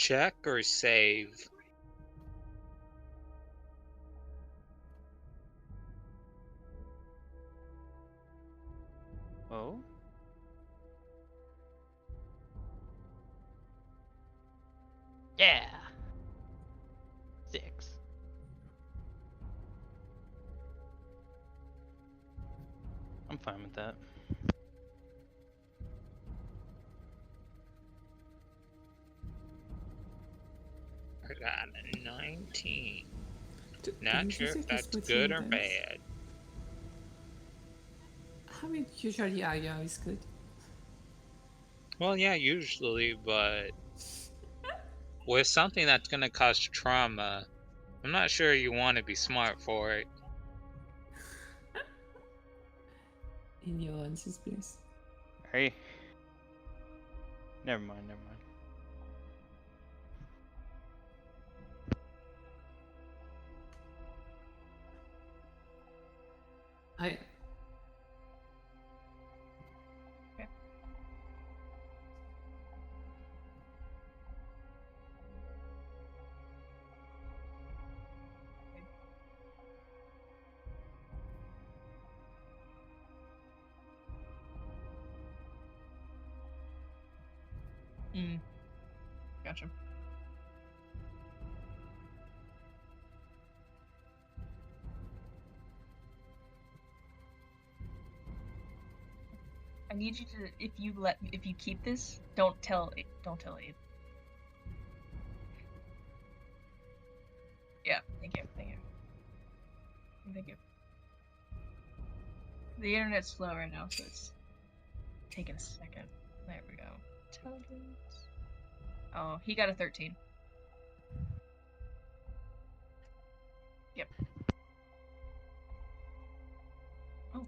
check or save? Oh? Yeah! 6. I'm fine with that. I got a 19. Don't Not you sure if think it's that's pretty good or intense? bad. I mean, usually yeah, is good. Well, yeah, usually, but with something that's gonna cause trauma, I'm not sure you want to be smart for it. In your answers, please. Hey. Never mind, never mind. I Gotcha. I need you to, if you keep this, don't tell Abe. Yeah, thank you. Thank you. The internet's slow right now, so it's taking a second. There we go. Intelligence. Oh, he got a 13. Yep. Oh.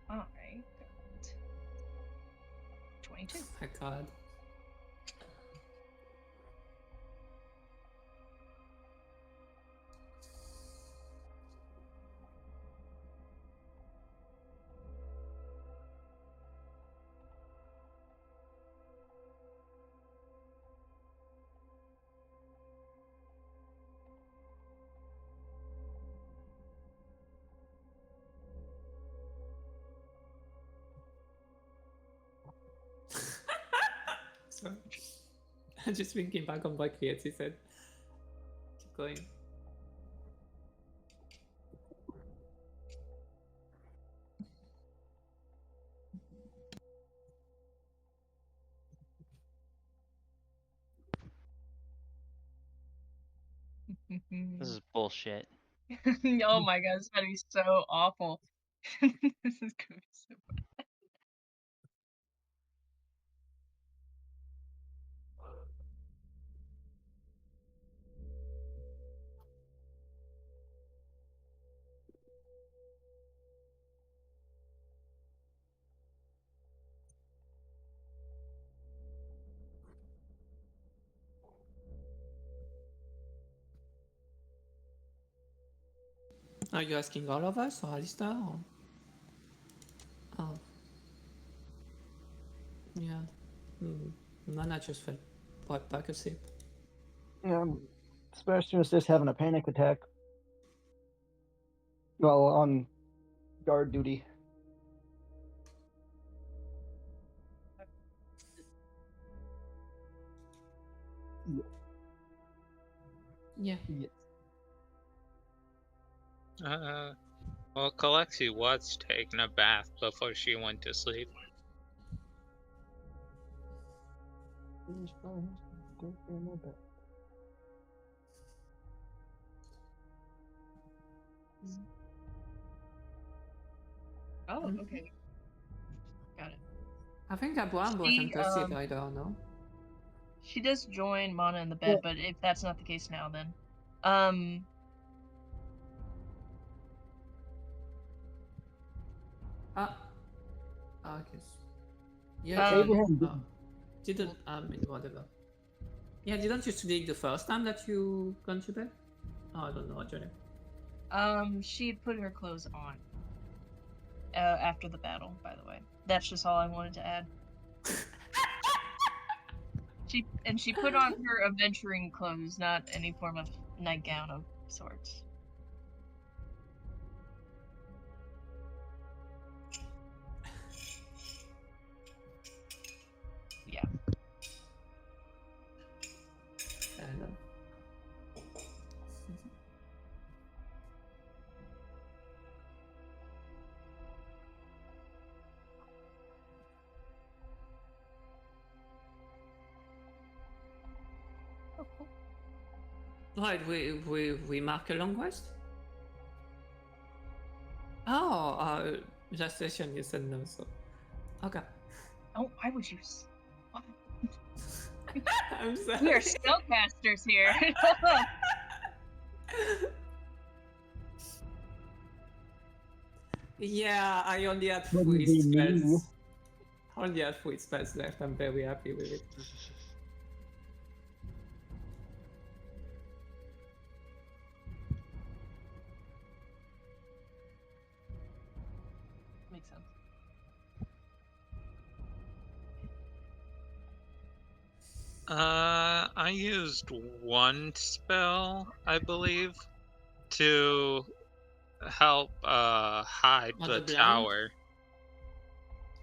I got 22. my god. Sorry. I'm just thinking back on what Kriatsi said. Keep going. This is bullshit. Oh my god, it's gonna be so awful. This is gonna be so bad. Are you asking all of us or Alistair? Or... Oh. Yeah. Nana just felt right back asleep. Yeah, Sebastian was just having a panic attack. Well, on guard duty. Yeah. Yes. Well, Kalexi was taking a bath before she went to sleep. Oh, okay. Got it. I think that Brown wasn't asleep either, no? She does join Mana in the bed, but if that's not the case now, then. Okay. Yeah, Abraham didn't, I mean, whatever. Yeah, didn't you sleep the first time that you gone to bed? Oh, I don't know, actually. She put her clothes on. After the battle, by the way. That's just all I wanted to add. She put on her adventuring clothes, not any form of nightgown of sorts. Yeah. Fair enough. Right, we mark a long rest? Oh, last session you said no, so okay. Oh, why would you? What? I'm sorry. We are spellcasters here. Yeah, I only had Wouldn't 3 be me. spells. Only had 3 spells left. I'm very happy with it. Makes sense. I used one spell, I believe, to help hide On the the blind? tower.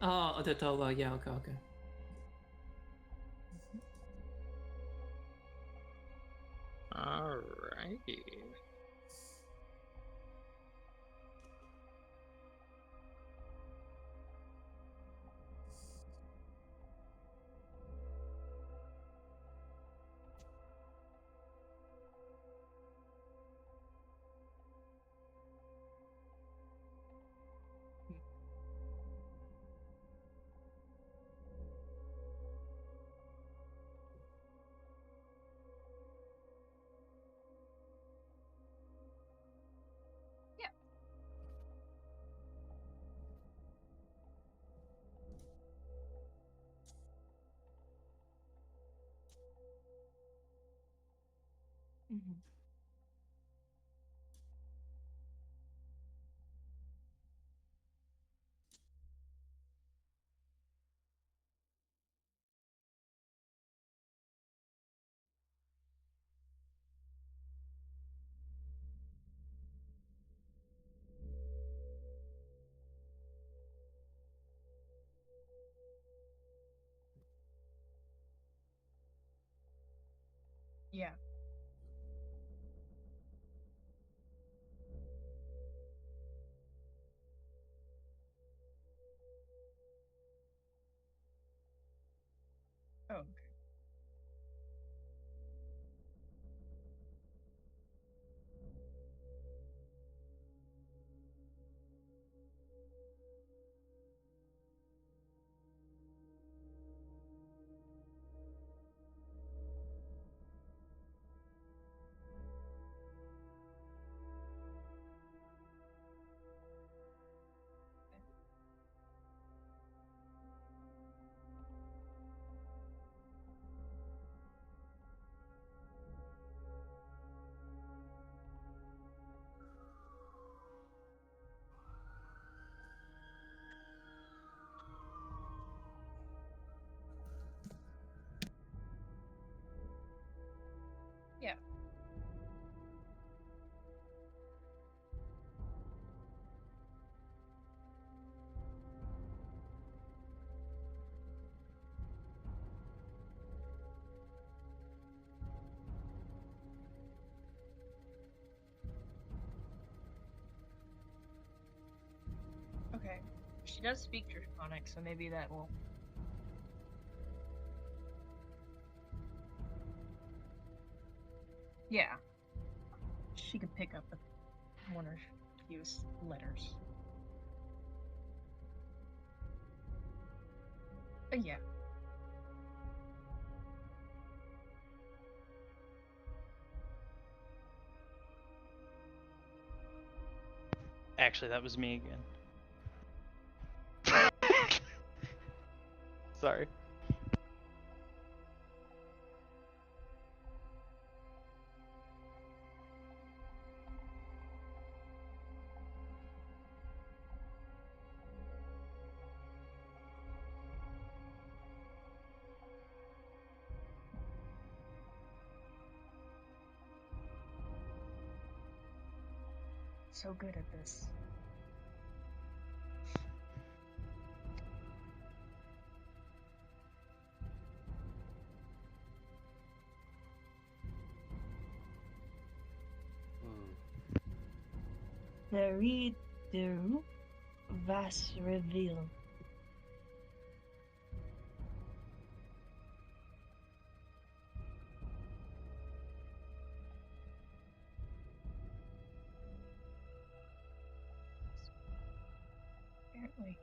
Oh, the tower. Yeah, okay, okay. Alrighty. Yeah. Mm-hmm. Yeah. Oh. Yeah. Okay. She does speak Draconic, so maybe that will. Yeah. She could pick up one or few letters. But yeah. Actually, that was me again. Sorry. so good at this. The reader was revealed. Apparently.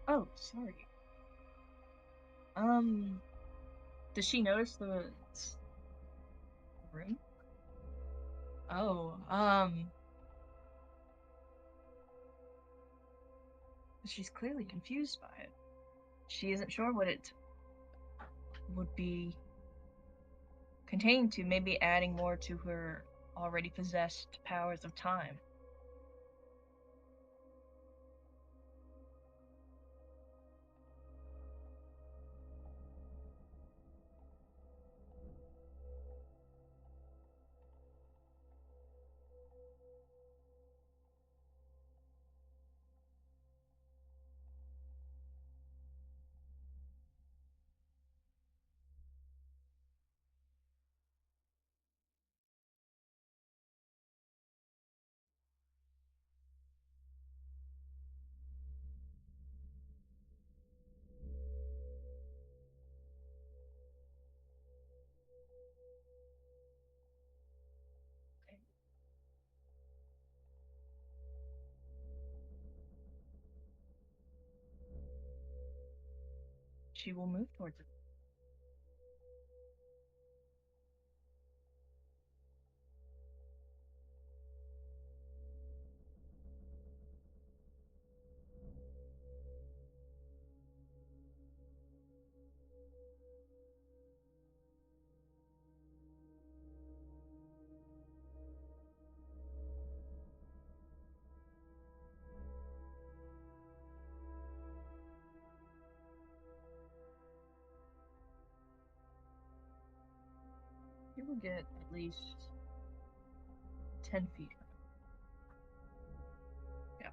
Oh, sorry. Does she notice the room? Oh, she's clearly confused by it. She isn't sure what it would be contained to, maybe adding more to her already possessed powers of time. She will move towards it. You will get at least 10 feet. Yeah.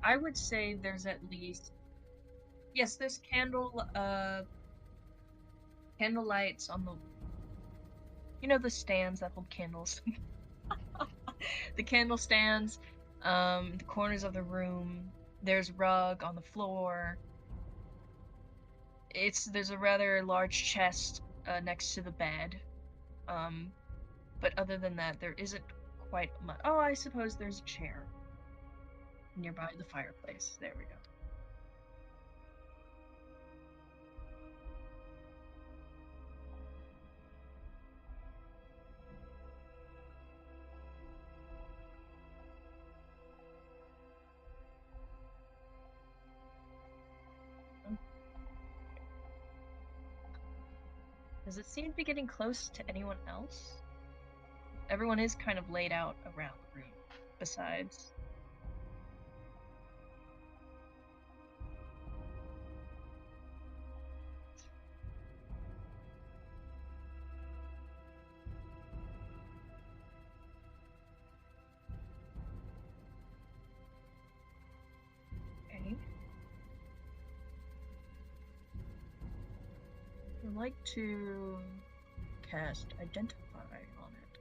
I would say there's at least, yes, there's candle lights on the, the stands that hold candles. The candle stands, the corners of the room. There's rug on the floor. There's a rather large chest next to the bed. But other than that, there isn't quite much. Oh, I suppose there's a chair nearby the fireplace. There we go. Does it seem to be getting close to anyone else? Everyone is kind of laid out around the room, besides. Okay. I'd like to cast Identify on it.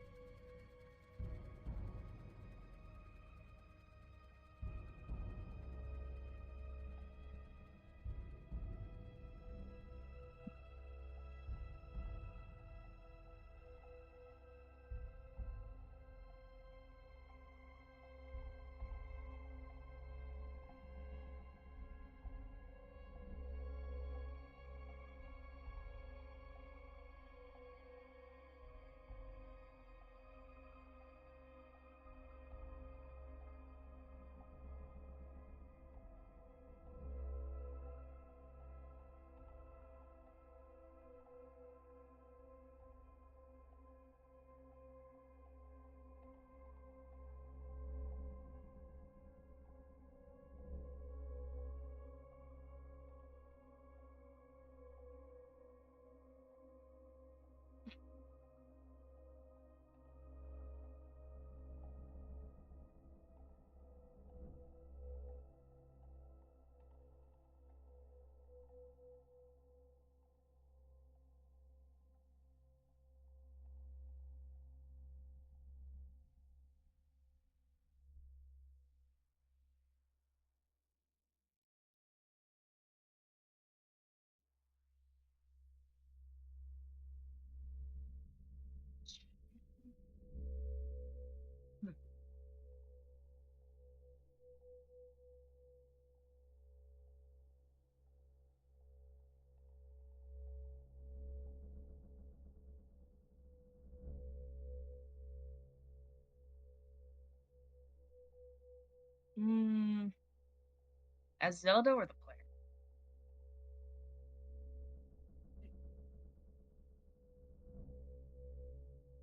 As Zelda or the player?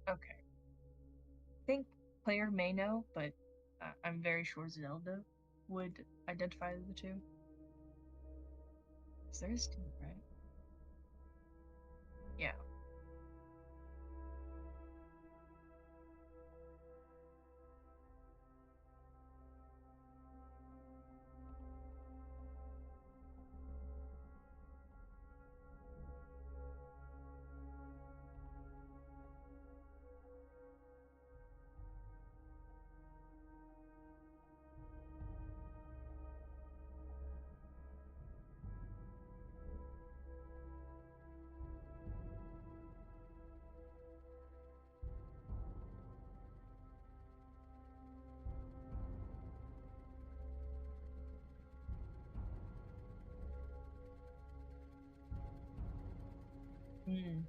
Okay. I think player may know, but I'm very sure Zelda would identify the two. 'Cause there is two, right? Yeah. Hmm.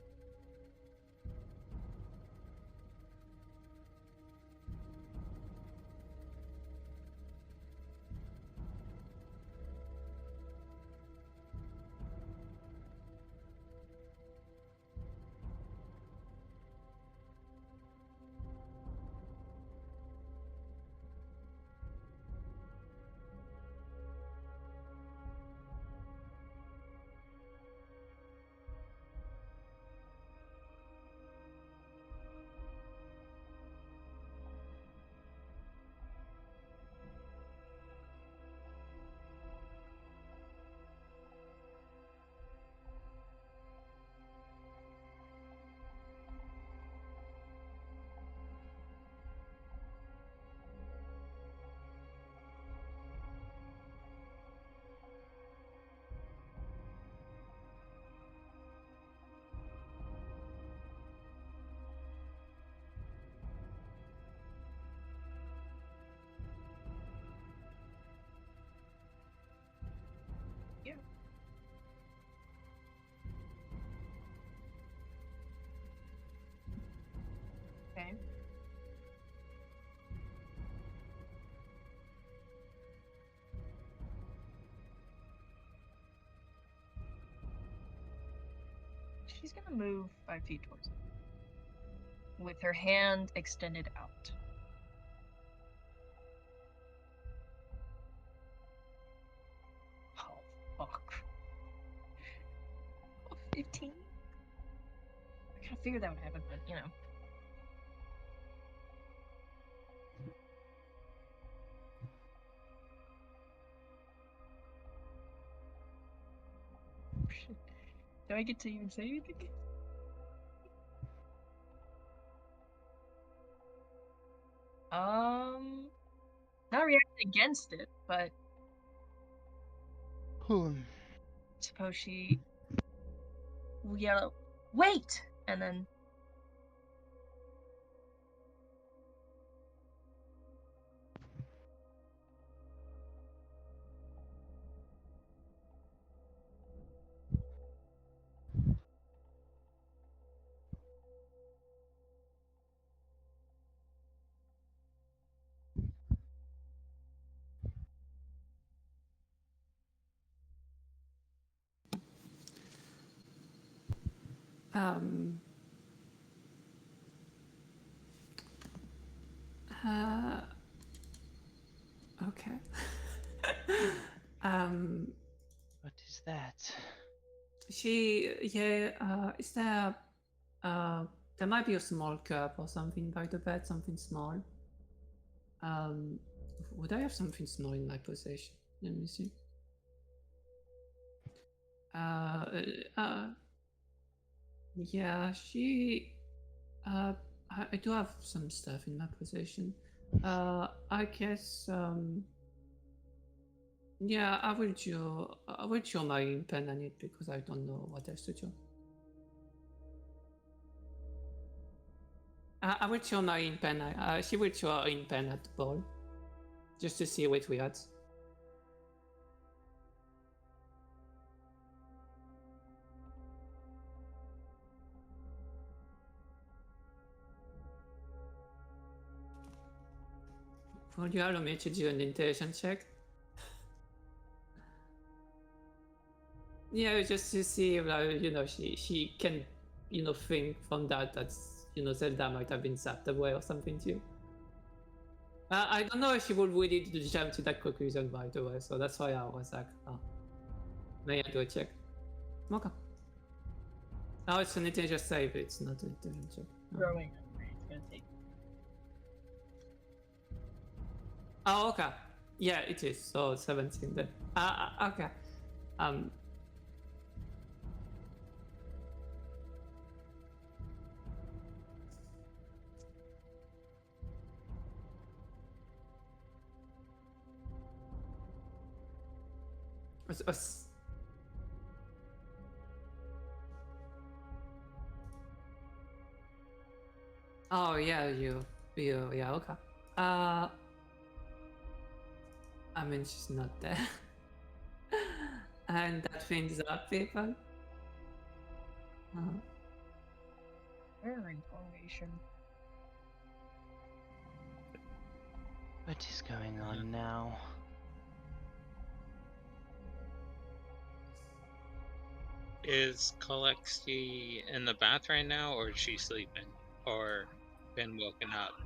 Yeah. Okay. She's gonna move 5 feet towards it, with her hand extended out. Oh, fuck. Oh, 15? I kinda figured that would happen, but you know. Oh, shit. Do I get to even say anything? Not react against it, but suppose she will yell, "Wait!" And then Um. Uh. Okay. um. What is that? Is there, there might be a small cup or something by the bed, something small. Would I have something small in my possession? Let me see. Yeah, I do have some stuff in my possession. I guess, yeah, I will draw my pen on it because I don't know what else to draw. I will show my ink pen. She will show her ink pen at the ball, just to see what we had. Would you allow me to do an intelligence check? Yeah, just to see if she can think from that Zelda might have been zapped away or something too. I don't know if she would really jump to that conclusion right away, so that's why I was like, oh, may I do a check? Okay. Oh, it's an intelligence save, it's not an intelligence check. No. Growing up, right? It's gonna take. Oh, okay. Yeah, it is. So 17 then. Okay. Oh yeah, yeah, okay. I mean she's not there. And that things up people. Rare information. What is going on now? Is Kalexi in the bath right now, or is she sleeping, or been woken up?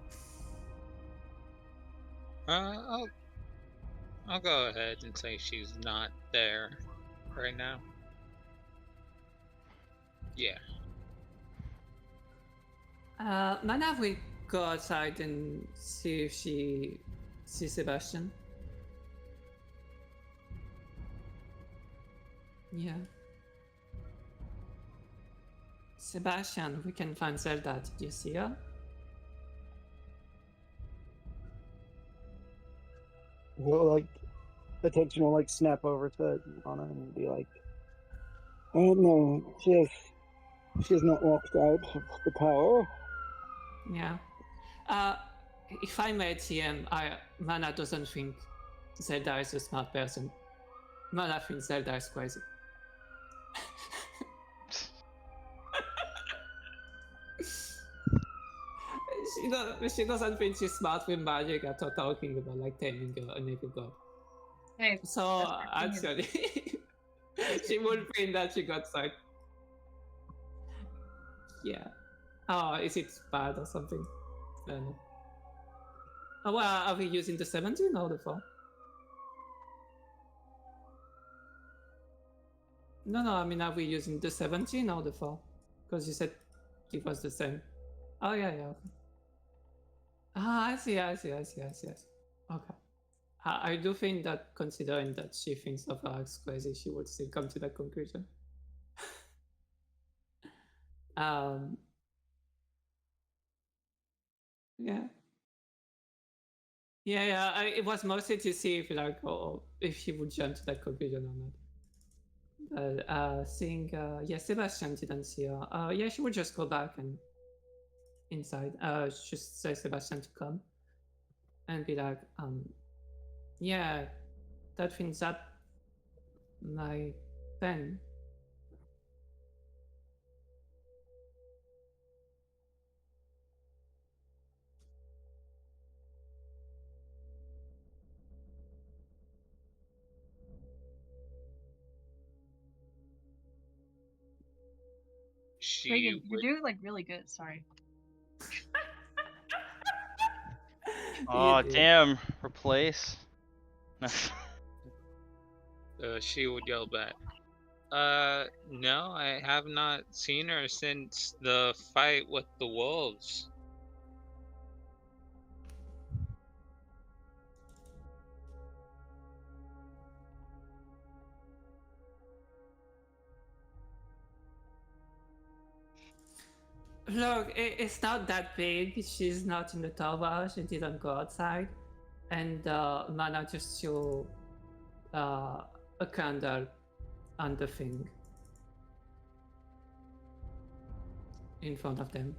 I'll go ahead and say she's not there right now. Yeah. Mana, we go outside and see if she sees Sebastian. Yeah. Sebastian, we can find Zelda. Did you see her? Well, like, attention will like snap over to Anna and be like, "Oh no, she has not walked out of the power." Yeah. If I may, TM, Mana doesn't think Zelda is a smart person. Mana thinks Zelda is crazy. She doesn't think she's smart with magic after talking about like taming a naked god. Hey, So that's her opinion. actually, she would think that she got psyched. Yeah. Oh, is it bad or something? I don't know. Oh, well, are we using the 17 or the 4? No, I mean, are we using the 17 or the 4? Because you said it was the same. Oh, yeah, okay. I see. Okay. I do think that considering that she thinks of her as crazy, she would still come to that conclusion. Yeah. Yeah. It was mostly to see if she would jump to that conclusion or not. But seeing, yeah, Sebastian didn't see her. Yeah, she would just go back and inside. Just say Sebastian to come and be like, yeah, that thing's up my pen. She Reagan, you're would, doing like really good. Sorry. Oh You did. damn! Replace. she would yell back. No, I have not seen her since the fight with the wolves. Look, it's not that big. She's not in the tower. She didn't go outside. And Mana just threw a candle on the thing in front of them.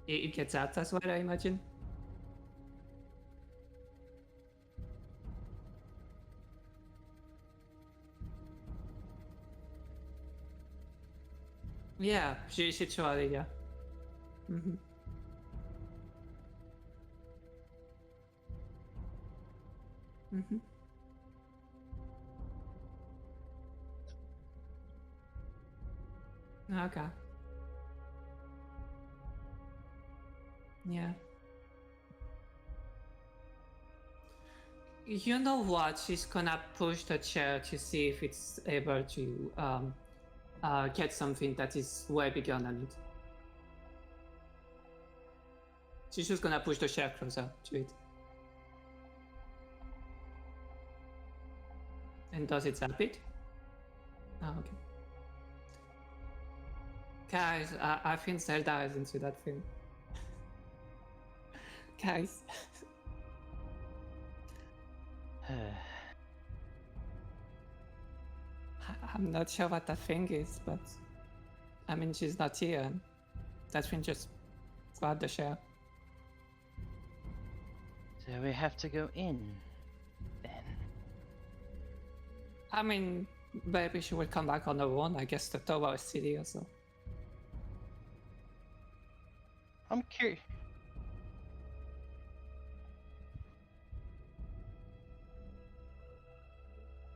It gets out as well, I imagine. Yeah, she tried it, yeah. Mm-hmm. Okay. Yeah. You know what? She's gonna push the chair to see if it's able to get something that is way bigger than it. She's just gonna push the chair closer to it. And does it zap it? Oh, okay. Guys, I think Zelda is into that film. Guys. I'm not sure what that thing is, but I mean, she's not here. And that thing just grabbed the chair. So we have to go in, then. I mean, maybe she will come back on her own. I guess the tower is still here, so. I'm curious.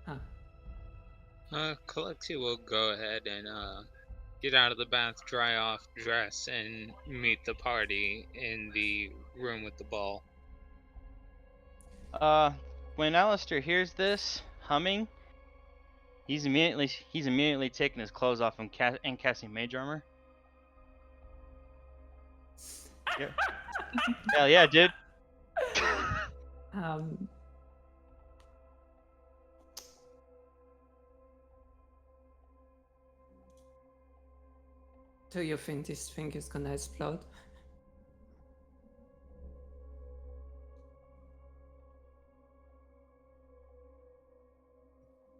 Huh. Kalexi will go ahead and get out of the bath, dry off, dress, and meet the party in the room with the ball. When Alistair hears this humming, he's immediately taking his clothes off and casting mage armor. Yeah. Hell yeah, dude. Do you think this thing is gonna explode?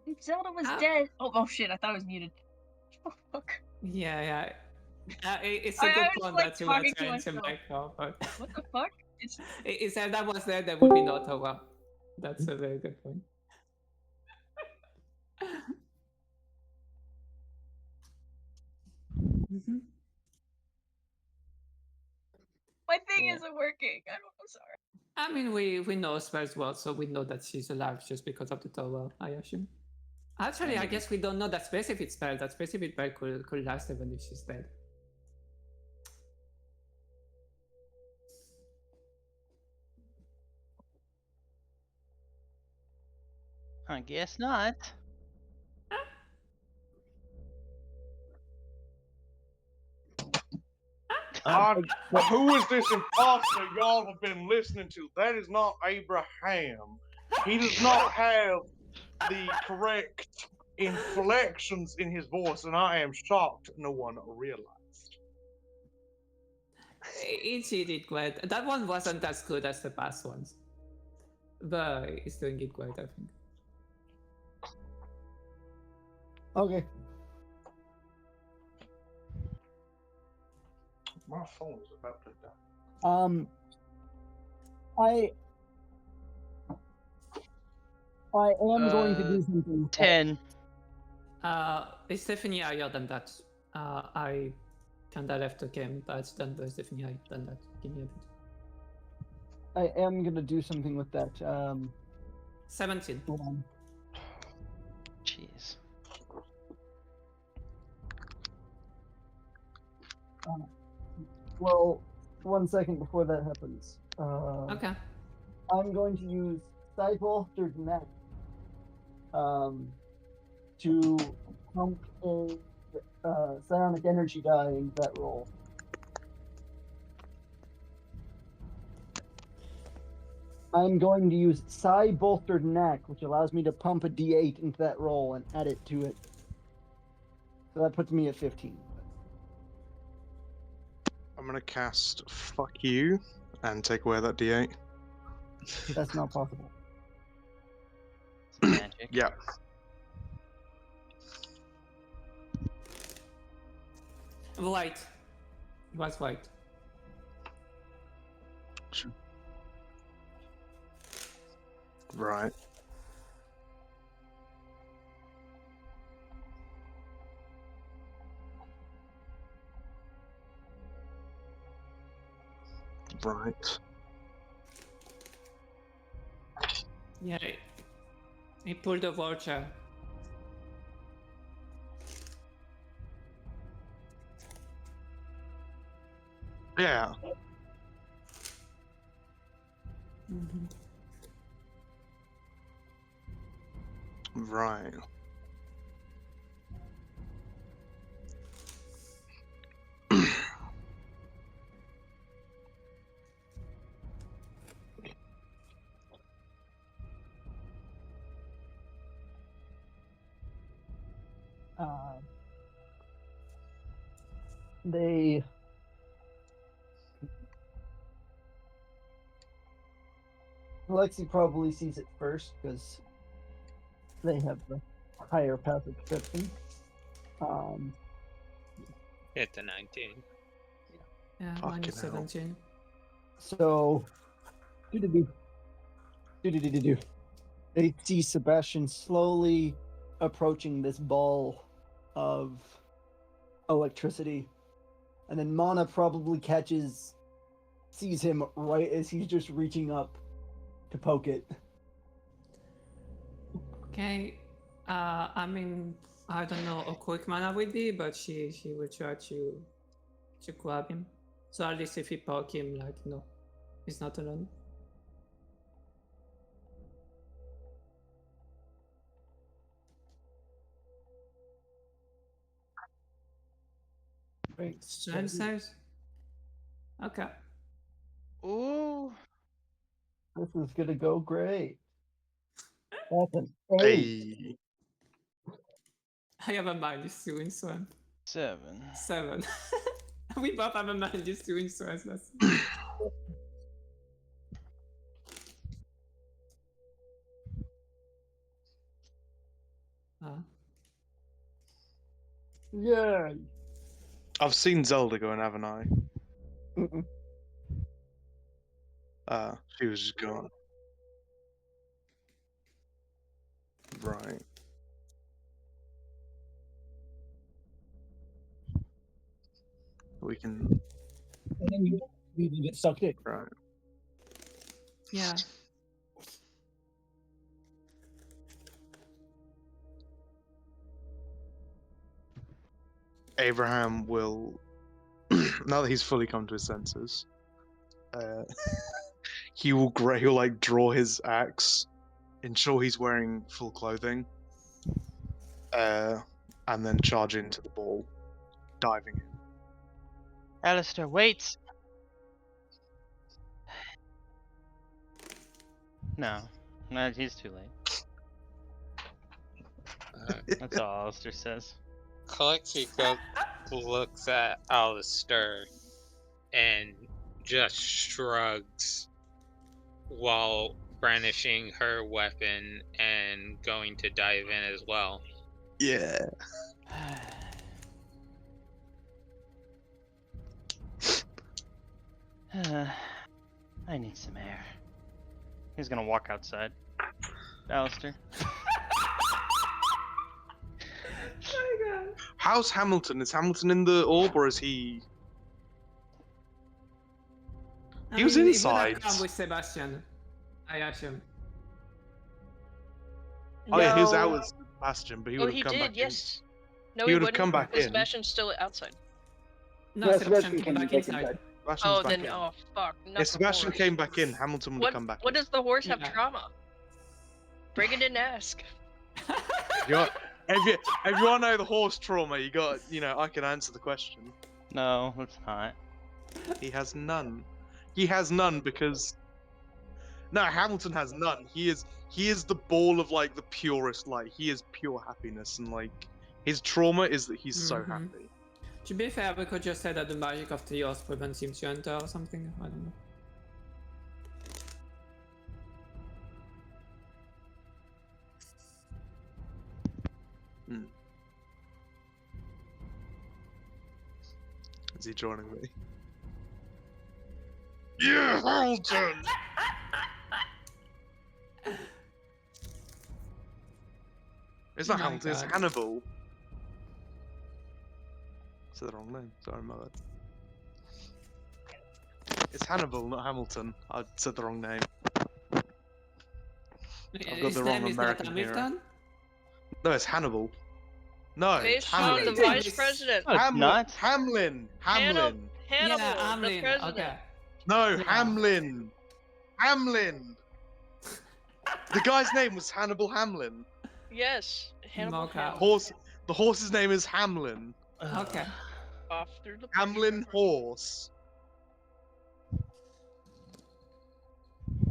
If Zelda was Ah. dead. Oh shit! I thought I was muted. Oh fuck. Yeah. It's a I good was, point like, that you were talking to trying to myself. make up, but What the fuck? It's if that was there would be no tower. That's a very good point. Mm-hmm. my thing Yeah. isn't working. I'm sorry. I mean, we know spells well, so we know that she's alive just because of the tower, I assume. Actually, I guess we don't know that specific spell. That specific spell could last even if she's dead. I guess not. Who is this imposter y'all have been listening to? That is not Abraham. He does not have the correct inflections in his voice, and I am shocked no one realized. Ichi did great. That one wasn't as good as the past ones, but he's doing it great, I think. Okay. My phone is about to die. I am going to do something. 10. It's definitely higher than that. I kinda left the game, but it's definitely higher than that. Give me a bit. I am gonna do something with that. 17. Hold on. Jeez. Well, 1 second before that happens. Okay. I'm going to use Cycle through Net to pump a psionic energy die into that roll. I'm going to use Psi Bolstered Knack, which allows me to pump a D8 into that roll and add it to it. So that puts me at 15. I'm gonna cast Fuck You and take away that D8. That's not possible. It's magic. Yeah. White. It was white. Right. Right. Yeah, He pulled a vulture. Yeah. Mm-hmm. Right. They Lexi probably sees it first because they have the higher passive perception. Hit the 19. Yeah, Fucking minus hell. 17. So, do. They see Sebastian slowly approaching this ball of electricity, and then Mana probably sees him right as he's just reaching up to poke it. Okay. I mean, I don't know how quick Mana will be, but she will try to grab him. So at least if you poke him, like, no, he's not alone. Right. Strength saves? Okay. Ooh. This is gonna go great. That's an 8. Hey. I have a -2 in strength. 7. 7. We both have a -2 in strength. That's... Yeah. I've seen Zelda going, haven't I? Mm-mm. She was just gone. Right. We can. And then you get sucked in. Right. Yeah. Abraham will, now that he's fully come to his senses, he'll like draw his axe, ensure he's wearing full clothing, and then charge into the ball, diving in. Alistair, wait! No, he's too late. That's all Alistair says. Calexico looks at Alistair and just shrugs while brandishing her weapon and going to dive in as well. Yeah. I need some air. He's gonna walk outside. Alistair. Oh my god. How's Hamilton? Is Hamilton in the orb or is he? He was He would inside. have come with Sebastian, I assume. Oh yeah, he was out No. with Sebastian, but he Oh, would have he come did, back yes. No, He he would have wouldn't. come back because in. Sebastian's still outside. No, Yeah, Sebastian came back inside. in. Sebastian's Oh, back then, in. oh, fuck. Not If the Sebastian horse. came back in, Hamilton would have come back What in. does the horse have Yeah. trauma? Bring it in and ask. If you want to know the horse trauma, I can answer the question. No, it's not. He has none. He has none because no, Hamilton has none. He is the ball of like the purest light. He is pure happiness, and like his trauma is that he's so Mhm. happy. To be fair, we could just say that the magic of the earth prevents him to enter or something. I don't know. Is he joining me? Yeah, Hamilton. It's not My Hamilton. It's God. Hannibal. I said the wrong name. Sorry, my bad. It's Hannibal, not Hamilton. I said the wrong name. I've got His the wrong name is not American hero. Hamilton? No, it's Hannibal. No, Based on the Hamlin. Hamilton vice is- president. No, it's Hamlin. not. Hamlin. Hamlin. Hannibal, Yeah, the Hamlin. president. Okay. No, Yeah. Hamlin. Hamlin. The guy's name was Hannibal Hamlin. Yes, Hannibal. Mocha. Hamlin. The horse's name is Hamlin. Okay. Off through the Hamlin horse.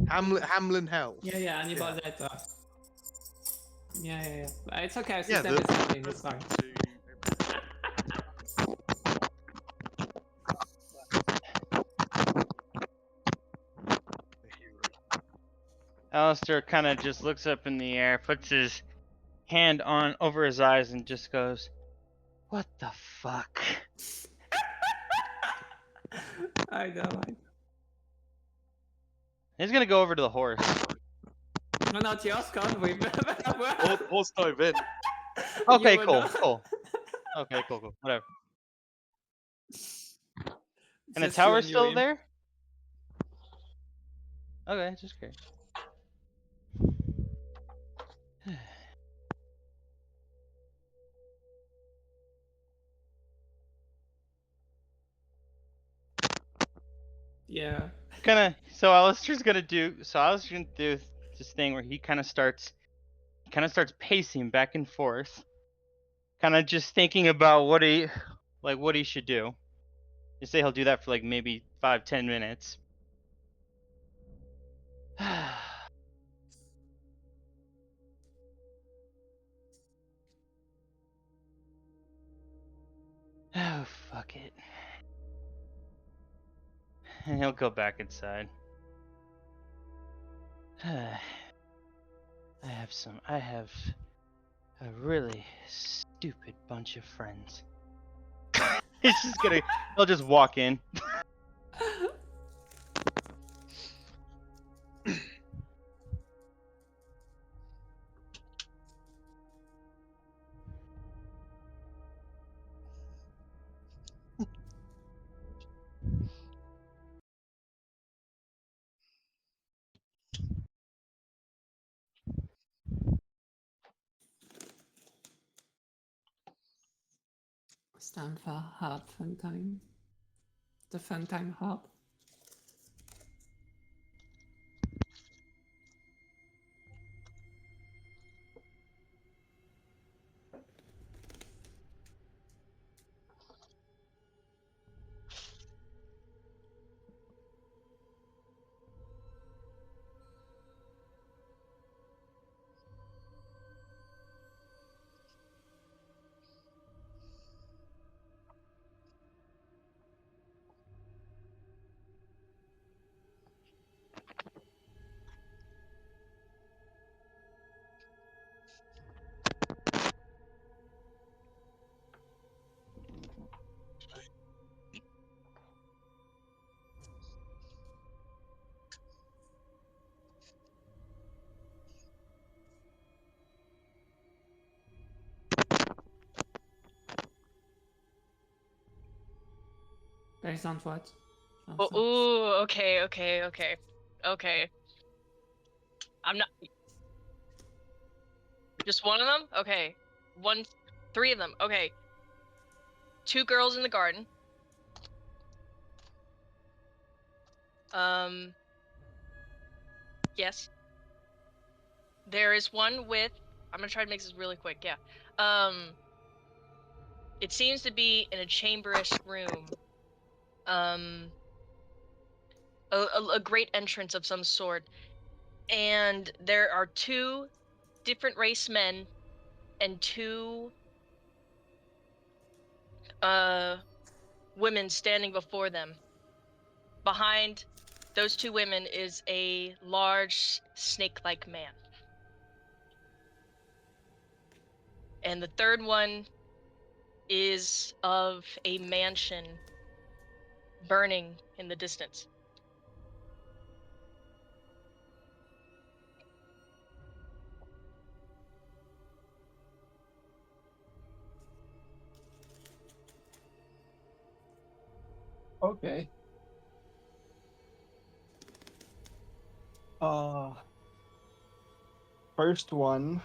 Hamlin hell. Yeah, Hannibal Lecter. Yeah. It's okay. His Yeah, name is Hamlin. It's fine. Alistair kind of just looks up in the air, puts his hand on over his eyes, and just goes, "What the fuck?" I know. He's gonna go over to the horse. No, not yours, can't we? Horse dive in. Okay, You would cool, know. cool. Okay, cool, whatever. And the Just you tower's and still him. there? Okay, just curious. Yeah. Alistair's gonna do this thing where he kind of starts pacing back and forth, kind of just thinking about what he should do. You say he'll do that for like maybe 5-10 minutes. Oh, fuck it. And he'll go back inside. I have a really stupid bunch of friends. He'll just walk in. Stand for hub fun time. The fun time hub. Based on what? Oh, ooh, okay. I'm not. Just one of them? Okay. Three of them. Okay. 2 girls in the garden. Yes. There is one with. I'm gonna try to make this really quick. Yeah. It seems to be in a chamberous room. A great entrance of some sort, and there are 2 different race men and 2 women standing before them. Behind those 2 women is a large snake-like man. And the third one is of a mansion burning in the distance. Okay. first one,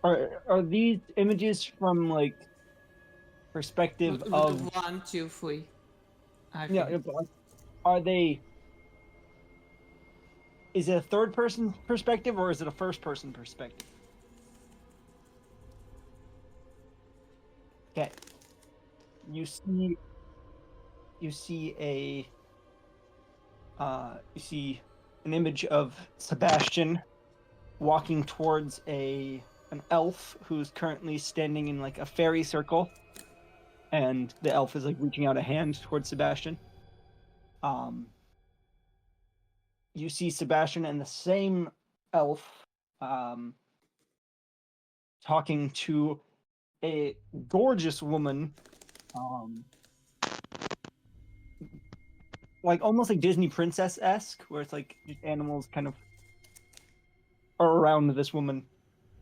are these images from like perspective of 1, 2, 3. I yeah, think. are they? Is it a third person perspective or is it a first person perspective? Okay. You see you see an image of Sebastian walking towards an elf who's currently standing in like a fairy circle, and the elf is like reaching out a hand towards Sebastian. You see Sebastian and the same elf talking to a gorgeous woman, like almost like Disney princess-esque, where it's like just animals kind of are around this woman.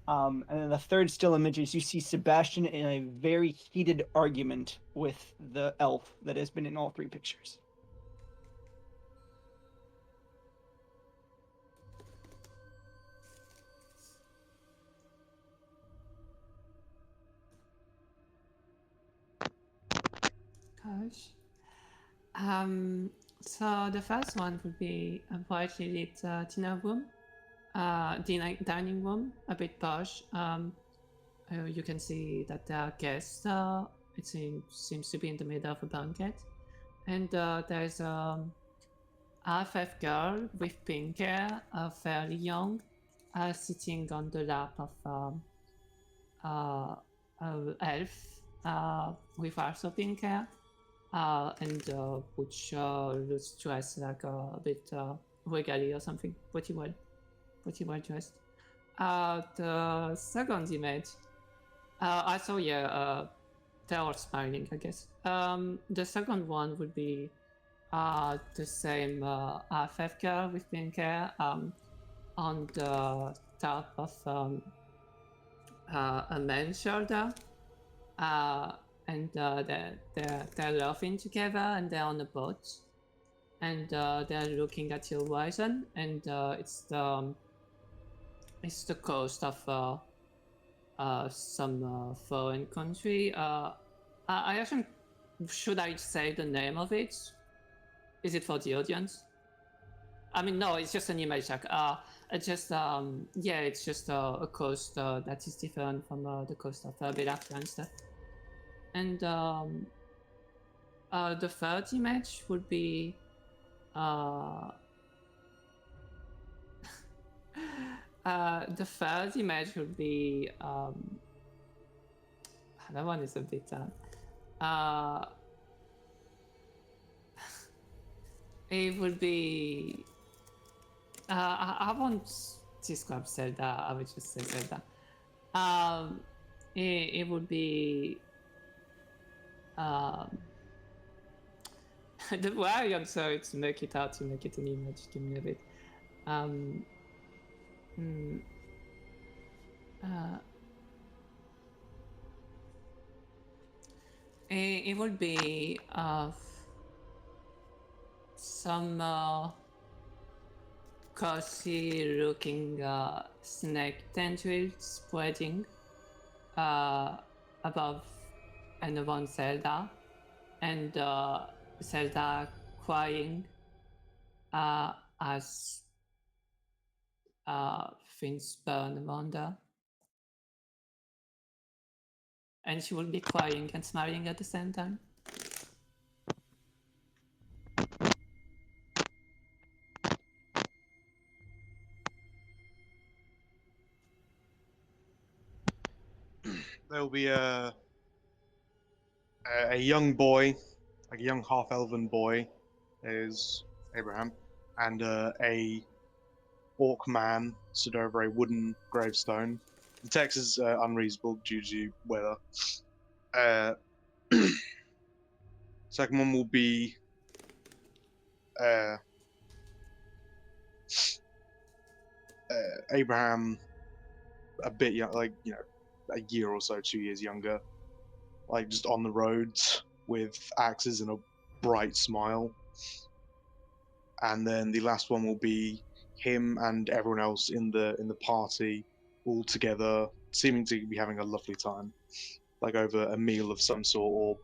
And then the third still image is you see Sebastian in a very heated argument with the elf that has been in all three pictures. Gosh. So the first one would be a brightly lit dinner room, dining room, a bit posh. You can see that there are guests. It seems to be in the middle of a banquet, and there's half-elf girl with pink hair, fairly young, sitting on the lap of elf with also pink hair. And which looks dressed like a bit regally or something, pretty well dressed. The second image, I saw, they're all smiling, I guess. The second one would be the same FF girl with pink hair on the top of a man's shoulder. And they're laughing together, and they're on a boat, and they're looking at the horizon, and it's the coast of some foreign country. I actually, should I say the name of it? Is it for the audience? I mean, no, it's just an image. Like, it's just it's just a coast that is different from the coast of Belafia and stuff. And the third image would be the third image would be that one is a bit it would be I won't describe Zelda, I would just say Zelda. It would be the way I'm sorry to make it out, to make it an image, give me a bit. It would be some cozy looking snake tendrils spreading above and around Zelda, and Zelda crying as things burn around her. And she will be crying and smiling at the same time. There'll be a young boy, like a young half-elven boy, is Abraham, and a orc man stood over a wooden gravestone. The text is unreadable due to weather. Second one will be Abraham, a bit young, like a year or so, 2 years younger, like just on the roads with axes and a bright smile. and then the last one will be him and everyone else in the party all together, seeming to be having a lovely time, like over a meal of some sort or.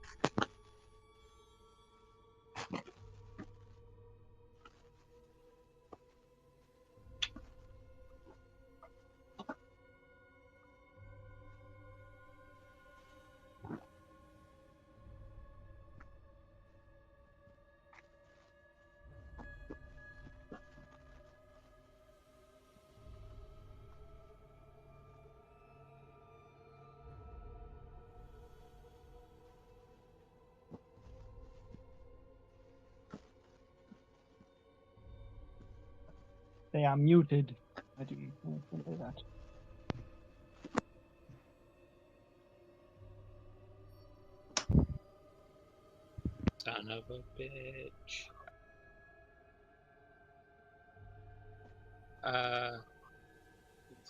They are muted. I do say that. Son of a bitch.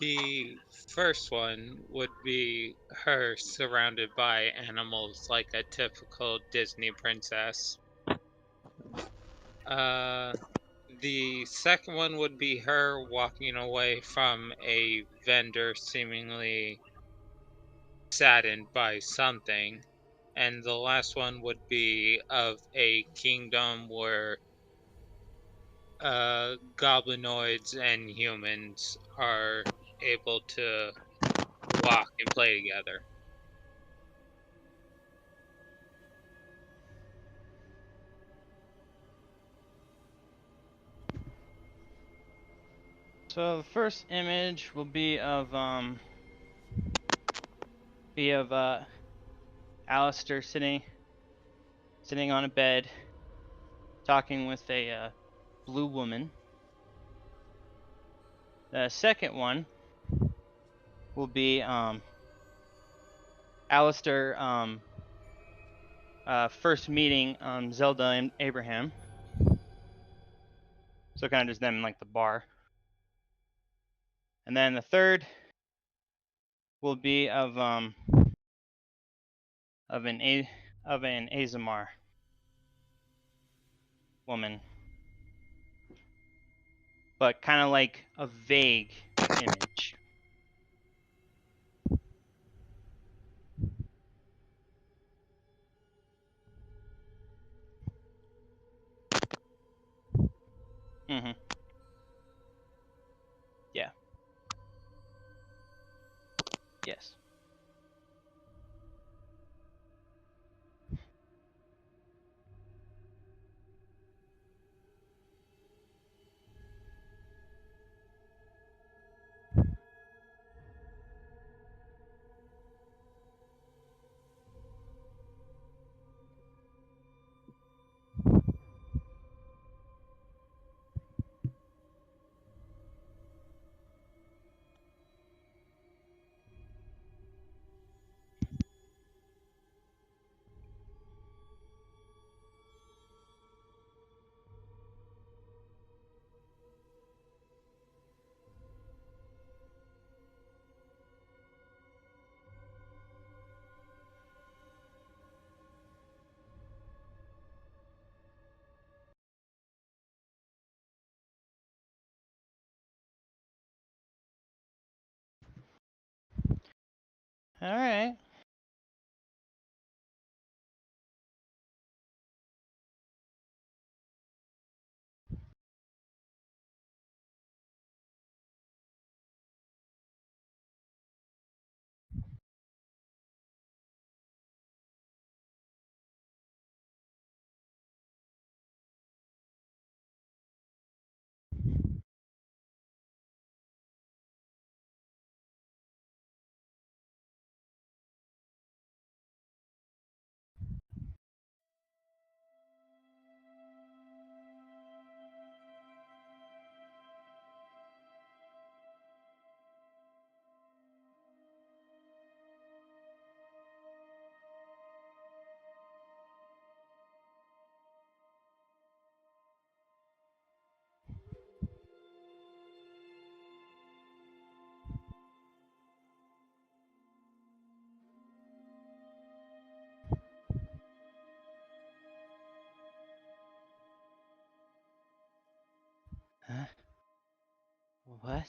The first one would be her surrounded by animals like a typical Disney princess. The second one would be her walking away from a vendor seemingly saddened by something. And the last one would be of a kingdom where goblinoids and humans are able to walk and play together. So the first image will be of Alistair sitting on a bed, talking with a blue woman. The second one will be Alistair first meeting Zelda and Abraham. So kind of just them in like the bar. And then the third will be of an Azamar woman, but kind of like a vague image. Mm-hmm. Yeah. Yes. All right. What?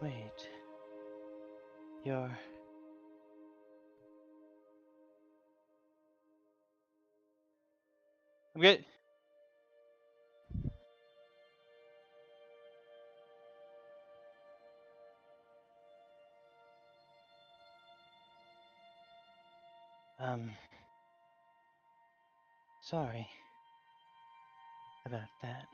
Wait. You're... I'm good. Sorry about that.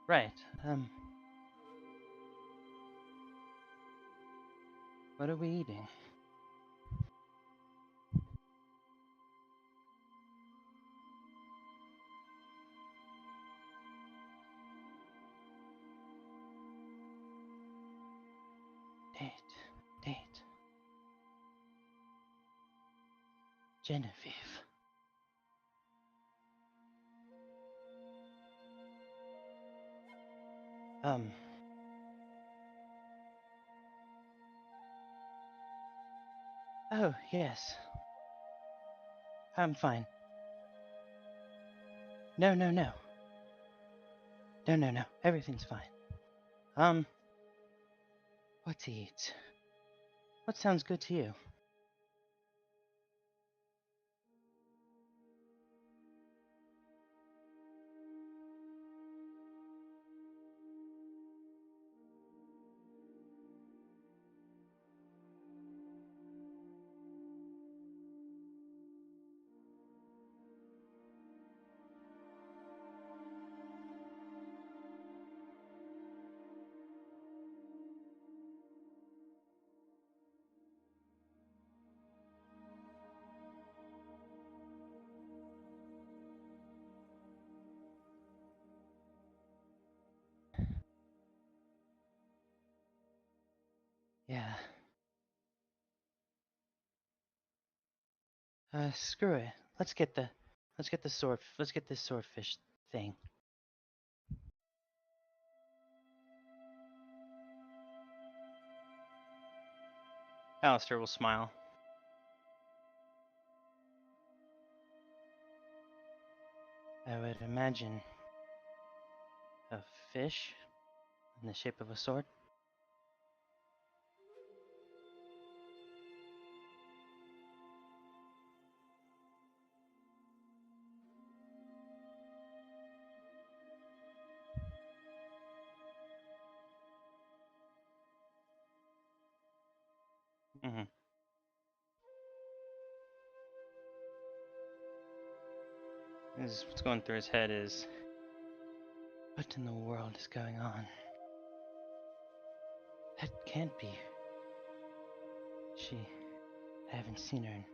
Right. What are we eating? Date. Genevieve. Oh, yes. I'm fine. No. No. Everything's fine. What to eat? What sounds good to you? Yeah. Screw it. Let's get this swordfish thing. Alistair will smile. I would imagine a fish in the shape of a sword. Mm-hmm. What's going through his head is, what in the world is going on? That can't be. I haven't seen her in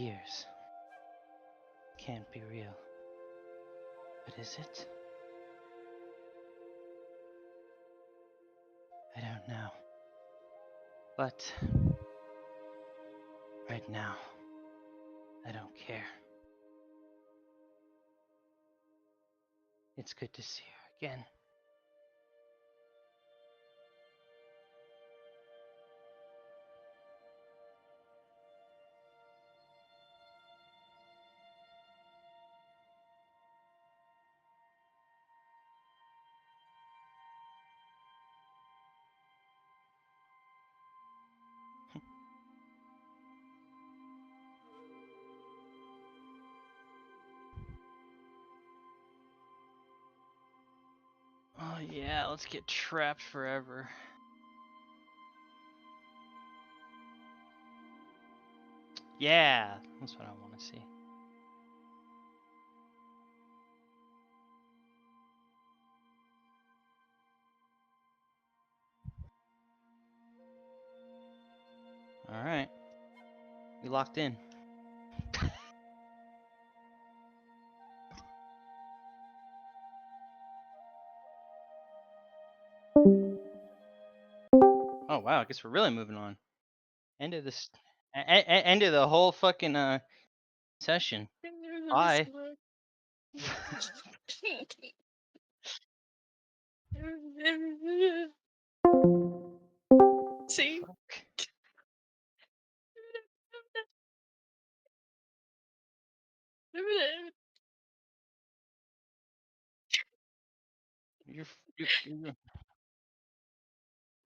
years. Can't be real. But is it? I don't know. But right now, I don't care. It's good to see her again. Oh yeah, let's get trapped forever. Yeah, that's what I want to see. All right, we locked in. Oh wow, I guess we're really moving on. End of this. End of the whole fucking session. Bye. See? You're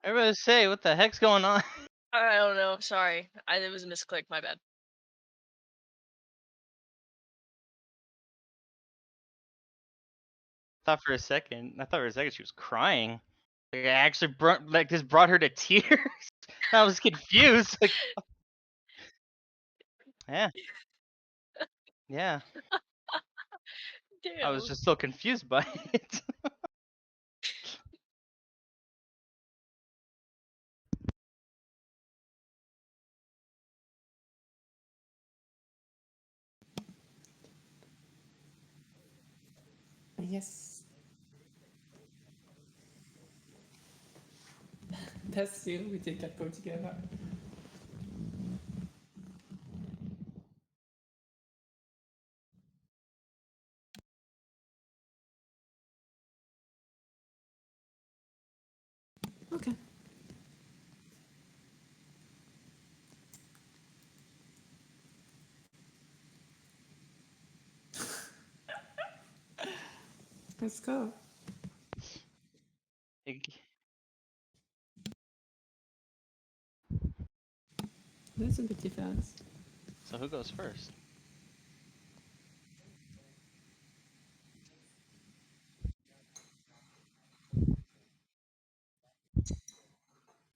everybody say, what the heck's going on? I don't know. Sorry, it was a misclick. My bad. I thought for a second she was crying. Like, I actually this brought her to tears. I was confused. Like, yeah, yeah. I was Damn. just so confused by it. Yes. That's you. We did that go together. Okay. Let's go. There's a bit difference. So who goes first?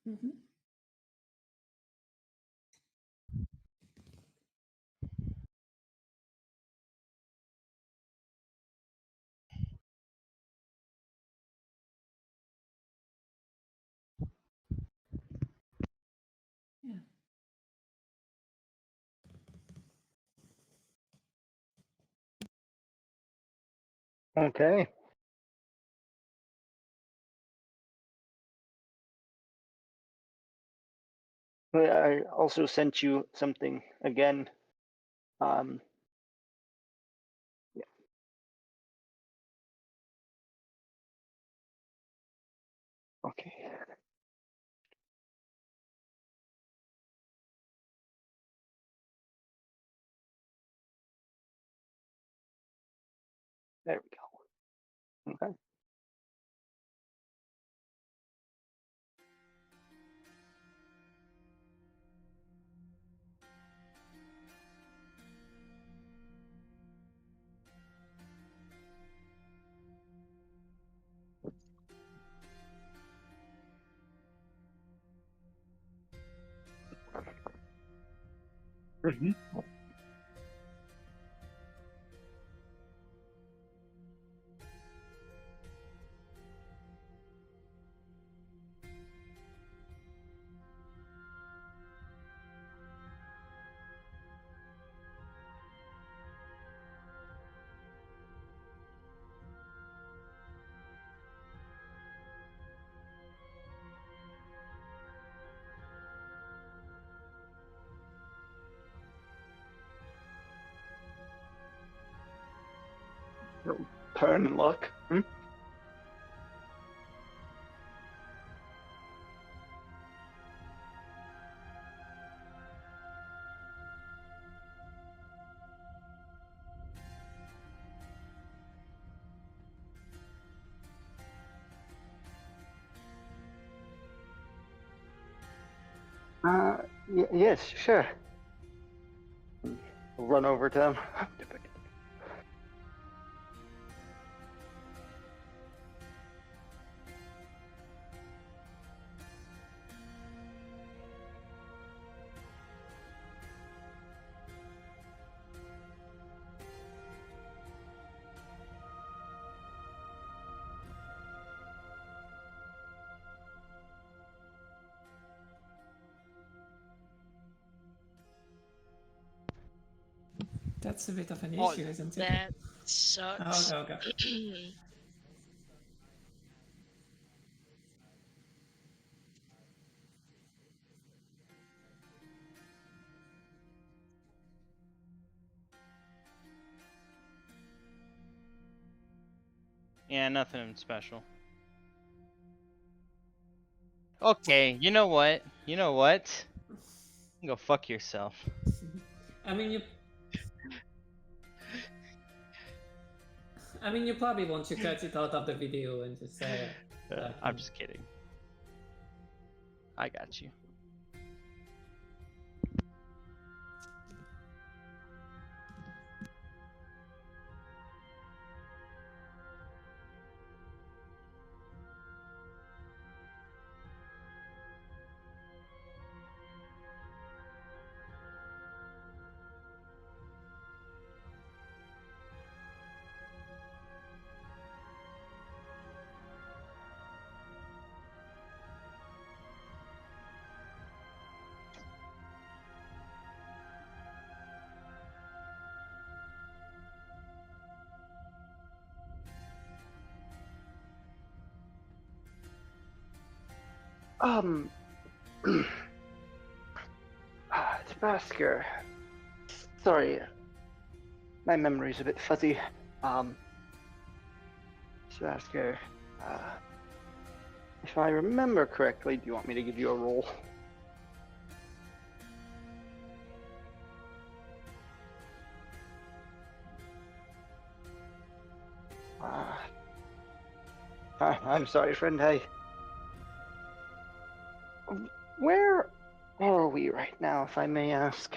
Mm-hmm. Yeah. Okay. I also sent you something again. Yeah. Okay. There we go. Okay. Mhm. Turn and look. Yes, sure. Run over to him. That's a bit of an Oh, issue, isn't it? That sucks. Oh, okay. Yeah, nothing special. Okay, you know what? You know what? Go fuck yourself. I mean, you probably want to cut it out of the video and just say, I'm just kidding. I got you. Tabasker. Sorry, my memory's a bit fuzzy. Tabasker, if I remember correctly, do you want me to give you a roll? I'm sorry, friend. Where are we right now, if I may ask?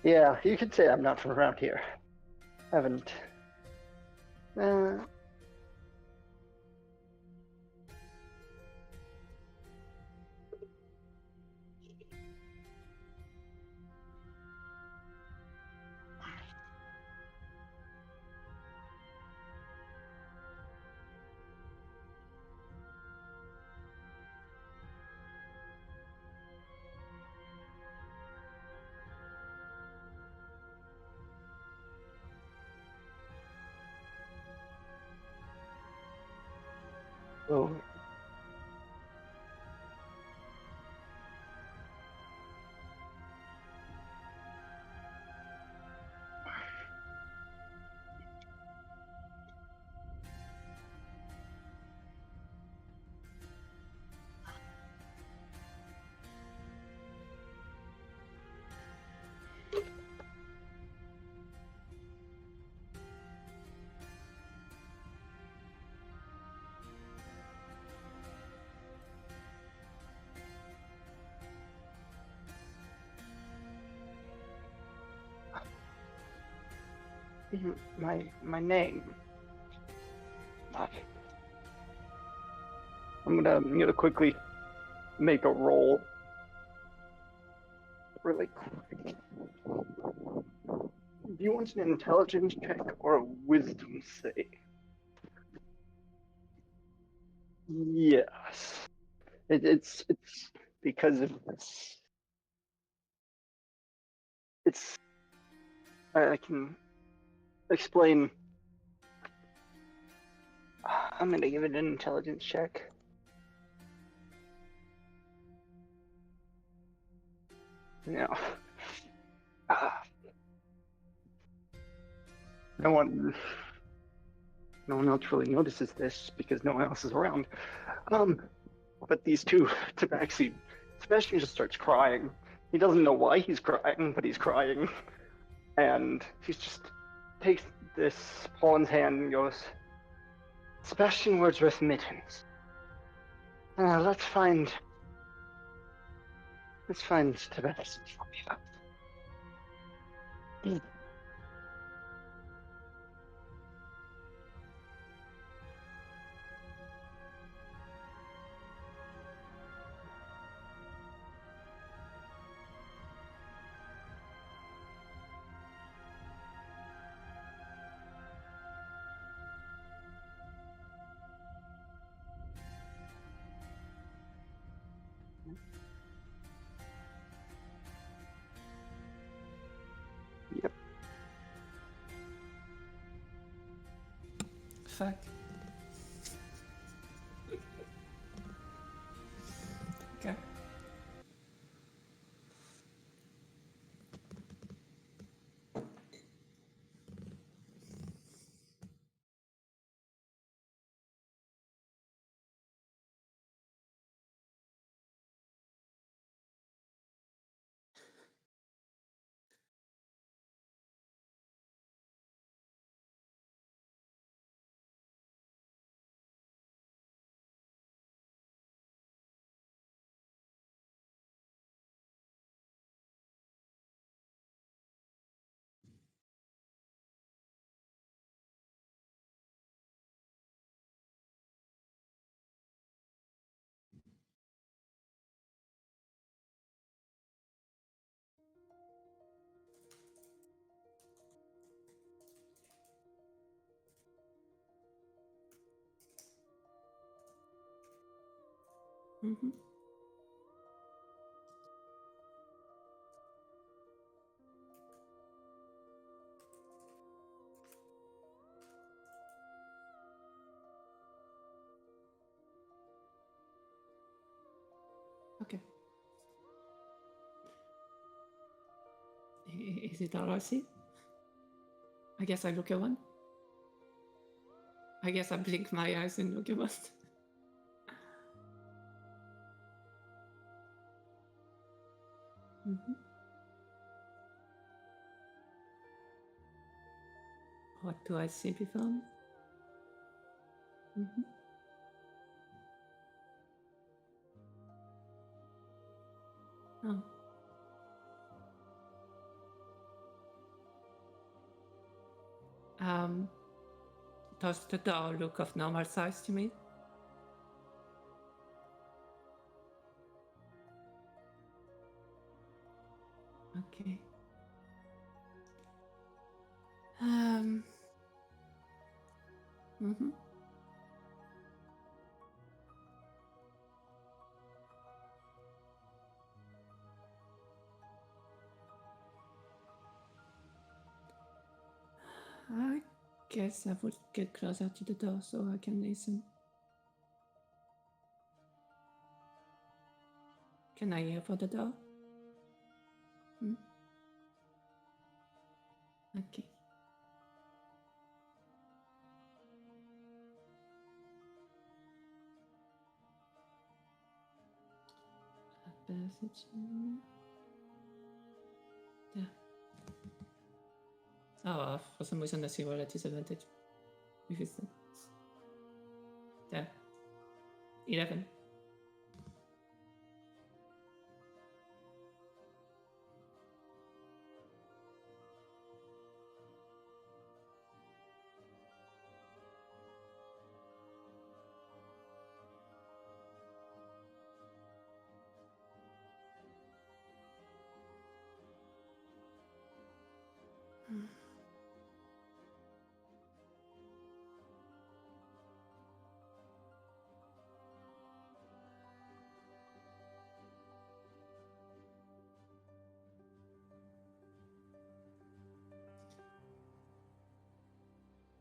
Yeah, you could say I'm not from around here. Haven't. Oh. My name. I'm gonna quickly make a roll. Really quick. Do you want an intelligence check or a wisdom save? Yes. It's because of this. It's I can explain. I'm gonna give it an intelligence check. No. No one else really notices this because no one else is around. But these two, Tabaxi, Sebastian just starts crying. He doesn't know why he's crying, but he's crying. And he just takes this Paul's hand and goes, Sebastian Wordsworth Mittens. Let's find Tabaxi for you. Fuck. Okay. Mm-hmm. Okay. Is it all I see? I guess I look at one. I guess I blink my eyes and look at one. Mm-hmm. What do I see before me? Mm-hmm. Oh. Does the doll look of normal size to me? Okay. Mm-hmm. I guess I would get closer to the door so I can listen. Can I hear for the door? Hmm? Okay. A passage in there. Oh, for some reason I see roll at disadvantage. If it's there. 11.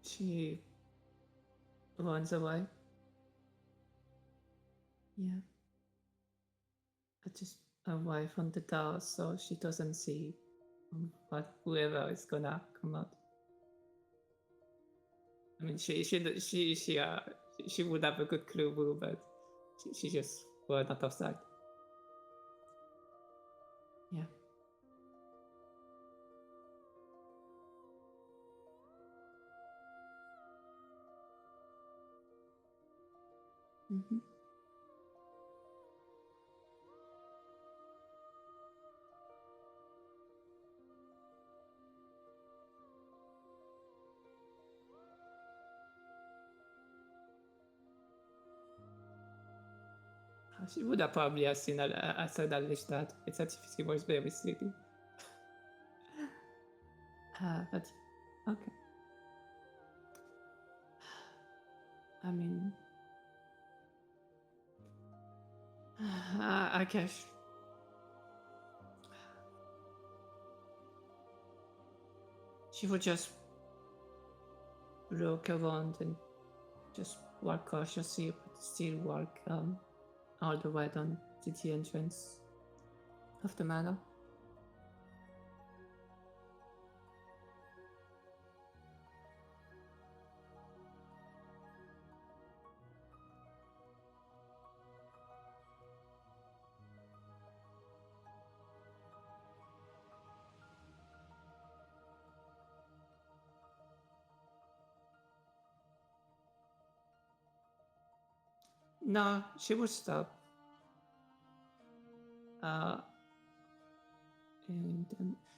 She runs away. Yeah. I just away from the door so she doesn't see what whoever is gonna come out. I mean, she would have a good clue, but she just were not of sight. Yeah. Mm-hmm. She would have probably have seen I said at least that. It's that she was very sleepy. But okay. I mean, I guess she would just look around and just walk cautiously, but still walk all the way down to the entrance of the manor. No, she will stop. And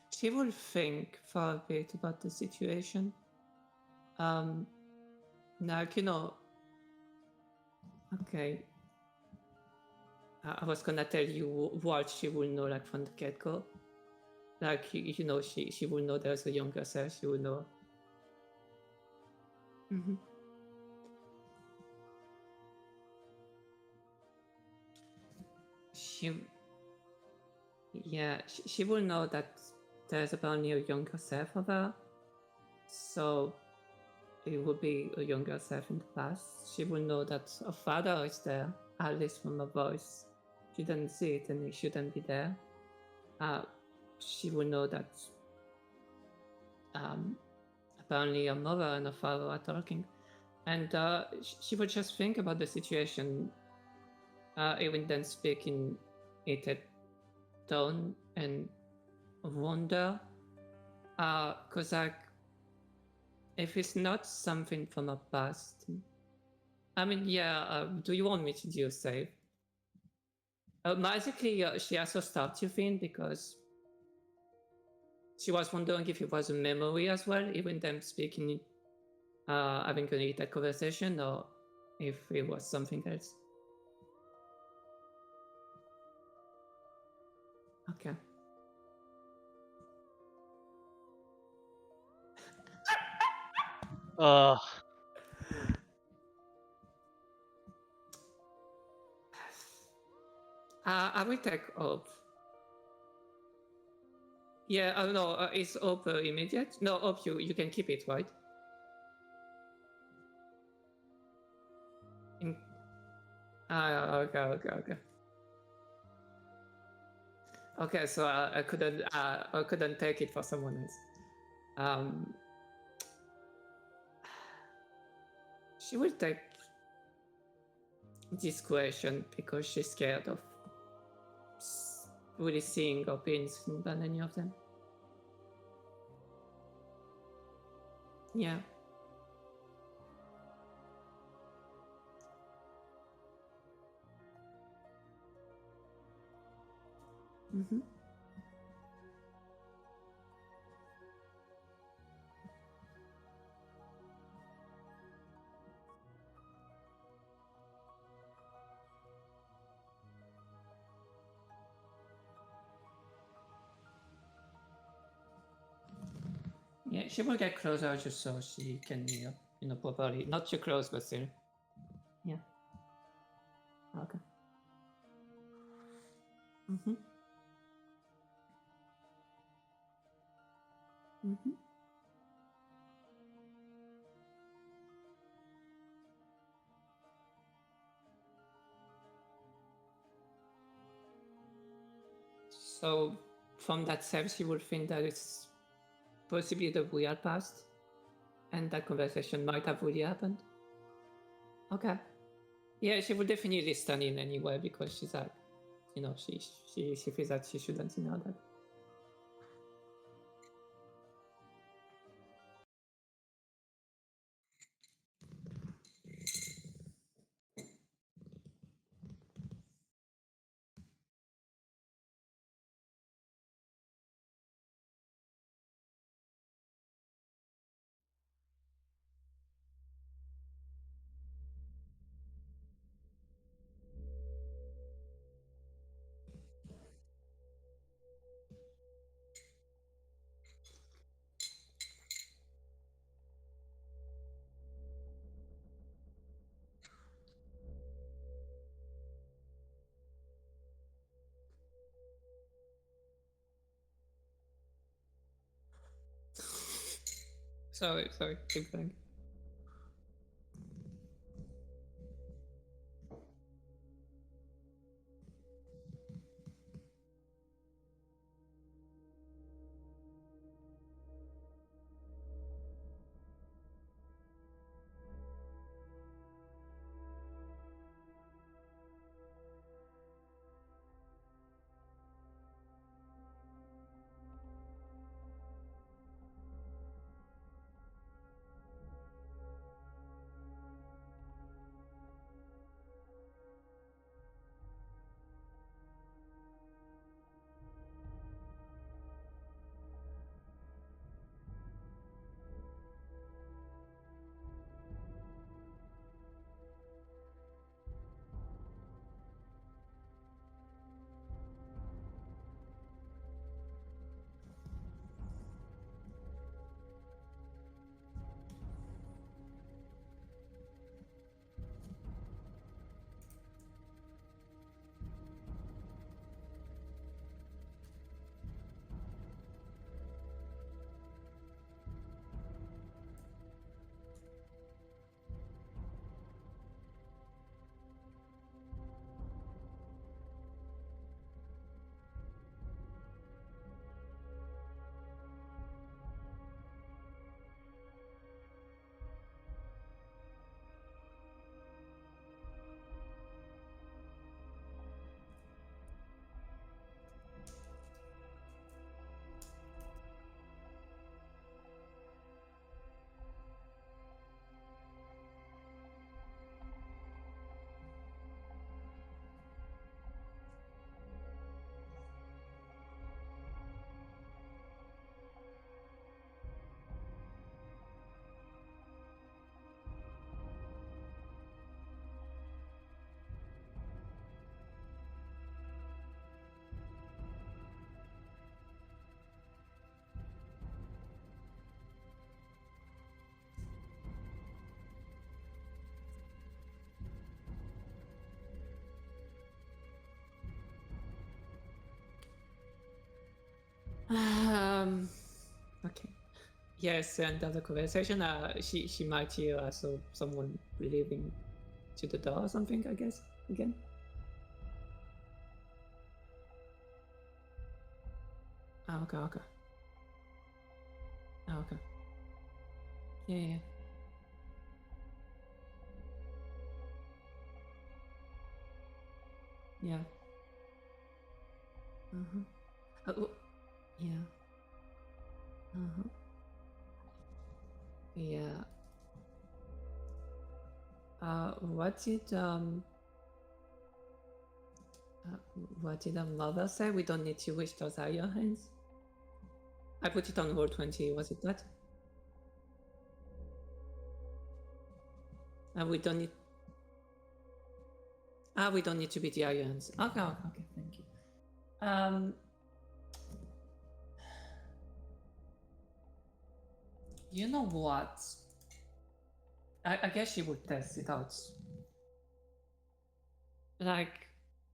she will think for a bit about the situation. Like, okay. I was gonna tell you what she will know, like, from the get-go. Like, she will know there's a younger self, she will know. Mm-hmm. She will know that there's apparently a younger self of her. So it will be a younger self in the past. She will know that her father is there, at least from her voice. She doesn't see it and it shouldn't be there. She will know that apparently her mother and her father are talking. And she would just think about the situation, even then speak in a tone and wonder. Because like, if it's not something from her past, I mean, do you want me to do a save? Basically, she also stopped you, Finn, because she was wondering if it was a memory as well, even them speaking, having that conversation, or if it was something else. Okay. I will take Hope. Yeah, I don't know. Is Hope immediate? No, Hope, you can keep it, right? Okay. Okay, so I couldn't take it for someone else. She will take this question because she's scared of really seeing or being seen by any of them. Yeah. Mm-hmm. Yeah, she will get closer just so she can, properly, not too close, but still. Yeah. Okay. Mm-hmm. Mm-hmm. So, from that sense, she would think that it's possibly the real past, and that conversation might have really happened. Okay. Yeah, she would definitely stand in anyway because she's like, she feels that she shouldn't know that. Sorry, keep going. Okay. Yes, and the conversation. She might hear also someone leaving to the door or something. I guess again. Okay. Okay. Okay. Yeah. Yeah. Oh, yeah. Yeah. What did the mother say? We don't need to wish those are your hands. I put it on roll 20. Was it that? We don't need. We don't need to be the irons. Okay. Thank you. You know what? I guess she would test it out. Like,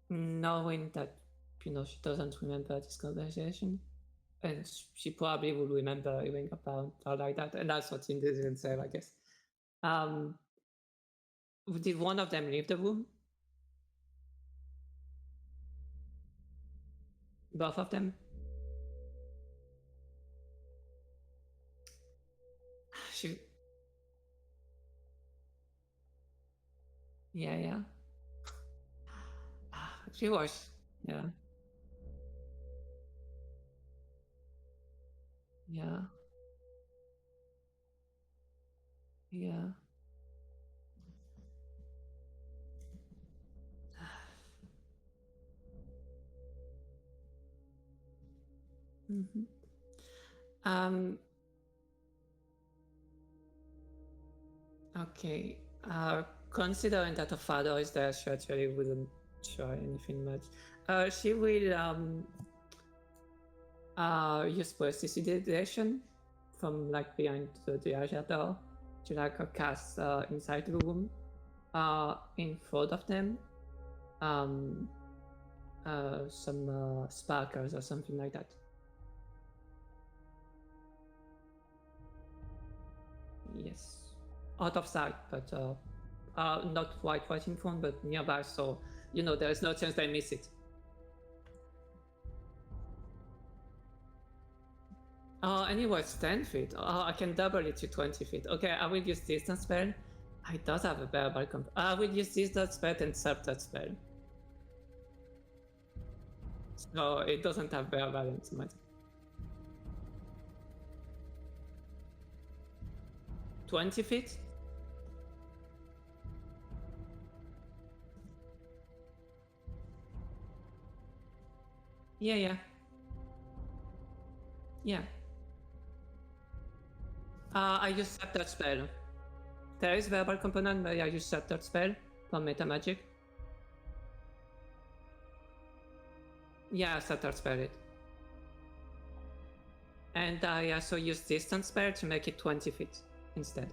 knowing that, she doesn't remember this conversation. And she probably will remember hearing about her like that. And that's what Cindy didn't say, I guess. Did one of them leave the room? Both of them? Yeah. She was. Yeah. Yeah. Okay. Considering that her father is there, she actually wouldn't try anything much. She will use prestidigitation from like behind the Asia door to like cast inside the room. In front of them, some sparkles or something like that. Yes, out of sight, but not quite right in front, but nearby. So there is no chance they miss it. Anyway, it's 10 feet. I can double it to 20 feet. Okay, I will use distance spell. It does have a verbal comp. I will use distance spell and subtle spell. So it doesn't have verbal intimate. 20 feet? Yeah. I use subtle spell. There is verbal component, but I use subtle spell for meta magic. Yeah, subtle spell it. And I also use distance spell to make it 20 feet instead.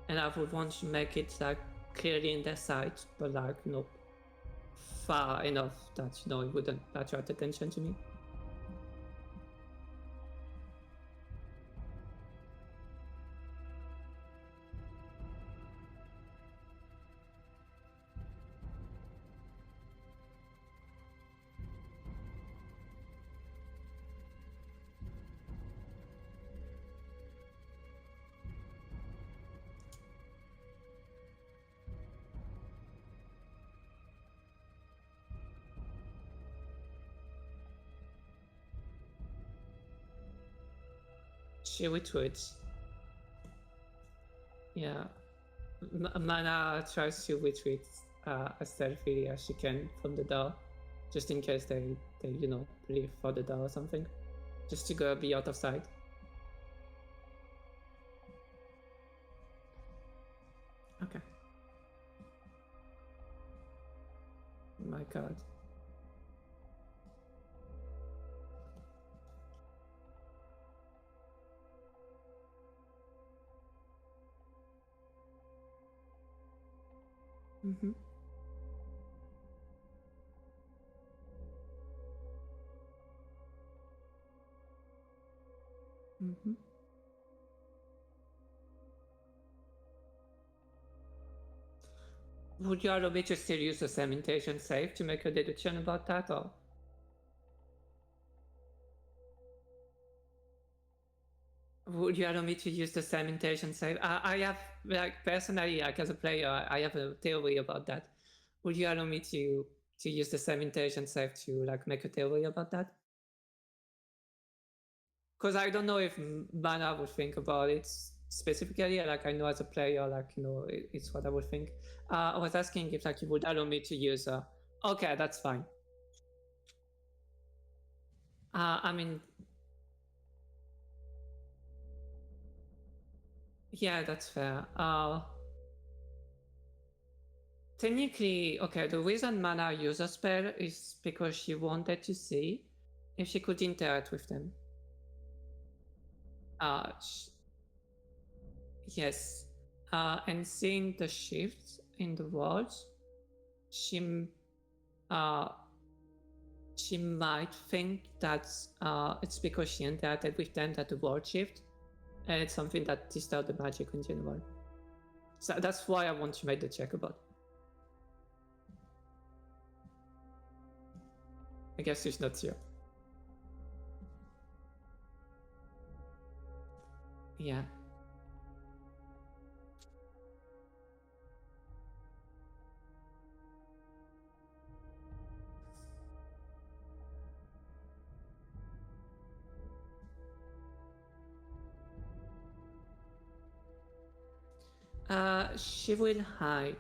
And I would want to make it like clearly in their sight, but like far enough that it wouldn't attract attention to me. She retreats. Yeah. Mana tries to retreat as stealthily as she can from the door, just in case they leave for the door or something, just to go be out of sight. Okay. My God. Mm-hmm. Mm-hmm. Would you allow me to still use the cementation save to make a deduction about that, or? Would you allow me to use the cementation save? I have, like, personally, like, as a player, I have a theory about that. Would you allow me to use the cementation save to, like, make a theory about that? Because I don't know if Mana would think about it specifically. Like, I know as a player, like, you know, it's what I would think. I was asking if, like, you would allow me to use. Okay, that's fine. I mean, yeah, that's fair. Technically, okay, the reason Mana used a spell is because she wanted to see if she could interact with them. Yes. And seeing the shifts in the walls, she might think that it's because she interacted with them that the world shift, and it's something that disturbed the magic in general. So that's why I want to make the check about. I guess she's not here. Yeah. She will hide.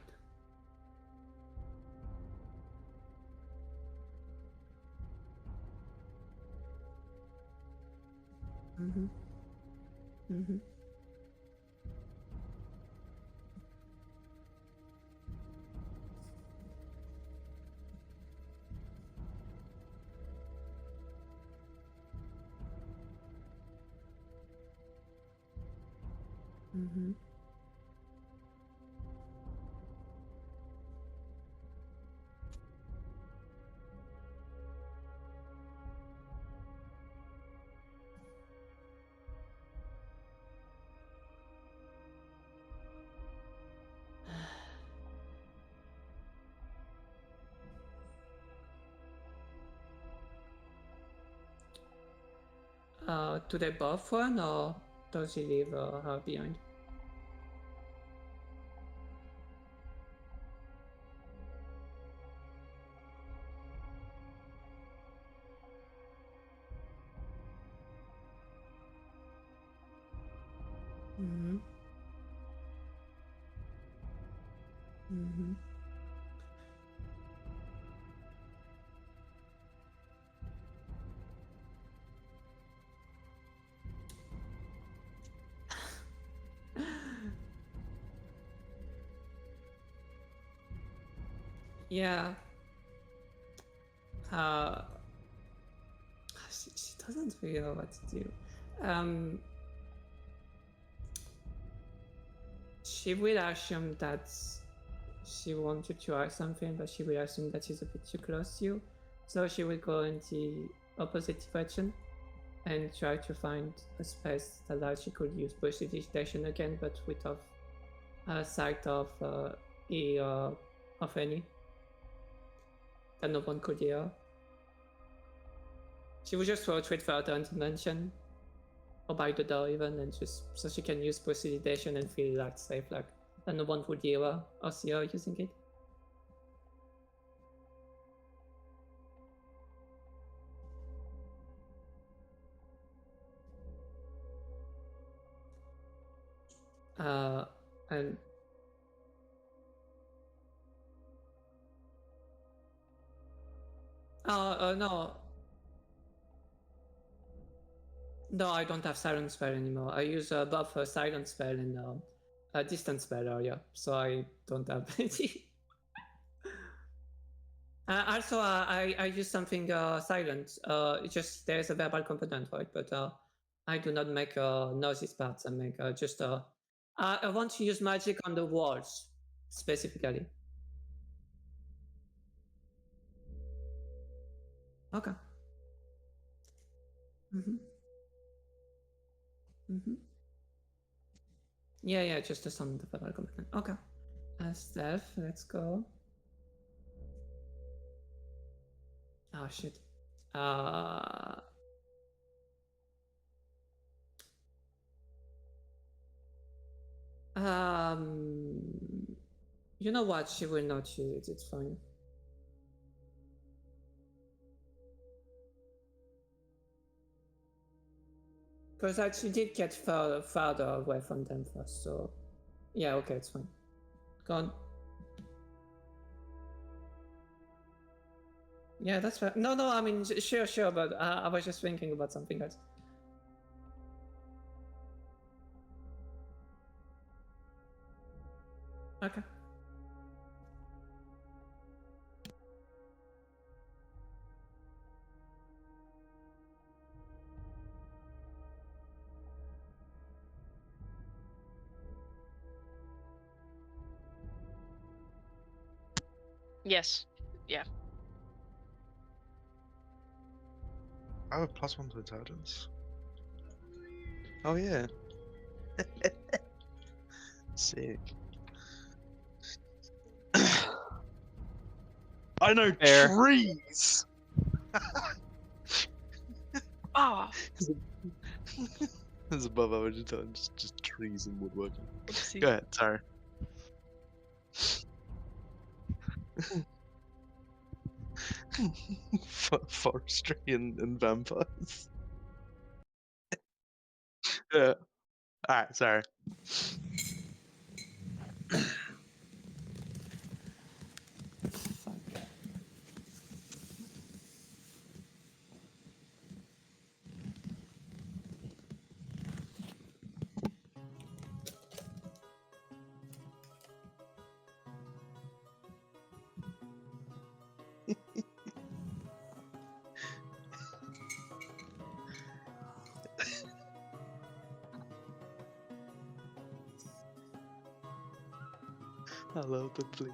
Mm-hmm. Mm-hmm. Mm-hmm. Do they both run, or does he leave her behind? Mm-hmm. Mm-hmm. Yeah. She doesn't really know what to do. She will assume that she wanted to ask something, but she will assume that she's a bit too close to you. So she will go in the opposite direction and try to find a space that she could use precipitation again, but without sight of of any that no one could hear. She will just throw a treat further into dimension, or by the door even, and just so she can use precipitation and feel like safe, like that no one would hear her or see her using it. And no, I don't have silence spell anymore. I use both a silence spell and a distance spell area, so I don't have any. Also, I use something silent. It's just there's a verbal component, right? But I do not make noises parts. I make just I want to use magic on the walls specifically. Okay. Mm-hmm. Mm-hmm. Yeah, just the sound of the argument. Okay. Stealth, let's go. Oh shit. You know what? She will not use it. It's fine. Because she did get farther away from them first, so yeah, okay, it's fine. Go on. Yeah, that's fair. No, I mean, sure, but I was just thinking about something else. Okay. Yes. Yeah. I have a +1 to intelligence. Oh yeah. Sick. I know Fair. trees. Oh. It's above average intelligence, just trees and woodworking. Oopsie. Go ahead, sorry. Forestry and vampires. Yeah. Alright, sorry. Hello, Dudley.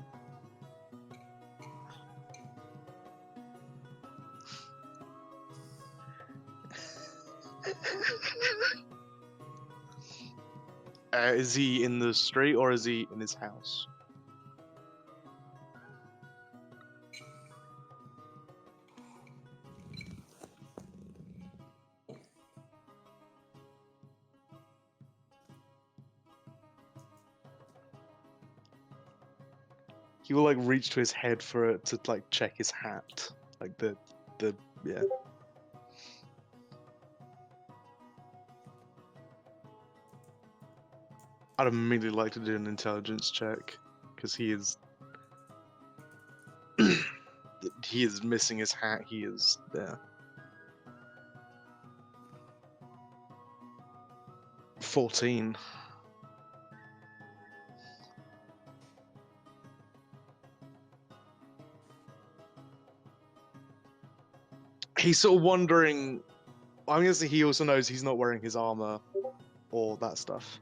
Is he in the street or is he in his house? He will like reach to his head for it to like check his hat, like the yeah. I'd immediately like to do an intelligence check because he is he is missing his hat. He is there. 14. He's sort of wondering. I'm gonna say he also knows he's not wearing his armor or that stuff.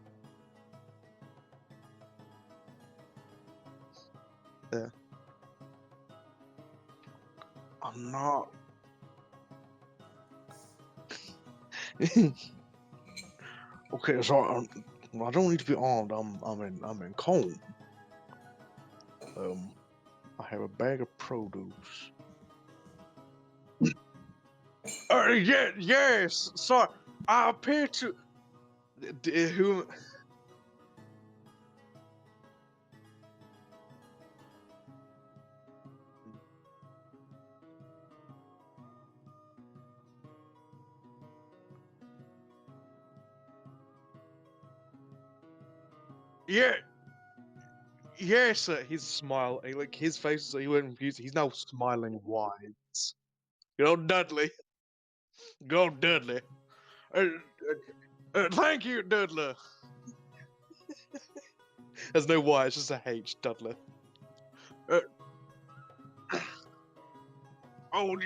There. I'm not. Okay, so I don't need to be armed. I'm in Cone. I have a bag of produce. Yes. Sorry, I appear to. Who? Yeah. Yes, his smile, like his face, he went confused. He's now smiling wide. Go Dudley. Go Dudley. Thank you, Dudley. There's no Y, it's just a H, Dudley. Oh,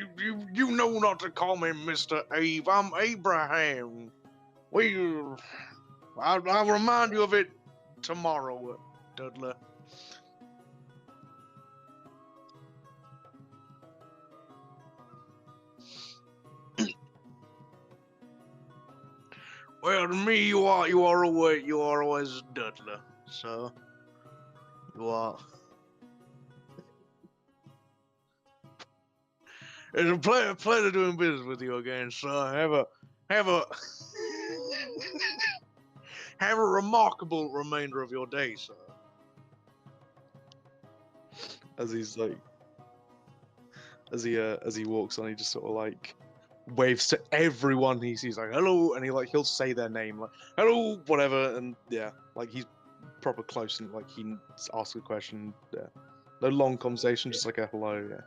you know not to call me Mr. Ave. I'm Abraham. I'll remind you of it tomorrow, Dudley. Well, to me, you are always Dudley. So you are. It's a pleasure doing business with you again, sir. Have a have a remarkable remainder of your day, sir. As he's like, as he walks on, he just sort of like waves to everyone he sees, like hello, and he'll say their name, like hello, whatever, and yeah, like he's proper close and like he asks a question. Yeah, no long conversation, just like a hello. Yeah.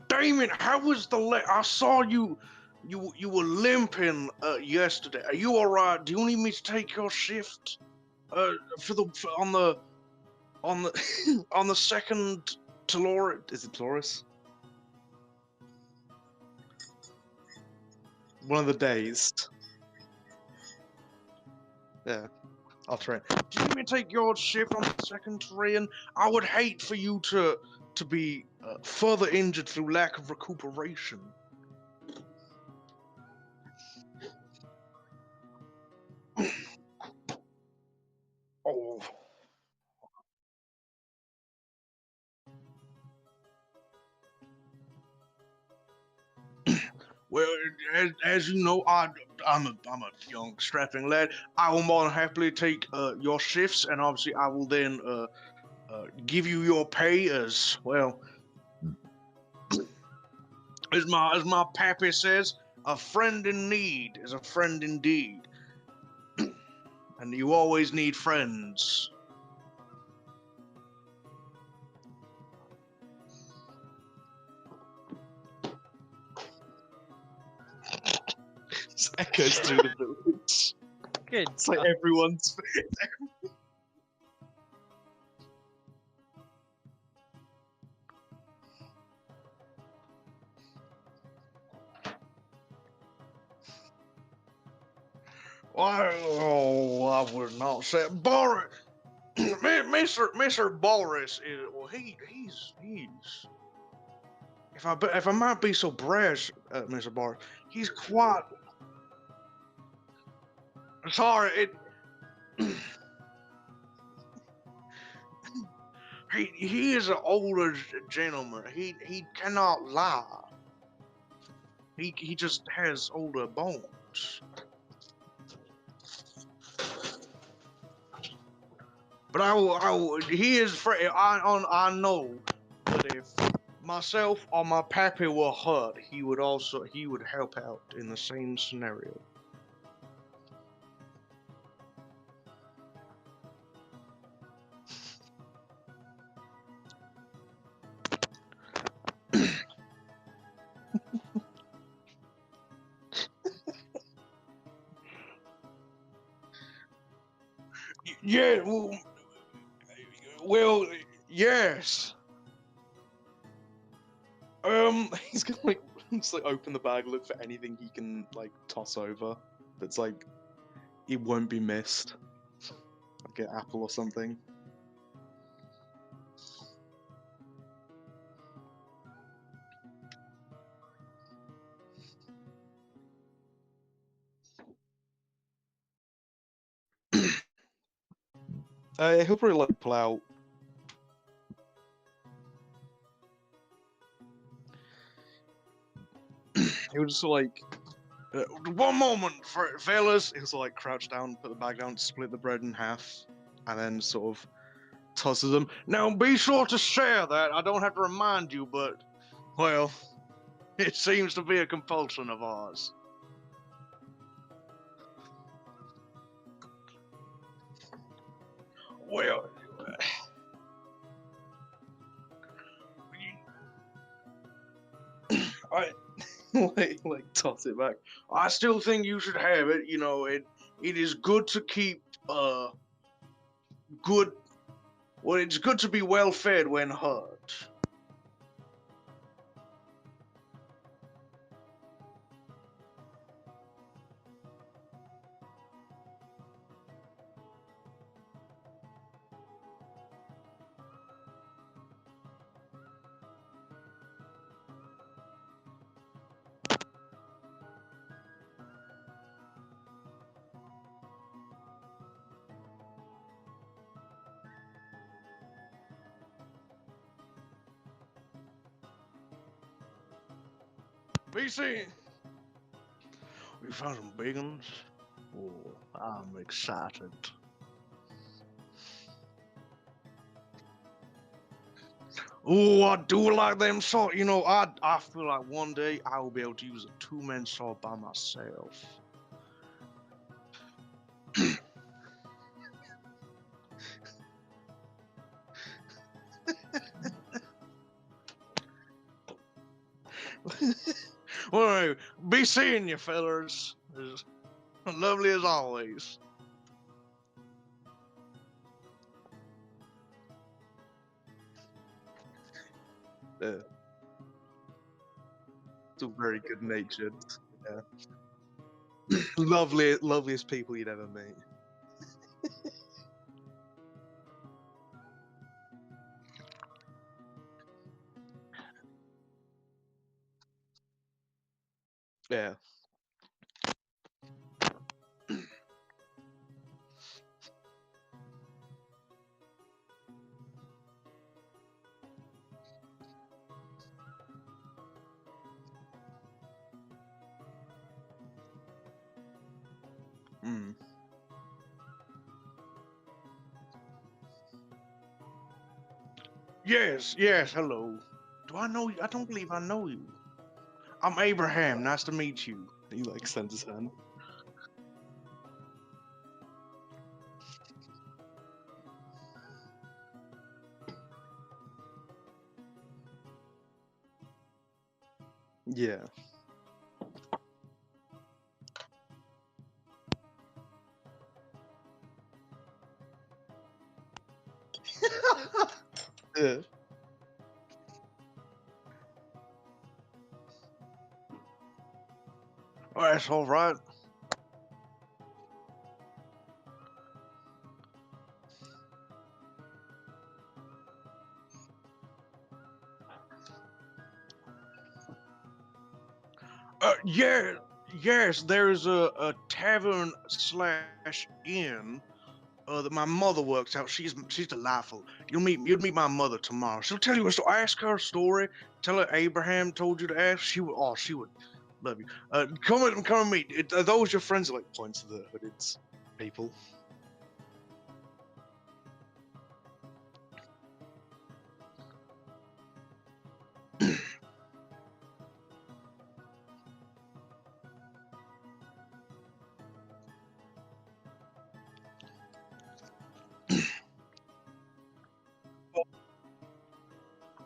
Damon, how was the leg? I saw you were limping yesterday. Are you all right? Do you need me to take your shift? On the on the second Taloris. Is it Taloris? One of the days. Yeah, I'll try. Do you need me to take your shift on the second Tarian? I would hate for you to be further injured through lack of recuperation. Oh. Well, as you know, I'm a young strapping lad. I will more than happily take your shifts, and obviously I will then give you your pay as well. As my pappy says, a friend in need is a friend indeed, and you always need friends. Just echoes through the village. Good. It's like everyone's. Oh, I would not say Boris. Mr. Boris is well. He's. If I might be so brash, Mr. Boris, he's quite. Sorry, he is an older gentleman. He cannot lie. He just has older bones. But he is afraid. I know that if myself or my pappy were hurt, he would help out in the same scenario. Yeah, well, yes. He's gonna like just like open the bag, look for anything he can like toss over that's like it won't be missed, like an apple or something. He'll probably like pull out. He'll just like, one moment, fellas. He'll sort of like crouch down, put the bag down, split the bread in half, and then sort of tosses them. Now be sure to share that. I don't have to remind you, but well, it seems to be a compulsion of ours. Well, like toss it back. I still think you should have it. You know, it is good to keep good. Well, it's good to be well fed when hurt. BC, we found some big ones. Oh, I'm excited. Oh, I do like them saw. You know, I feel like one day I will be able to use a two-man saw by myself. Well, be seeing you, fellers. As lovely as always. Still very good natured. Yeah. Loveliest people you'd ever meet. Yeah. Mm. Yes, yes, hello. Do I know you? I don't believe I know you. I'm Abraham. Nice to meet you. He like sends his hand. Yeah. Yeah. Oh, that's all right. Yeah, yes, there's a tavern slash inn that my mother works out. She's delightful. You'll meet my mother tomorrow. She'll tell you a story. Ask her a story. Tell her Abraham told you to ask. She would love you. Come and meet. Are those your friends? Like points to the hooded people.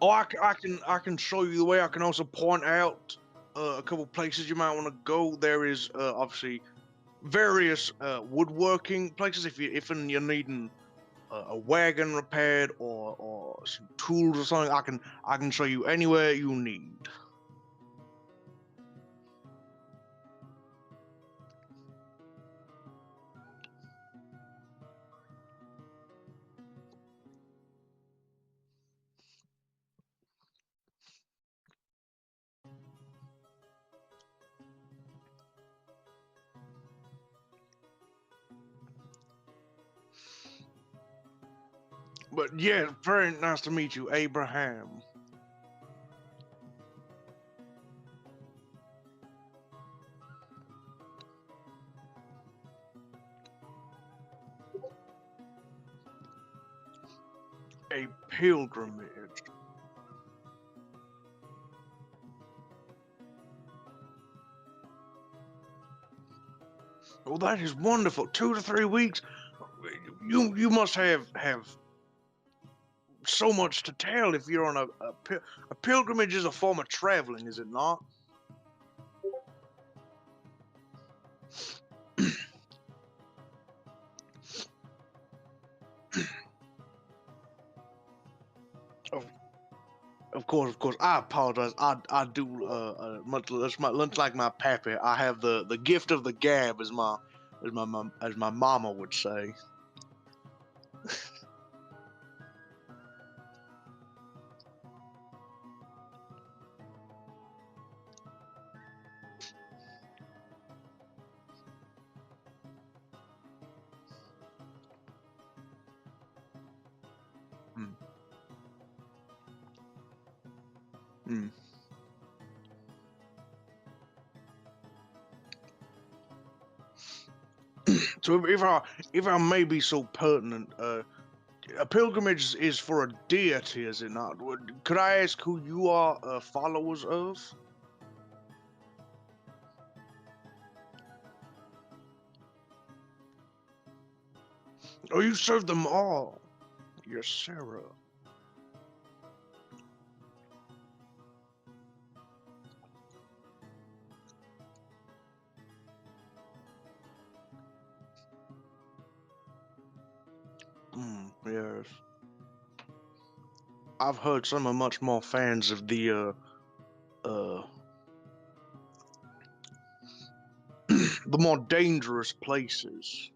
Oh, I can show you the way. I can also point out a couple places you might want to go. There is obviously various woodworking places if you're needing a wagon repaired or some tools or something. I can show you anywhere you need. But yeah, very nice to meet you, Abraham. A pilgrimage. Oh, that is wonderful. 2 to 3 weeks. You must have so much to tell if you're on a pilgrimage is a form of traveling, is it not? Of course, of course. I apologize. I do much like my pappy. I have the gift of the gab, as my mama would say. Hmm. Hmm. So if I may be so pertinent, a pilgrimage is for a deity, is it not? Could I ask who you are followers of? Oh, you serve them all. Yes, Sarah. Yes. I've heard some are much more fans of the uh the more dangerous places.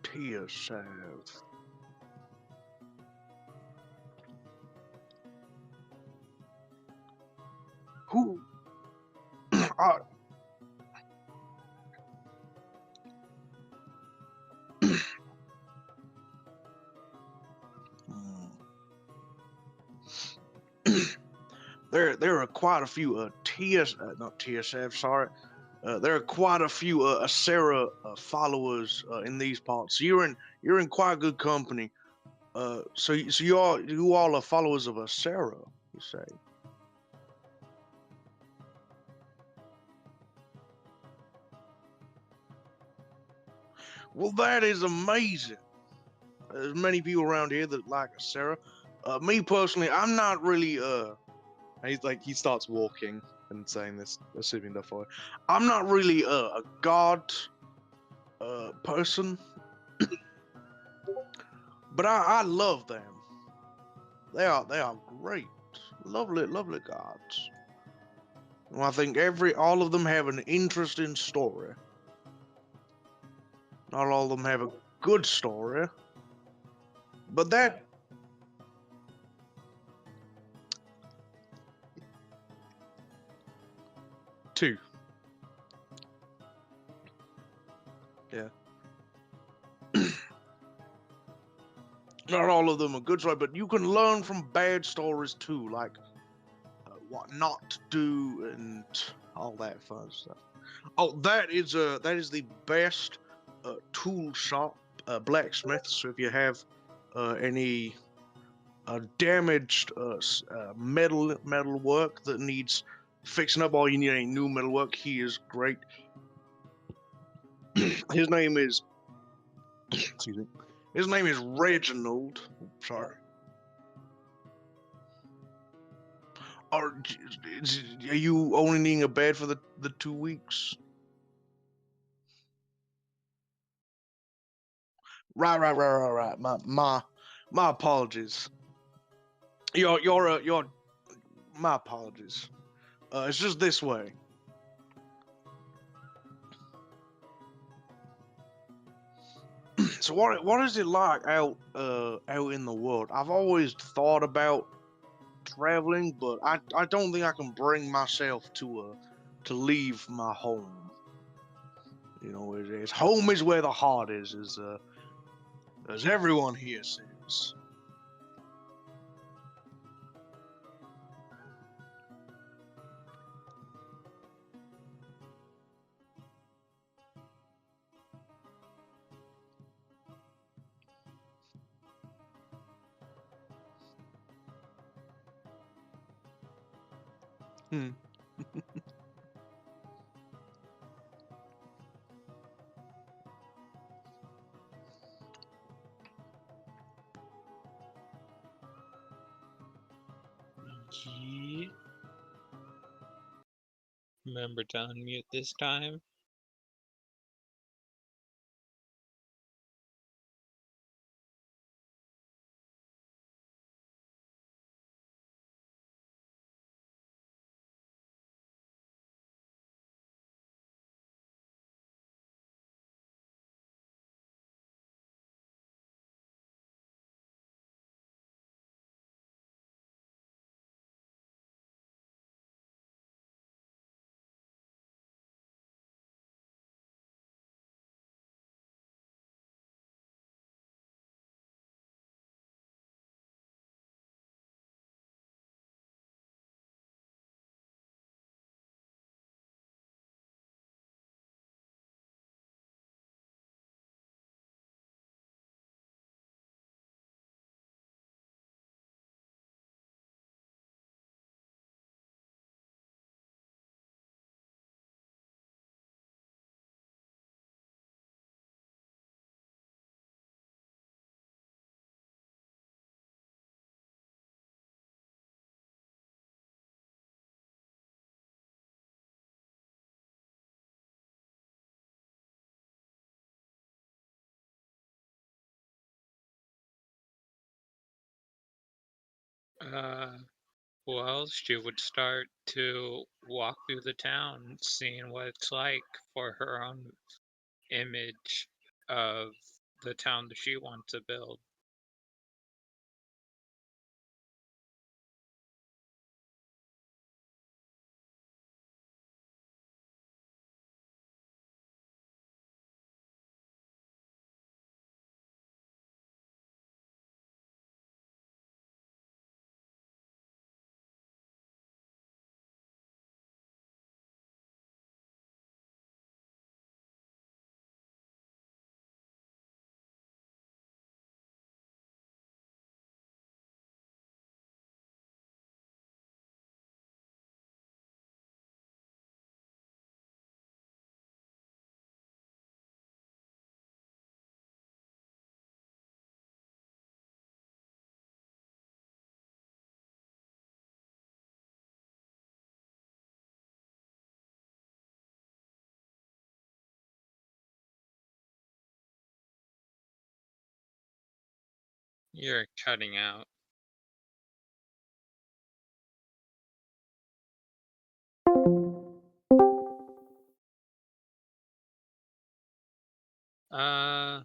TSF. Who? I, there are quite a few not TSF, sorry. There are quite a few Asera followers in these parts. So you're in quite good company. So you all are followers of Asera, you say? Well, that is amazing. There's many people around here that like Asera. Me personally, I'm not really And he starts walking and saying this, assuming they're following. I'm not really a god person, but I love them. They are great, lovely gods. Well, I think all of them have an interesting story. Not all of them have a good story, but that Two. Yeah. not all of them are good stories, but you can learn from bad stories too, like what not to do and all that fun stuff. Oh, that is the best tool shop, blacksmith. So if you have any damaged metal work that needs fixing up, or you need any new metal work, he is great. His name is excuse me. His name is Reginald. Sorry. Are you only needing a bed for the 2 weeks? Right. My apologies. Your my apologies. It's just this way. So what is it like out in the world? I've always thought about traveling, but I don't think I can bring myself to leave my home. You know, it's home is where the heart is, as everyone here says. Ye- Remember to unmute this time. Well, she would start to walk through the town, seeing what it's like for her own image of the town that she wants to build. You're cutting out. Uh,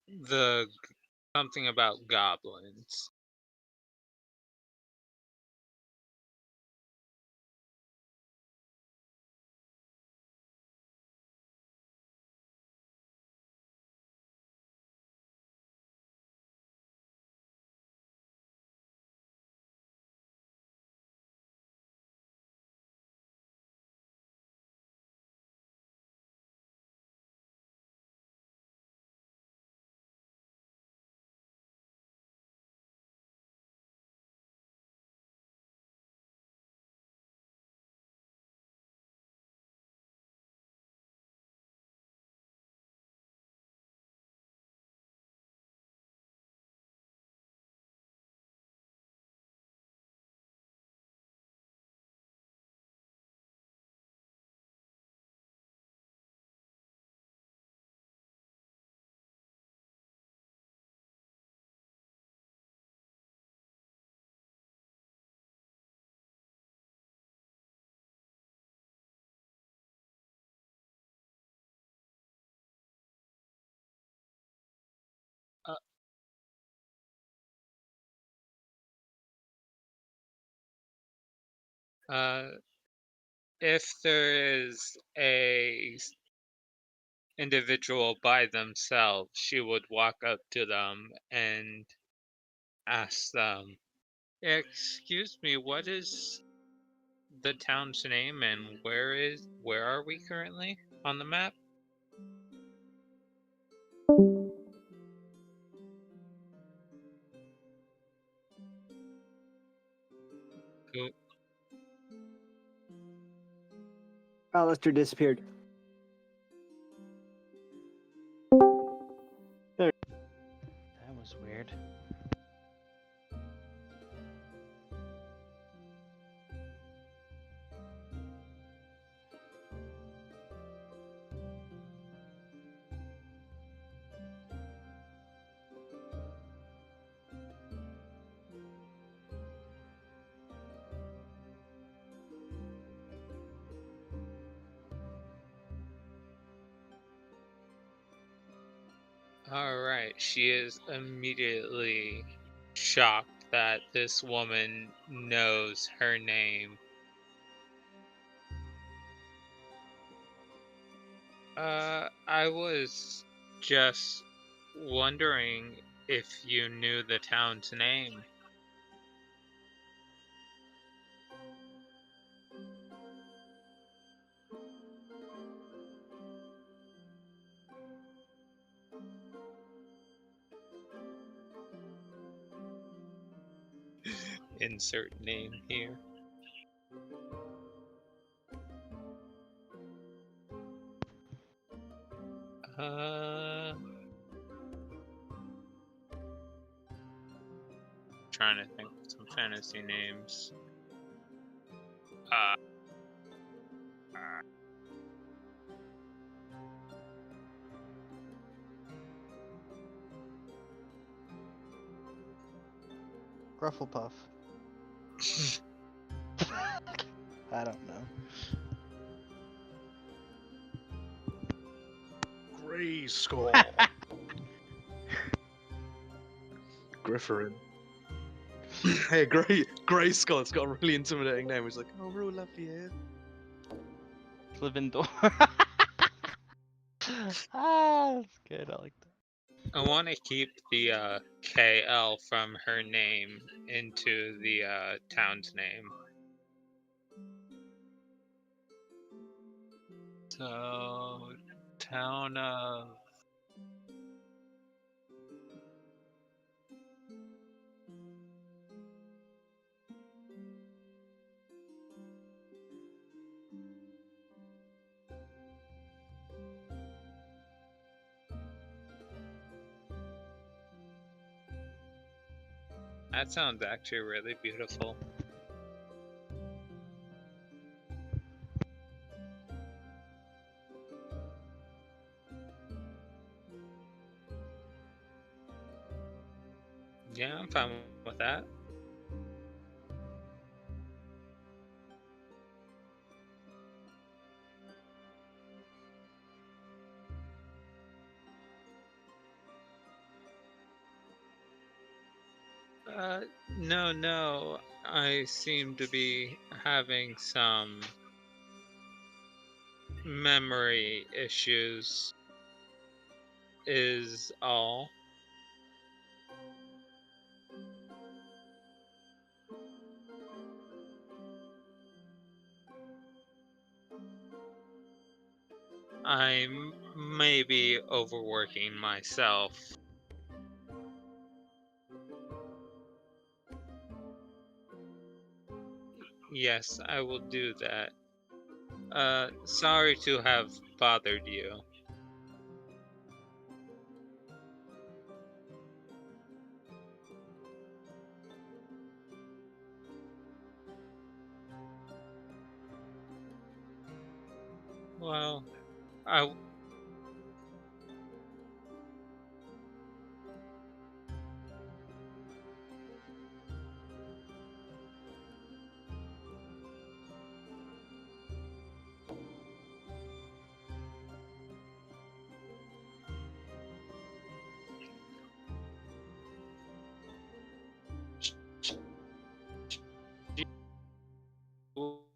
the something about goblins. Uh, uh, if there is a individual by themselves, she would walk up to them and ask them, "Excuse me, what is the town's name and where are we currently on the map?" Who- Alistair disappeared. That was weird. Alright, she is immediately shocked that this woman knows her name. I was just wondering if you knew the town's name. Insert name here. Trying to think of some fantasy names. Uh, Grufflepuff. I don't know. Grayskull. Grifferin. Hey, Grayskull. It's got a really intimidating name. It's like, oh, real lovely here. Slivendor. That's good. I like that. I want to keep the KL from her name into the town's name. So, town of... That sounds actually really beautiful. Yeah, I'm fine with that. No. I seem to be having some memory issues, is all. I'm maybe overworking myself. Yes, I will do that. Sorry to have bothered you. Well, I...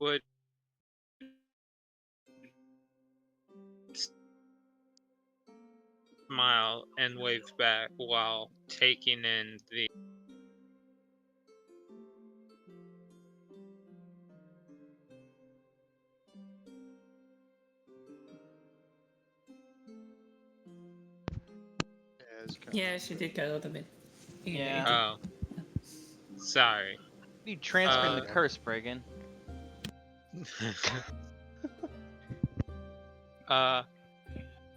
would smile and wave back while taking in the... Yeah, she did get a little bit Yeah. irritated. Oh, sorry. You transferring the Uh, curse, Bragan.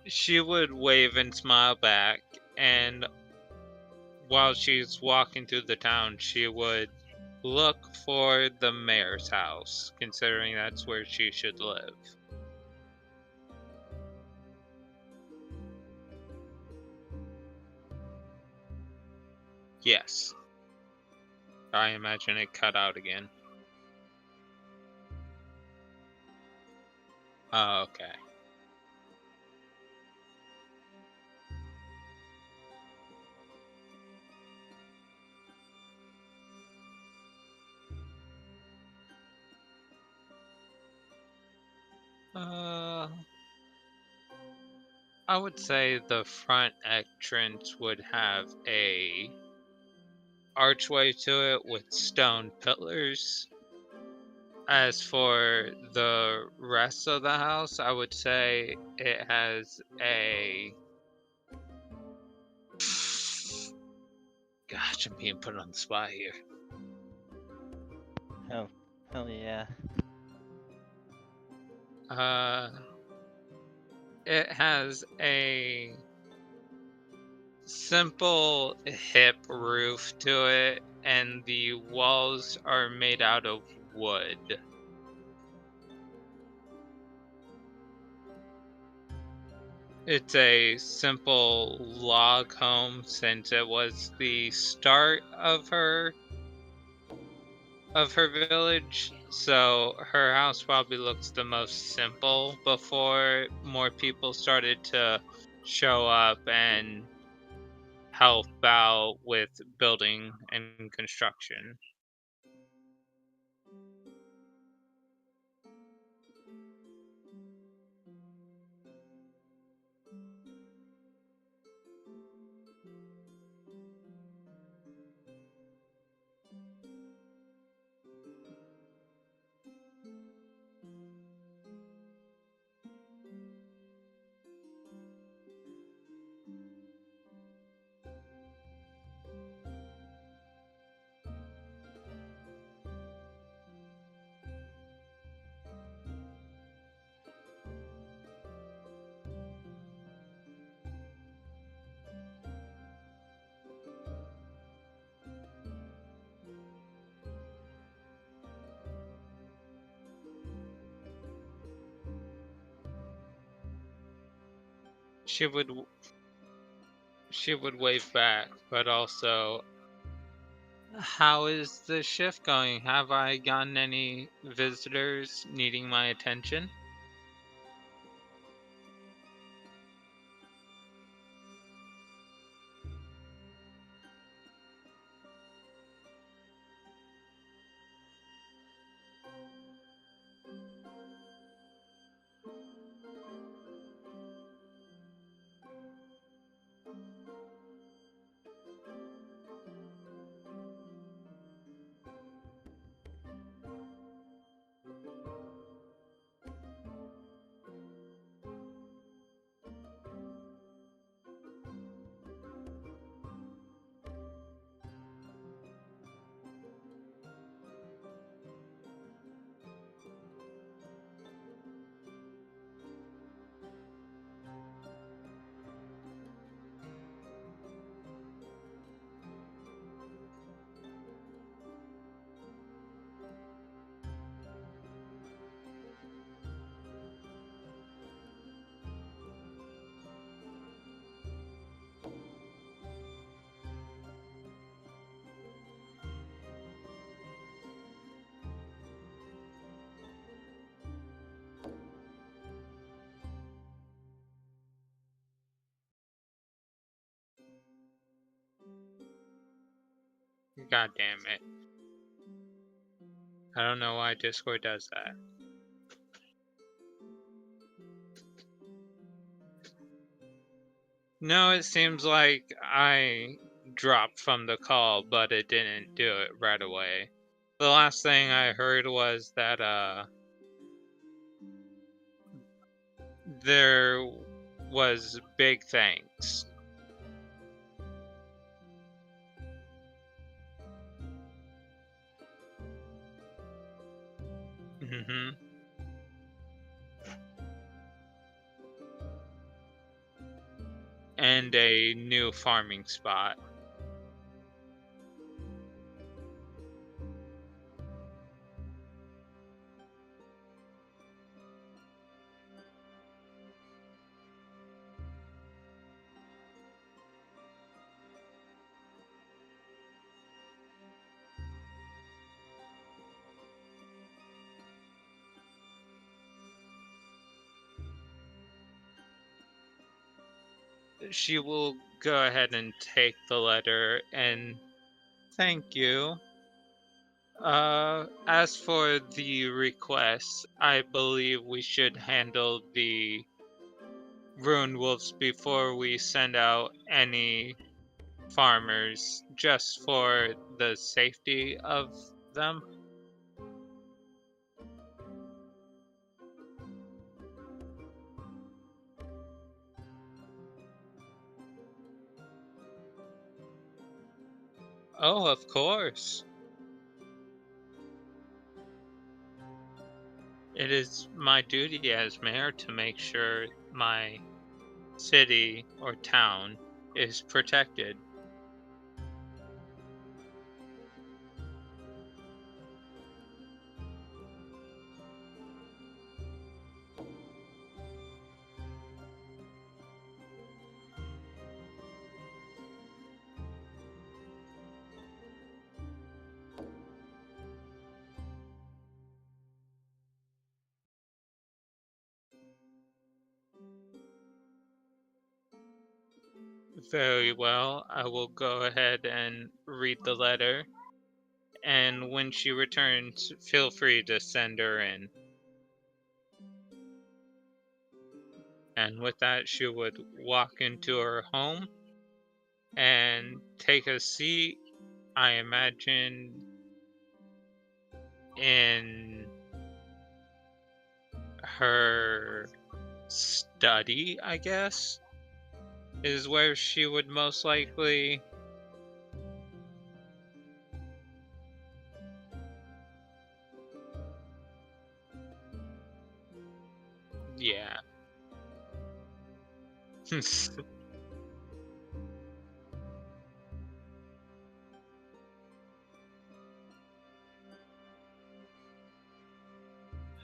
She would wave and smile back, and while she's walking through the town, she would look for the mayor's house, considering that's where she should live. Yes. I imagine it cut out again. Oh, okay. I would say the front entrance would have a archway to it with stone pillars. As for the rest of the house, I would say it has a. Gosh, I'm being put on the spot here. Oh, hell yeah. It has a simple hip roof to it, and the walls are made out of wood. It's a simple log home since it was the start of her village, so her house probably looks the most simple before more people started to show up and help out with building and construction. She would wave back, but also, how is the shift going? Have I gotten any visitors needing my attention? God damn it. I don't know why Discord does that. No, it seems like I dropped from the call, but it didn't do it right away. The last thing I heard was that there was big thanks. Mm-hmm. And a new farming spot. She will go ahead and take the letter and thank you. As for the request, I believe we should handle the ruined wolves before we send out any farmers, just for the safety of them. Oh, of course. It is my duty as mayor to make sure my city or town is protected. Very well, I will go ahead and read the letter, and when she returns, feel free to send her in. And with that, she would walk into her home and take a seat, I imagine, in her study, I guess, is where she would most likely. Yeah.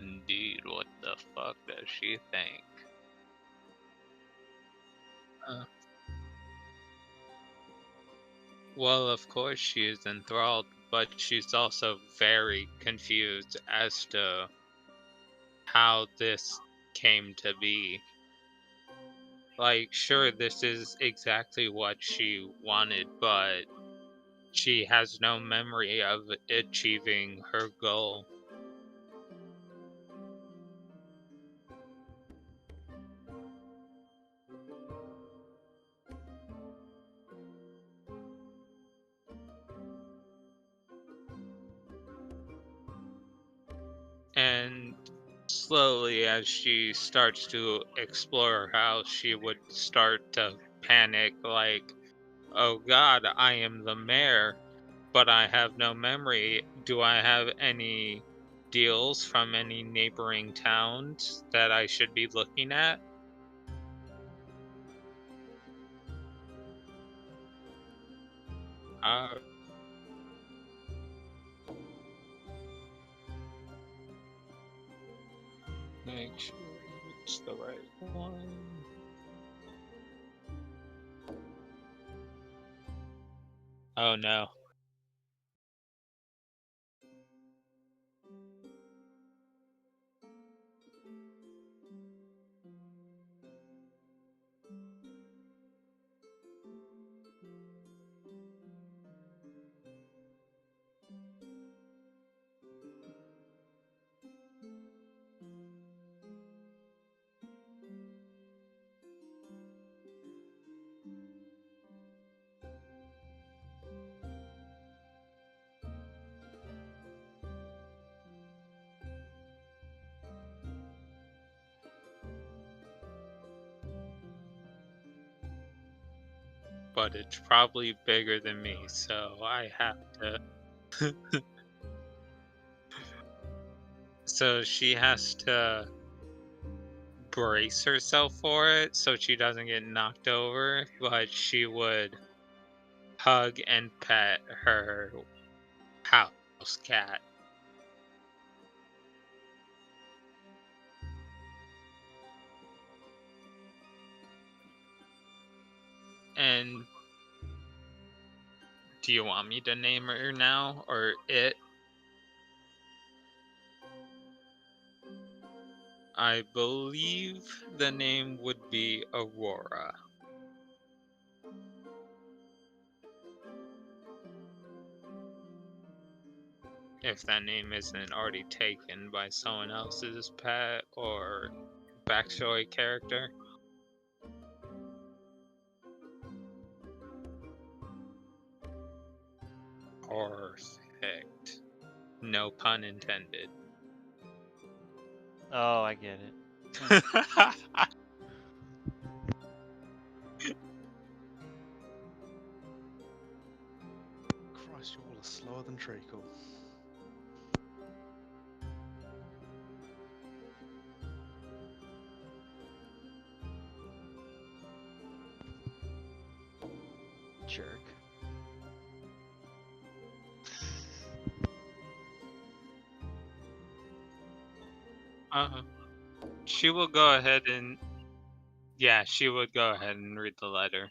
Indeed, what the fuck does she think? Uh, well, of course she is enthralled, but she's also very confused as to how this came to be. Like, sure, this is exactly what she wanted, but she has no memory of achieving her goal. And slowly, as she starts to explore her house, she would start to panic, like, oh god, I am the mayor, but I have no memory. Do I have any deals from any neighboring towns that I should be looking at? Uh, make sure it's the right one. Oh no. But it's probably bigger than me, so I have to. So she has to brace herself for it so she doesn't get knocked over, but she would hug and pet her house cat. And do you want me to name her now or it? I believe the name would be Aurora. If that name isn't already taken by someone else's pet or backstory character. Perfect. No pun intended. Oh, I get it. Christ, you all are slower than treacle. Jerk. She will go ahead and yeah, she would go ahead and read the letter.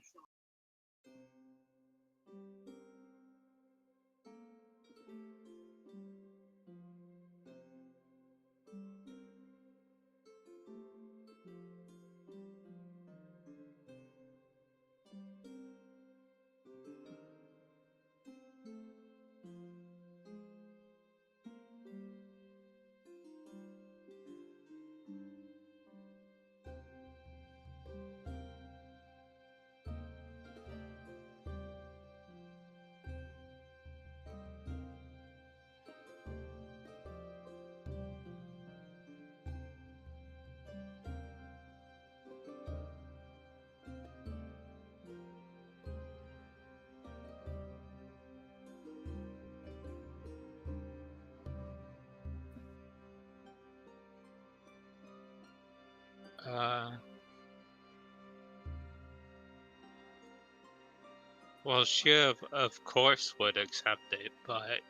Well, she of course would accept it, but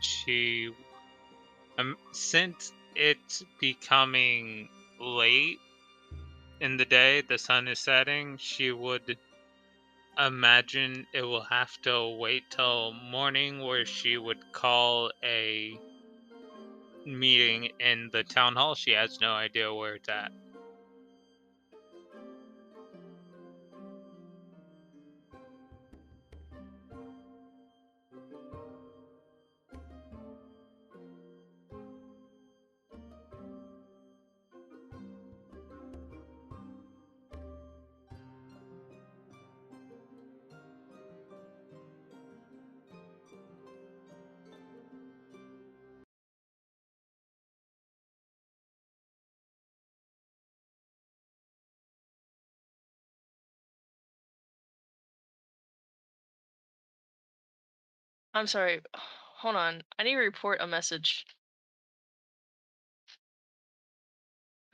she, since it's becoming late in the day, the sun is setting, she would imagine it will have to wait till morning where she would call a meeting in the town hall. She has no idea where it's at. I'm sorry. Hold on. I need to report a message.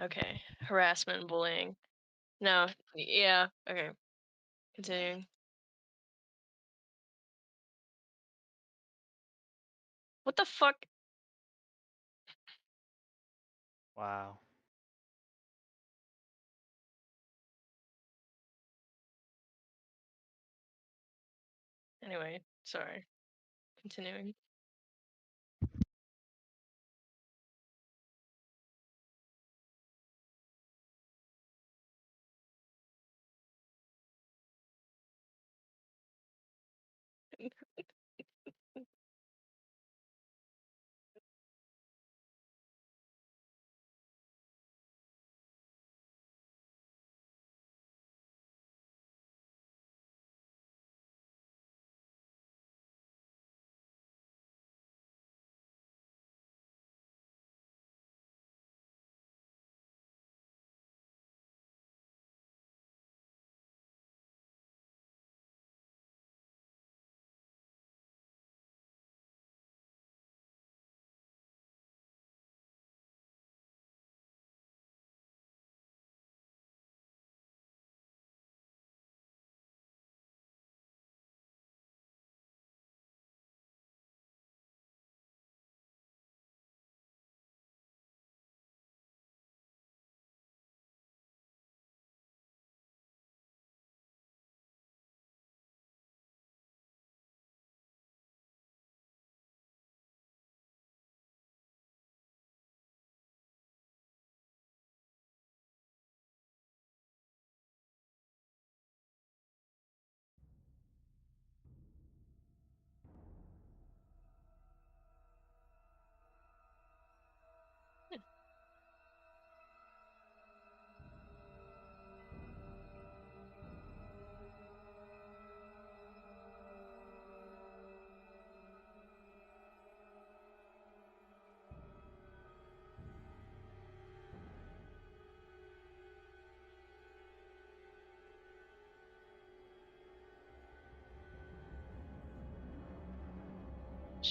Okay. Harassment and bullying. No. Yeah. Okay. Continuing. What the fuck? Wow. Anyway, sorry. Continuing.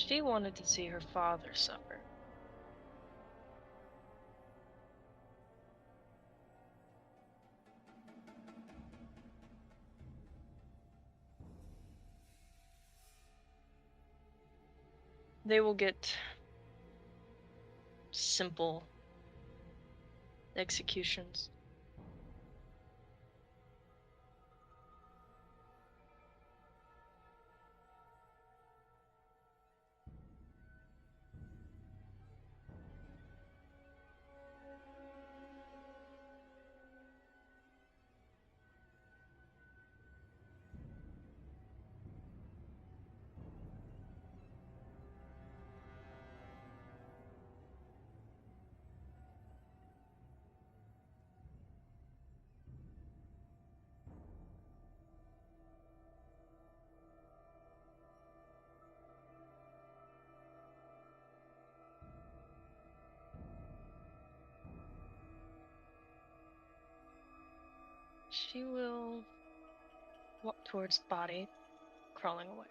She wanted to see her father suffer. They will get simple executions. She will walk towards the body, crawling away.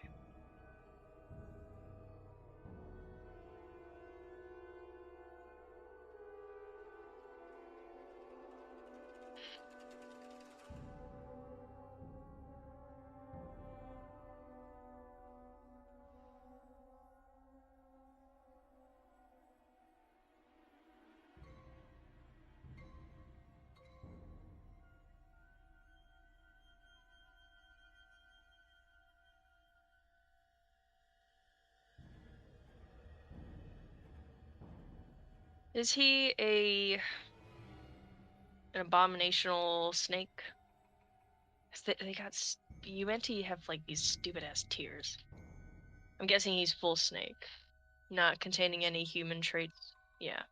Is he an abominational snake? 'Cause they got Umenti have like these stupid ass tears. I'm guessing he's full snake, not containing any human traits. Yeah.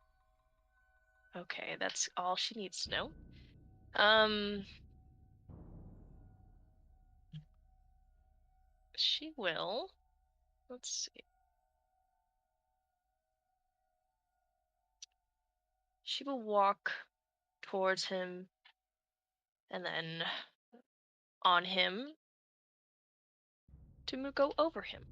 Okay, that's all she needs to know. She will. Let's see. She will walk towards him and then on him to go over him.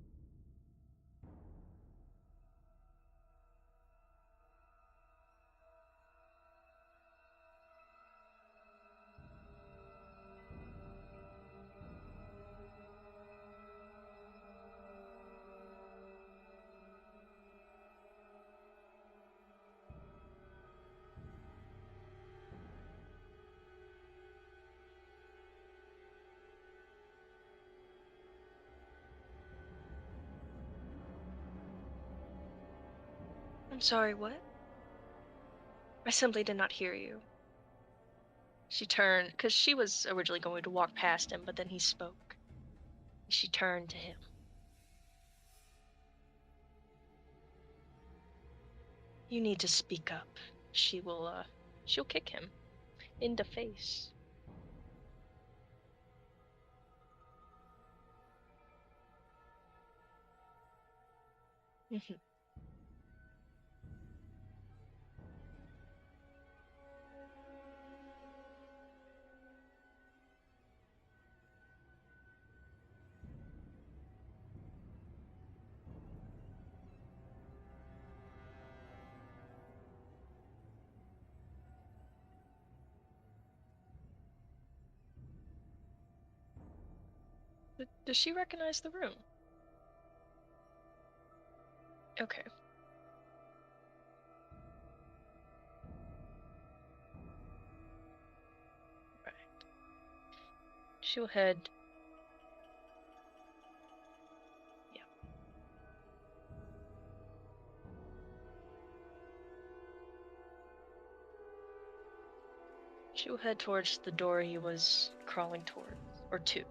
I'm sorry, what? I simply did not hear you. She turned, because she was originally going to walk past him, but then he spoke. She turned to him. You need to speak up. She'll kick him in the face. Mhm. Does she recognize the room? Okay. Right. She'll head. Yeah. She'll head towards the door he was crawling towards, or to.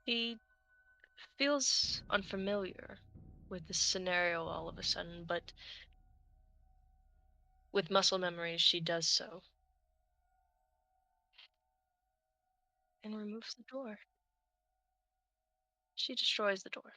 She feels unfamiliar with this scenario all of a sudden, but with muscle memory, she does so and removes the door. She destroys the door.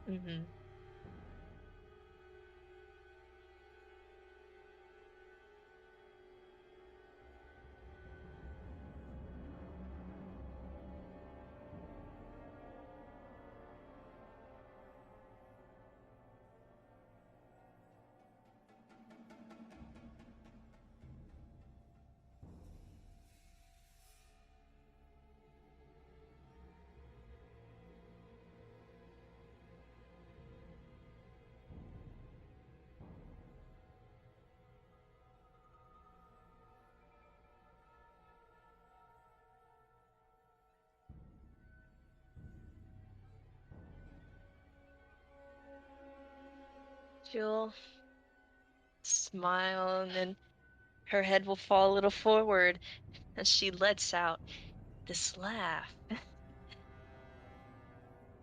Mm-hmm. She'll smile and then her head will fall a little forward as she lets out this laugh.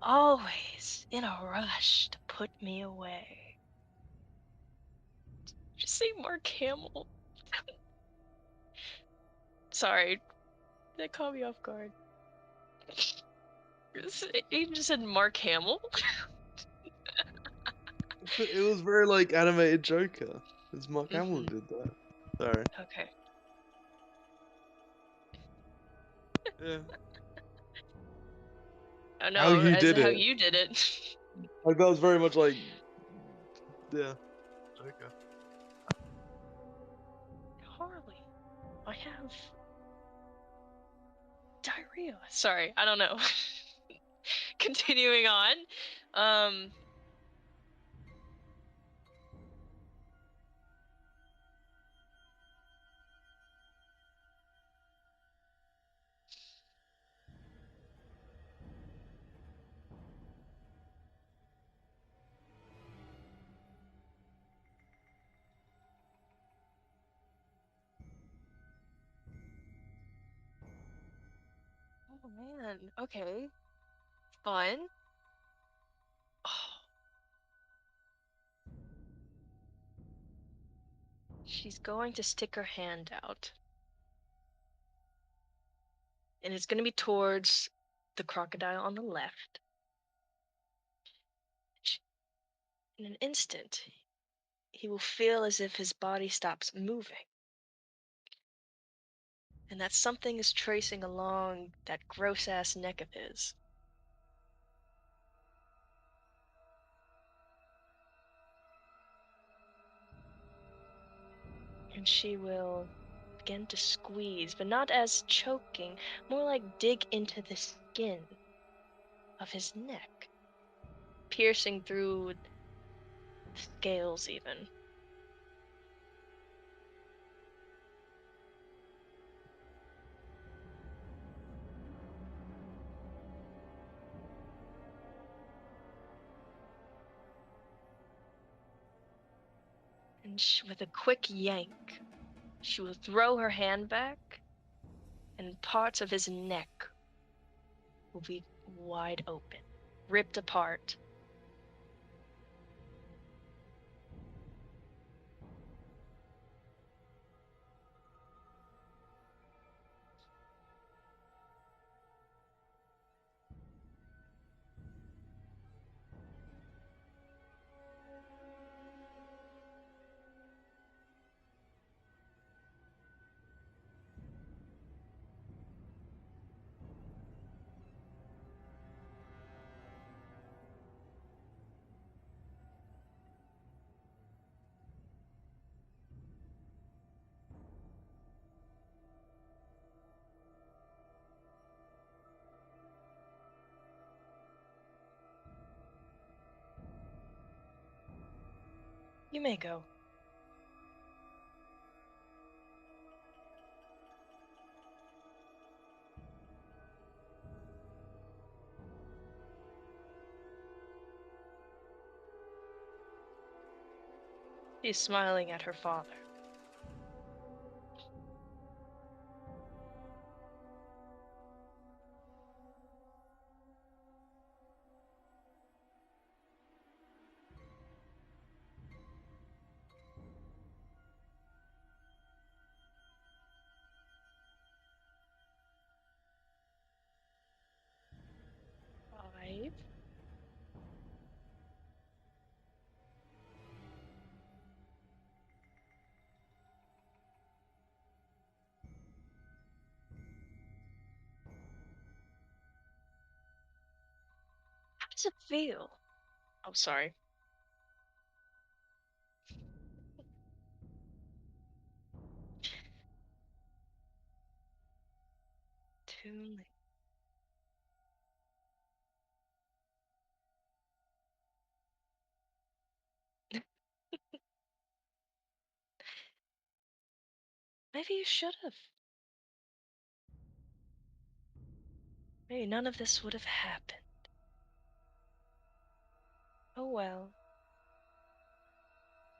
Always in a rush to put me away. Just say Mark Hamill. Sorry, that caught me off guard. You just said Mark Hamill? It was very like animated Joker. It's Mark Hamill Mhm. who did that. Sorry. Okay. Yeah. Oh How no, you as did how it. you did it. Like that was very much like, yeah, Joker. Harley, I have diarrhea. Sorry, I don't know. Continuing on. Um Oh man, okay. Fun. Oh, she's going to stick her hand out. And it's going to be towards the crocodile on the left. In an instant, he will feel as if his body stops moving. And that something is tracing along that gross ass neck of his. And she will begin to squeeze, but not as choking, more like dig into the skin of his neck, piercing through the scales even. And with a quick yank, she will throw her hand back, and parts of his neck will be wide open, ripped apart. You may go. She's smiling at her father. Five. How does it feel? Oh, sorry. Too late. Maybe you should have. Maybe none of this would have happened. Oh well.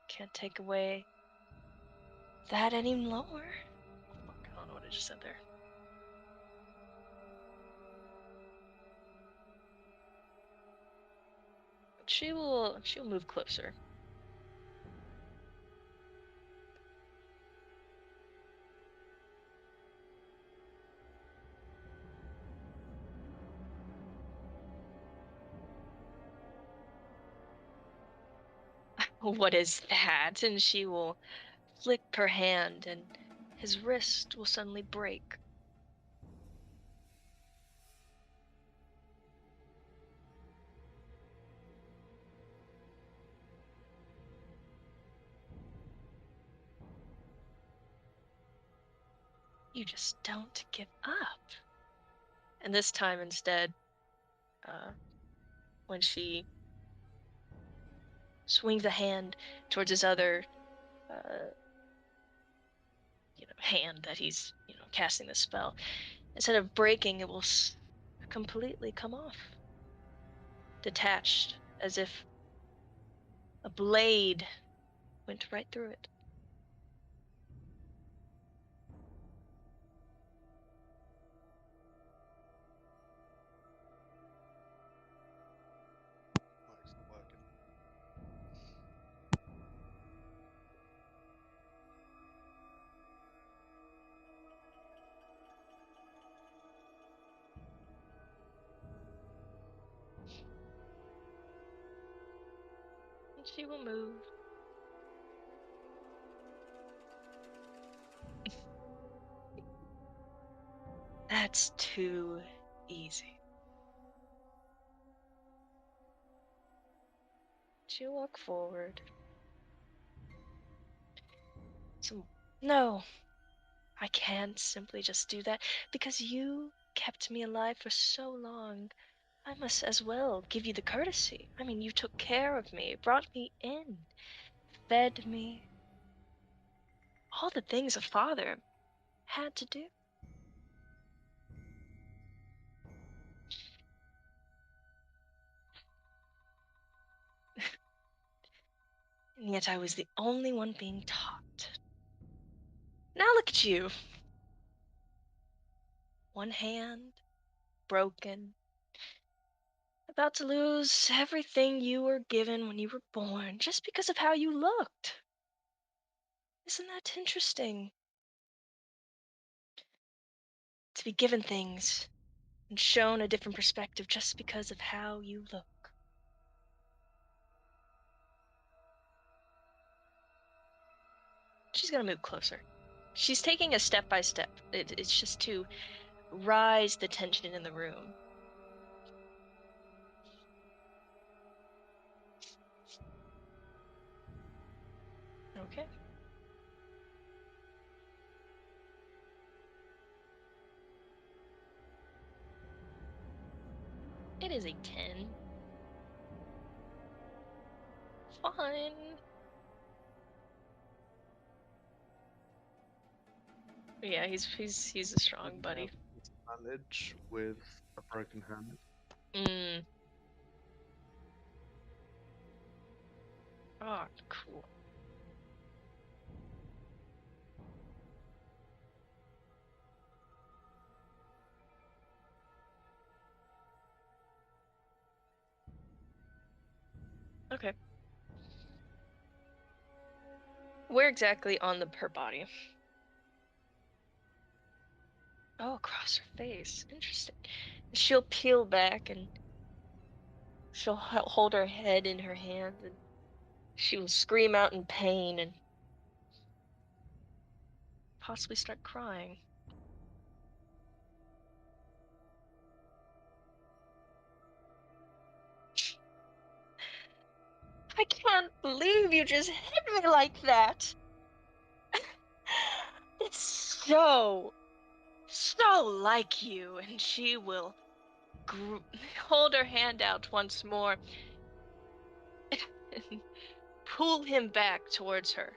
Can't take away that anymore. Fuck, I don't know what I just said there. She'll move closer. What is that? And she will flick her hand and his wrist will suddenly break. You just don't give up. And this time instead, when she swings a hand towards his other hand that he's casting the spell, instead of breaking, it will completely come off, detached, as if a blade went right through it. Mike's not working. And she will move. That's too easy. She'll walk forward. So, no, I can't simply just do that because you kept me alive for so long. I must as well give you the courtesy. I mean, you took care of me, brought me in, fed me. All the things a father had to do. And yet I was the only one being taught. Now look at you. One hand, broken. About to lose everything you were given when you were born just because of how you looked. Isn't that interesting? To be given things and shown a different perspective just because of how you look. She's gonna move closer. She's taking a step by step. It's just to rise the tension in the room. Okay. It is a 10. Fine. Yeah, he's a strong buddy. Disadvantage with a broken hand. Mm. Oh, cool. Okay. Where exactly on her body? Oh, across her face. Interesting. She'll peel back and she'll hold her head in her hands and she will scream out in pain and possibly start crying. I can't believe you just hit me like that. It's so like you. And she will hold her hand out once more and pull him back towards her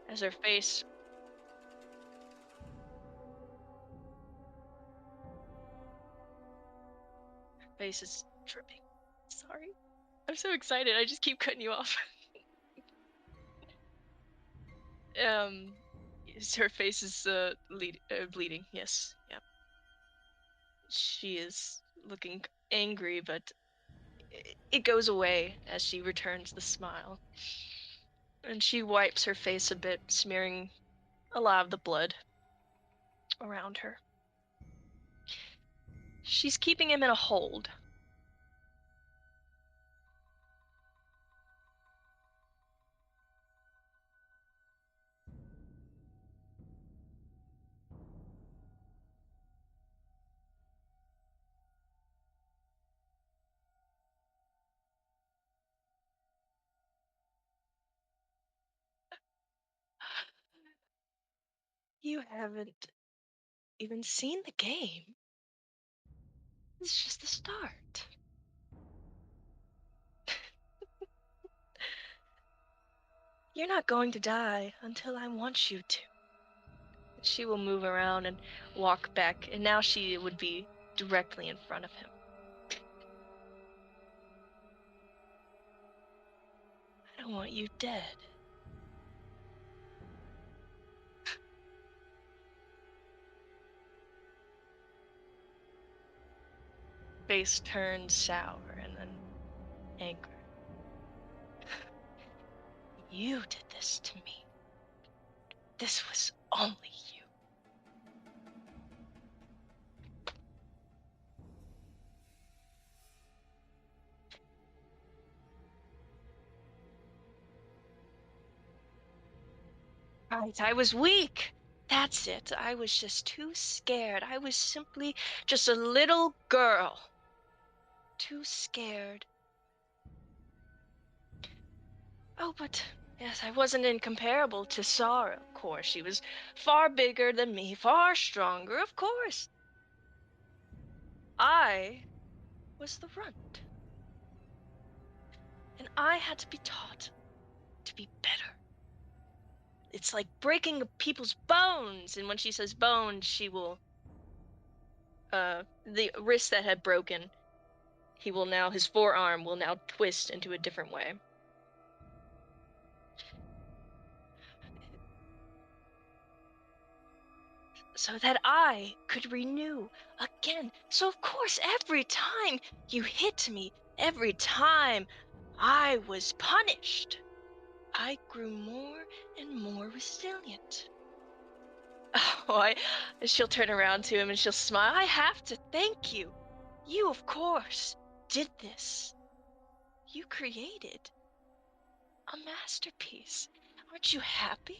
as her face is dripping. Sorry. I'm so excited. I just keep cutting you off. um Her face is bleeding. Yes. Yeah. She is looking angry, but it goes away as she returns the smile. And she wipes her face a bit, smearing a lot of the blood around her. She's keeping him in a hold. You haven't even seen the game. It's just the start. You're not going to die until I want you to. She will move around and walk back, and now she would be directly in front of him. I don't want you dead. Face turns sour and then anger. You did this to me. This was only you. Right, I was weak. That's it. I was just too scared. I was simply just a little girl. Too scared. Oh, but yes, I wasn't incomparable to Sara, of course. She was far bigger than me, far stronger, of course. I was the runt. And I had to be taught to be better. It's like breaking people's bones. And when she says bones, she will, the wrist that had broken, his forearm will now twist into a different way. So that I could renew again. So of course, every time you hit me, every time I was punished, I grew more and more resilient. Oh, she'll turn around to him and she'll smile. I have to thank you. You, of course, did this. You created a masterpiece. Aren't you happy?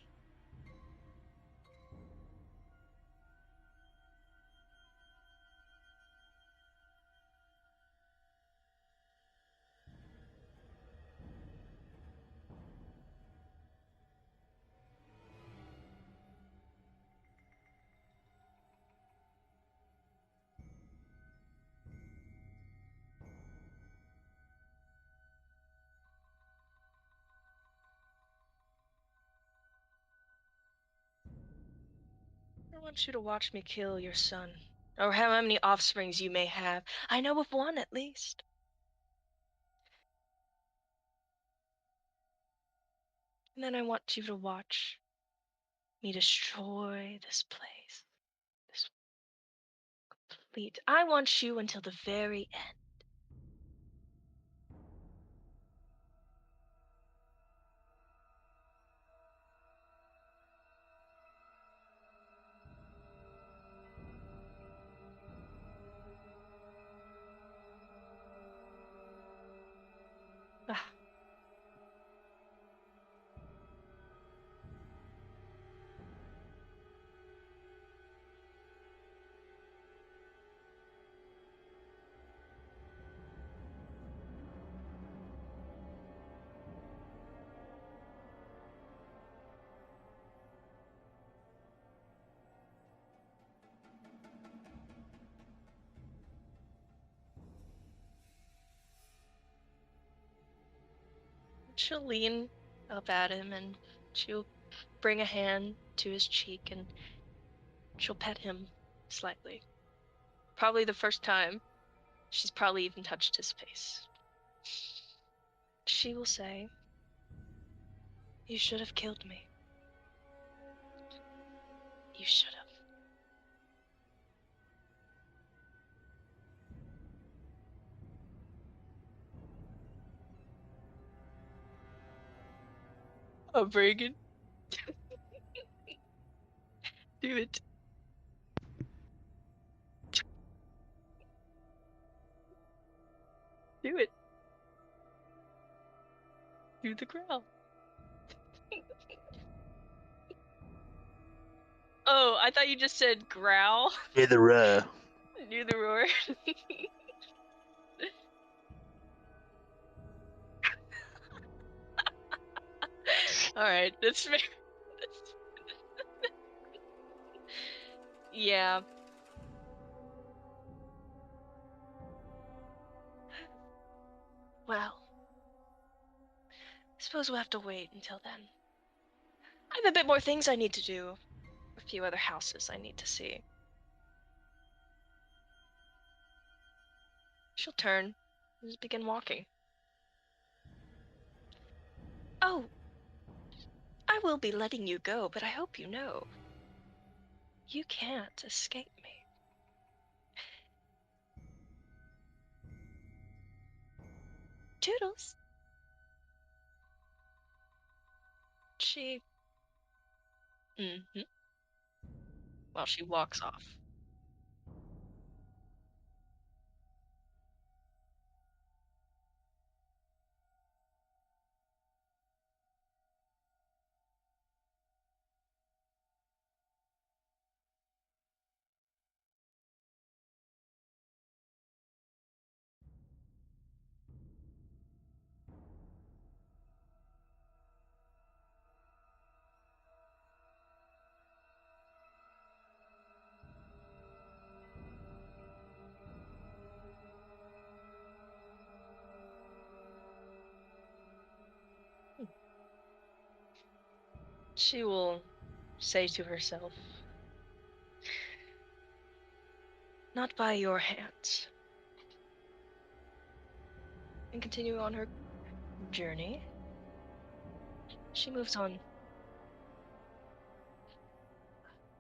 want you to watch me kill your son, or how many offsprings you may have. I know of one at least. And then I want you to watch me destroy this place. This complete. I want you until the very end. Ah. She'll lean up at him and she'll bring a hand to his cheek and she'll pet him slightly. Probably the first time she's probably even touched his face. She will say, "You should have killed me. You should have." Oh, Reagan. Do it. Do it. Do the growl. Oh, I thought you just said growl. Hear the roar. Do the roar. Alright, that's fair. Yeah. Well, I suppose we'll have to wait until then. I have a bit more things I need to do. A few other houses I need to see. She'll turn and just begin walking. Oh, I will be letting you go, but I hope you know. You can't escape me. Toodles. She... Well, she walks off. She will say to herself, "Not by your hands," and continue on her journey. She moves on.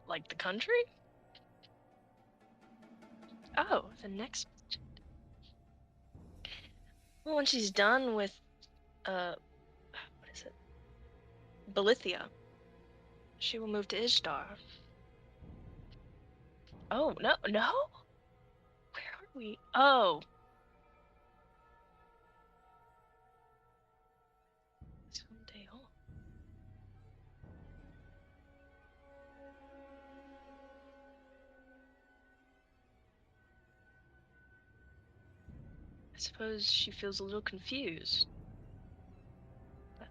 Like the country? Oh, the next. Well, when she's done with, what is it? Belithia, she will move to Ishtar. Oh, no, no? Where are we? Oh. Someday on. I suppose she feels a little confused. But,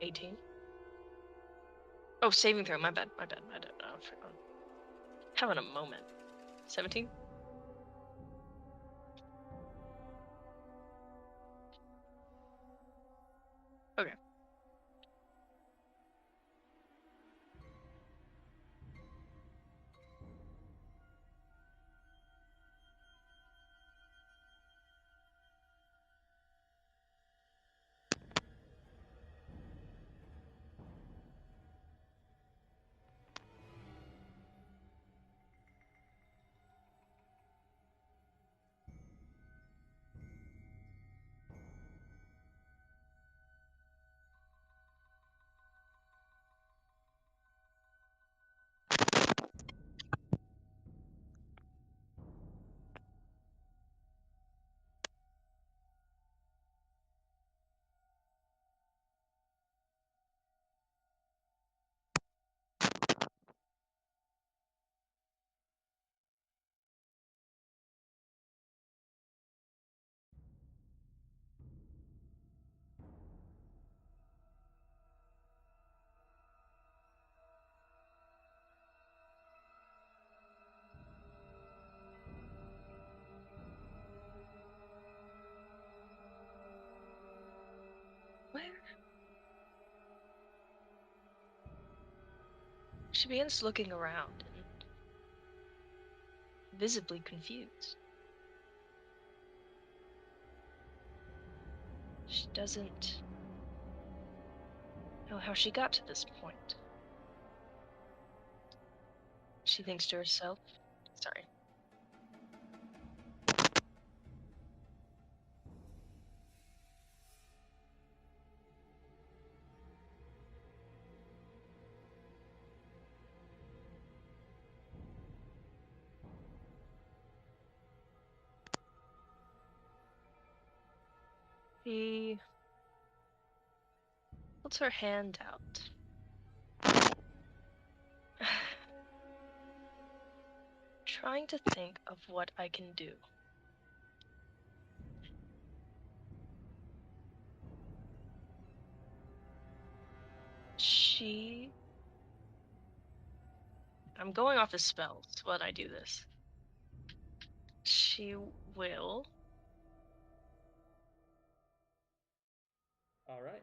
18. Oh, saving throw. My bad. Oh, I'm having a moment. 17. Okay. Where? She begins looking around and visibly confused. She doesn't know how she got to this point. She thinks to herself, sorry. She puts her hand out. Trying to think of what I can do. I'm going off the spells when I do this. She will. All right.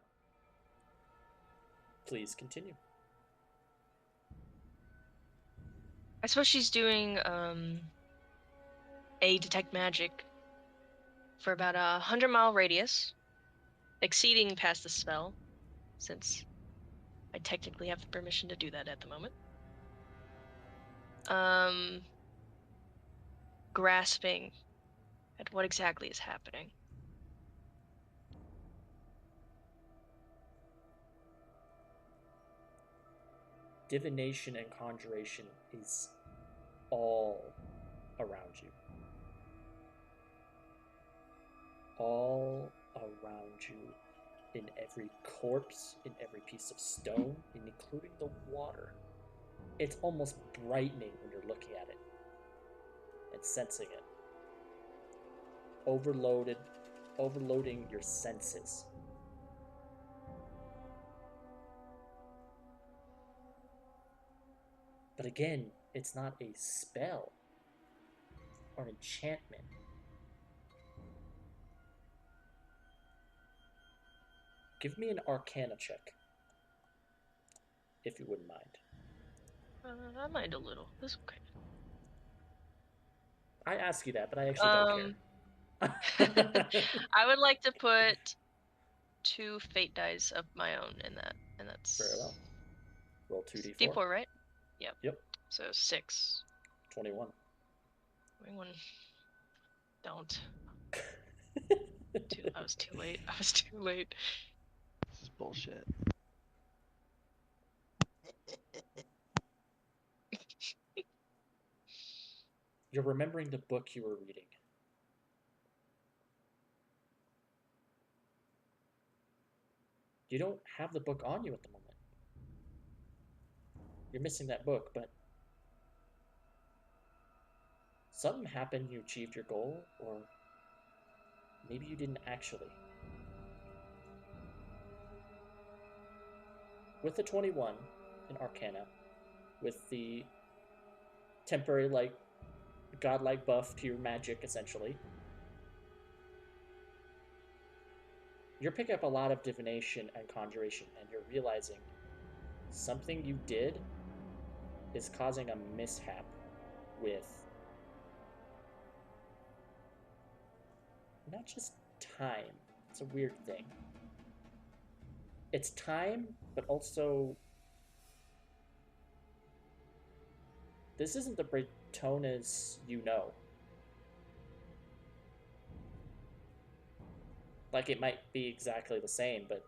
Please continue. I suppose she's doing a detect magic for about 100-mile radius, exceeding past the spell, since I technically have the permission to do that at the moment. Grasping at what exactly is happening. Divination and conjuration is all around you. All around you. In every corpse, in every piece of stone, including the water. It's almost brightening when you're looking at it and sensing it. Overloading your senses. But again, it's not a spell or enchantment. Give me an Arcana check, if you wouldn't mind. I mind a little. It's okay. I ask you that, but I actually don't care. I would like to put 2 fate dice of my own in that, and that's Very well. Roll 2d4. D4, right? Yep. Yep. So 6. 21. 21. Don't. I was too late. This is bullshit. You're remembering the book you were reading. You don't have the book on you at the moment. You're missing that book, but something happened, you achieved your goal, or maybe you didn't actually. with the 21 in Arcana, with the temporary, like, godlike buff to your magic, essentially, you're picking up a lot of divination and conjuration, and you're realizing something you did is causing a mishap with not just time. It's a weird thing. It's time, but also this isn't the Braytonas you know. Like, it might be exactly the same, but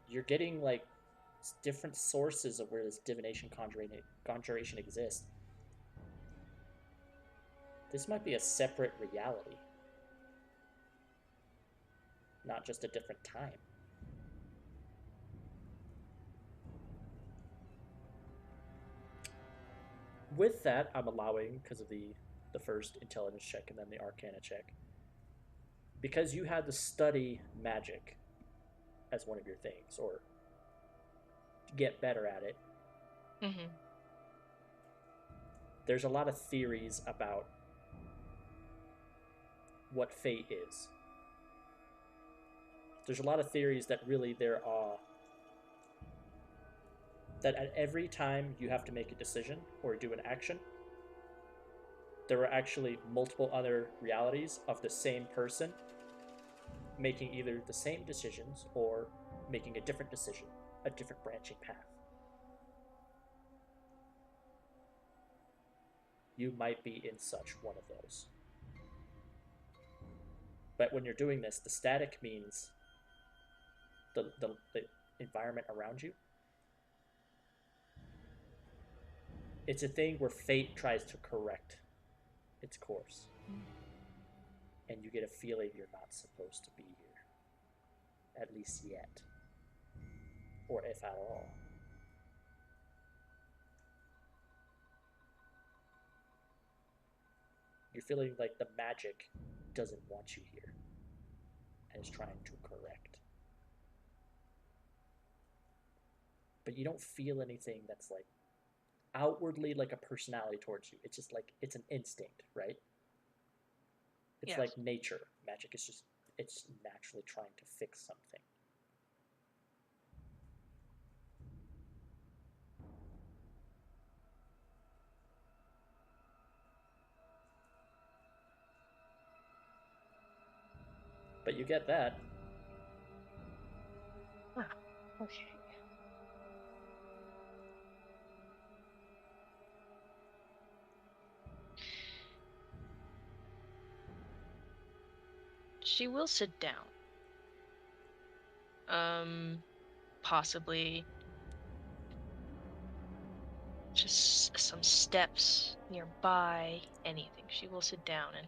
you're getting, like, different sources of where this divination conjuration exists. This might be a separate reality, not just a different time. With that, I'm allowing, because of the first intelligence check and then the arcana check, because you had to study magic as one of your things, or get better at it. Mm-hmm. There's a lot of theories about what fate is. There's a lot of theories that really there are, that at every time you have to make a decision or do an action, there are actually multiple other realities of the same person making either the same decisions or making a different decision, a different branching path. You might be in such one of those. But when you're doing this, the static means the environment around you. It's a thing where fate tries to correct its course. And you get a feeling you're not supposed to be here. At least yet. Or if at all. You're feeling like the magic doesn't want you here. And is trying to correct. But you don't feel anything that's like outwardly like a personality towards you. It's just like, it's an instinct, right? It's Yes. like nature. Magic is just, it's naturally trying to fix something. But you get that. Ah, okay. She will sit down. Possibly just some steps nearby, anything. She will sit down and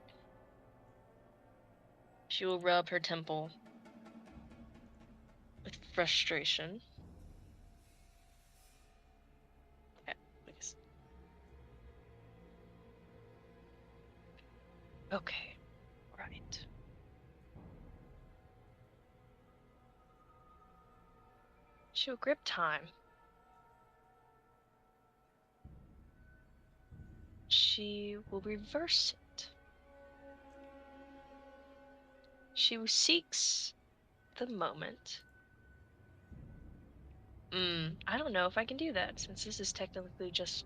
she will rub her temple with frustration. Yeah, I guess. Okay, right. She'll grip time. She will reverse it. She seeks the moment. I don't know if I can do that, since this is technically just...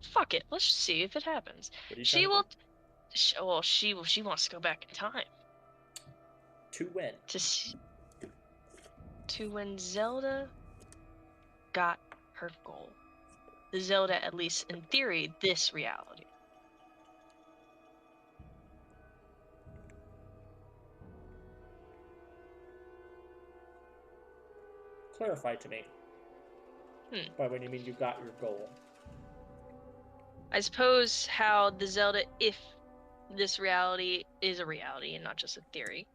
Fuck it, let's see if it happens. What are you She trying will... to Well, she wants to go back in time. do? To when? To when Zelda got her goal. Zelda, at least in theory, this reality. Clarify to me. By when you mean you got your goal. I suppose how the Zelda, if this reality is a reality and not just a theory,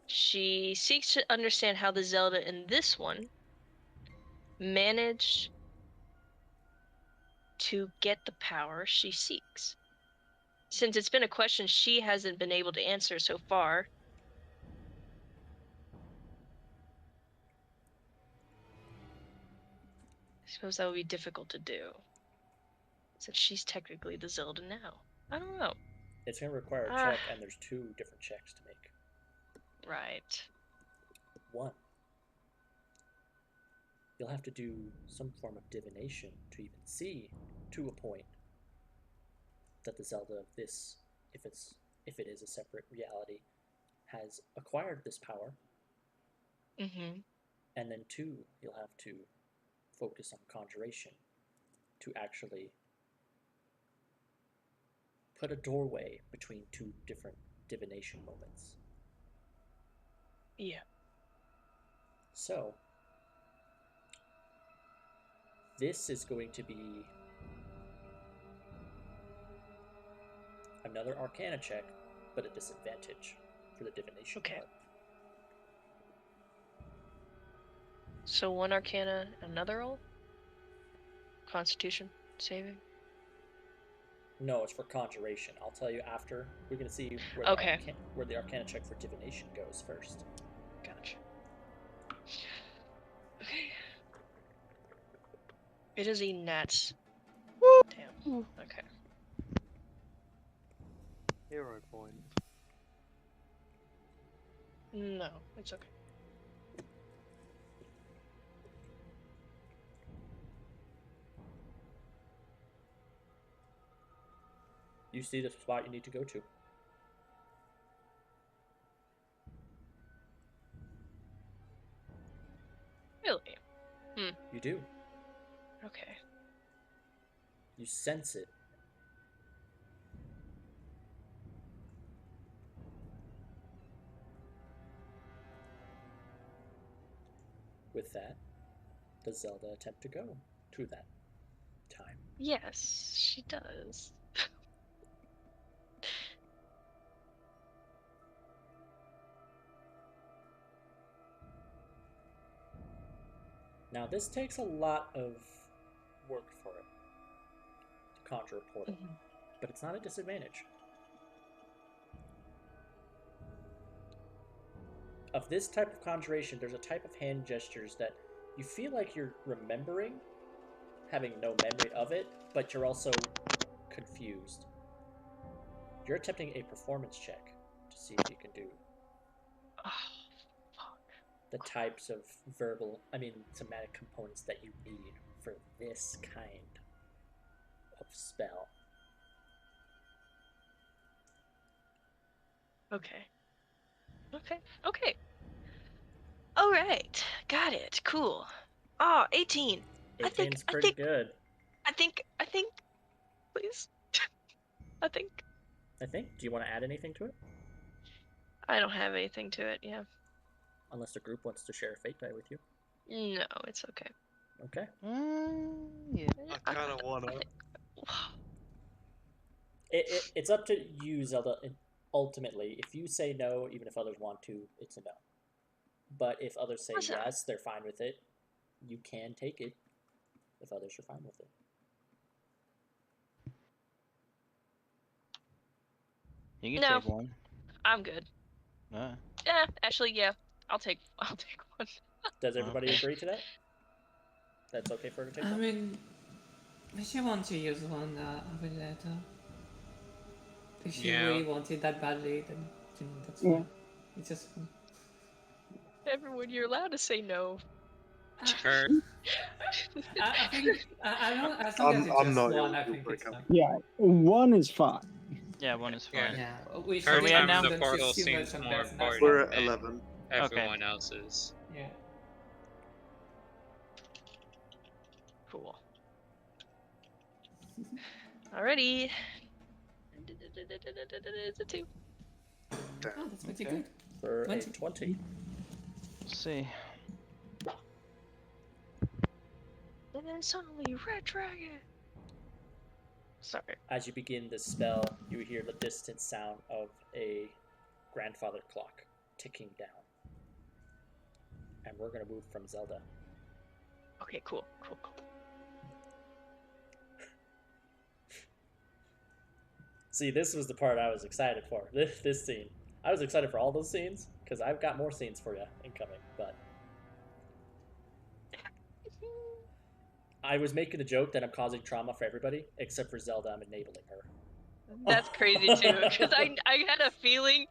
she seeks to understand how the Zelda in this one managed to get the power she seeks? Since it's been a question she hasn't been able to answer so far. I suppose that would be difficult to do. Since she's technically the Zelda now. I don't know. It's going to require a check, and there's 2 different checks to make. Right. 1. You'll have to do some form of divination to even see, to a point, that the Zelda of this, if it is a separate reality, has acquired this power. Mm-hmm. And then 2, you'll have to focus on conjuration to actually put a doorway between 2 different divination moments. Yeah. So, this is going to be another Arcana check, but a disadvantage for the divination part. So 1 Arcana, another roll? Constitution saving? No, it's for conjuration. I'll tell you after. We're going to see where, where the Arcana check for divination goes first. Gotcha. Okay. It is a nat. Damn. Okay. Hero point. No, it's okay. You see the spot you need to go to. Really? You do. Okay. You sense it. With that, does Zelda attempt to go to that time? Yes, she does. Now, this takes a lot of work for it to conjure a portal, but it's not a disadvantage. Of this type of conjuration, there's a type of hand gestures that you feel like you're remembering, having no memory of it, but you're also confused. You're attempting a performance check to see if you can do the types of somatic components that you need for this kind of spell. Okay. All right. Got it. Cool. Oh, 18. 18's pretty good. I think, please. I think. Do you want to add anything to it? I don't have anything to it, yeah. Unless the group wants to share a fate die with you. No, it's okay. Okay. Yeah. I kind of want to. It's up to you, Zelda. Ultimately, if you say no, even if others want to, it's a no. But if others say yes, they're fine with it. You can take it if others are fine with it. You can take 1. I'm good. Yeah, actually, yeah. I'll take 1. Does everybody agree to that? That's okay for her to take 1? I mean, if she wants to use 1, I will let her. If she really wanted that badly, then that's fine. It's just fun. Everyone, you're allowed to say no. Sure. I think as long as it's I'm just not 1, I think it's fine. Yeah, 1 is fine. Yeah, 1 is fine. Yeah, we Her we at time now? in the portal seems more important We're at than 11. everyone else's. Yeah. Cool. Alrighty. It's a 2. Oh, that's pretty good. For a 20. Let's see. And then suddenly, Red Dragon. Sorry. As you begin this spell, you hear the distant sound of a grandfather clock ticking down. And we're going to move from Zelda. Okay, cool. See, this was the part I was excited for. This scene. I was excited for all those scenes because I've got more scenes for you incoming. But I was making the joke that I'm causing trauma for everybody except for Zelda. I'm enabling her. That's crazy too, because I had a feeling.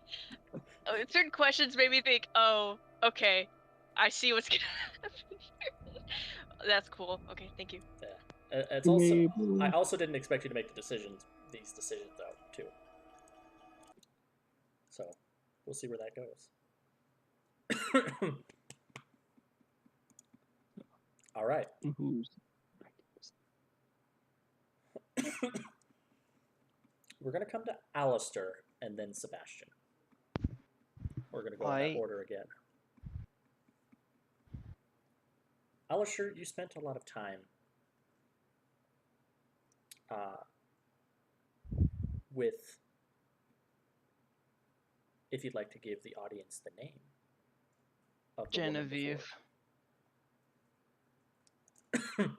Certain questions made me think, oh, okay, I see what's gonna happen here. That's cool. Okay, thank you. Yeah. It's also. I also didn't expect you to make these decisions though, too. So, we'll see where that goes. All right. We're gonna come to Alistair and then Sebastian. We're gonna go in that order again. Alistair, you spent a lot of time with, if you'd like to give the audience the name of the Genevieve. woman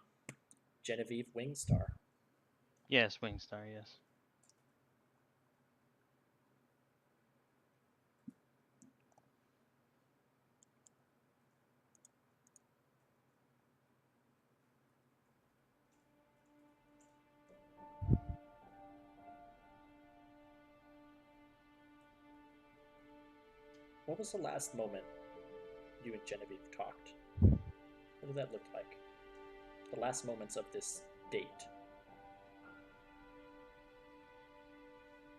Genevieve Wingstar. Yes, Wingstar, yes. What was the last moment you and Genevieve talked? What did that look like? The last moments of this date.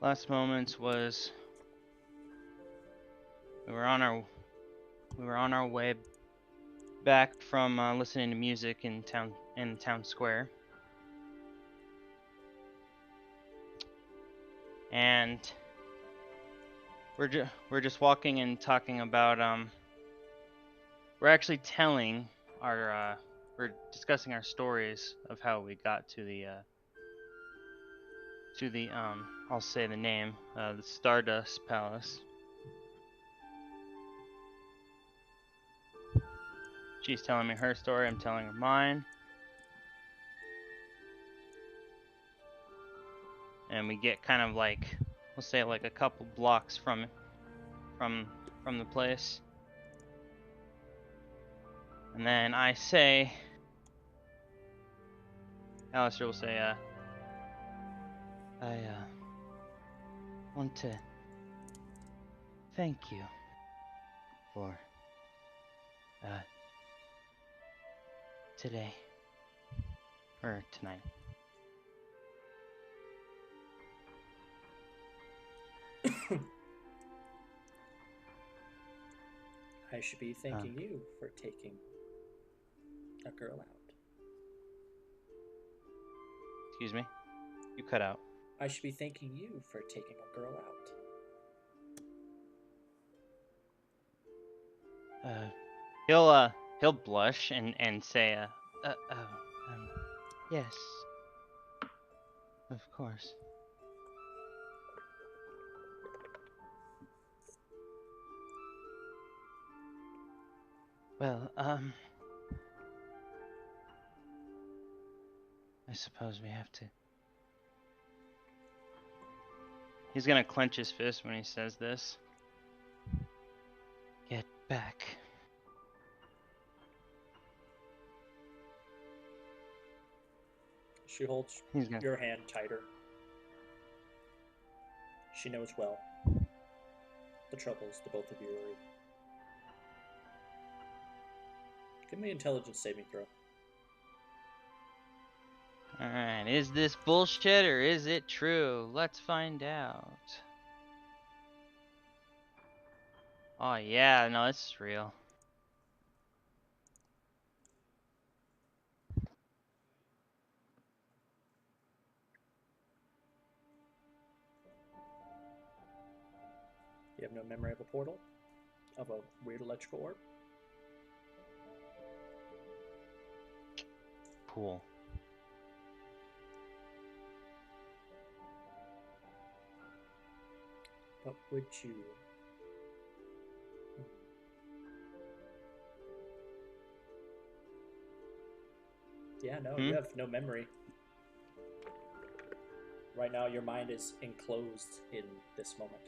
Last moments was we were on our way back from listening to music in town square, and we're just walking and talking about we're actually telling our we're discussing our stories of how we got to the I'll say the name, the Stardust Palace. She's telling me her story, I'm telling her mine. And we get kind of like, we'll say like a couple blocks from the place. And then I say, Alistair will say, I want to thank you for today or tonight. I should be thanking you for taking a girl out. Excuse me? You cut out. I should be thanking you for taking a girl out. He'll blush and say, yes, of course. Well, I suppose we have to. He's gonna clench his fist when he says this. Get back. She holds your hand tighter. She knows well the troubles the both of you are in. Give me an intelligence saving throw. Alright, is this bullshit or is it true? Let's find out. Oh yeah, no, this is real. You have no memory of a portal? Of a weird electrical orb? Cool. What would you... Yeah, no, you have no memory. Right now, your mind is enclosed in this moment.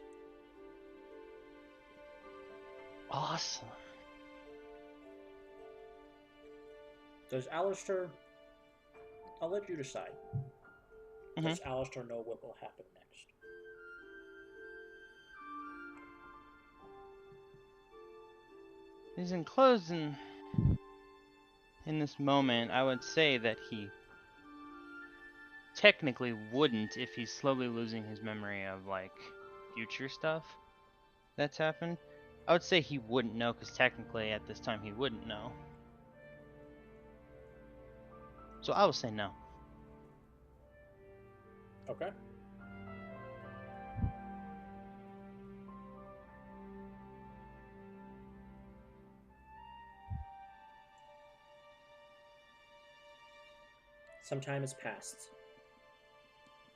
Awesome. Does Alistair... I'll let you decide. Does Alistair know what will happen next? He's enclosed in this moment. I would say that he technically wouldn't if he's slowly losing his memory of like future stuff that's happened. I would say he wouldn't know because technically at this time he wouldn't know. So I would say no. Okay. Some time has passed.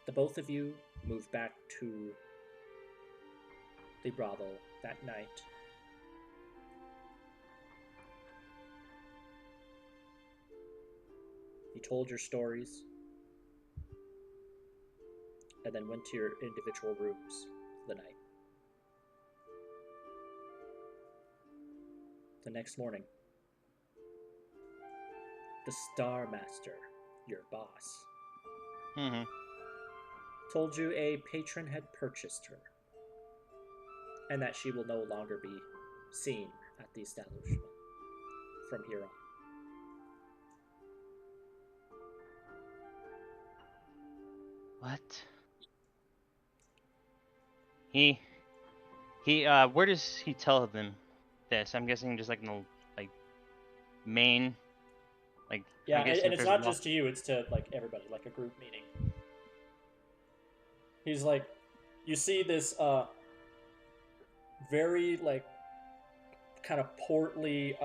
The both of you move back to the brothel that night. You told your stories and then went to your individual rooms for the night. The next morning, the Star Master, your boss, told you a patron had purchased her and that she will no longer be seen at the establishment from here on. What? He where does he tell them this? I'm guessing just like in the like main, like Yeah, I'm guessing and if it's there's not just to you, it's to like everybody, like a group meeting. He's like, you see this very like kind of portly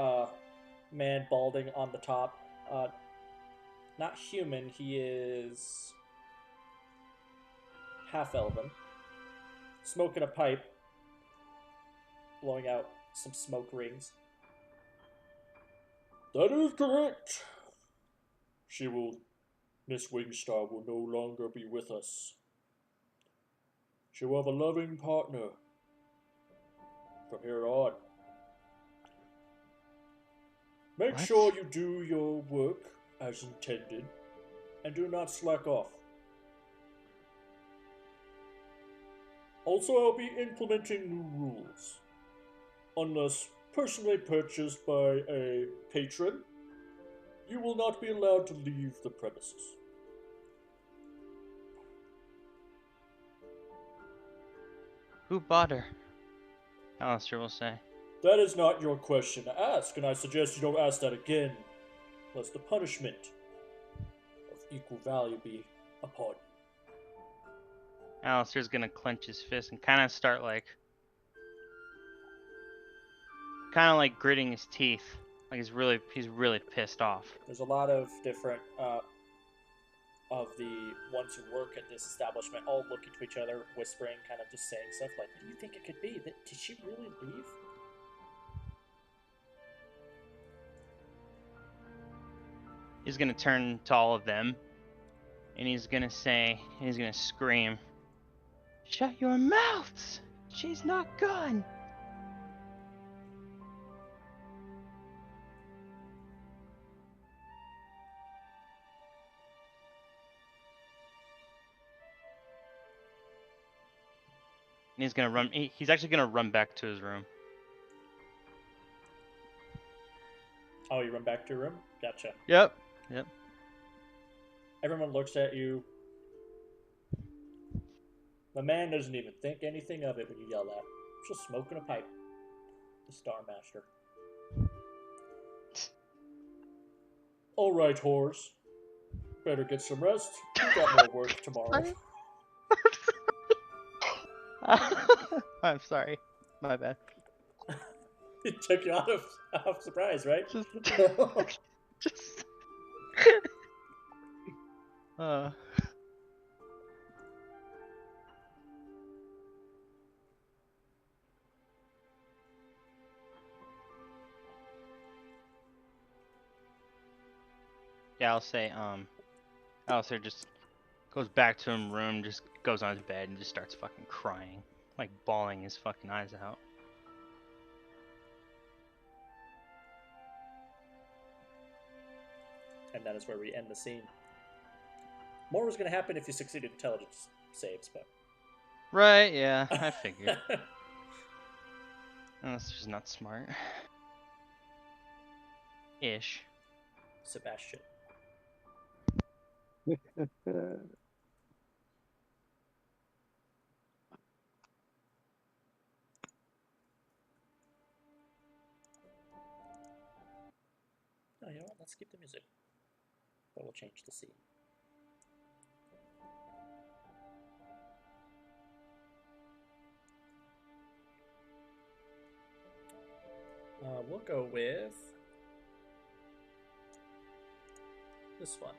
man balding on the top. Not human, he is half elven. Smoking a pipe, blowing out some smoke rings. That is correct. Miss Wingstar will no longer be with us. She will have a loving partner from here on. Make sure you do your work as intended and do not slack off. Also, I'll be implementing new rules. Unless personally purchased by a patron, you will not be allowed to leave the premises. Who bought her? Alistair will say. That is not your question to ask, and I suggest you don't ask that again, lest the punishment of equal value be upon you. Alistair's gonna clench his fist and kind of start like gritting his teeth. Like he's really pissed off. There's a lot of different of the ones who work at this establishment all looking to each other, whispering, kind of just saying stuff like, what do you think it could be? Did she really leave? He's gonna turn to all of them and he's gonna scream, "Shut your mouths! She's not gone!" And he's gonna run. He's actually gonna run back to his room. Oh, you run back to your room? Gotcha. Yep. Everyone looks at you. The man doesn't even think anything of it when you yell that. Just smoking a pipe. The Star Master. Alright, whores. Better get some rest. You got more work tomorrow. I'm sorry. My bad. It took you out of surprise, right? Just Yeah, I'll say, Alistair, just Goes back to his room, just goes on his bed and just starts fucking crying. Like bawling his fucking eyes out. And that is where we end the scene. More was going to happen if you succeeded intelligence saves, but... Right, yeah, I figured. That's just not smart. Ish. Sebastian. Oh, you know what? Let's keep the music. But we'll change the scene. We'll go with this one.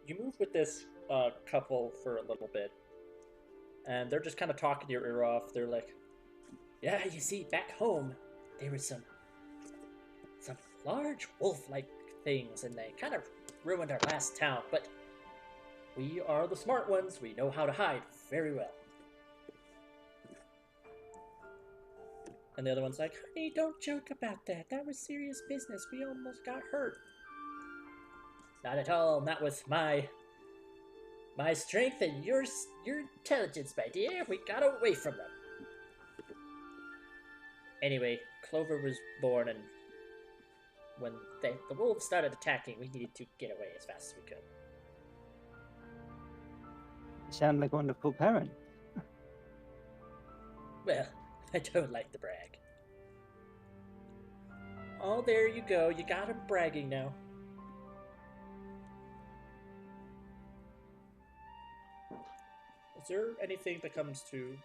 You move with this couple for a little bit, and they're just kind of talking your ear off. They're like, "Yeah, you see, back home, there were some large wolf-like things, and they kind of ruined our last town. But we are the smart ones. We know how to hide very well." And the other one's like, "Honey, don't joke about that. That was serious business. We almost got hurt." "Not at all. That was my strength and your intelligence, my dear. We got away from them." Anyway, Clover was born, and when the wolves started attacking, we needed to get away as fast as we could. You sound like a wonderful parent. Well, I don't like to brag. Oh, there you go. You got him bragging now. Is there anything that comes to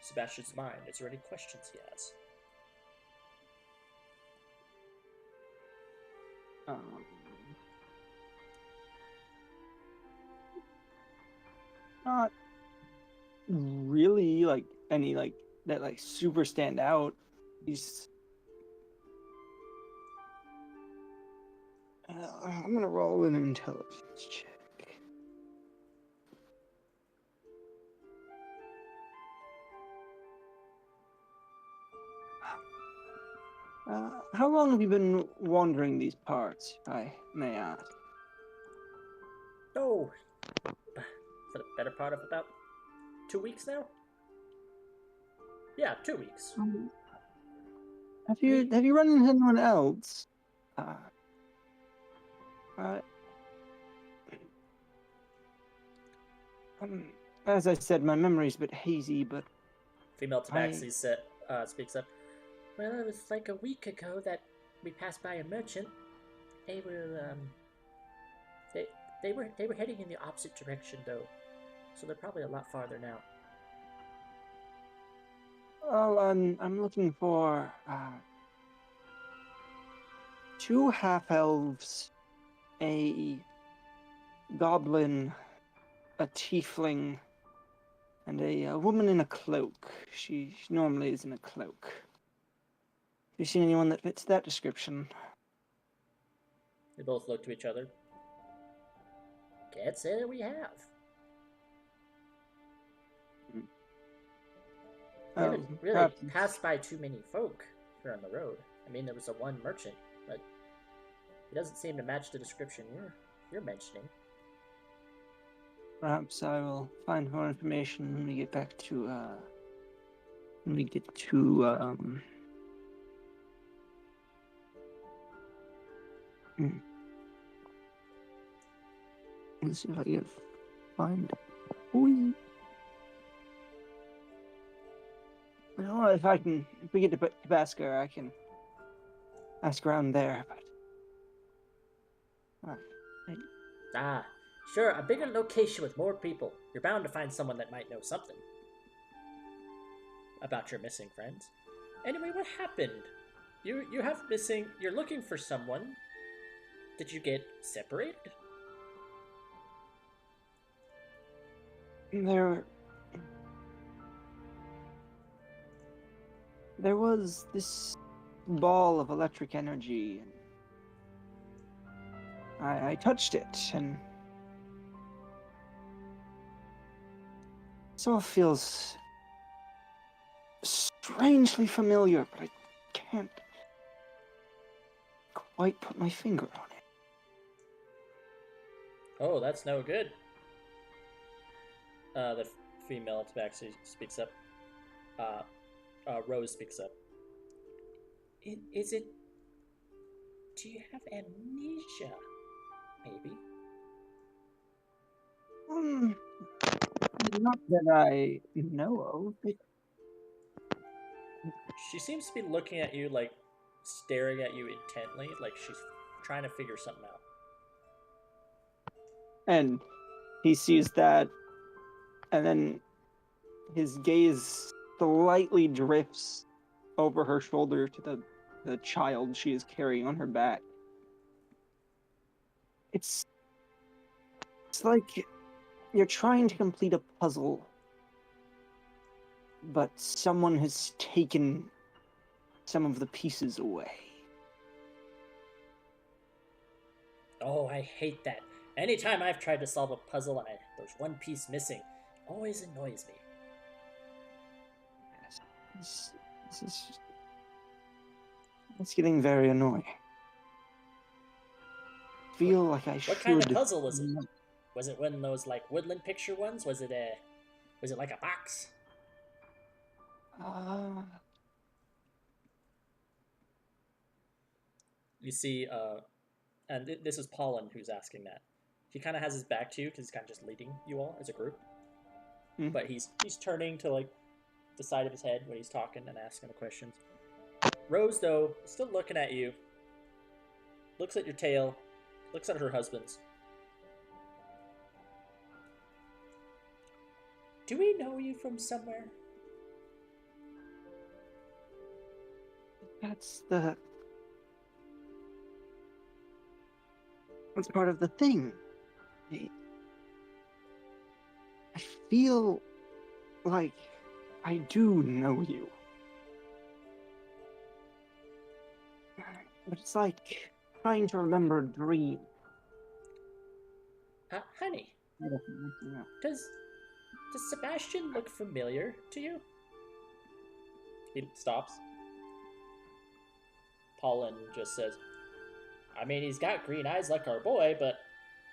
Sebastian's mind? Is there any questions he has? Not really like any like that like super stand out. He's I'm gonna roll an intelligence check. How long have you been wandering these parts, if I may ask? Oh, for the better part of about 2 weeks now? Yeah, 2 weeks. Have you run into anyone else? As I said, my memory's a bit hazy, but Female Tabaxi speaks up. "Well, it was like a week ago that we passed by a merchant. They were they were heading in the opposite direction though, so they're probably a lot farther now." well, I'm looking for 2 half-elves, a goblin, a tiefling, and a woman in a cloak. She normally is in a cloak. Have you seen anyone that fits that description? They both look to each other. Can't say that we have. We haven't really perhaps passed by too many folk here on the road. I mean, there was a one merchant, but he doesn't seem to match the description you're mentioning. perhaps I will find more information when we get back to when we get to let's see if I can find. Well, if we get to Tabasco, I can ask around there. But Ah, sure, a bigger location with more people. You're bound to find someone that might know something about your missing friends. Anyway, what happened? You have missing. You're looking for someone. Did you get separated? there was this ball of electric energy, and I touched it, and it all feels strangely familiar, but I can't quite put my finger on it. Oh, that's no good. The female tabaxi speaks up. Rose speaks up. Is it... Do you have amnesia? Maybe? Not that I know of. She seems to be looking at you, like, staring at you intently, like she's trying to figure something out. And he sees that, and then his gaze slightly drifts over her shoulder to the child she is carrying on her back. It's like you're trying to complete a puzzle, but someone has taken some of the pieces away. Oh, I hate that. Anytime I've tried to solve a puzzle and there's one piece missing, it always annoys me. Yes, it's getting very annoying. I feel like I should. What kind of puzzle was it? Was it one of those like woodland picture ones? Was it like a box? You see, and this is Pollen who's asking that. He kind of has his back to you because he's kind of just leading you all as a group. But he's turning to like the side of his head when he's talking and asking the questions. Rose, though, is still looking at you. Looks at your tail. Looks at her husband's. Do we know you from somewhere? That's part of the thing. I feel like I do know you. But it's like trying to remember a dream. Honey, does Sebastian look familiar to you? He stops. Pollen just says, I mean, he's got green eyes like our boy, but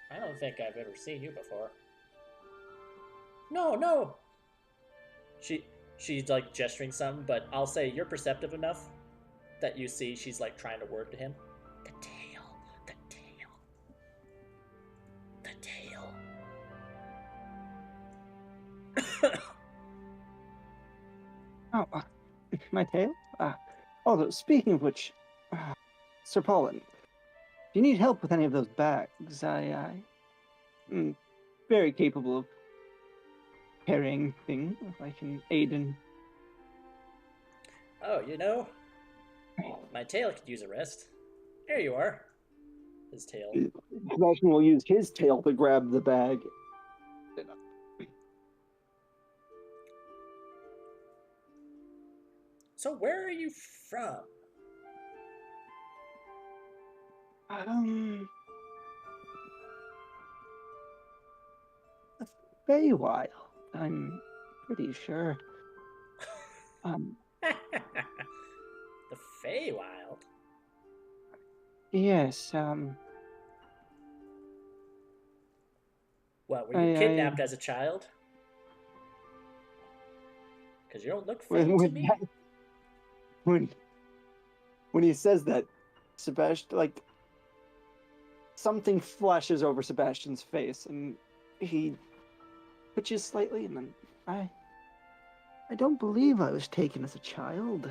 I don't think I've ever seen you before. No. She's like gesturing something, but I'll say you're perceptive enough that you see she's like trying to word to him. The tail. Oh, my tail? Although, speaking of which, Sir Pollen, if you need help with any of those bags, I'm very capable of carrying things if I can aid in. Oh, you know, my tail could use a rest. There you are. His tail. Sebastian will use his tail to grab the bag. So where are you from? The Feywild, I'm pretty sure. The Feywild? Yes, What, were you kidnapped as a child? Because you don't look Fey to me. When he says that, Sebastian, like, something flashes over Sebastian's face, and he twitches slightly, and then I don't believe I was taken as a child.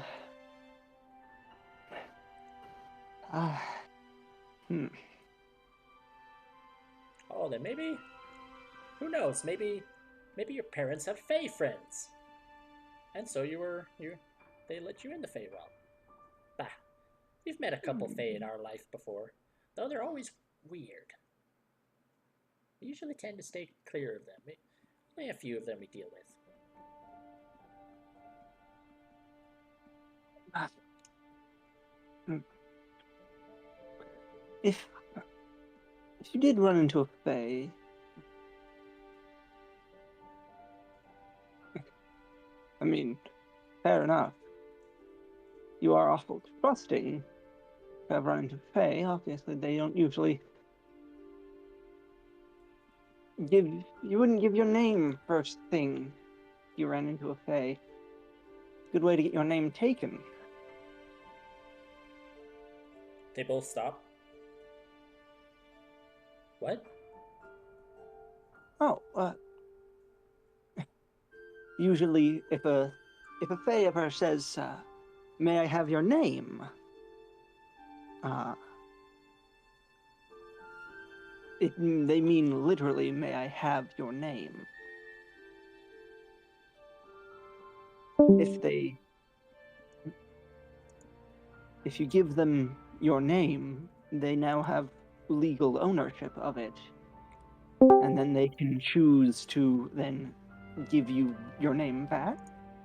Oh, then maybe, who knows? Maybe your parents have Fey friends, and so they let you in the Fey realm. Bah, we've met a couple Fey in our life before, though they're always weird. We usually tend to stay clear of them. Only a few of them we deal with. If you did run into a fae, I mean, fair enough. You are awful trusting. If I've run into fae, obviously they don't usually you wouldn't give your name first thing if you ran into a fae. Good way to get your name taken. They both stop. What? Oh, usually if a fae ever says, "May I have your name?" They mean literally, "May I have your name?" If you give them your name, they now have legal ownership of it, and then they can choose to then give you your name back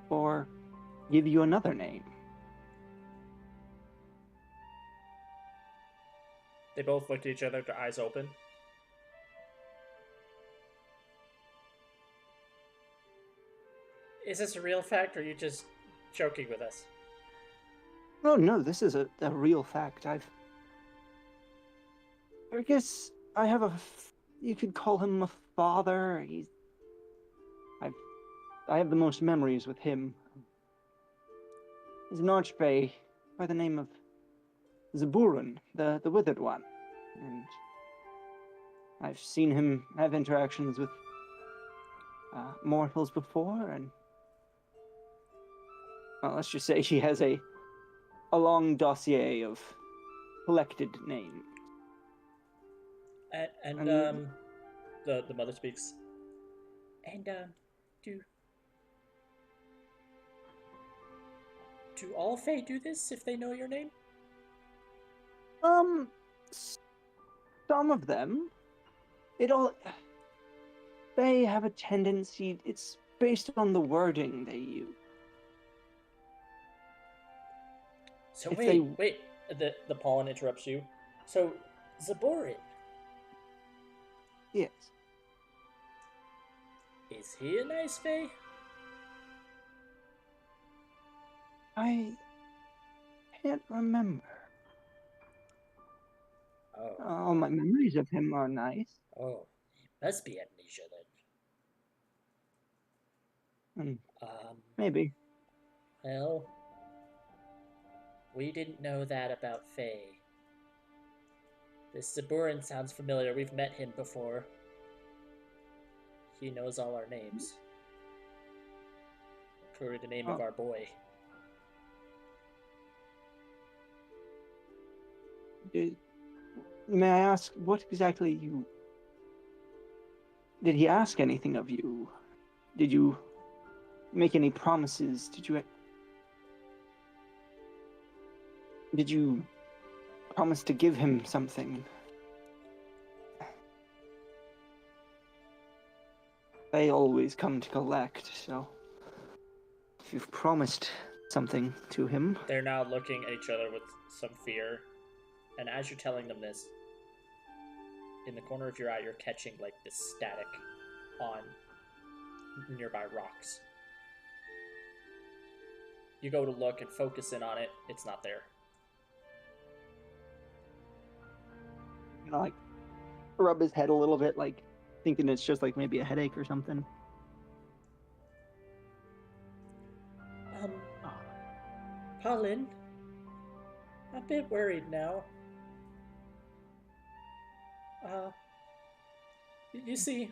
or give you another name. They both looked at each other, their eyes open. Is this a real fact, or are you just joking with us? Oh no, this is a real fact. I guess I have you could call him a father. I have the most memories with him. He's an archfey by the name of Zaburan, the Withered One. And I've seen him have interactions with mortals before, and well, let's just say he has a long dossier of collected names. And the mother speaks. And do all Fae do this if they know your name? Some of them. They have a tendency. It's based on the wording they use. So If wait. The pollen interrupts you. So Zaborin, Yes. is he a nice Fae? I can't remember. Oh. All my memories of him are nice. Oh, he must be amnesia then. Maybe. Well, we didn't know that about Faye. This Zaburan sounds familiar. We've met him before. He knows all our names. Including the name of our boy. May I ask, what exactly you... Did he ask anything of you? Did you make any promises? Did you promise to give him something? They always come to collect, so if you've promised something to him... They're now looking at each other with some fear, and as you're telling them this, in the corner of your eye, you're catching like this static on nearby rocks. You go to look and focus in on it, it's not there. Like, rub his head a little bit, like, thinking it's just like maybe a headache or something. Colin, I'm a bit worried now. You see,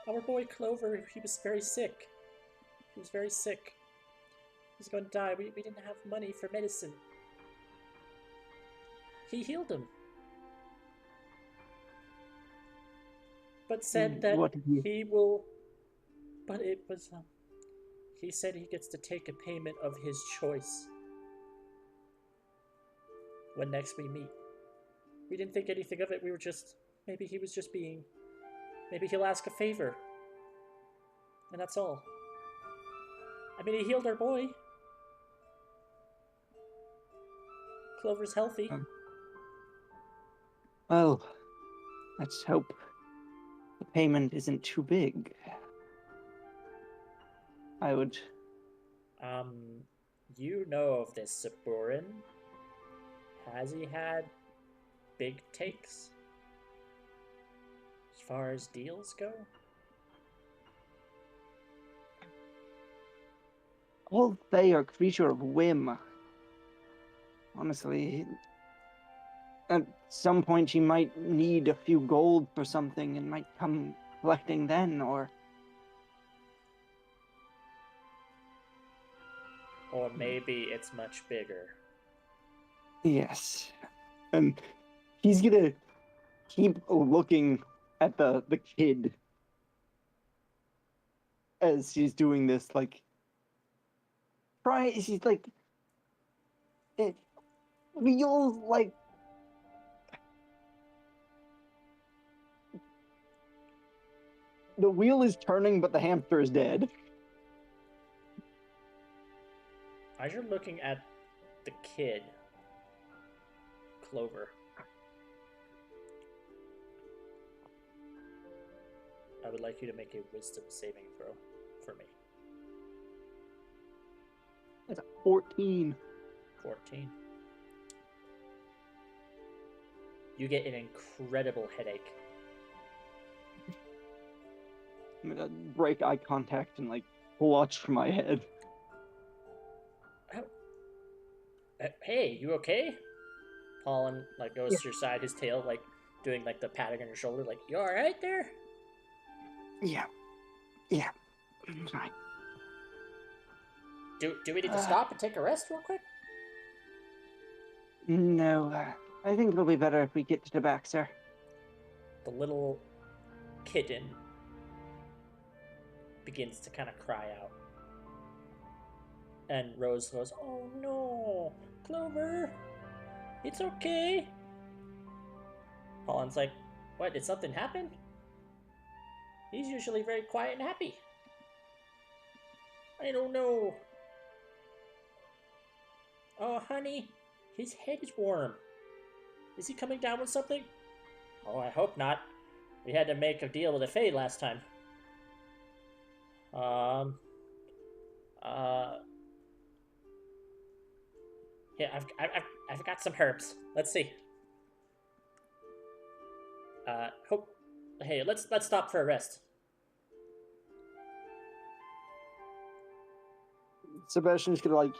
our boy Clover, he was very sick. He was very sick. He was going to die. We didn't have money for medicine. He healed him. But said that he will... But it was... he said he gets to take a payment of his choice when next we meet. We didn't think anything of it. We were just... Maybe he was just being... Maybe he'll ask a favor. And that's all. I mean, he healed our boy. Clover's healthy. Well, let's hope the payment isn't too big. I would. You know of this Saburin? Has he had big takes? As far as deals go? All they are a creature of whim. Honestly, at some point he might need a few gold for something and might come collecting then, or Or maybe it's much bigger. yes. And he's gonna keep looking at the kid as he's doing this, like he's like, it feels like the wheel is turning but the hamster is dead. As you're looking at the kid, Clover, I would like you to make a wisdom saving throw for me. That's a 14. 14. You get an incredible headache. I'm gonna break eye contact and like clutch my head. Hey, you okay? Pollen like goes to your side, his tail like doing like the patting on your shoulder, like, you alright there? Yeah, I'm fine. Do we need to stop and take a rest real quick? No, I think it'll be better if we get to the back, sir. The little kitten begins to kind of cry out. And Rose goes, oh no, Clover, it's okay. Pollen's like, what, did something happen? He's usually very quiet and happy. I don't know. Oh, honey, his head is warm. Is he coming down with something? Oh, I hope not. We had to make a deal with the Fae last time. Yeah, I've got some herbs. Let's see. Hey, let's stop for a rest. Sebastian's gonna like.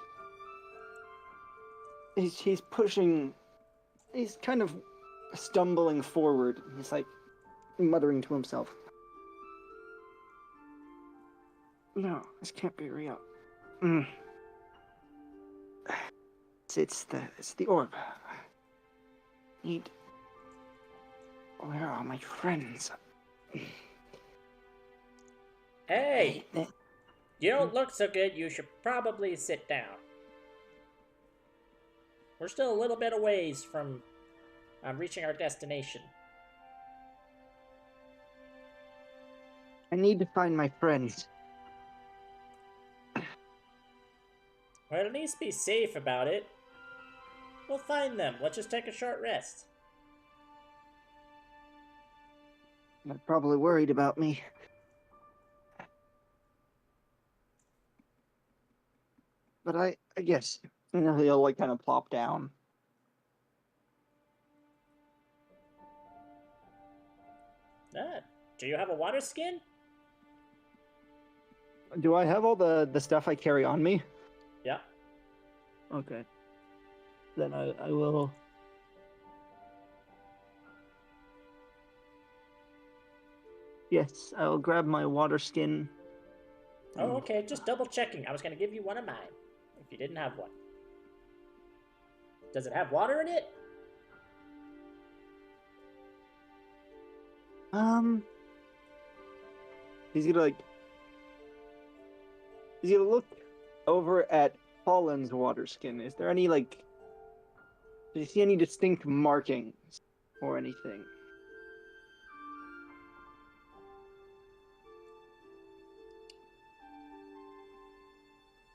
He's pushing. He's kind of stumbling forward. He's like muttering to himself. No, this can't be real. It's the orb. Need. Where are my friends? Hey! You don't look so good. You should probably sit down. We're still a little bit a ways from reaching our destination. I need to find my friends. Well, at least be safe about it. We'll find them. Let's just take a short rest. They're probably worried about me. But I guess, he'll like kind of plop down. Do you have a water skin? Do I have all the stuff I carry on me? Yeah. Okay. Then I will. Yes, I'll grab my water skin. Oh, okay. Just double checking. I was going to give you one of mine if you didn't have one. Does it have water in it? He's gonna look over at Pollen's water skin. Is there any do you see any distinct markings or anything?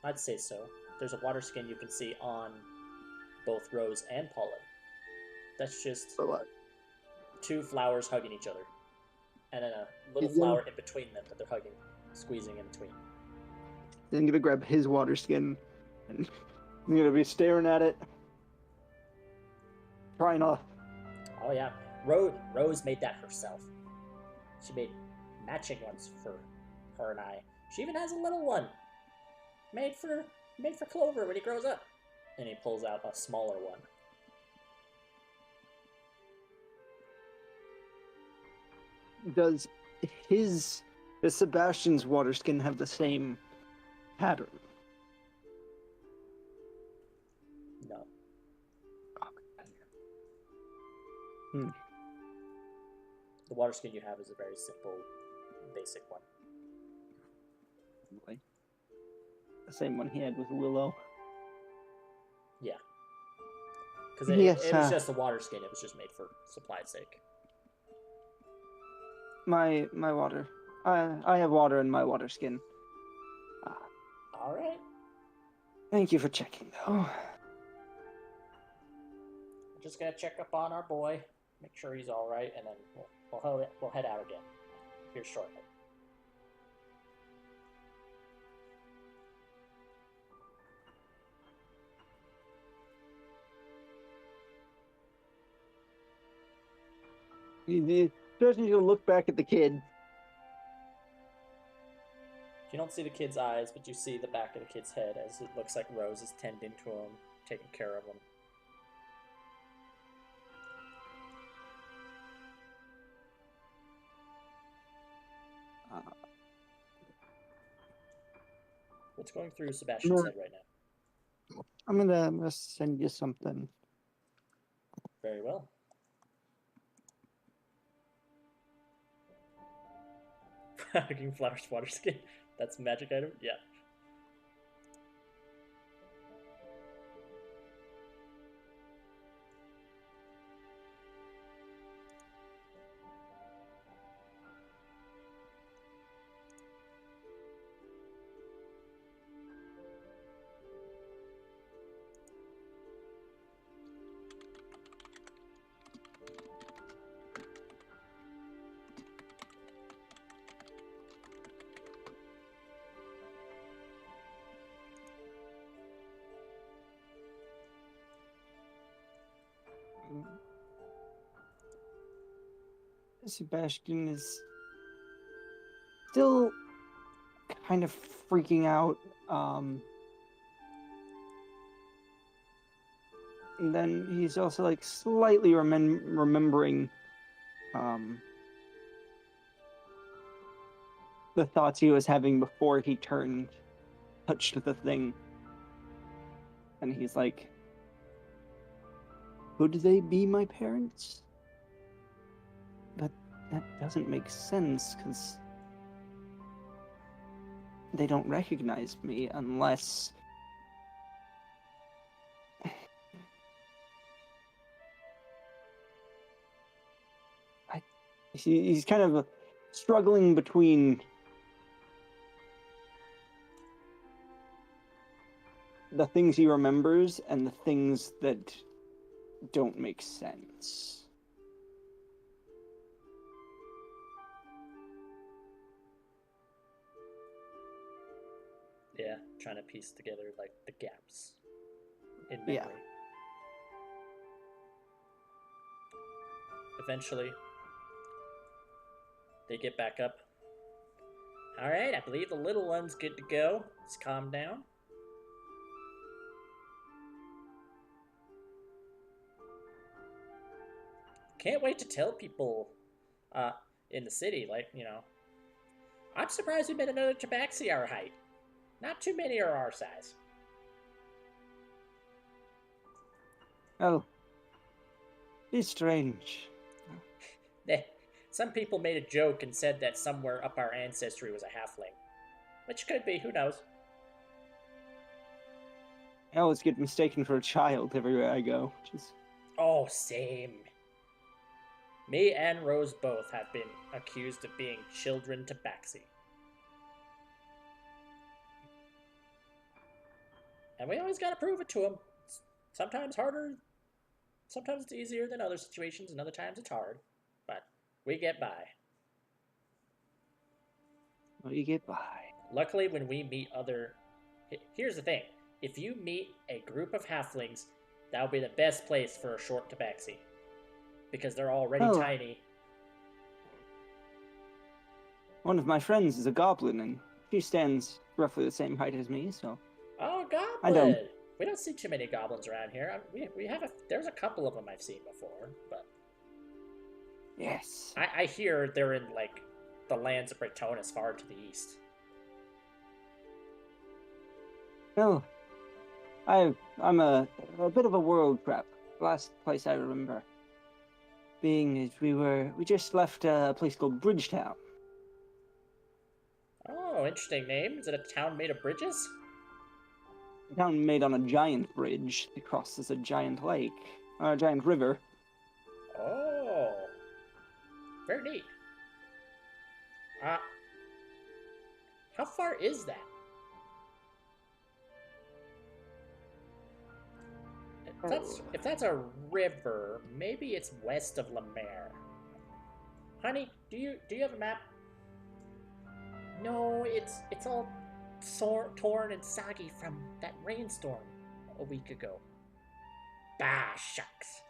I'd say so. There's a water skin you can see on both Rose and Pollen. That's just So what? two flowers hugging each other. And then a little He's gonna- flower in between them that they're hugging, squeezing in between. Then I'm gonna grab his water skin, and I'm gonna be staring at it, trying to. Oh yeah, Rose made that herself. She made matching ones for her and I. She even has a little one made for Clover when he grows up. And he pulls out a smaller one. Does Sebastian's water skin have the same pattern? No. Hmm. The water skin you have is a very simple, basic one. Like, the same one he had with Willow. Yeah. Because it Yes, was just a water skin. It was just made for supply's sake. My water. I have water in my water skin. All right. Thank you for checking, though. We're just gonna check up on our boy, make sure he's all right, and then we'll head out again here shortly. Sebastian's gonna look back at the kid. You don't see the kid's eyes, but you see the back of the kid's head as it looks like Rose is tending to him, taking care of him. What's going through Sebastian's head right now? I'm gonna send you something. Very well. Hugging Flower's water skin. That's a magic item? Yeah. Sebastian is still kind of freaking out. And then he's also like slightly remembering the thoughts he was having before he touched the thing. And he's like, could they be my parents? But that doesn't make sense, because they don't recognize me unless... He's kind of struggling between the things he remembers and the things that don't make sense. Yeah, trying to piece together like the gaps in memory. Yeah. Eventually, they get back up. All right, I believe the little one's good to go. Let's calm down. Can't wait to tell people in the city, like, you know, I'm surprised we met another tabaxi our height. Not too many are our size. Oh, it's strange. Some people made a joke and said that somewhere up our ancestry was a halfling. Which could be, who knows? I always get mistaken for a child everywhere I go. Oh, same. Me and Rose both have been accused of being children tabaxi. And we always gotta prove it to them. Sometimes harder, sometimes it's easier than other situations, and other times it's hard. But we get by. Well, you get by. Luckily, when we meet other... Here's the thing. If you meet a group of halflings, that would be the best place for a short tabaxi. Because they're already Oh. tiny. One of my friends is a goblin, and she stands roughly the same height as me, so... Oh, I don't- goblin! We don't see too many goblins around here. We have there's a couple of them I've seen before, but... Yes. I hear they're in, like, the lands of Bretonus far to the east. Well, I'm a bit of a world prep. Last place I remember being is we just left a place called Bridgetown. Oh, interesting name. Is it a town made of bridges? A town made on a giant bridge that crosses a giant lake, a giant river. Oh. Very neat. How far is that? If that's a river, maybe it's west of Lemaire. Honey, do you have a map? No, it's all torn and soggy from that rainstorm a week ago. Bah, shucks.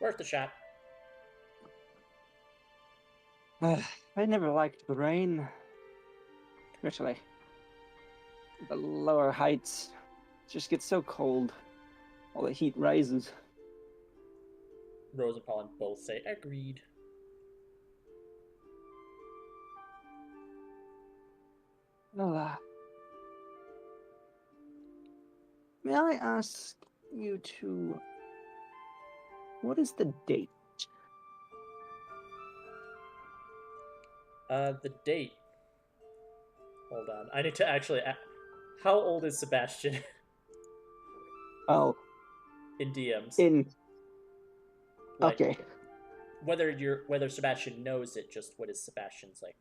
Worth the shot. I never liked the rain, especially the lower heights. It just gets so cold. All the heat rises. Rose and Pollen both say agreed. Well, may I ask you to... What is the date? The date. Hold on. I need to actually... How old is Sebastian Oh, in DMs? Like, okay. Whether Sebastian knows it, just what is Sebastian's, like,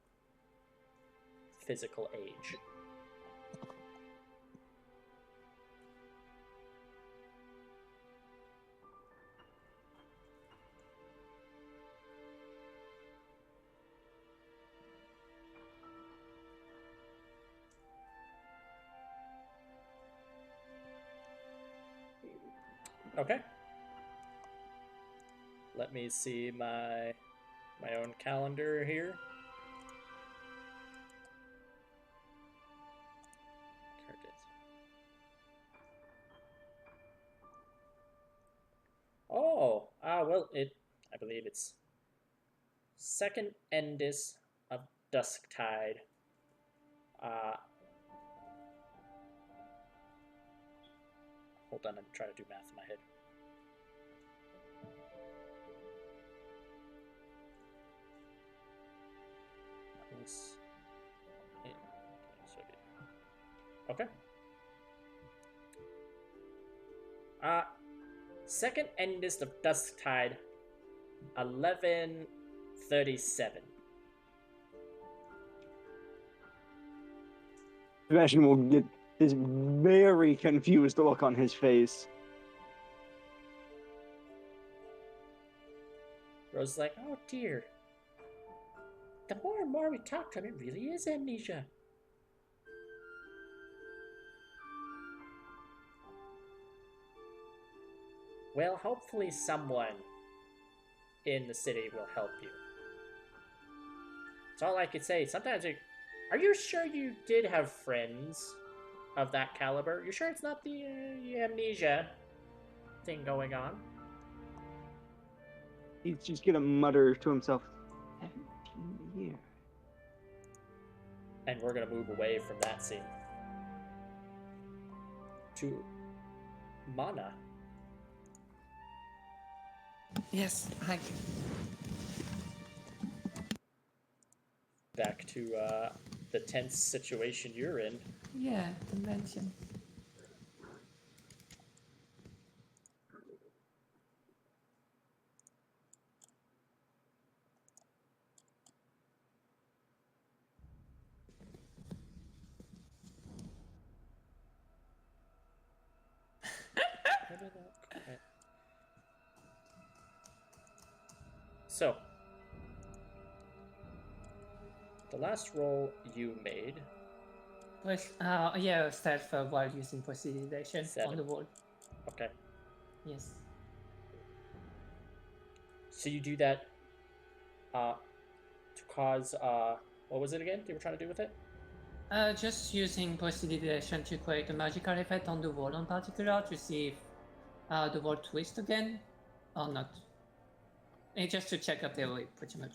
physical age? Okay. Let me see my own calendar here. Oh, well, I believe it's second endis of Dusktide. Hold on, I'm trying to do math in my head. Okay. Second endist of Dusktide, 11:37. Sebastian will get this very confused look on his face. Rose is like, oh dear. The more and more we talk to him, it really is amnesia. Well, hopefully someone in the city will help you. That's all I could say. Sometimes are you sure you did have friends of that caliber? You sure it's not the amnesia thing going on? He's just gonna mutter to himself, 17 years. And we're gonna move away from that scene. To Mana. Yes, hi. Back to the tense situation you're in. Yeah, convention. So, the last roll you made, Yeah, stealth while using prestidigitation on 7. the wall. Okay. Yes. So you do that to cause what was it again? You were trying to do with it? Just using prestidigitation to create a magical effect on the wall in particular to see if the wall twists again or not. And just to check up their way, pretty much.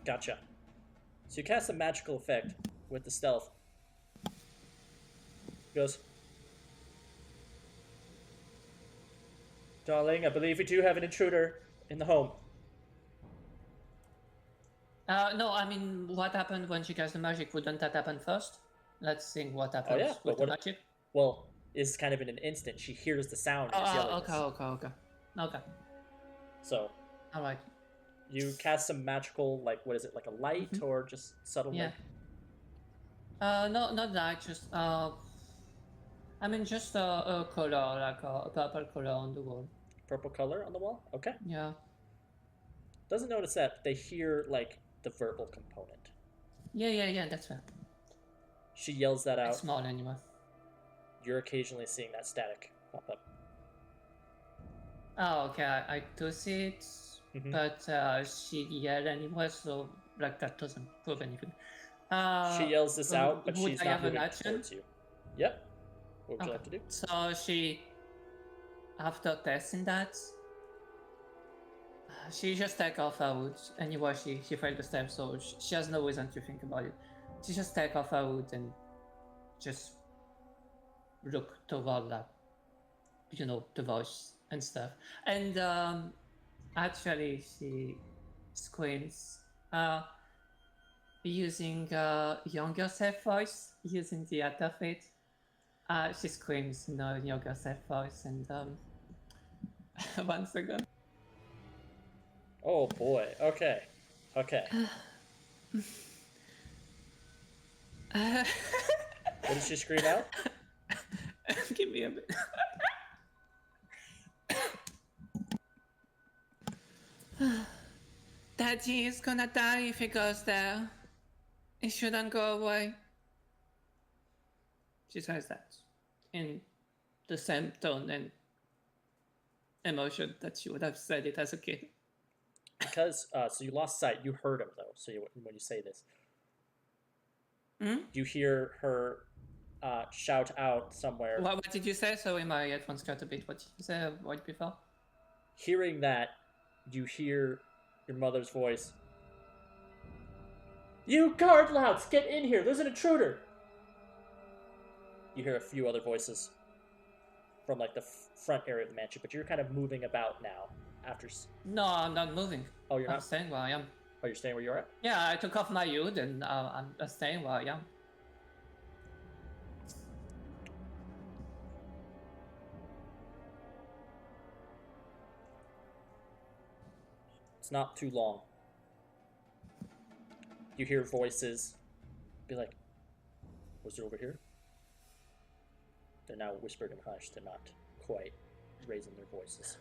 Gotcha. So you cast a magical effect with the stealth. He goes, darling, I believe we do have an intruder in the home. No, I mean, what happened when she cast the magic? Wouldn't that happen first? Let's think what happens yeah, with but the what- magic. Well, it's kind of in an instant. She hears the sound and is yelling this. Okay. So Alright. you cast some magical, like, what is it, like a light or just subtle Yeah. light? No, not that, just, I mean, just a color, like a purple color on the wall. Purple color on the wall? Okay. Yeah. Doesn't notice that, but they hear, like, the verbal component. Yeah, that's fair. She yells that out. It's small anyway. You're occasionally seeing that static pop up. Oh, okay, I do see it, but she yelled anyway, so, like, that doesn't prove anything. She yells this out, but would she's I not have an moving action? towards you. Yep. What would you Okay. like to do? So she, after testing that, she just take off her hood. Anyway, she failed the step, so she has no reason to think about it. She just take off her hood and just look toward that, the voice and stuff. And actually, she screams, using younger self voice, using the other fate. She screams in her younger self voice, and one second. Oh boy. Okay. Okay. What did she scream out? Give me a bit. Daddy is gonna die if he goes there. He shouldn't go away. She says that in the same tone and emotion that she would have said it as a kid. Because so you lost sight. You heard him though. So when you say this, you hear her shout out somewhere. What did you say? Sorry, my headphones cut a bit. What did you say right before? Hearing that, you hear your mother's voice. You guard louts, get in here. There's an intruder. You hear a few other voices from like the front area of the mansion, but you're kind of moving about now. After. No, I'm not moving. Oh, you're I'm not staying where I am. Oh, you're staying where you're at? Yeah, I took off my hood and I'm staying where I am. It's not too long. You hear voices be like, was it over here? They're now whispered and hushed. They're not quite raising their voices.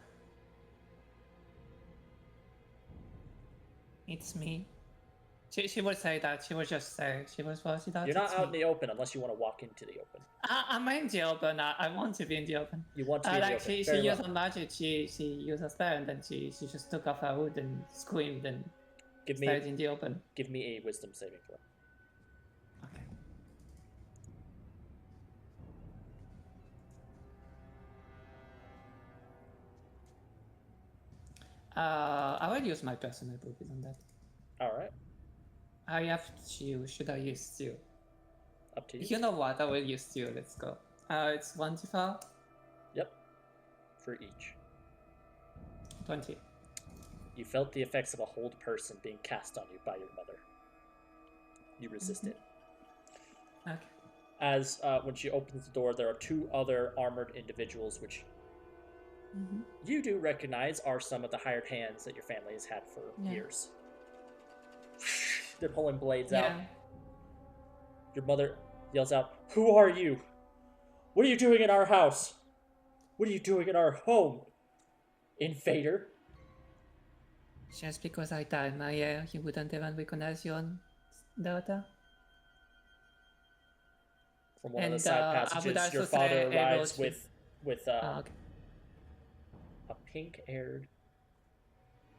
It's me. She would say that. She would just say, she was voicing that. You're not it's out me. in the open unless you want to walk into the open. I'm in the open. I want to be in the open. You want to be in the Like open. she Very used well. her magic. She used her spell and then she just took off her hood and screamed and Give stayed in the open. Give me a wisdom saving throw. Okay. I will use my personal abilities on that. All right. I have to. Should I use steel? Up to you. You know what? I will use steel. Let's go. It's 1d4. Yep. For each. 20. You felt the effects of a hold person being cast on you by your mother. You resisted. Okay. As when she opens the door, there are two other armored individuals, which you do recognize are some of the hired hands that your family has had for years. They're pulling blades out. Your mother yells out, "Who are you? What are you doing in our house? What are you doing in our home, invader?" Just because I dyed my hair, you wouldn't even recognize your own daughter? From one of the And, side I would passages, your also father say arrives Erochi. with Okay. a pink-haired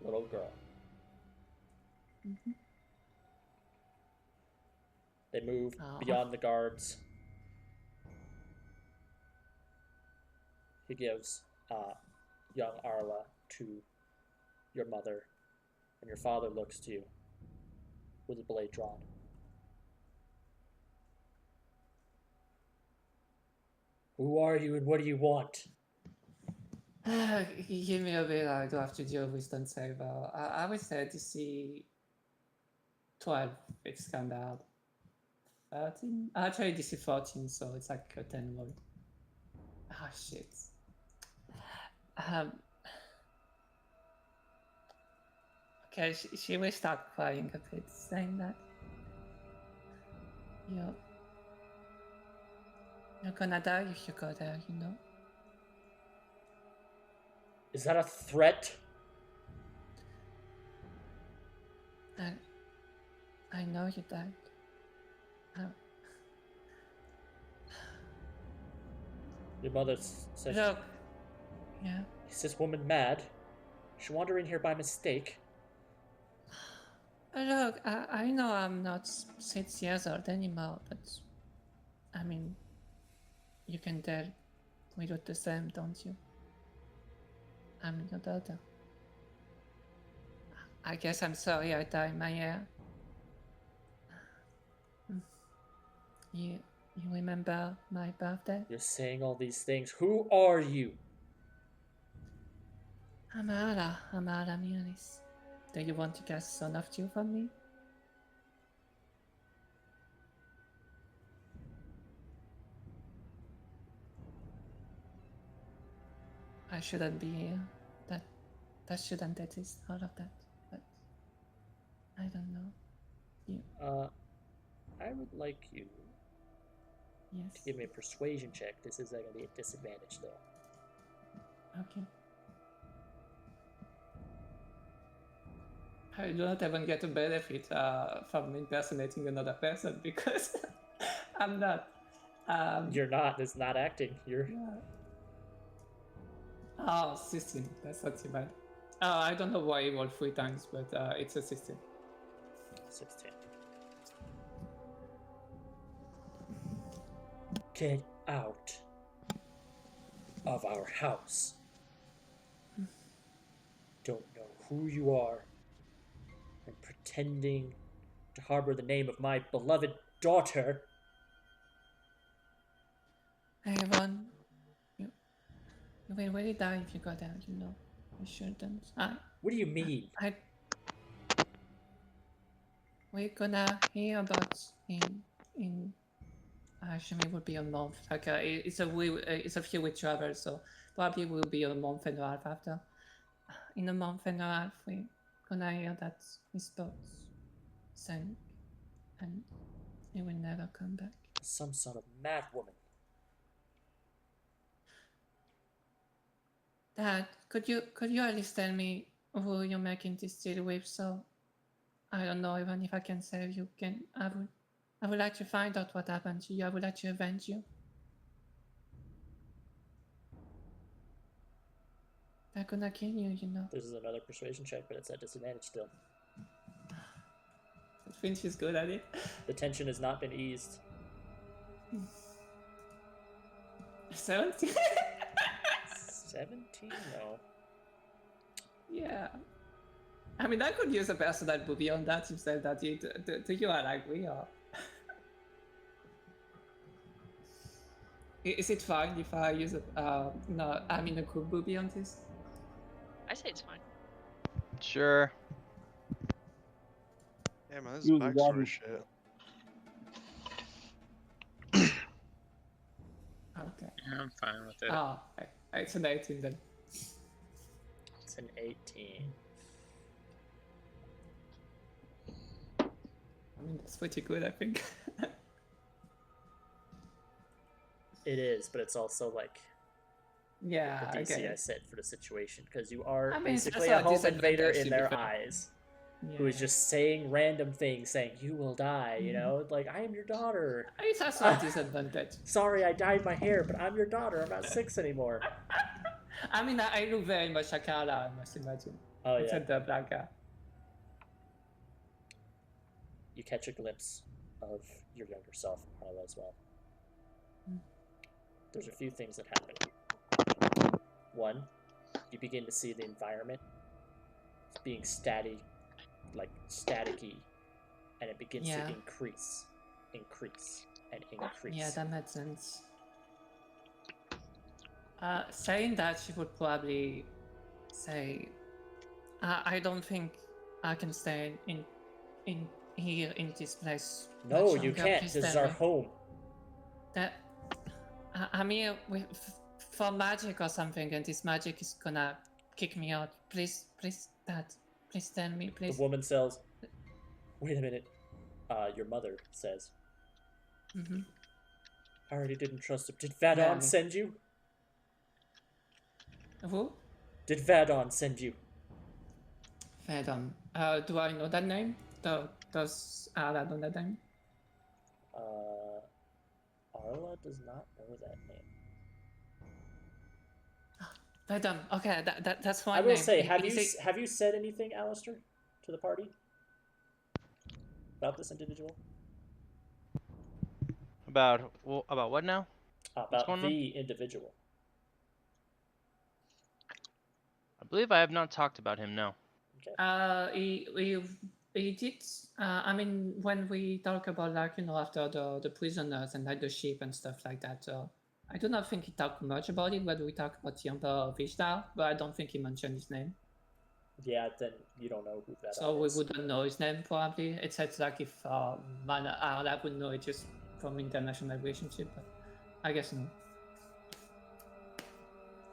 little girl. Mhm. They move Aw. beyond the guards. He gives young Arla to your mother, and your father looks to you with a blade drawn. Who are you and what do you want? Give me a bit, I do have to do a wisdom save. I would say DC 12, it's kind of 13. Actually, DC 14, so it's like a 10 more. Oh shit. Um. Okay, she will start crying a bit, saying that you're gonna die if you go there, you know. Is that a threat? I know you died. Your mother says, Look, yeah. is this woman mad? She wandered in here by mistake. Look, I know I'm not 6 years old anymore, but I mean, you can tell we look the same, don't you? I'm your daughter. I guess I'm sorry I dyed my hair. You remember my birthday? You're saying all these things. Who are you? I'm Ala Munis. Do you want to get son of you from me? I shouldn't be here. That shouldn't exist, all of that. But I don't know. You. I would like you Yes. to give me a persuasion check. This is going to be a disadvantage, though. Okay. I do not even get a benefit from impersonating another person because I'm not. You're not. It's not acting. You're. Yeah. Oh, 16. That's not too bad. I don't know why I rolled 3 times, but it's a 16. 16. Get out of our house. Don't know who you are and pretending to harbor the name of my beloved daughter. Everyone, you will really die if you go there, you know. You shouldn't. What do you mean? We're gonna hear about in actually it would be a month. Like it's a few week travel, so probably will be a month and a half after. In a month and a half, we're gonna hear that his boat sank, and he will never come back. Some sort of mad woman. Dad, could you at least tell me who you're making this deal with? So I don't know even if I can save you. I would like to find out what happened to you. I would like to avenge you. They're gonna kill you, you know. This is another persuasion check, but it's at disadvantage still. Finch is good at it. The tension has not been eased. 17? 17? No. Yeah. I mean, I could use a personal movie on that instead that you do you agree or is it fine if I use a no, I mean a group movie on this? I say it's fine. Sure. Yeah, man, this You backstory love- shit. Okay. Yeah, I'm fine with it. Oh, okay. It's an 18 then. It's an 18. I mean, that's pretty good, I think. It is, but it's also like Yeah, the I DC get I it. set for the situation, because you are I mean, it's basically also a a home invader disadvantage, in to be their fair. eyes, Yeah. who is just saying random things, saying you will die. You Mhm. know, like I am your daughter. It's also a disadvantage. Sorry, I dyed my hair, but I'm your daughter. I'm not 6 anymore. I mean, I look very much like Carla, I must imagine. Oh yeah. Except the black guy. You catch a glimpse of your younger self, Carla, as well. There's a few things that happen. One, you begin to see the environment being staticky, and it begins Yeah. to increase, and increase. Yeah, that makes sense. Saying that, she would probably say, I don't think I can stay in here in this place. No, much you longer. can't. Please This is tell our me home. that I'm here for magic or something, and this magic is gonna kick me out. Please, Dad, please tell me, please. The woman says, "Wait a minute." Your mother says, Mm-hmm. "I already didn't trust him. Did Vadon Really? send you? Who? Did Vadon send you?" Fedon. Do I know that name? Does Ala know that name? Arla does not know that name. Fedon. Okay, that's my I name. will say, Is have you said anything, Alistair, to the party about this individual? About what now? About going on? the individual. I believe I have not talked about him. No. He did. I mean, when we talk about, like, after the prisoners and like the ship and stuff like that. I do not think he talked much about it. Whether we talk about the Emperor Vishta, but I don't think he mentioned his name. Yeah, then you don't know who that So is. we wouldn't know his name probably. It's like if Arla would know it just from international relationship, but I guess no.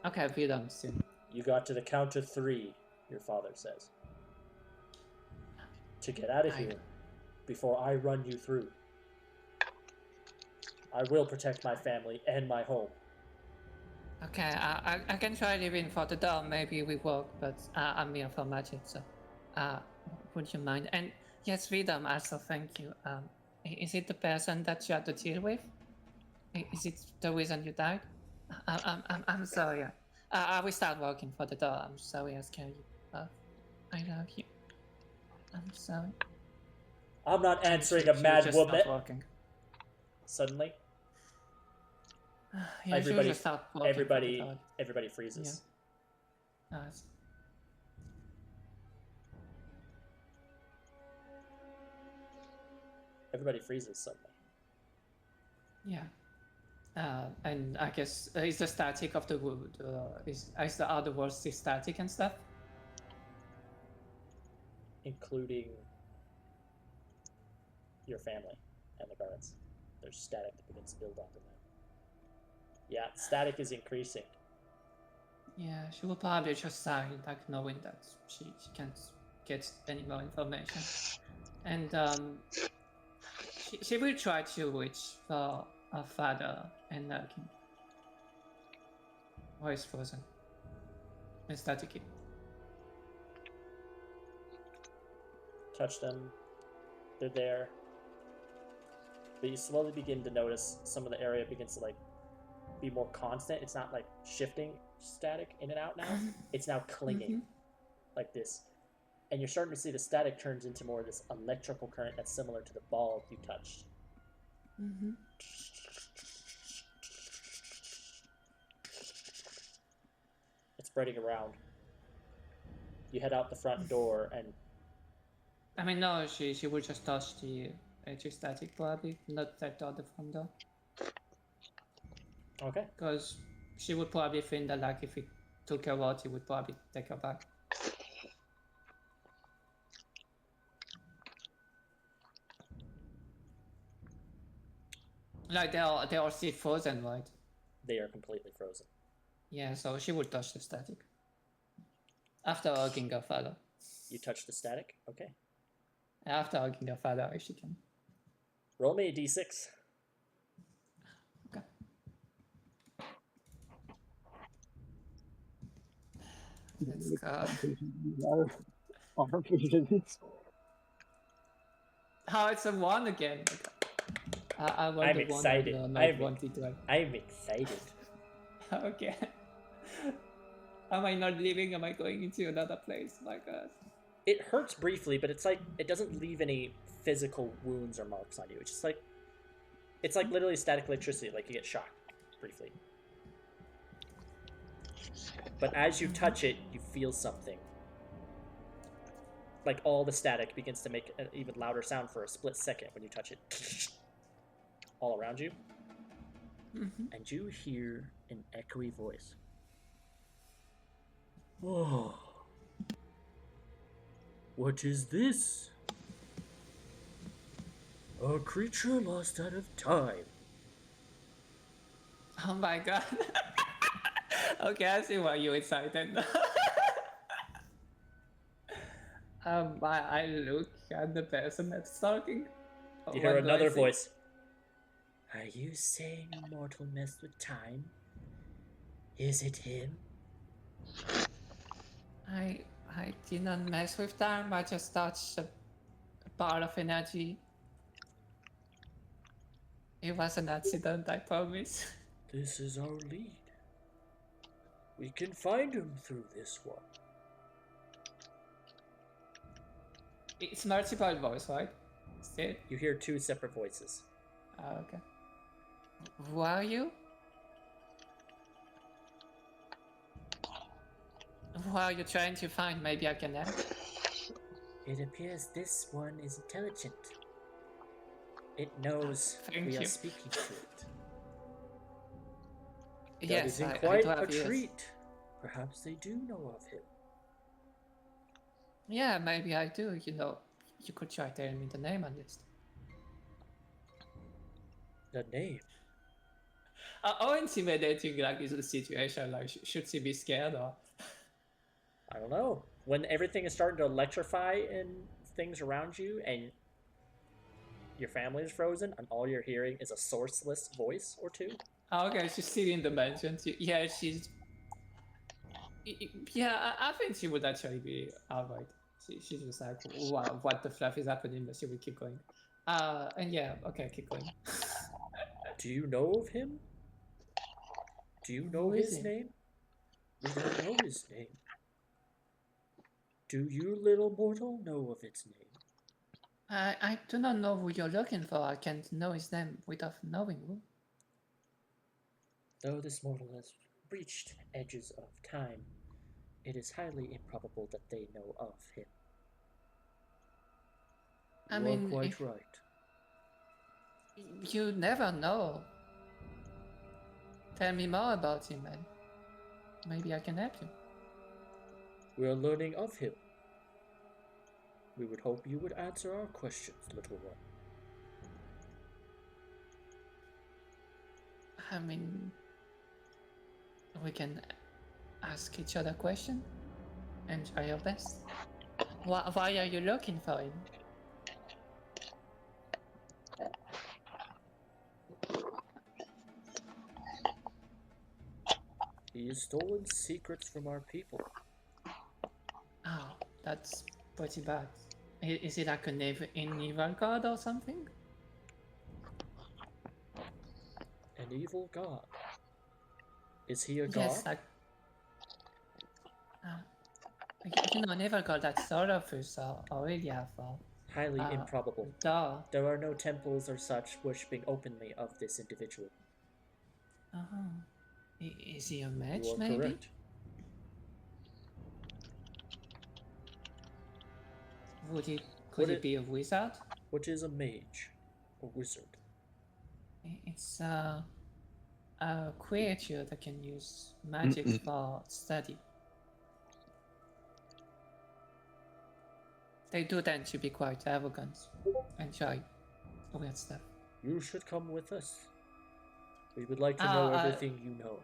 Okay, Vidam still. You got to the count of 3, your father says, to get out of here before I run you through. I will protect my family and my home. Okay, I can try leaving for the door. Maybe we work, but I'm here for magic, so would you mind? And yes, Vidam, also thank you. Is it the person that you had to deal with? Is it the reason you died? I'm sorry. I will start working for the door. I'm sorry I scared you. I love you. I'm sorry. I'm not And answering she a mad just woman. start working. Suddenly, Yeah, everybody, just start working for the door. everybody freezes. Yeah. Nice. Everybody freezes suddenly. Yeah. And I guess is the static of the wood is the other world still static and stuff? Including your family and the guards. There's static that begins to build onto them. Yeah, static is increasing. Yeah, she will probably just sign, like, knowing that she can't get any more information. And she will try to reach for her father and King. Or is frozen. And static. Touch them. They're there. But you slowly begin to notice some of the area begins to, like, be more constant. It's not like shifting static in and out now. It's now clinging like this. And you're starting to see the static turns into more of this electrical current that's similar to the ball you touched. Mm-hmm. It's spreading around. You head out the front door and... I mean, no, she will just touch the electrostatic probably, not that other front door. Okay. Because she would probably think that, like, if it took her out, it would probably take her back. Like, they are still frozen, right? They are completely frozen. Yeah, so she would touch the static. After hugging her father. You touch the static? Okay. After hugging her father, if she can. Roll me a d6. Okay. Let's go. Our patience. Oh, it's a 1 again. I rolled I'm a 1 excited. on not wanted to. I'm excited. Okay. Am I not leaving? Am I going into another place? My god. It hurts briefly, but it's like it doesn't leave any physical wounds or marks on you. It's just like it's like literally static electricity, like you get shocked briefly. But as you touch it, you feel something. Like all the static begins to make an even louder sound for a split second when you touch it. All around you. And you hear an echoey voice. Oh. What is this? A creature lost out of time. Oh my god. Okay, I see why you're excited. I look at the person that's talking. You hear What do I another see? voice. Are you saying a mortal messed with time? Is it him? I didn't mess with time. I just touched a part of energy. It was an accident, I promise. This is our lead. We can find him through this one. It's multiple voice, right? Still? You hear two separate voices. Oh, okay. Who are you? Who are you trying to find? Maybe I can help. It appears this one is intelligent. It knows Thank we you. are speaking to it. That Yes, isn't I quite do a have ears. treat. Perhaps they do know of him. Yeah, maybe I do. You know, you could try telling me the name at least. The name? How intimidating like is the situation? Like, should she be scared or? I don't know. When everything is starting to electrify and things around you, and your family is frozen, and all you're hearing is a sourceless voice or two. Oh, okay, she's still in the mansion. Yeah, she's. Yeah, I think she would actually be alright. She's just like, wow, what the fluff is happening? But she will keep going. And yeah, okay, keep going. Do you know of him? Do you know Who is his he? name? We don't know his name. Do you, little mortal, know of its name? I do not know who you're looking for. I can't know his name without knowing who. Though this mortal has reached edges of time, it is highly improbable that they know of him. I You mean, are quite if- right. You never know. Tell me more about him, and maybe I can help you. We are learning of him. We would hope you would answer our questions, little one. I mean, we can ask each other questions and try our best. Why are you looking for him? He has stolen secrets from our people. Oh, that's pretty bad. Is he like an evil god or something? An evil god. Is he a Yes, god? like. You know, an evil god like Sorrowfus or Aurelia for. Highly improbable. Duh. There are no temples or such worshipping openly of this individual. Is he a mage, You are maybe? correct. Could he be a wizard? What is a mage? A wizard? It's a creature that can use magic for study. They do tend to be quite arrogant and try weird stuff. You should come with us. We would like to know everything you know.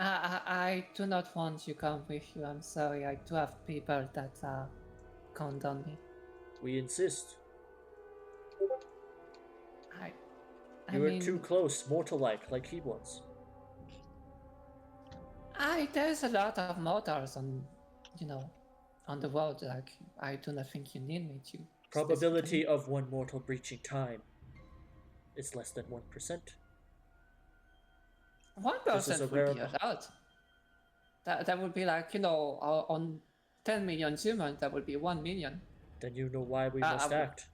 I do not want to come with you. I'm sorry. I do have people that count on me. We insist. I You are mean, too close, mortal-like, like he was. There's a lot of mortals on, on the world. Like, I do not think you need me to. Probability of one mortal breaching time is less than 1%. One This is a percent would rare be a lot. That would be like, on 10 million humans, that would be 1 million. Then you know why we I must would- act.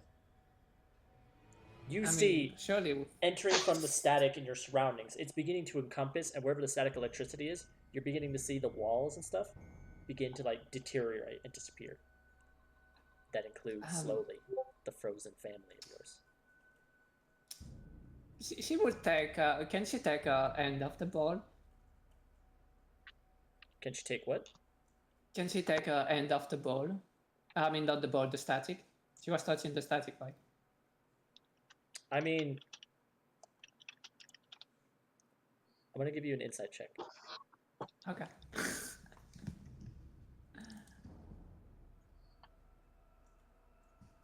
You I see, mean, surely. entering from the static in your surroundings, it's beginning to encompass, and wherever the static electricity is, you're beginning to see the walls and stuff begin to like deteriorate and disappear. That includes slowly the frozen family of yours. She would take. Can she take end of the ball? Can she take what? Can she take end of the ball? I mean, not the ball, the static. She was touching the static, right? I mean, I'm gonna give you an insight check. Okay.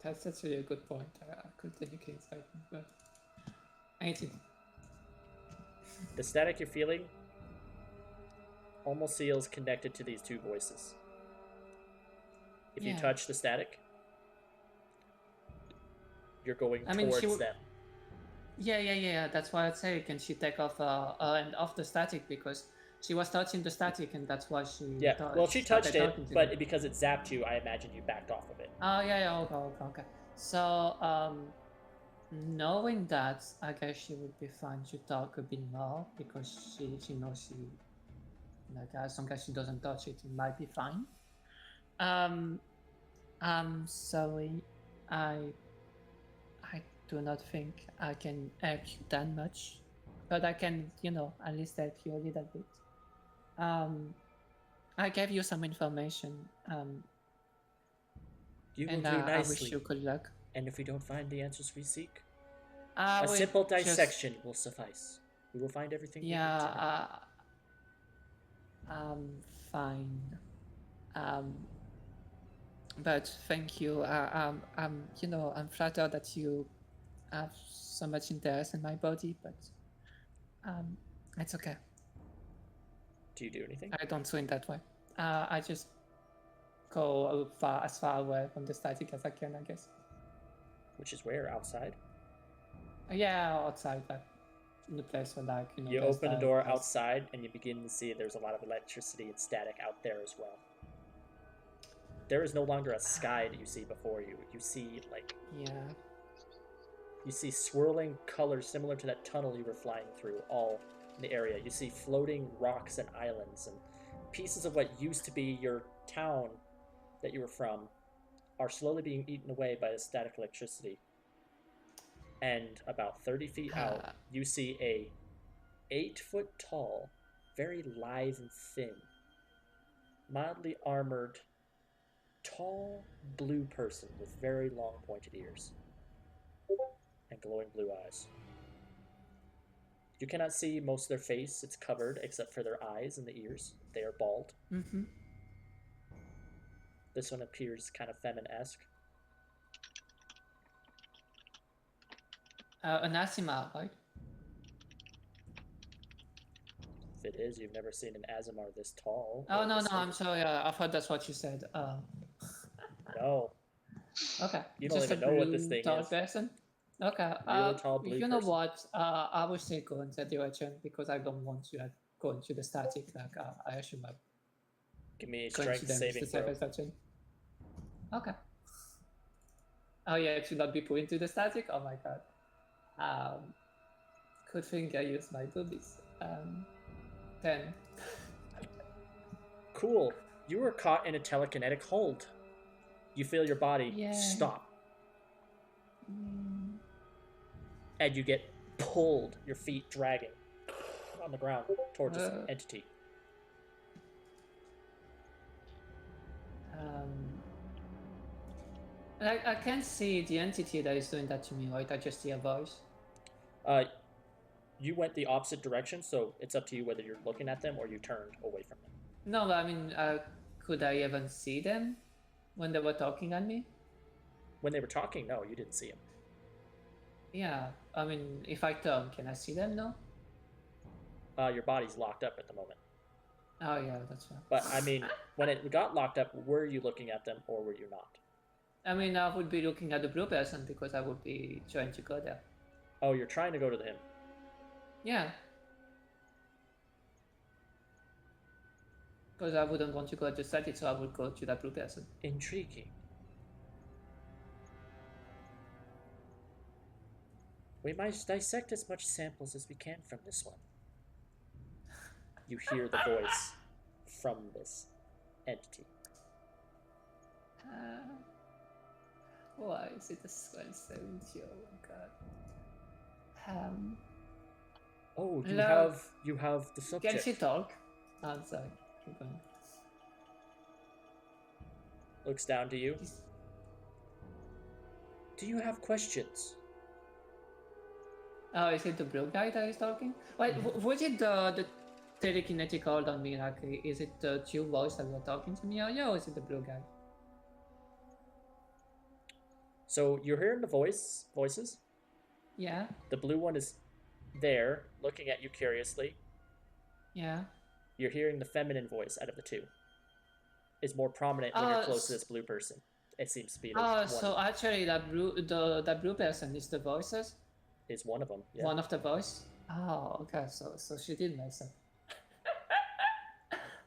That's actually a good point. I could take insight, but 18. The static you're feeling almost feels connected to these two voices. If you Yeah. touch the static, you're going I mean, towards them. Yeah. That's why I'd say, can she take off end of the static, because she was touching the static, and that's why she. Yeah, well, she touched started it, talking to but me. because it zapped you, I imagine you backed off of it. Oh yeah. Okay. So knowing that, I guess she would be fine to talk a bit more, because she knows she, like, as long as she doesn't touch it, it might be fine. I'm sorry, I do not think I can help you that much, but I can, at least help you a little bit. I gave you some information, You will and do I nicely. wish you good luck. And if we don't find the answers we seek, I a will simple just- dissection will suffice. We will find everything we need to know. Yeah, I'm fine. But thank you. I'm flattered that you have so much interest in my body, but it's okay. Do you do anything? I don't swing that way. I just go as far away from the static as I can, I guess. Which is where? Outside? Yeah, outside, like, in the place where, like, You there's open the that door place. outside, and you begin to see there's a lot of electricity and static out there as well. There is no longer a sky that you see before you. You see, like, Yeah. you see swirling colors similar to that tunnel you were flying through, all in the area. You see floating rocks and islands, and pieces of what used to be your town that you were from are slowly being eaten away by the static electricity. And about 30 feet out, you see a 8-foot tall, very lithe and thin, mildly armored, tall blue person with very long pointed ears and glowing blue eyes. You cannot see most of their face, it's covered except for their eyes and the ears. They are bald. Mm-hmm. This one appears kind of feminine-esque. An Asima, right? If it is, you've never seen an Azimar this tall. Oh, or no, this I'm big. sorry. I thought that's what you said. No. Okay. You don't Just even a know what blue this thing tall is. person? Okay. Really tall blue You know person. what? I will say go in that direction, because I don't want to go into the static. Like, I assume I'm Give me a going to strength them saving the throw. safest option. Okay. Oh yeah, to not be put into the static? Oh my god. Good thing I used my boobies. 10. Cool. You were caught in a telekinetic hold. You feel your body Yay. stop. And you get pulled, your feet dragging on the ground towards this entity. I can't see the entity that is doing that to me, right? I just hear a voice. You went the opposite direction, so it's up to you whether you're looking at them or you turned away from them. No, but I mean, could I even see them when they were talking at me? When they were talking, no, you didn't see them. Yeah, I mean, if I turn, can I see them now? Your body's locked up at the moment. Oh yeah, that's right. But I mean, when it got locked up, were you looking at them or were you not? I mean, I would be looking at the blue person because I would be trying to go there. Oh, you're trying to go to him. Yeah. Because I wouldn't want to go to static, so I would go to that blue person. Intriguing. We might dissect as much samples as we can from this one. You hear the voice from this entity. Why is it a skull 70? Oh my god. Oh, Hello? you have the subject. Can she talk? Oh, I'm sorry. Keep going. Looks down to you. Do you have questions? Oh, is it the blue guy that is talking? Wait, was it the telekinetic hold on me? Like, is it the two voices that were talking to me earlier, or is it the blue guy? So you're hearing the voices. Yeah. The blue one is there, looking at you curiously. Yeah. You're hearing the feminine voice out of the two. Is more prominent when you're close to this blue person. It seems to be the one. So actually, that blue person is the voices. Is one of them. Yeah. One of the voice. Oh, okay. So she did mess up.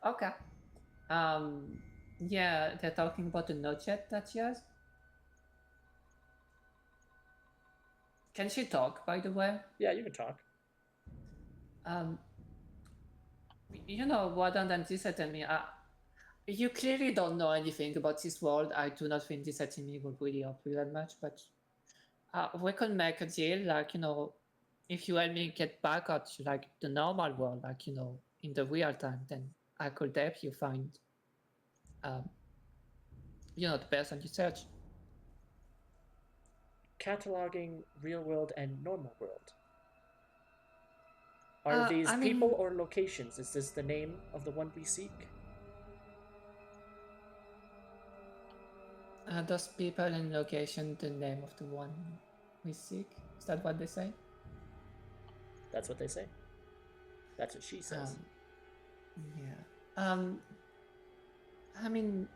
Okay. Yeah, they're talking about the note chat that she has. Can she talk, by the way? Yeah, you can talk. You know, rather than this setting me, you clearly don't know anything about this world. I do not think this setting me would really help you that much, but we could make a deal, like, you know, if you help me get back up to like the normal world, like, you know, in the real time, then I could help you find, you know, the person you search. Cataloging real world and normal world. Are these I people mean, or locations? Is this the name of the one we seek? those people and location, the name of the one we seek. Is that what they say? That's what they say. That's what she says. Yeah. I mean,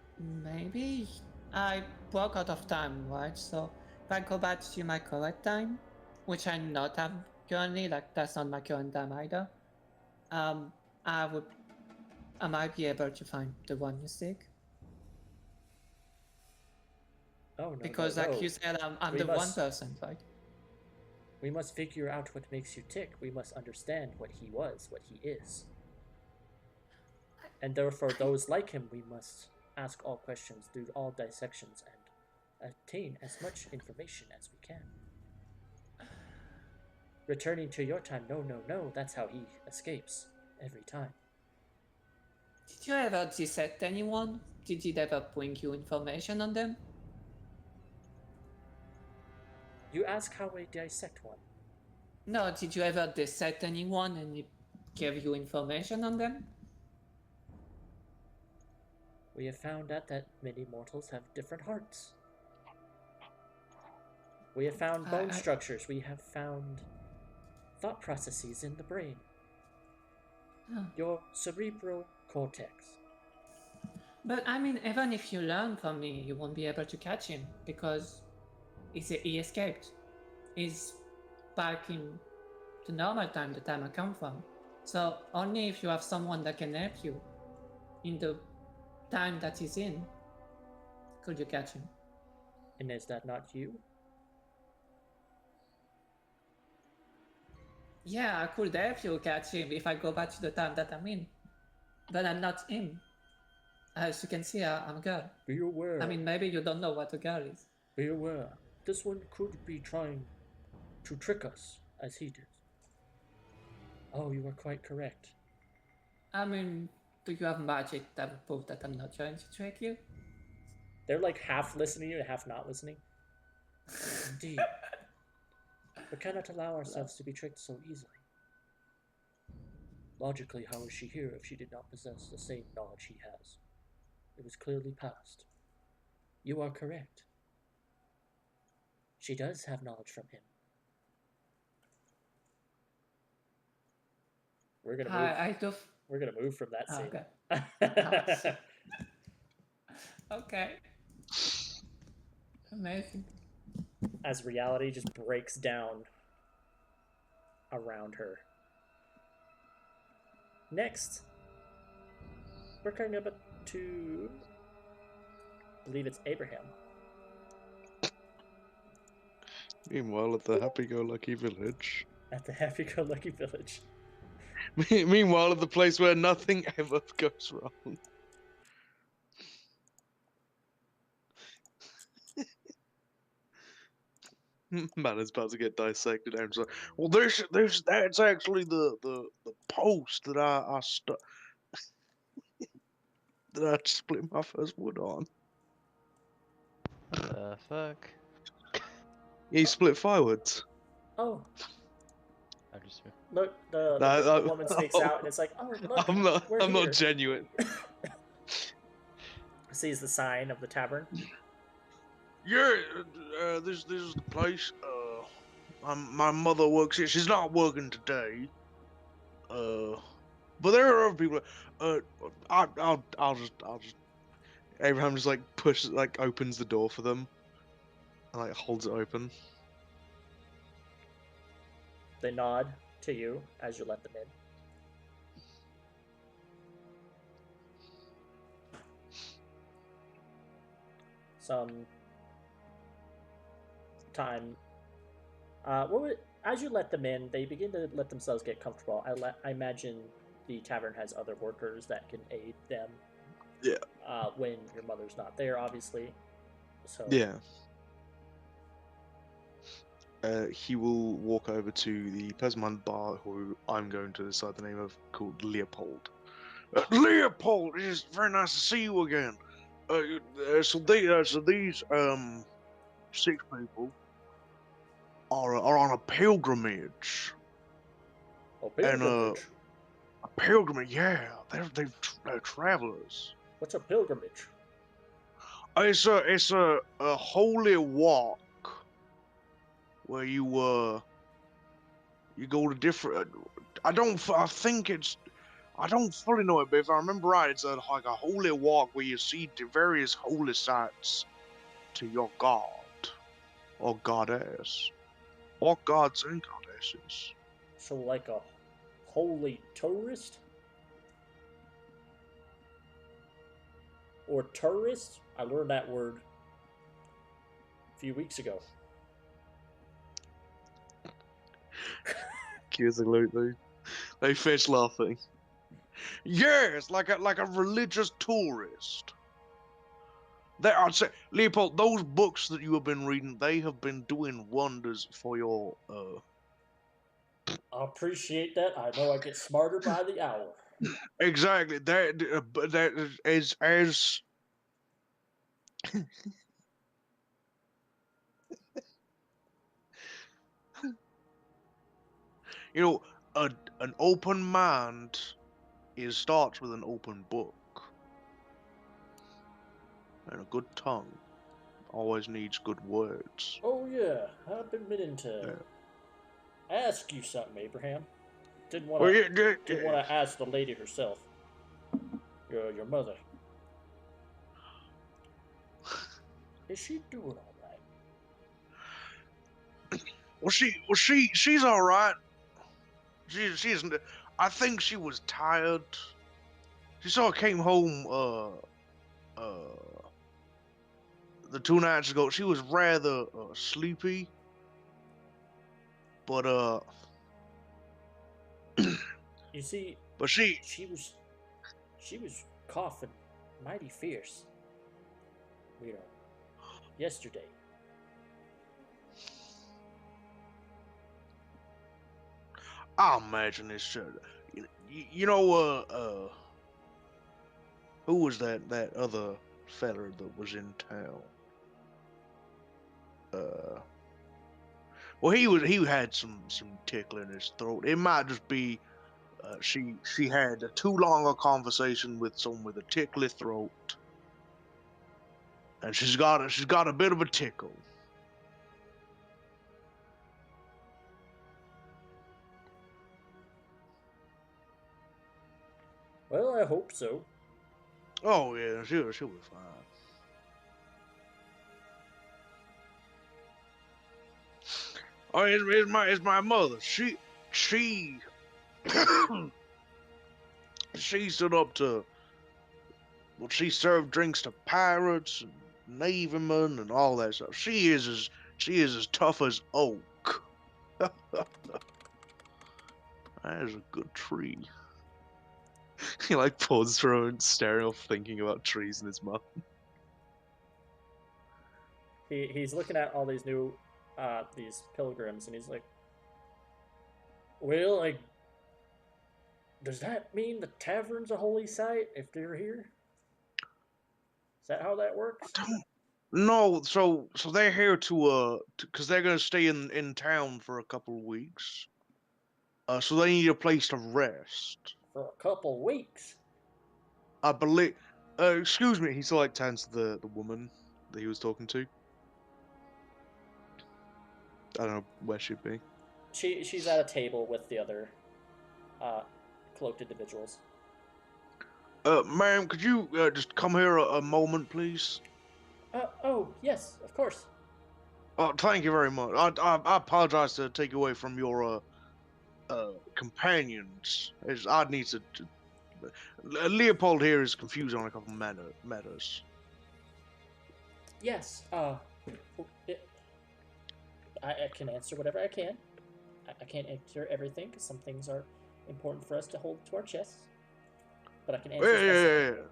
maybe I broke out of time, right? So if I go back to my correct time, which I not have currently, like that's not my current time either, I might be able to find the one you seek. Oh, no, because no, like no. you said, I'm the one person, right? We must figure out what makes you tick. We must understand what he was, what he is. And therefore, those like him, we must ask all questions, do all dissections, and attain as much information as we can. Returning to your time, no, no, no, that's how he escapes every time. Did you ever dissect anyone? Did it ever bring you information on them? You ask how we dissect one. No, did you ever dissect anyone and it gave you information on them? We have found out that many mortals have different hearts. We have found bone structures. We have found thought processes in the brain. Your cerebral cortex. But I mean, even if you learn from me, you won't be able to catch him because he escaped. He's back in the normal time, the time I come from. So only if you have someone that can help you in the time that he's in, could you catch him. And is that not you? Yeah, I could help you catch him if I go back to the time that I'm in. But I'm not him. As you can see, I'm a girl. Be aware. I mean, maybe you don't know what a girl is. Be aware. This one could be trying to trick us, as he did. Oh, you are quite correct. I mean, do you have magic that would prove that I'm not trying to trick you? They're like half listening to you and half not listening. Indeed. We cannot allow ourselves to be tricked so easily. Logically, how is she here if she did not possess the same knowledge he has? It was clearly past. You are correct. She does have knowledge from him. We're gonna move. We're gonna move from that Oh, scene. okay. Okay. Amazing. As reality just breaks down around her. Next, we're coming up to, I believe it's Abraham. Meanwhile, at the happy-go-lucky village. At the happy-go-lucky village. Meanwhile, at the place where nothing ever goes wrong. Man is about to get dissected. I'm sorry. Well, that's actually the post that that I split my first wood on. What the fuck? He split firewoods. Oh, I just. look, the No, woman sneaks out and it's like, oh, look, I'm we're not here. genuine. Sees the sign of the tavern. Yeah, this is the place. My mother works here. She's not working today. But there are other people. I'll just. Abraham just like pushes, like opens the door for them, and like holds it open. They nod to you as you let them in. Some time. As you let them in, they begin to let themselves get comfortable. I imagine the tavern has other workers that can aid them. Yeah. When your mother's not there, obviously. So. Yeah. He will walk over to the person behind the bar, who I'm going to decide the name of, called Leopold. Leopold, it is very nice to see you again. So these 6 people are on a pilgrimage. A pilgrimage? A pilgrimage, yeah. They're travelers. What's a pilgrimage? It's a holy walk where you go to different. I don't fully know it, but if I remember right, it's like a holy walk where you see various holy sites to your god or goddess, or gods and goddesses. So, like a holy tourist? Or tourist? I learned that word a few weeks ago. Absolutely. They fish laughing. Yes, like a religious tourist. I'd say, Leopold, those books that you have been reading, they have been doing wonders for your. I appreciate that. I know I get smarter by the hour. Exactly. That is as. You know, an open mind starts with an open book. And a good tongue always needs good words. Oh, yeah. I've been meaning to ask you something, Abraham. Didn't want to ask the lady herself. Your mother. Is she doing all right? She's all right. She's. I think she was tired. She sort of came home. The 2 nights ago, she was rather sleepy. But You see, but she was coughing mighty fierce. You know, yesterday. I imagine this. You know, who was that other feller that was in town? Well, he had some tickle in his throat. It might just be she had too long a conversation with someone with a tickly throat, and she's got a bit of a tickle. Well, I hope so. Oh yeah, she'll be fine. Oh, it's my mother. She she stood up to. Well, she served drinks to pirates and navymen and all that stuff. She is as tough as oak. That is a good tree. He like pauses for a moment, staring off, thinking about trees in his mouth. He's looking at all these new these pilgrims, and he's like, well, like, does that mean the tavern's a holy site if they're here? Is that how that works? No, so they're here to because they're gonna stay in town for a couple of weeks. So they need a place to rest. For a couple weeks. I believe. Excuse me. He sort of like turns to the woman that he was talking to. I don't know where she'd be. She's at a table with the other cloaked individuals. Ma'am, could you just come here a moment, please? Oh, yes, of course. Oh, thank you very much. I apologize to take away from your companions. I need to. Leopold here is confused on a couple matters. Yes, I can answer whatever I can. I can't answer everything because some things are important for us to hold to our chests. But I can answer as best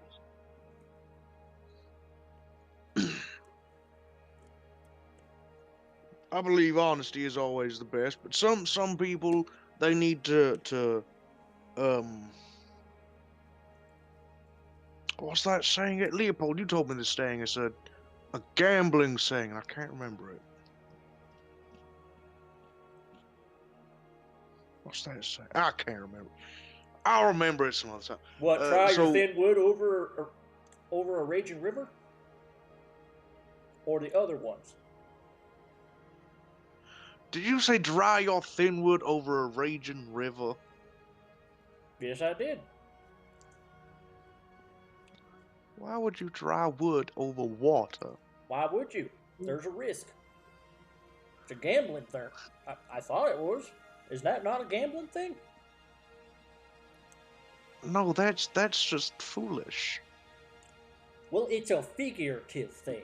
I can. I believe honesty is always the best, but some people they need to what's that saying? Leopold, you told me this saying. It's a gambling saying. I can't remember it. What's that saying? I can't remember. I'll remember it some other time. What? Try your thin wood over a raging river, or the other ones? Did you say dry your thin wood over a raging river? Yes, I did. Why would you dry wood over water? Why would you? There's a risk. It's a gambling thing. I thought it was. Is that not a gambling thing? No, that's just foolish. Well, it's a figurative thing.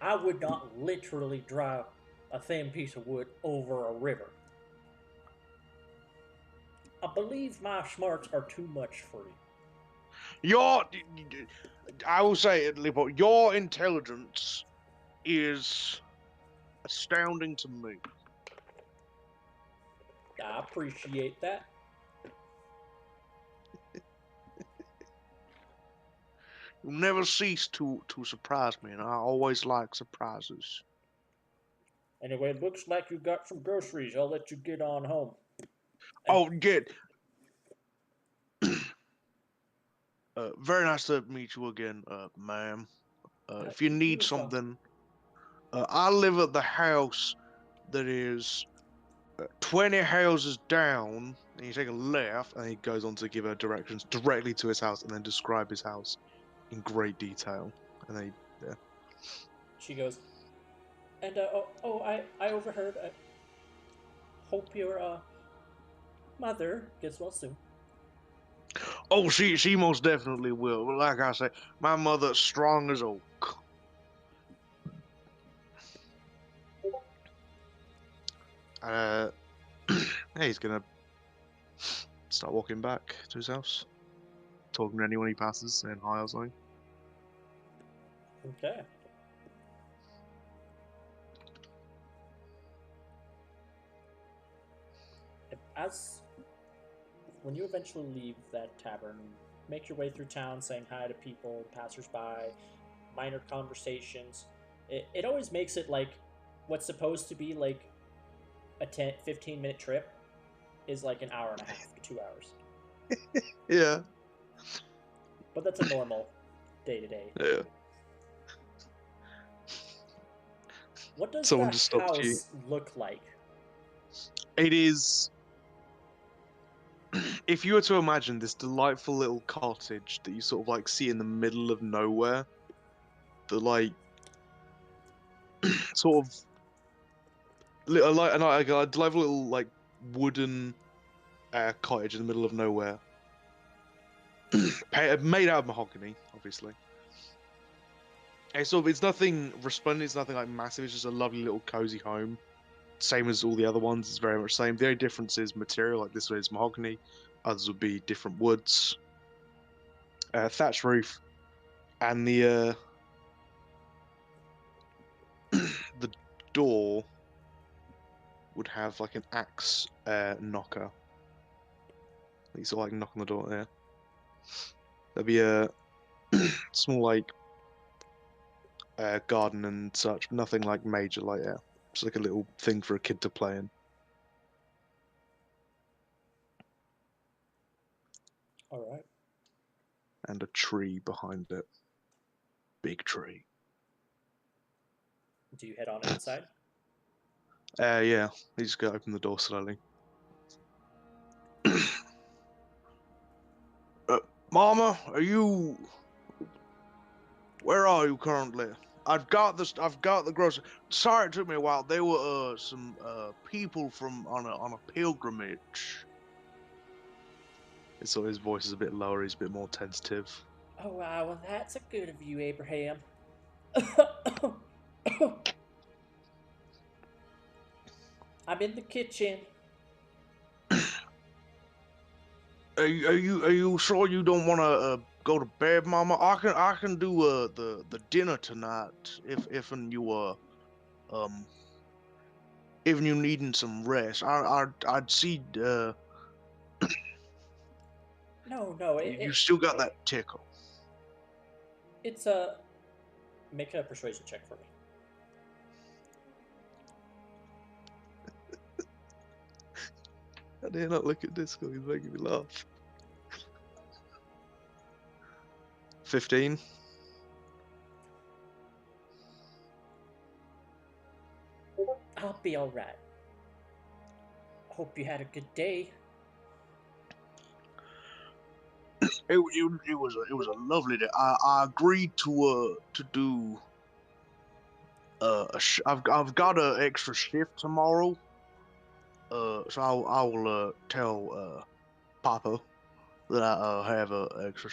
I would not literally drive a thin piece of wood over a river. I believe my smarts are too much for you. I will say it, Leopold, your intelligence is astounding to me. I appreciate that. You never cease to surprise me, and I always like surprises. Anyway, it looks like you got some groceries. I'll let you get on home. Oh, good. Very nice to meet you again, ma'am. If you need something, I live at the house that is 20 houses down, and you take a left, and he goes on to give her directions directly to his house, and then describe his house in great detail. And then, yeah. She goes, and I overheard. I hope your mother gets well soon. Oh, she most definitely will. But like I say, my mother's strong as oak. He's gonna start walking back to his house, talking to anyone he passes, saying hi or something. Okay. As when you eventually leave that tavern, make your way through town, saying hi to people, passersby, minor conversations. It always makes it like what's supposed to be like a 15-minute trip is like an hour and a half to 2 hours. Yeah. But that's a normal day to day. Yeah. What does Someone the just stopped you. house look like? It is. if you were to imagine this delightful little cottage that you sort of like see in the middle of nowhere, the like sort of like a delightful little like wooden cottage in the middle of nowhere, made out of mahogany, obviously. It's nothing resplendent, it's nothing like massive. It's just a lovely little cozy home, same as all the other ones. It's very much the same. The only difference is material. Like this one is mahogany, others would be different woods. Thatched roof, and the the door would have like an axe knocker. You sort of like knock on the door there. There'd be a small like garden and such, but nothing like major like that. It's like a little thing for a kid to play in. All right. And a tree behind it. Big tree. Do you head on inside? Yeah. You just go open the door slowly. Mama, are you? Where are you currently? I've got the grocery. Sorry, it took me a while. They were some people from on a pilgrimage. So his voice is a bit lower. He's a bit more tentative. Oh wow, well that's a good of you, Abraham. I'm in the kitchen. Are you sure you don't want to go to bed, Mama? I can do the dinner tonight if and you even you needing some rest. I'd see No, you still got that tickle. it's a make a persuasion check for me. I dare not look at this because he's making me laugh. 15. I'll be all right. Hope you had a good day. It was a lovely day. I agreed to do I've got an extra shift tomorrow. So I will tell Papa that I have an extra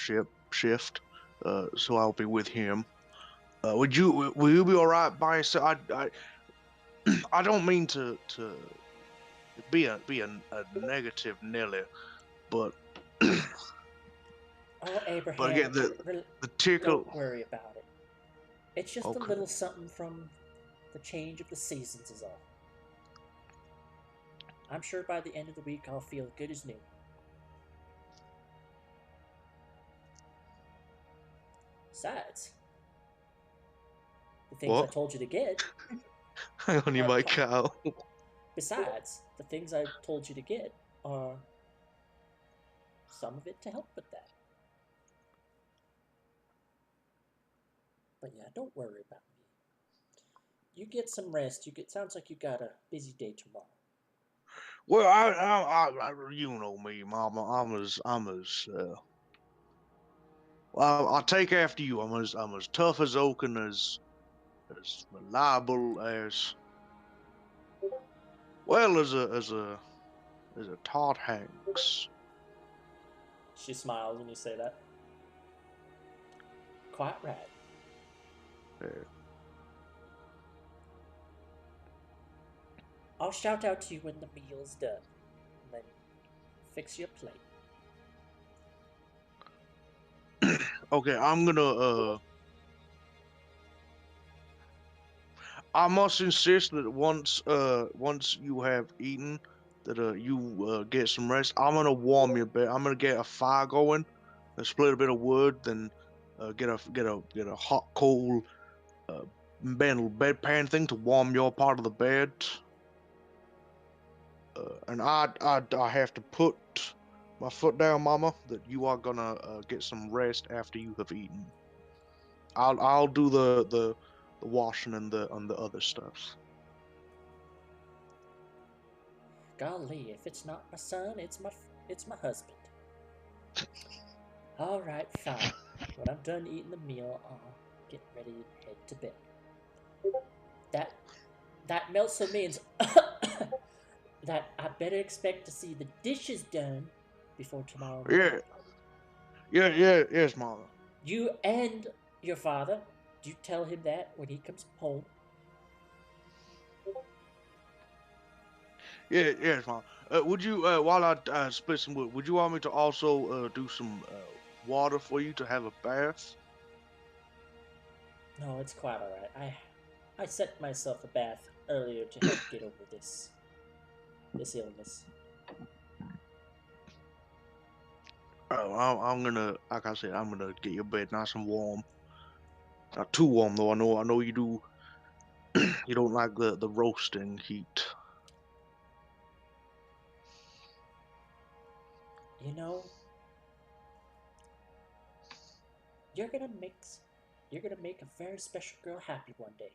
shift. So I'll be with him. Will you be all right by yourself? I don't mean to be a negative Nelly, but Oh, Abraham, but again the tickle. Don't worry about it. It's just a Okay. little something from the change of the seasons is all. I'm sure by the end of the week I'll feel good as new. Besides, the things I What? told you to get. Hang on, you might cut out. Besides, the things I told you to get are some of it to help with that. But yeah, don't worry about me. You get some rest. Sounds like you got a busy day tomorrow. Well, I you know me, Mama. Well, I take after you. I'm as tough as oak and as reliable as well as a Todd Hanks. She smiles when you say that. Quite right. Yeah. I'll shout out to you when the meal's done. And then fix your plate. Okay, I'm gonna I must insist that once you have eaten, that you get some rest. I'm gonna warm you a bit. I'm gonna get a fire going, split a bit of wood, then get a hot coal little bedpan thing to warm your part of the bed. And I have to put my foot down, Mama, that you are gonna get some rest after you have eaten. I'll do the washing and the other stuff. Golly, if it's not my son, it's my It's my husband. All right, fine. When I'm done eating the meal, I'll get ready and head to bed. That also means that I better expect to see the dishes done before tomorrow Yeah. night. Yes, Mama. You and your father, do you tell him that when he comes home? Yes, Mama. Would you, while I split some wood, would you want me to also do some water for you to have a bath? No, it's quite alright. I set myself a bath earlier to help get over this illness. Oh, I'm gonna, like I said, I'm gonna get your bed nice and warm. Not too warm though. I know you do. You don't like the roasting heat. You know, you're gonna make a very special girl happy one day,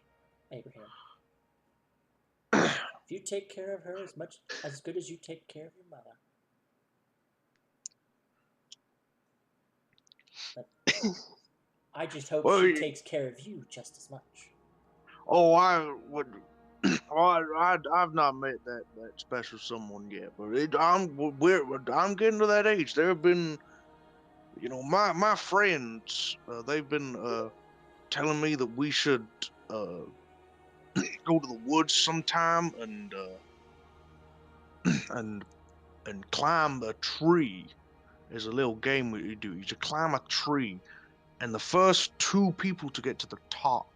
Abraham. If you take care of her as good as you take care of your mother. But I just hope Well, she takes care of you just as much. oh, I would. I've not met that special someone yet, but I'm getting to that age. There have been, my friends. They've been telling me that we should go to the woods sometime and and climb a tree. There's a little game that you do. You should climb a tree, and the first two people to get to the top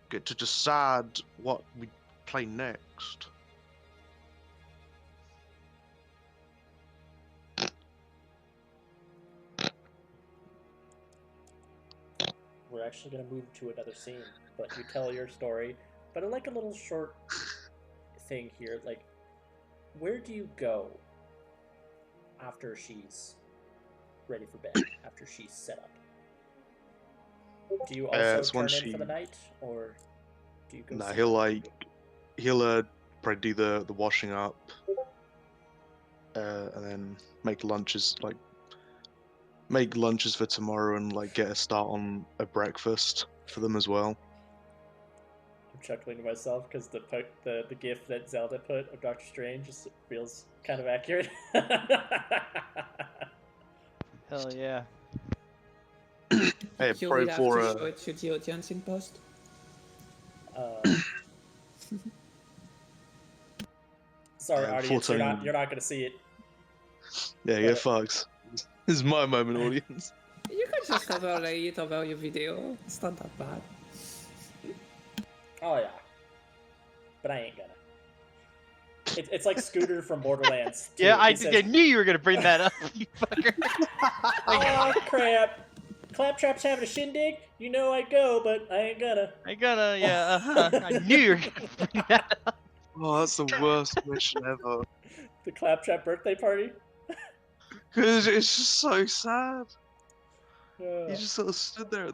get to decide what we play next. We're actually going to move to another scene, but you tell your story. But I like a little short thing here. Like, where do you go after she's ready for bed? After she's set up? Do you also It's when turn in for the she. night, or do you go? Nah, somewhere? he'll probably do the washing up, and then make lunches for tomorrow and like get a start on a breakfast for them as well. I'm chuckling to myself because the gif that Zelda put of Doctor Strange just feels kind of accurate. Hell yeah. Hey, You pro will have for to show it to the audience in post. Sorry, audience, 14. you're not gonna see it. Yeah, get fucked. This is my moment, audience. You can just overlay it over your video. It's not that bad. Oh yeah, but I ain't gonna. It's like Scooter from Borderlands 2. Yeah, I He knew you were gonna bring that up, you fucker. Oh crap! Claptrap's having a shindig. You know I go, but I ain't gonna. I knew you were gonna bring that up. Oh, that's the worst mission ever. The Claptrap birthday party. Cause it's just so sad. Uh, He just sort of stood there.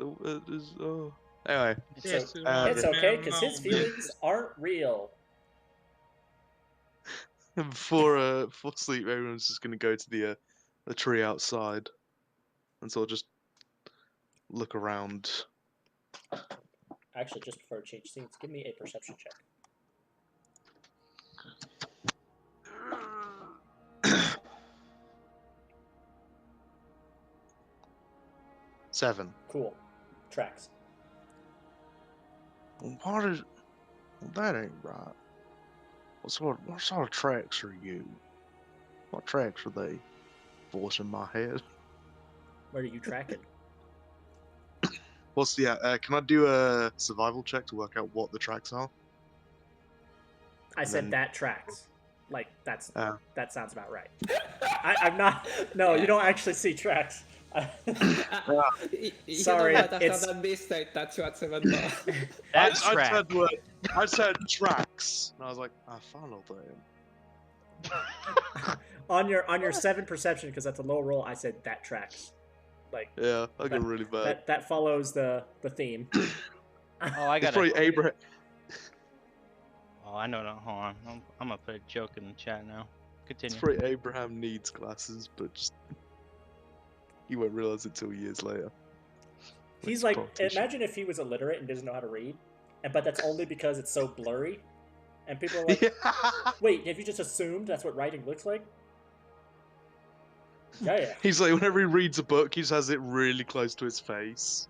Anyway. it's okay, because his feelings aren't real. And before sleep, everyone's just gonna go to the tree outside, and sort of just look around. Actually, just before I change scenes, give me a perception check. 7. Cool. Tracks. What is? That ain't right. What sort of tracks are you? What tracks are they? Voice in my head. Where are you tracking? What's the? Can I do a survival check to work out what the tracks are? I said that tracks. Like that sounds about right. I'm not. No, Yeah. you don't actually see tracks. Sorry, it's I said tracks, and I was like, I followed them. on your 7 perception, because that's a low roll. I said that tracks. Like yeah, I got really bad. That follows the theme. Oh, I got It's probably Abraham. Oh, I know. No, hold on. I'm gonna put a joke in the chat now. Continue. It's pretty Abraham needs glasses, but just he won't realize it till years later. He's a like, politician. imagine if he was illiterate and doesn't know how to read, but that's only because it's so blurry, and people are like, Yeah. "Wait, have you just assumed that's what writing looks like?" Yeah. He's like, whenever he reads a book, he just has it really close to his face.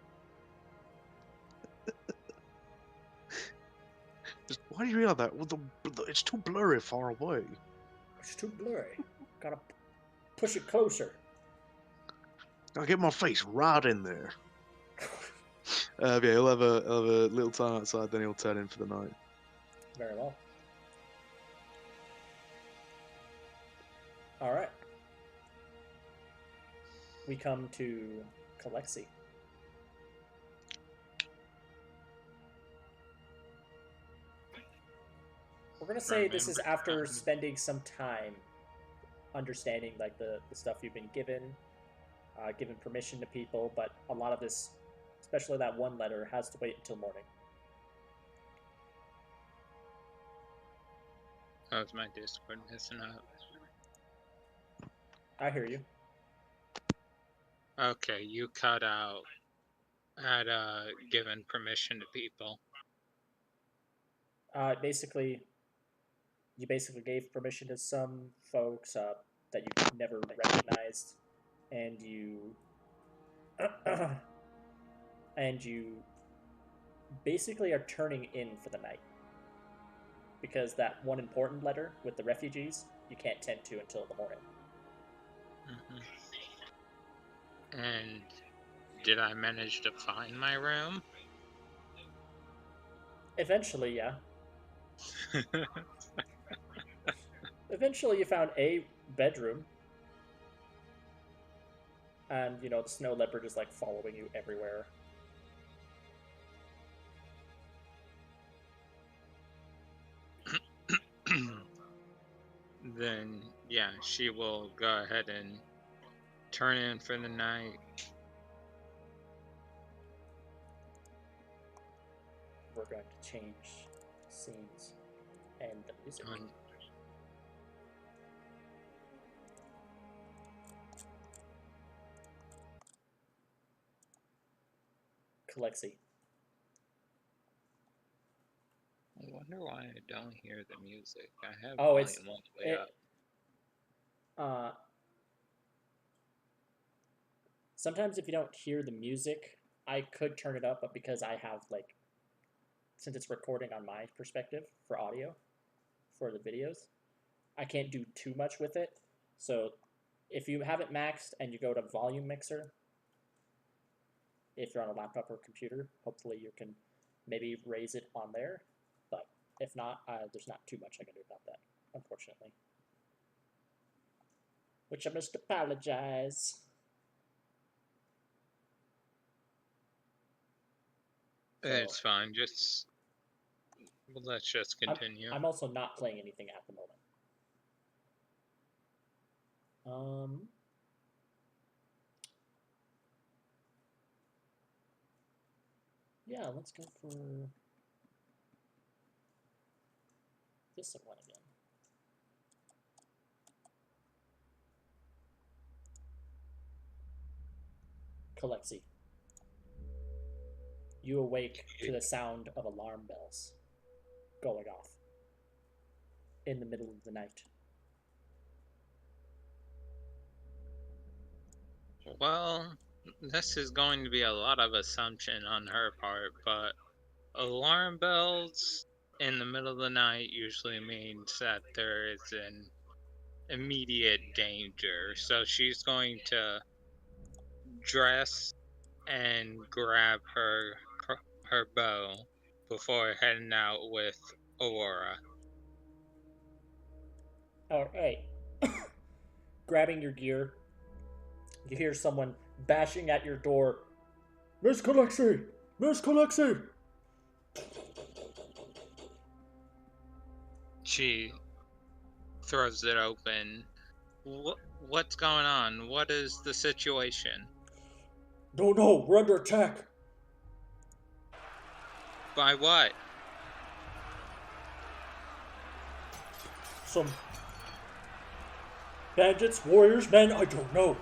Just, why do you read like that? Well, it's too blurry far away. It's too blurry. Gotta push it closer. I'll get my face right in there. Yeah, he'll have a little time outside, then he'll turn in for the night. Very well. All right. We come to Kalexi. We're gonna say this is after spending some time understanding like the stuff you've been given, given permission to people, but a lot of this, especially that one letter, has to wait until morning. How's my Discord messing up? I hear you. Okay, you cut out at given permission to people. Basically, you basically gave permission to some folks that you never recognized, and you and you basically are turning in for the night because that one important letter with the refugees you can't tend to until the morning. And did I manage to find my room? Eventually, yeah. Eventually, you found a bedroom, and the snow leopard is like following you everywhere. Then, yeah, she will go ahead and turn in for the night. We're going to change scenes and the music. Kalexi. I wonder why I don't hear the music. I have Oh, it's volume all the way up. Sometimes if you don't hear the music, I could turn it up, but because I have since it's recording on my perspective for audio, for the videos, I can't do too much with it. So if you have it maxed and you go to volume mixer, if you're on a laptop or computer, hopefully you can maybe raise it on there. But if not, there's not too much I can do about that, unfortunately. Which I must apologize. It's fine. Let's just continue. I'm also not playing anything at the moment. Yeah, let's go for this one again. Kalexi. You awake to the sound of alarm bells going off in the middle of the night. Well, this is going to be a lot of assumption on her part, but alarm bells in the middle of the night usually means that there is an immediate danger. So she's going to dress and grab her bow before heading out with Aurora. All right. Grabbing your gear, you hear someone bashing at your door. Miss Kalexi! Miss Kalexi! She throws it open. What's going on? What is the situation? Don't know. We're under attack. By what? Bandits, warriors, men, I don't know.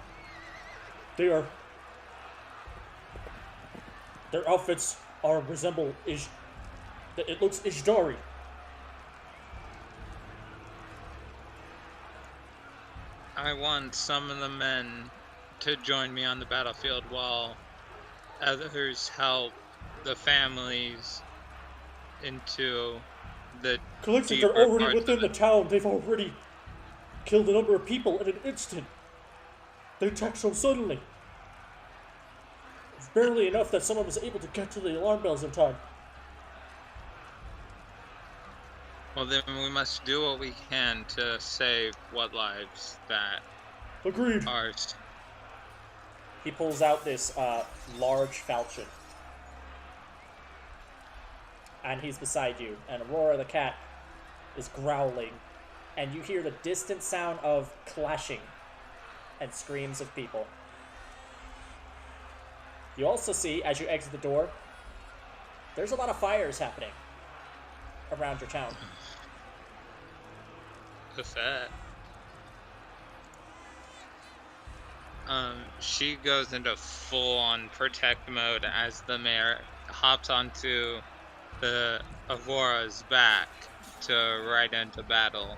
Their outfits resemble it looks Ishdari. I want some of the men to join me on the battlefield while others help the families into the Collected, they're deeper already parts within of the it. town. They've already killed a number of people in an instant. They attacked so suddenly. It's barely enough that someone was able to get to the alarm bells in time. Well, then we must do what we can to save what lives that Agreed. are. He pulls out this large falchion. And he's beside you. And Aurora the cat is growling. And you hear the distant sound of clashing and screams of people. You also see, as you exit the door, there's a lot of fires happening around your town. What's that? She goes into full-on protect mode as the mayor hops onto the Aurora's back to ride into battle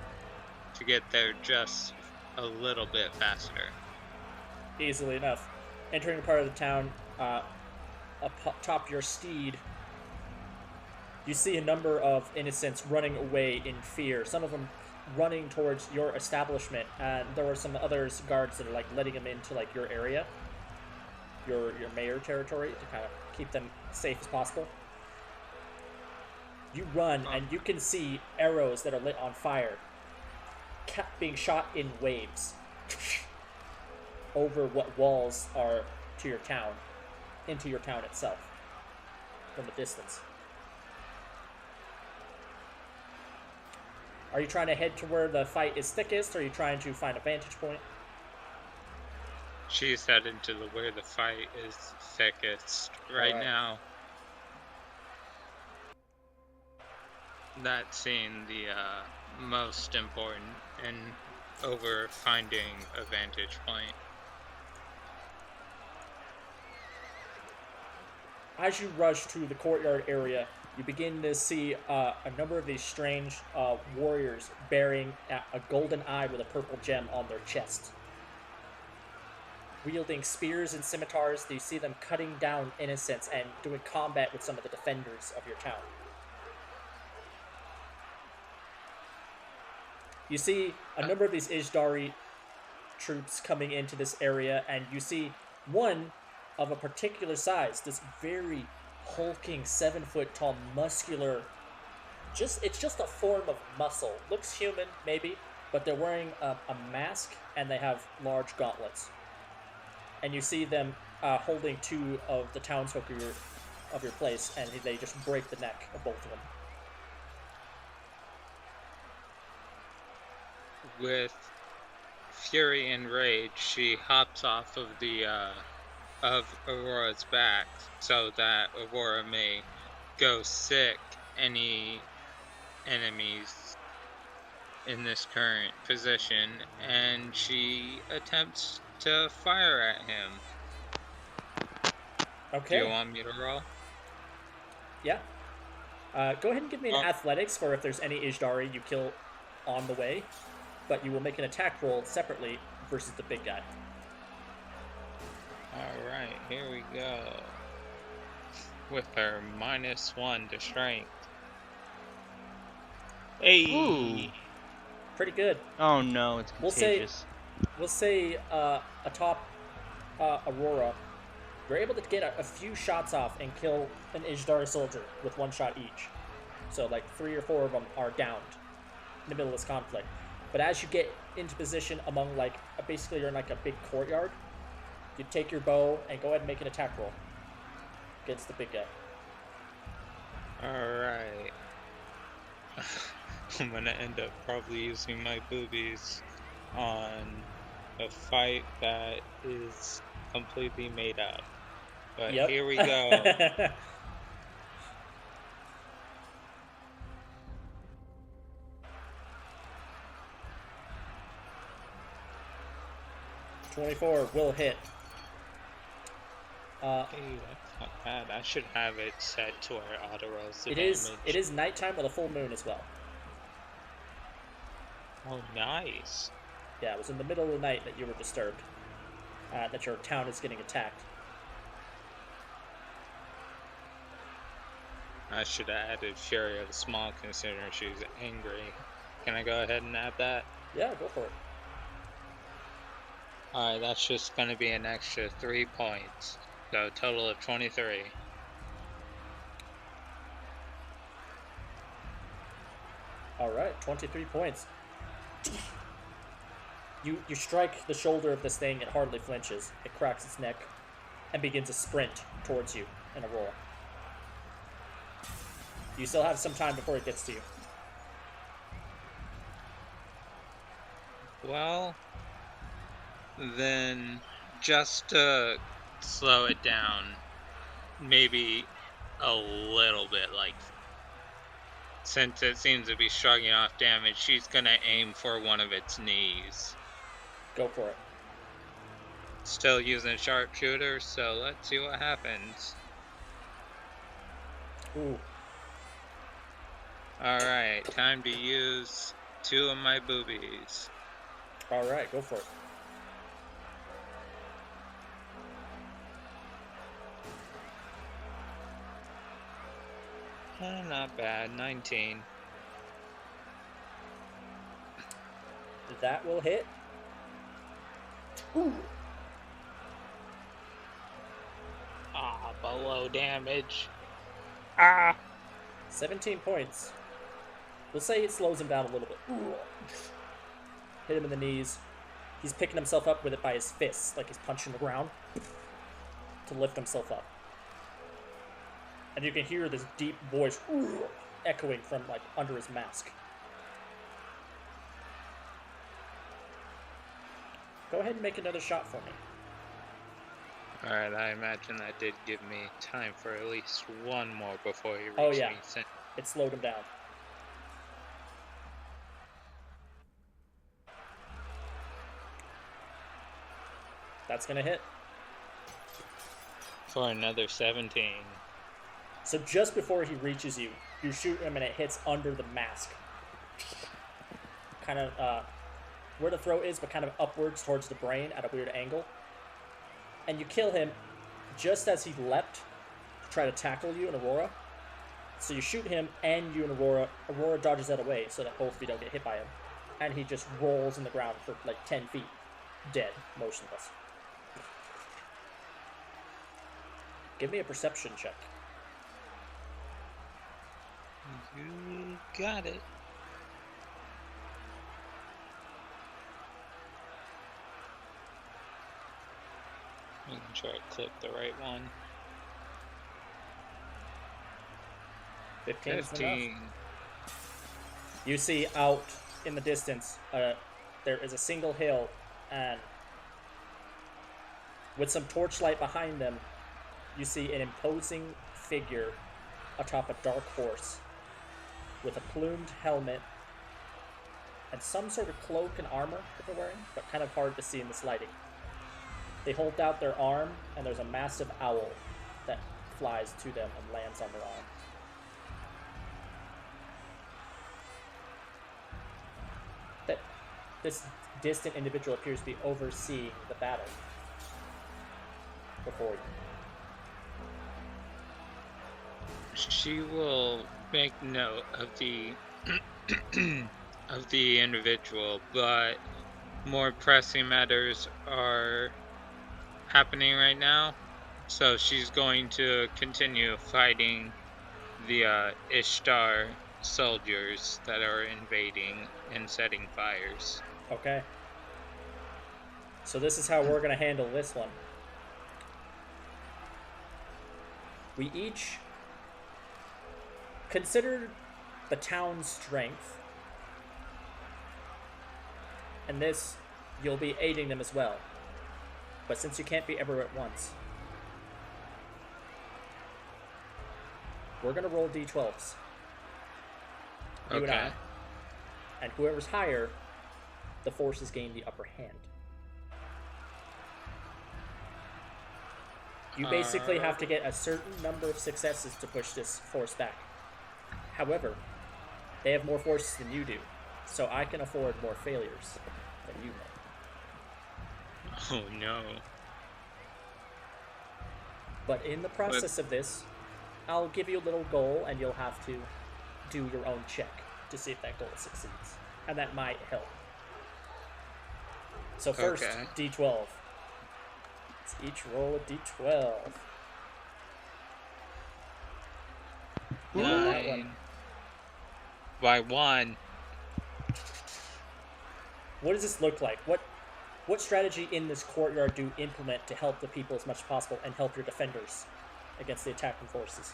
to get there just a little bit faster. Easily enough. Entering a part of the town, atop your steed, you see a number of innocents running away in fear. Some of them running towards your establishment, and there are some others guards that are like letting them into like your area, your mayor territory, to kind of keep them safe as possible. You run, and you can see arrows that are lit on fire being shot in waves over what walls are to your town, into your town itself, from a distance. Are you trying to head to where the fight is thickest, or are you trying to find a vantage point? She's headed to where the fight is thickest right now. That seemed the most important in over finding a vantage point. As you rush to the courtyard area, you begin to see a number of these strange warriors bearing a golden eye with a purple gem on their chest. Wielding spears and scimitars, you see them cutting down innocents and doing combat with some of the defenders of your town. You see a number of these Ishdari troops coming into this area, and you see one of a particular size, this very hulking 7-foot tall muscular, it's just a form of muscle. Looks human, maybe, but they're wearing a mask and they have large gauntlets. And you see them holding two of the townsfolk of your place, and they just break the neck of both of them. With fury and rage, she hops off of the of Aurora's back so that Aurora may go sick any enemies in this current position, and she attempts to fire at him. Okay. Do you want me to roll? Yeah. Go ahead and give me an athletics for if there's any Ishdari you kill on the way, but you will make an attack roll separately versus the big guy. Alright, here we go. With her -1 to strength. Hey! Ooh. Pretty good. Oh no, it's contagious. We'll say atop Aurora, you're able to get a few shots off and kill an Ishdari soldier with one shot each. So like 3 or 4 of them are downed in the middle of this conflict. But as you get into position among basically you're in like a big courtyard, you take your bow and go ahead and make an attack roll against the big guy. Alright. I'm gonna end up probably using my boobies on a fight that is completely made up. But Yep. Here we go. 24 will hit. Hey, that's not bad. I should have it set to where it auto rolls the It damage. is nighttime with a full moon as well. Oh, nice. Yeah, it was in the middle of the night that you were disturbed. That your town is getting attacked. I should have added Fury of the Small considering she's angry. Can I go ahead and add that? Yeah, go for it. Alright, that's just going to be an extra 3 points. So, total of 23. Alright, 23 points. You strike the shoulder of this thing, it hardly flinches. It cracks its neck and begins to sprint towards you in a roar. You still have some time before it gets to you. Well, then just to slow it down, maybe a little bit, like, since it seems to be shrugging off damage, she's gonna aim for one of its knees. Go for it. Still using sharpshooter, so let's see what happens. Ooh. Alright, time to use 2 of my boobies. Alright, go for it. Not bad, 19. That will hit. Ooh. Ah, below damage. 17 points. We'll say it slows him down a little bit. Ooh. Hit him in the knees. He's picking himself up with it by his fists, like he's punching the ground to lift himself up. And you can hear this deep voice echoing from like under his mask. Go ahead and make another shot for me. Alright, I imagine that did give me time for at least one more before he reached me. It slowed him down. That's gonna hit. For another 17. So just before he reaches you, you shoot him and it hits under the mask. Kind of where the throat is, but kind of upwards towards the brain at a weird angle. And you kill him just as he leapt to try to tackle you and Aurora. So you shoot him and you and Aurora. Aurora dodges that away so that both of you don't get hit by him. And he just rolls in the ground for like 10 feet, dead, motionless. Give me a perception check. You got it. Making sure I click the right one. 15 is 15. enough. You see out in the distance, there is a single hill, and with some torchlight behind them, you see an imposing figure atop a dark horse with a plumed helmet and some sort of cloak and armor that they're wearing, but kind of hard to see in this lighting. They hold out their arm, and there's a massive owl that flies to them and lands on their arm. This distant individual appears to be overseeing the battle before you. She will make note of the of the individual, but more pressing matters are happening right now. So she's going to continue fighting the Ishtar soldiers that are invading and setting fires. Okay. So this is how we're going to handle this one. We each consider the town's strength. And this, you'll be aiding them as well. But since you can't be everywhere at once, we're going to roll d12s. You and I. And whoever's higher, the forces gain the upper hand. You basically have to get a certain number of successes to push this force back. However, they have more forces than you do, so I can afford more failures than you may. Oh no. But in the process of this, I'll give you a little goal, and you'll have to do your own check to see if that goal succeeds. And that might help. So first, Okay. D12. Let's each roll a D12. That one. By 1. What does this look like? What strategy in this courtyard do you implement to help the people as much as possible and help your defenders against the attacking forces?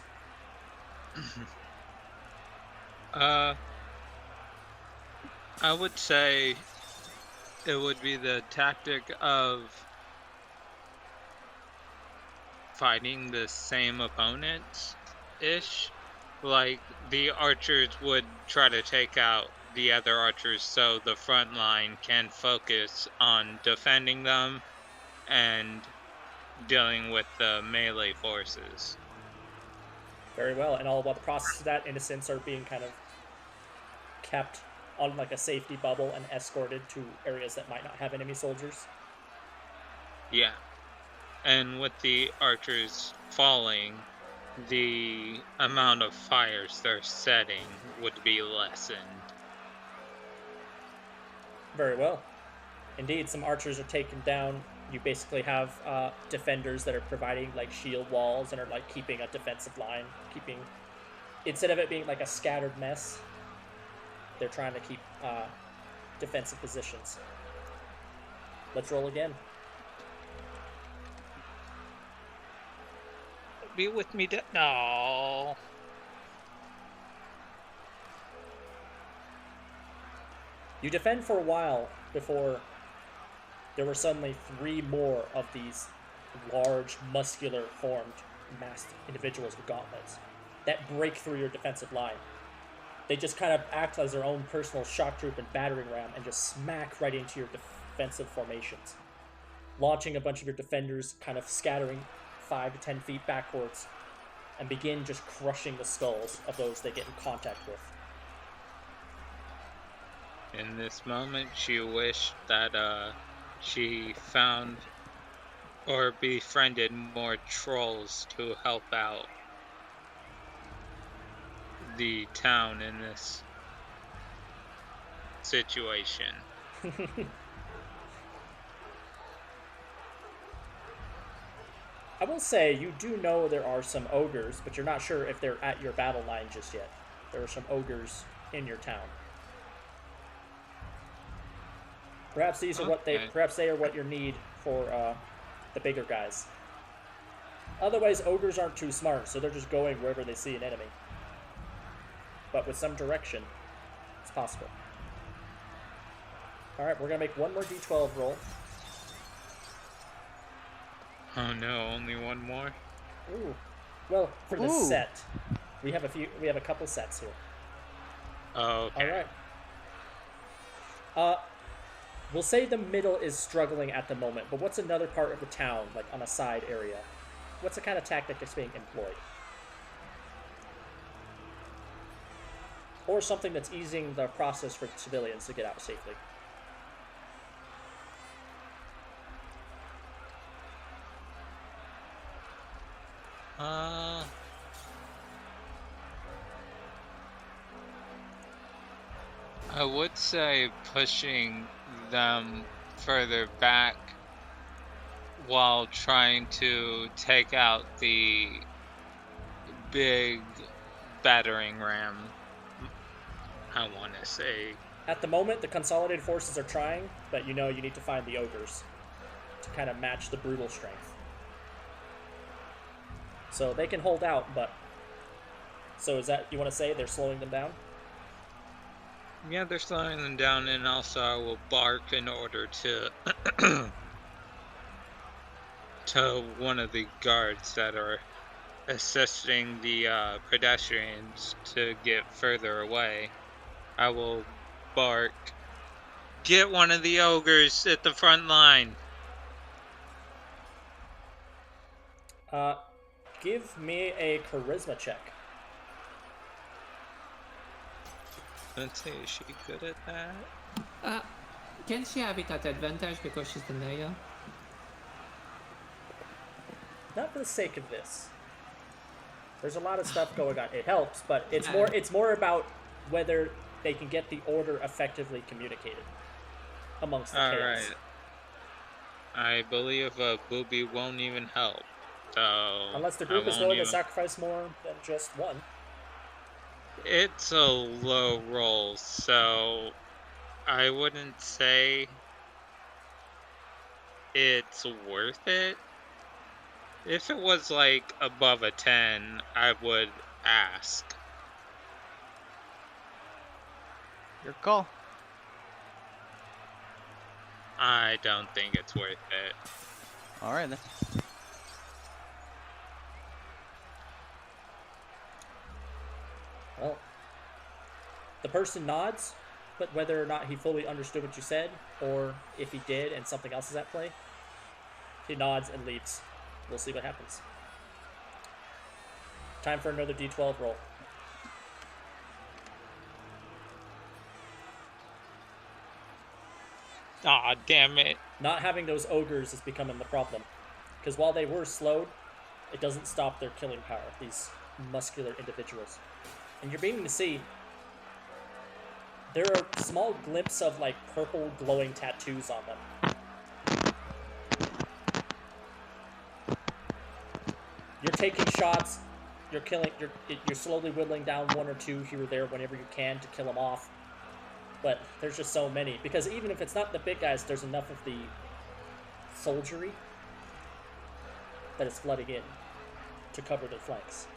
I would say it would be the tactic of fighting the same opponents-ish. Like, the archers would try to take out the other archers so the front line can focus on defending them and dealing with the melee forces. Very well, and all while the process of that, innocents are being kind of kept on like a safety bubble and escorted to areas that might not have enemy soldiers. Yeah. And with the archers falling, the amount of fires they're setting would be lessened. Very well. Indeed, some archers are taken down. You basically have defenders that are providing like shield walls and are like keeping a defensive line, keeping, instead of it being like a scattered mess, they're trying to keep defensive positions. Let's roll again. Be with me, no. You defend for a while before there were suddenly 3 more of these large, muscular formed, masked individuals with gauntlets that break through your defensive line. They just kind of act as their own personal shock troop and battering ram and just smack right into your defensive formations, launching a bunch of your defenders, kind of scattering 5 to 10 feet backwards, and begin just crushing the skulls of those they get in contact with. In this moment, she wished that she found or befriended more trolls to help out the town in this situation. I will say, you do know there are some ogres, but you're not sure if they're at your battle line just yet. There are some ogres in your town. Perhaps these are perhaps they are what you need for the bigger guys. Otherwise, ogres aren't too smart, so they're just going wherever they see an enemy. But with some direction, it's possible. Alright, we're gonna make one more d12 roll. Oh no, only one more? Ooh. Well, for the set. We have a couple sets here. Oh, okay. Alright. We'll say the middle is struggling at the moment, but what's another part of the town, like on a side area? What's the kind of tactic that's being employed? Or something that's easing the process for civilians to get out safely. I would say pushing them further back while trying to take out the big battering ram, I want to say. At the moment, the consolidated forces are trying, but you know you need to find the ogres to kind of match the brutal strength. So they can hold out, but... So is that, you want to say they're slowing them down? Yeah, they're slowing them down, and also I will bark in order to to one of the guards that are assisting the pedestrians to get further away. I will bark, "Get one of the ogres at the front line." Give me a charisma check. Let's see, is she good at that? Can she have it at advantage because she's the mayor? Not for the sake of this. There's a lot of stuff going on. It helps, but it's Yeah. more about whether they can get the order effectively communicated amongst the chaos. Alright. I believe a booby won't even help. So Unless the I group is won't willing to even... sacrifice more than just one. It's a low roll, so I wouldn't say it's worth it. If it was like above a 10, I would ask. Your call. I don't think it's worth it. All right then. Well, the person nods, but whether or not he fully understood what you said, or if he did and something else is at play, he nods and leaves. We'll see what happens. Time for another D12 roll. Aw, damn it. Not having those ogres is becoming the problem. Because while they were slowed, it doesn't stop their killing power, these muscular individuals. And you're beginning to see there are small glimpses of like purple glowing tattoos on them. You're taking shots, you're slowly whittling down one or two here or there whenever you can to kill them off. But there's just so many. Because even if it's not the big guys, there's enough of the soldiery that is flooding in to cover their flanks.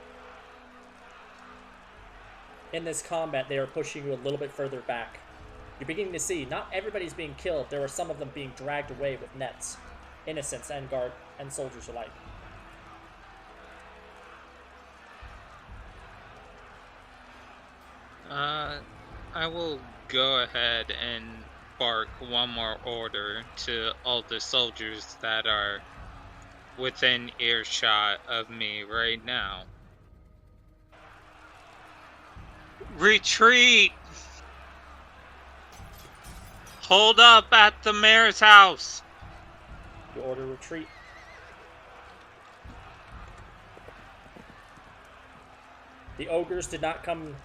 In this combat, they are pushing you a little bit further back. You're beginning to see, not everybody's being killed. There are some of them being dragged away with nets. Innocents and guard and soldiers alike. I will go ahead and bark one more order to all the soldiers that are within earshot of me right now. Retreat! Hold up at the mayor's house! You order retreat. The ogres did not come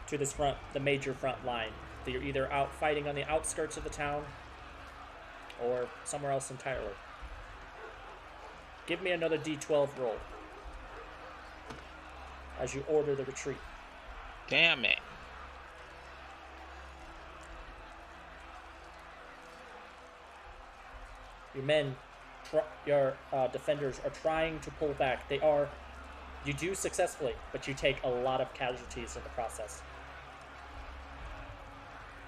to this the major front line. They are either out fighting on the outskirts of the town or somewhere else entirely. Give me another D12 roll as you order the retreat. Damn it. Your men, your defenders are trying to pull back. You do successfully, but you take a lot of casualties in the process.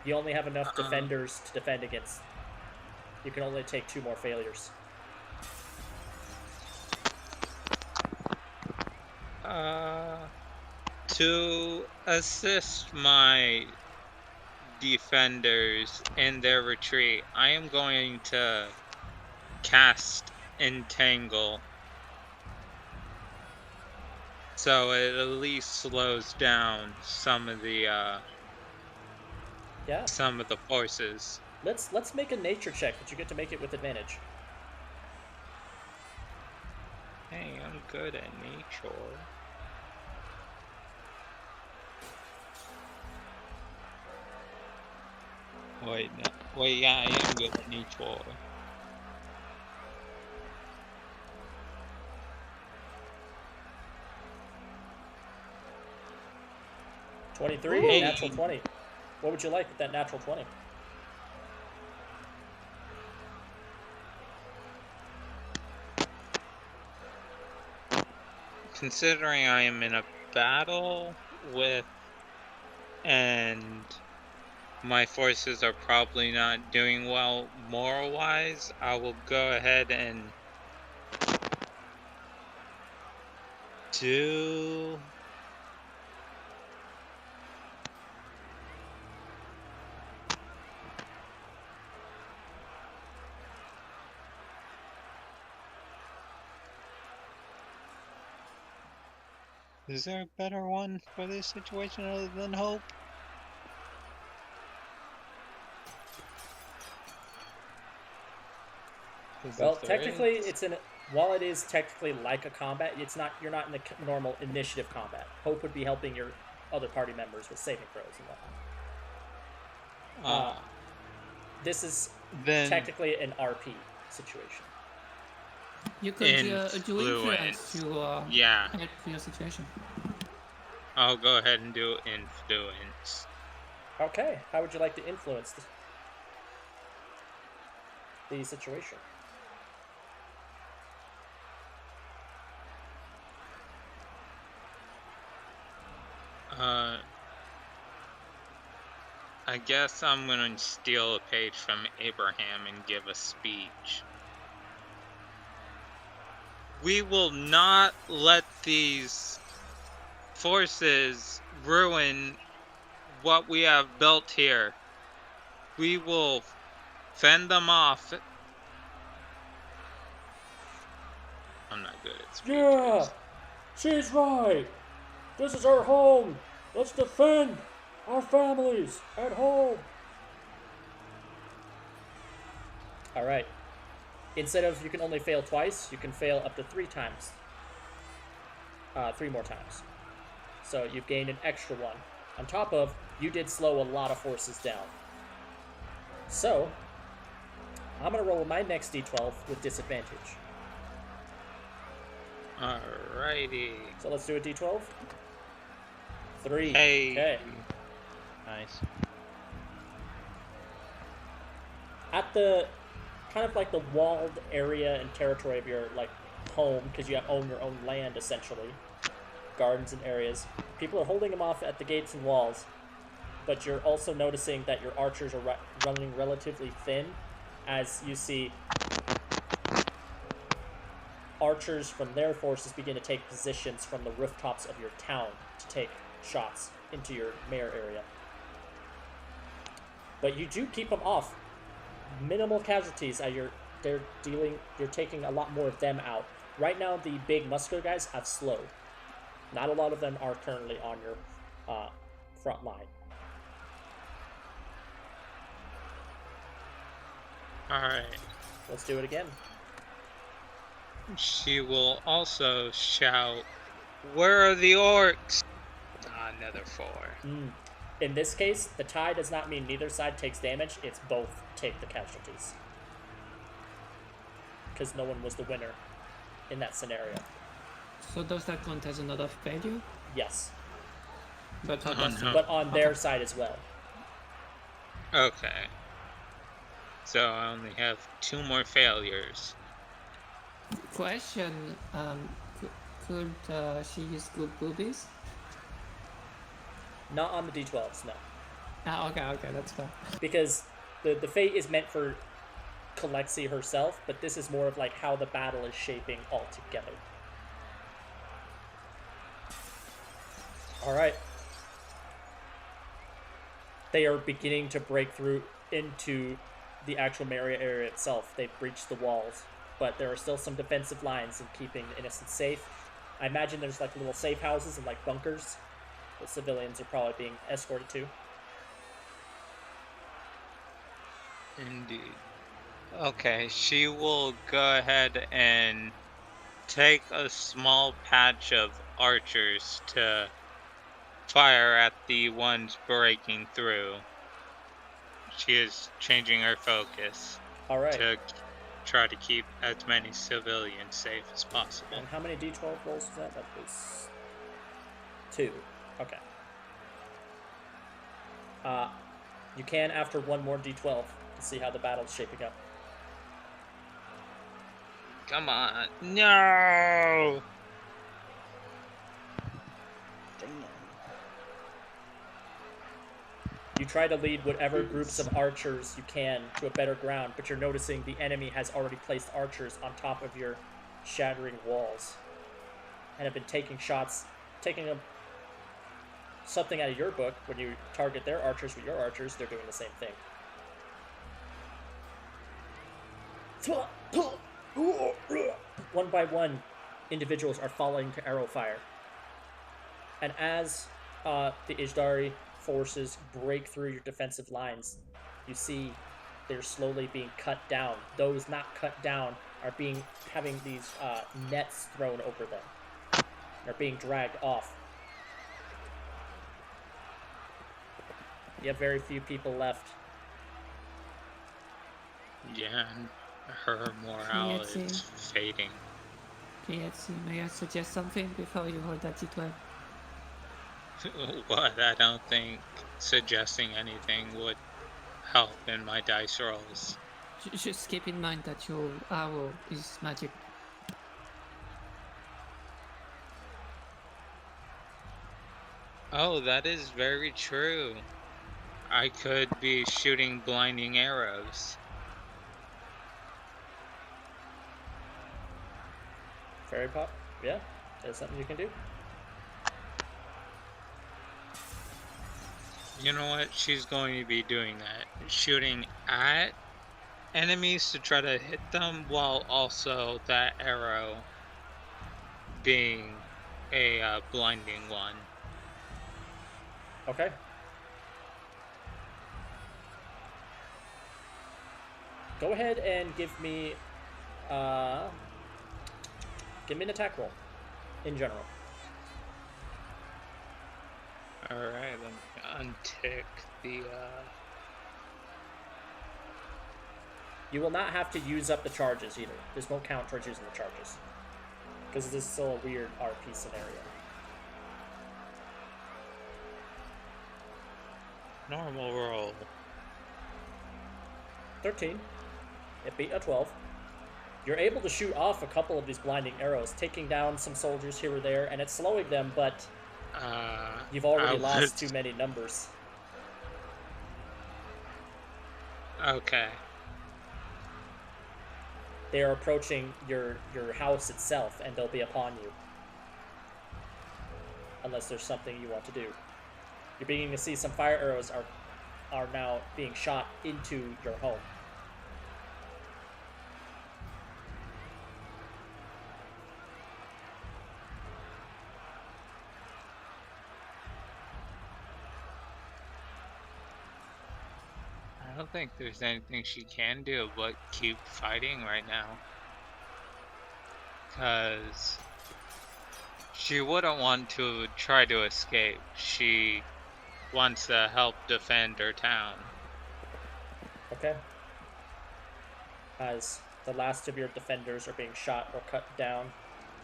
You only have enough defenders to defend against. You can only take 2 more failures. To assist my defenders in their retreat, I am going to cast Entangle. So it at least slows down some of the forces. Let's make a nature check, but you get to make it with advantage. Hey, I'm good at nature. Wait, yeah, I am good at nature. Hey. Natural 20. What would you like with that natural 20? Considering I am in a battle with, and my forces are probably not doing well moral-wise, I will go ahead and do... Is there a better one for this situation other than hope? Well, technically, it's in. While it is technically like a combat, it's not. You're not in the normal initiative combat. Hope would be helping your other party members with saving throws and whatnot. This is then technically an RP situation. You could do influence to yeah. help your situation. I'll go ahead and do influence. Okay, how would you like to influence the situation? I guess I'm gonna steal a page from Abraham and give a speech. We will not let these forces ruin what we have built here. We will fend them off. I'm not good at speeches. Yeah, she's right. This is our home. Let's defend our families at home. All right. Instead of you can only fail twice, you can fail up to 3 times. 3 more times. So you've gained an extra one. On top of, you did slow a lot of forces down. So, I'm going to roll my next d12 with disadvantage. Alrighty. So let's do a d12. 3. Hey. Okay. Nice. At the kind of like the walled area and territory of your like home, because you own your own land essentially, gardens and areas, people are holding them off at the gates and walls, but you're also noticing that your archers are running relatively thin, as you see archers from their forces begin to take positions from the rooftops of your town to take shots into your mayor area. But you do keep them off. Minimal casualties as you're taking a lot more of them out. Right now, the big muscular guys have slowed. Not a lot of them are currently on your front line. Alright. Let's do it again. She will also shout, "Where are the orcs?" Another 4. In this case, the tie does not mean neither side takes damage, it's both take the casualties. Because no one was the winner in that scenario. So does that count as another failure? Yes. But, but on their side as well. Okay. So I only have 2 more failures. Question, could she use good boobies? Not on the d12s, no. Okay, that's fine. Because the fate is meant for Kalexi herself, but this is more of like how the battle is shaping altogether. Alright. They are beginning to break through into the actual Maria area itself. They've breached the walls, but there are still some defensive lines in keeping the innocents safe. I imagine there's like little safe houses and like bunkers that civilians are probably being escorted to. Indeed. Okay, she will go ahead and take a small patch of archers to fire at the ones breaking through. She is changing her focus to try to keep as many civilians safe as possible. And how many d12 rolls was that? That was 2. Okay. You can after 1 more d12 to see how the battle's shaping up. Come on. No! Damn. You try to lead whatever groups of archers you can to a better ground, but you're noticing the enemy has already placed archers on top of your shattering walls and have been taking shots, taking something out of your book. When you target their archers with your archers, they're doing the same thing. One by one, individuals are falling to arrow fire. And as the Ijdari forces break through your defensive lines, you see they're slowly being cut down. Those not cut down are having these nets thrown over them. They're being dragged off. You have very few people left. Yeah, and her morale Let's see. is fading. Let's see, may I suggest something before you hold that D12? What? I don't think suggesting anything would help in my dice rolls. Just keep in mind that your arrow is magic. Oh, that is very true. I could be shooting blinding arrows. Fairy pop? Yeah, that's something you can do. You know what? She's going to be doing that. Shooting at enemies to try to hit them, while also that arrow being a blinding one. Okay. Go ahead and give me an attack roll in general. Alright, let me untick the You will not have to use up the charges either. This won't count towards using the charges. Because this is still a weird RP scenario. normal roll. 13. It beat a 12. You're able to shoot off a couple of these blinding arrows, taking down some soldiers here or there, and it's slowing them, but you've already lost too many numbers. Okay. They are approaching your house itself, and they'll be upon you. Unless there's something you want to do. You're beginning to see some fire arrows are now being shot into your home. I don't think there's anything she can do but keep fighting right now. Because she wouldn't want to try to escape. She wants to help defend her town. Okay. As the last of your defenders are being shot or cut down,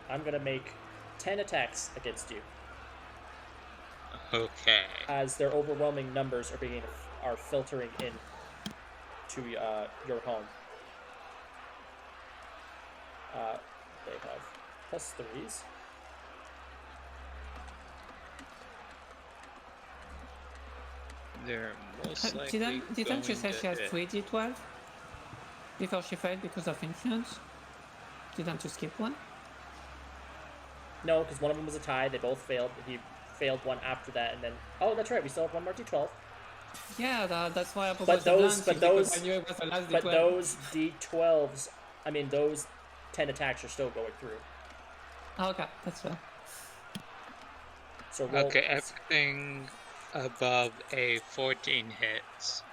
I'm going to make 10 attacks against you. Okay. As their overwhelming numbers are filtering in to your home. They have +3s. They're most likely Didn't you say she had hit. 3 D12 before she failed because of influence? Didn't you skip one? No, because one of them was a tie. They both failed. He failed one after that, and then oh, that's right. We still have one more D12. Yeah, that's why I But proposed those I knew it was the last but D12. those D12s, I mean, those 10 attacks are still going through. Okay, that's fair. So roll. Okay, everything above a 14 hits.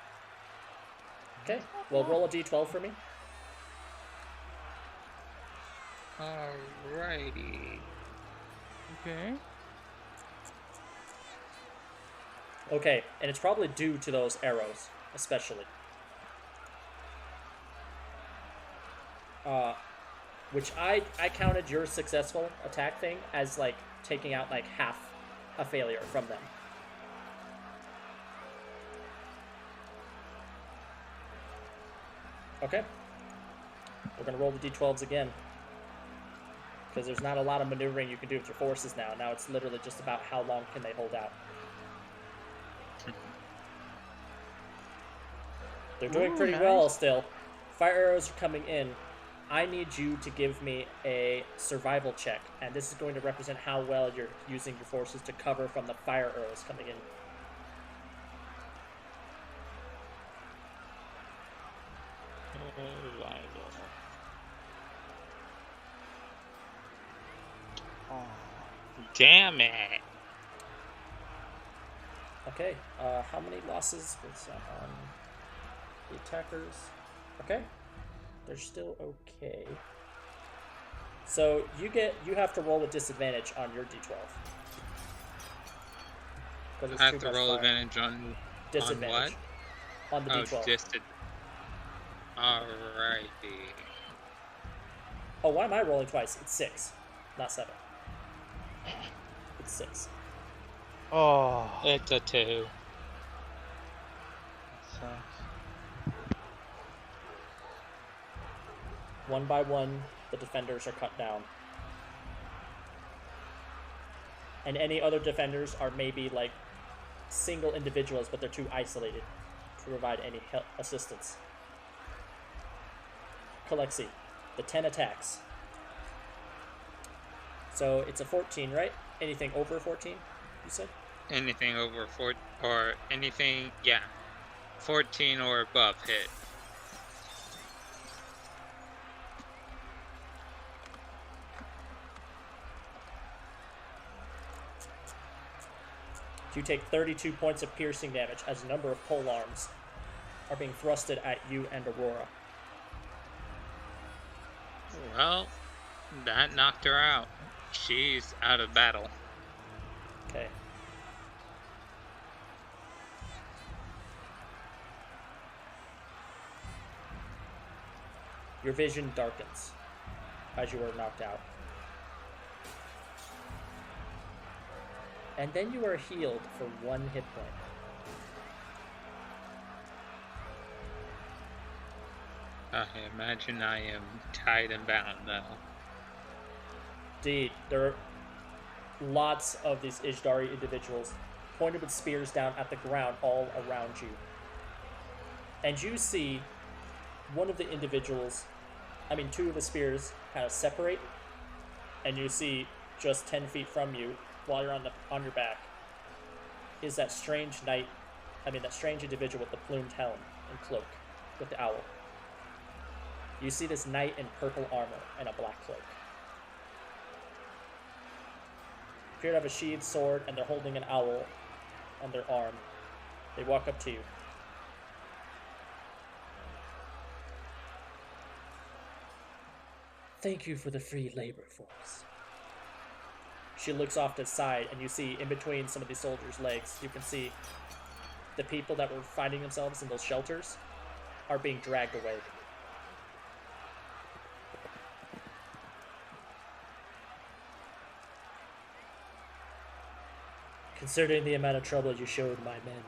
Okay, well, roll a D12 for me. Alrighty. Okay. Okay, and it's probably due to those arrows, especially. Which I counted your successful attack thing as, like, taking out, like, half a failure from them. Okay. We're going to roll the D12s again. Because there's not a lot of maneuvering you can do with your forces now. Now it's literally just about how long can they hold out. They're doing pretty well still. Fire arrows are coming in. I need you to give me a survival check. And this is going to represent how well you're using your forces to cover from the fire arrows coming in. Damn it. Okay, how many losses was that on the attackers? Okay, they're still okay. So you have to roll with disadvantage on your d12. Because I it's have 2 to plus roll 5. advantage on Disadvantage. what? On the d12. Alrighty. Oh, why am I rolling twice? It's 6, not 7. It's 6. Oh, It's a 2. that sucks. One by one, the defenders are cut down. And any other defenders are maybe like single individuals, but they're too isolated to provide any help assistance. Kalexi, the 10 attacks. So it's a 14, right? Anything over 14, you said? Anything over 4 or anything, yeah. 14 or above hit. You take 32 points of piercing damage as a number of pole arms are being thrusted at you and Aurora. Well, that knocked her out. She's out of battle. Okay. Your vision darkens as you are knocked out. And then you are healed for 1 hit point. I imagine I am tied and bound now. Indeed, there are lots of these Ijdari individuals pointed with spears down at the ground all around you. And you see one of the individuals, two of the spears kind of separate, and you see just 10 feet from you, while you're on your back, is that strange that strange individual with the plumed helm and cloak with the owl. You see this knight in purple armor and a black cloak. Appear to have a sheathed sword, and they're holding an owl on their arm. They walk up to you. Thank you for the free labor force. She looks off to the side, and you see in between some of these soldiers' legs, you can see the people that were finding themselves in those shelters are being dragged away. Considering the amount of trouble you showed my men,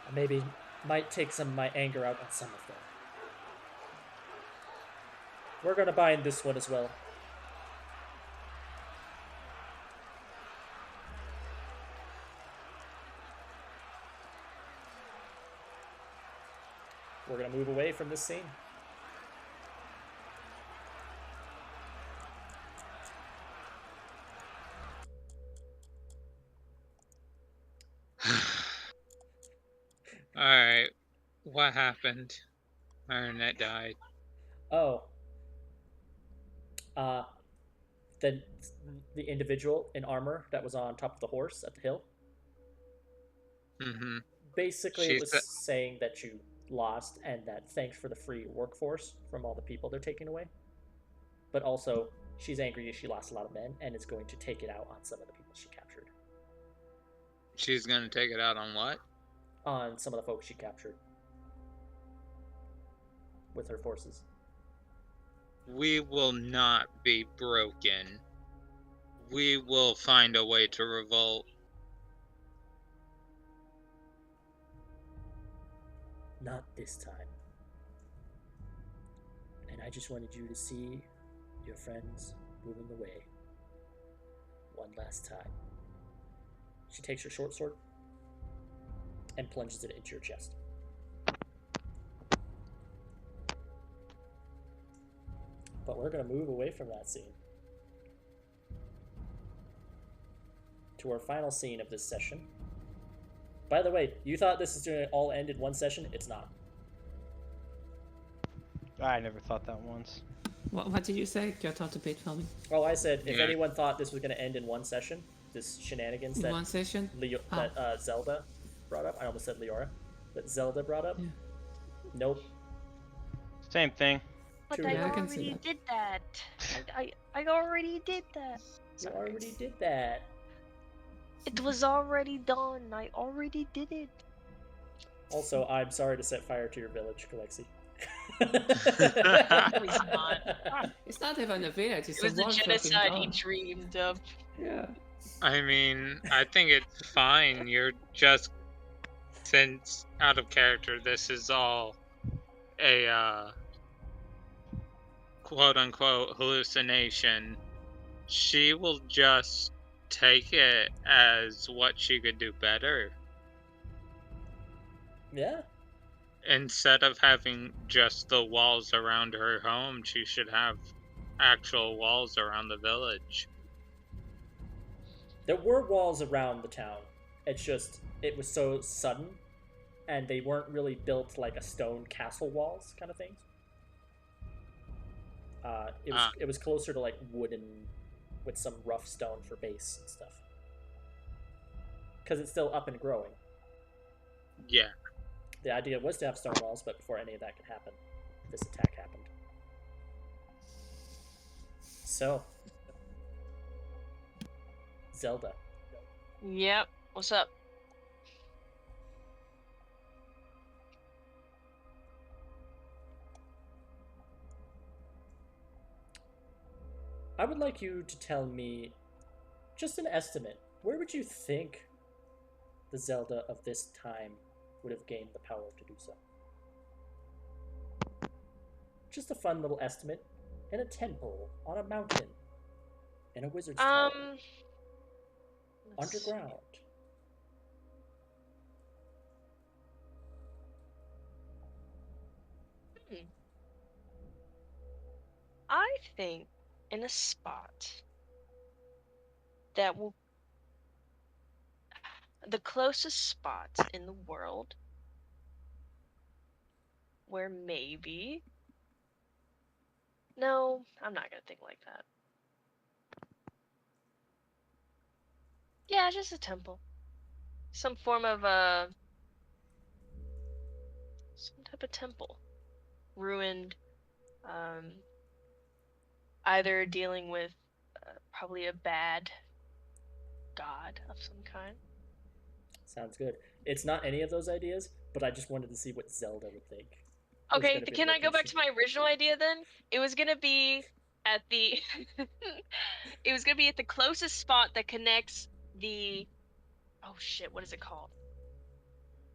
I maybe might take some of my anger out on some of them. We're gonna bind this one as well. We're going to move away from this scene. Alright. What happened? My internet died. Oh. The individual in armor that was on top of the horse at the hill. Mm-hmm. Basically, it was saying that you lost and that thanks for the free workforce from all the people they're taking away. But also, she's angry she lost a lot of men and is going to take it out on some of the people she captured. She's going to take it out on what? On some of the folks she captured with her forces. We will not be broken. We will find a way to revolt. Not this time. And I just wanted you to see your friends moving away one last time. She takes her short sword and plunges it into your chest. But we're going to move away from that scene to our final scene of this session. By the way, you thought this is going to all end in one session? It's not. I never thought that once. What did you say? Get out a bit for me. Oh, I said if anyone thought this was going to end in one session, this shenanigans In that one session? Ah. that Zelda brought up. I almost said Leora. That Zelda brought up. Yeah. Nope. Same thing. But True. I Yeah, I can see already that. did that. I already did that. You Sorry. already did that. It was already done. I already did it. Also, I'm sorry to set fire to your village, Galaxy. No, he's not. It's not even a village, it's It was a the wall floating genocide he down. dreamed of. Yeah. I mean, I think it's fine. You're just, since out of character, this is all a quote unquote hallucination. She will just take it as what she could do better. Yeah. Instead of having just the walls around her home, she should have actual walls around the village. There were walls around the town. It's just it was so sudden, and they weren't really built like a stone castle walls kind of things. It was closer to like wooden, with some rough stone for base and stuff. Because it's still up and growing. Yeah. The idea was to have stone walls, but before any of that could happen, this attack happened. So, Zelda. Yep. What's up? I would like you to tell me just an estimate. Where would you think the Zelda of this time would have gained the power to do so? Just a fun little estimate. In a temple, on a mountain, in a wizard's tower, let's see. underground. I think in a spot that will the closest spot in the world where maybe no, I'm not gonna think like that. Yeah, just a temple. Some form of some type of temple. Ruined, either dealing with probably a bad god of some kind. Sounds good. It's not any of those ideas, but I just wanted to see what Zelda would think. was Okay, gonna be the can I go back location. to my original idea then? It was gonna be at the it was gonna be at the closest spot that connects the oh shit, what is it called?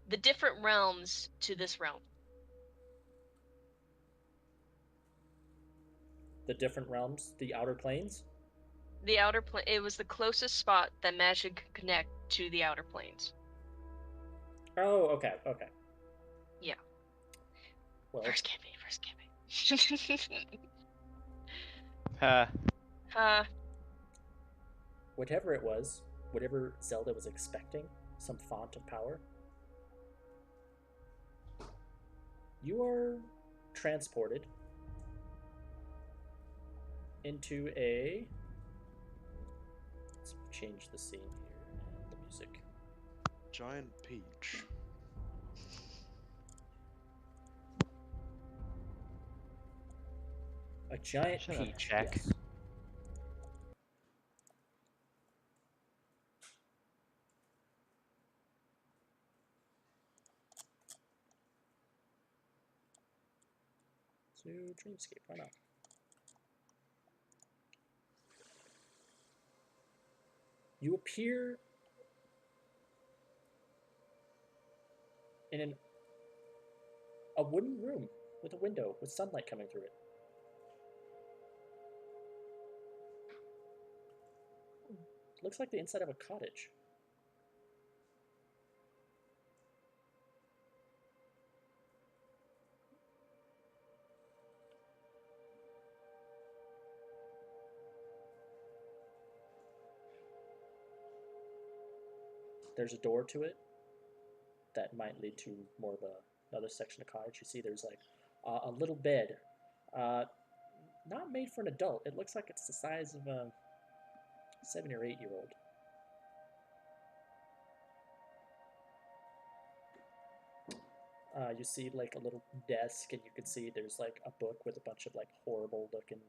The different realms to this realm. The different realms, the outer planes? The outer plane. It was the closest spot that magic could connect to the outer planes. Oh, okay, okay. Yeah. Well, First campaign. Whatever it was, whatever Zelda was expecting, some font of power, you are transported into a. Let's change the scene here and the music. Giant peach. A giant Shut up, peach. Jack. Yes. To Dreamscape, why not? You appear in a wooden room with a window with sunlight coming through it. Looks like the inside of a cottage. There's a door to it that might lead to more of another section of cottage. You see there's like a little bed, not made for an adult. It looks like it's the size of a 7 or 8 year old. You see like a little desk, and you can see there's like a book with a bunch of like horrible looking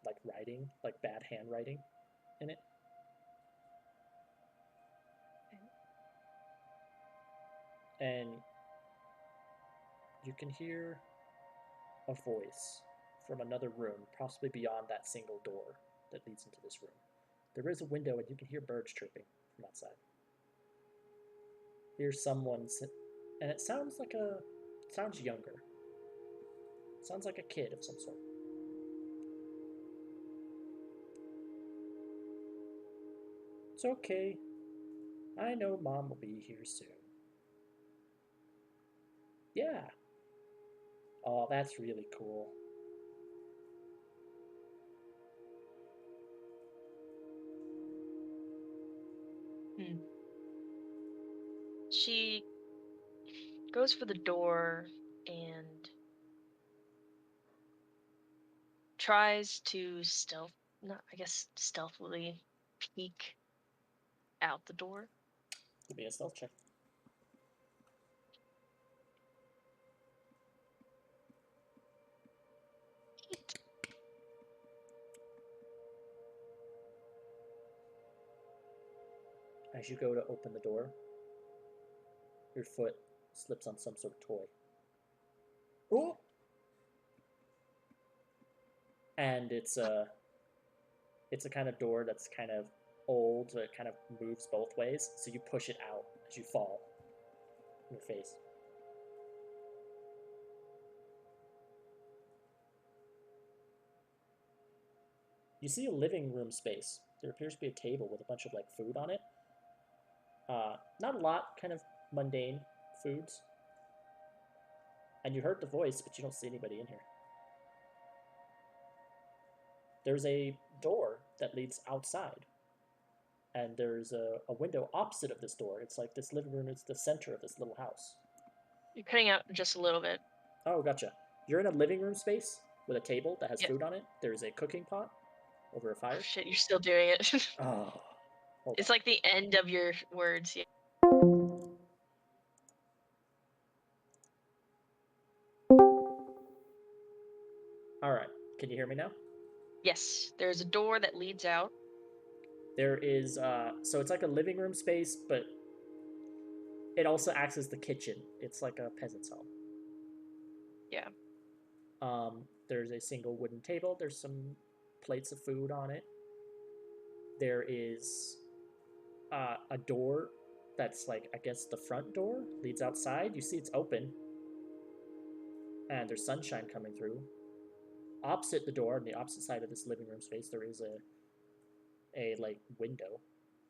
like writing, like bad handwriting in it. And you can hear a voice from another room, possibly beyond that single door that leads into this room. There is a window, and you can hear birds chirping from outside. Here's someone, and it sounds like sounds younger. Sounds like a kid of some sort. It's okay. I know Mom will be here soon. Yeah. Oh, that's really cool. She goes for the door and tries to stealthily peek out the door. Give me a stealth check. As you go to open the door, your foot slips on some sort of toy. Oh! And it's a kind of door that's kind of old, so it kind of moves both ways, so you push it out as you fall in your face. You see a living room space. There appears to be a table with a bunch of like food on it. Not a lot, kind of mundane foods. And you heard the voice, but you don't see anybody in here. There's a door that leads outside. And there's a window opposite of this door. It's like this living room is the center of this little house. You're cutting out just a little bit. Oh, gotcha. You're in a living room space with a table that has Yep. food on it. There's a cooking pot over a fire. Oh, shit, you're still doing it. Oh, it's like the end of your words. Yeah. All right. Can you hear me now? Yes, there's a door that leads out. There is, so it's like a living room space, but it also acts as the kitchen. It's like a peasant's home. Yeah. There's a single wooden table. There's some plates of food on it. There is a door that's like, I guess the front door leads outside. You see it's open. And there's sunshine coming through. Opposite the door, on the opposite side of this living room space, there is a like window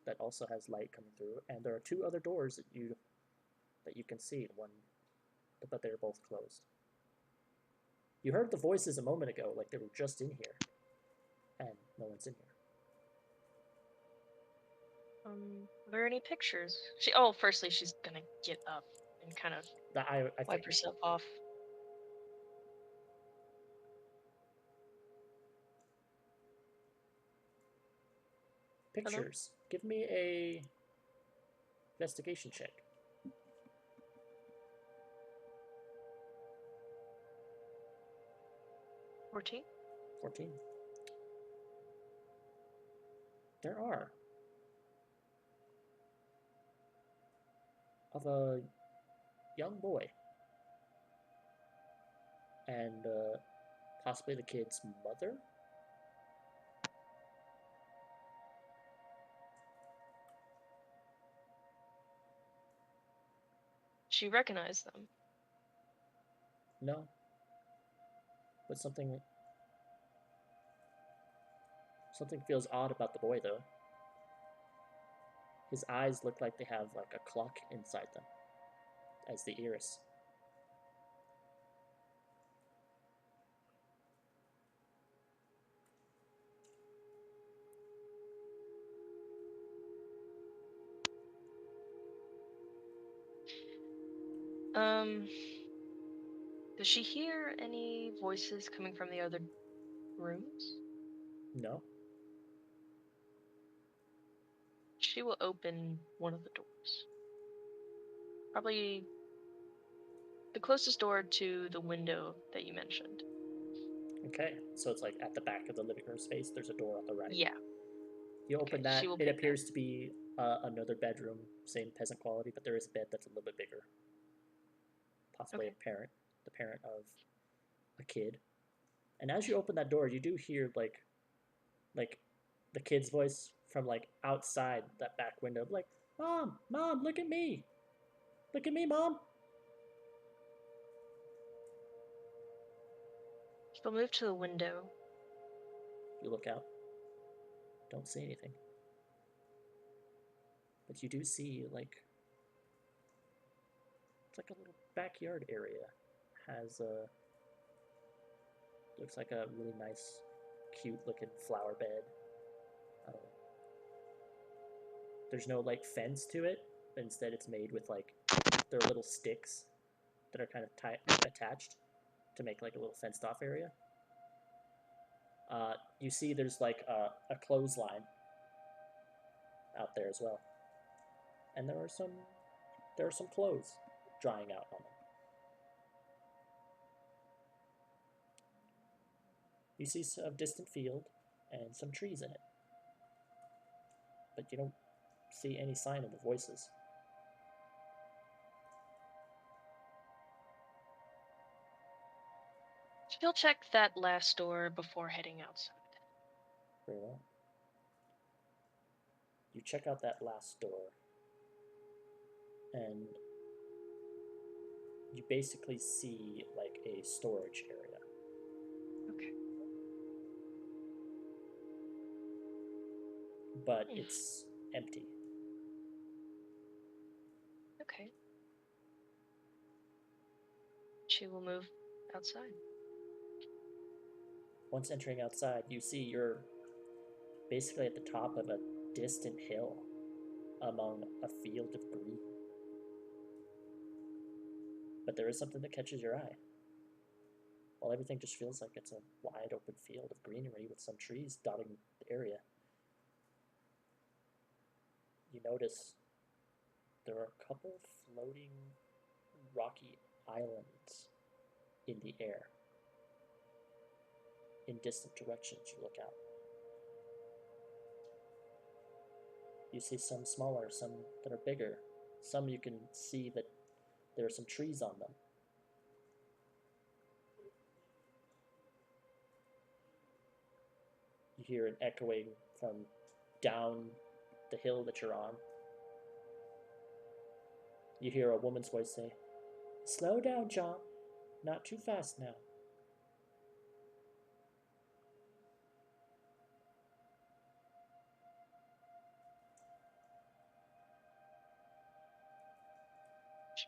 that also has light coming through, and there are two other doors that you can see. But they're both closed. You heard the voices a moment ago, like they were just in here, and no one's in here. Are there any pictures? Firstly, she's gonna get up and kind of wipe herself off. Pictures. Hello? Give me a investigation check. 14. 14. There are. Of a young boy. And possibly the kid's mother? She recognized them. No. But something feels odd about the boy, though. His eyes look like they have like a clock inside them, as the iris. Does she hear any voices coming from the other rooms? No. She will open one of the doors. Probably the closest door to the window that you mentioned. Okay, so it's like at the back of the living room space. There's a door on the right. Yeah. You open Okay, that. she will It pick that. appears to be another bedroom, same peasant quality, but there is a bed that's a little bit bigger. Possibly Okay. the parent of a kid. And as you open that door, you do hear like the kid's voice from like outside that back window, like, "Mom, Mom, look at me, Mom." She'll move to the window. You look out, don't see anything, but you do see like it's like a little backyard area. Has a looks like a really nice, cute looking flower bed. There's no like fence to it, but instead it's made with like there are little sticks that are kind of attached to make like a little fenced off area. You see there's like a clothesline out there as well, and there are some clothes drying out on them. You see a distant field and some trees in it, but you don't see any sign of the voices. She'll check that last door before heading outside. Very well. You check out that last door, and you basically see like a storage area. Okay. But it's empty. Okay. She will move outside. Once entering outside, you see you're basically at the top of a distant hill among a field of green. But there is something that catches your eye. While everything just feels like it's a wide open field of greenery with some trees dotting the area, you notice there are a couple floating rocky islands in the air. In distant directions, you look out. You see some smaller, some that are bigger. Some you can see that there are some trees on them. You hear an echoing from down the hill that you're on. You hear a woman's voice say, "Slow down, John. Not too fast now."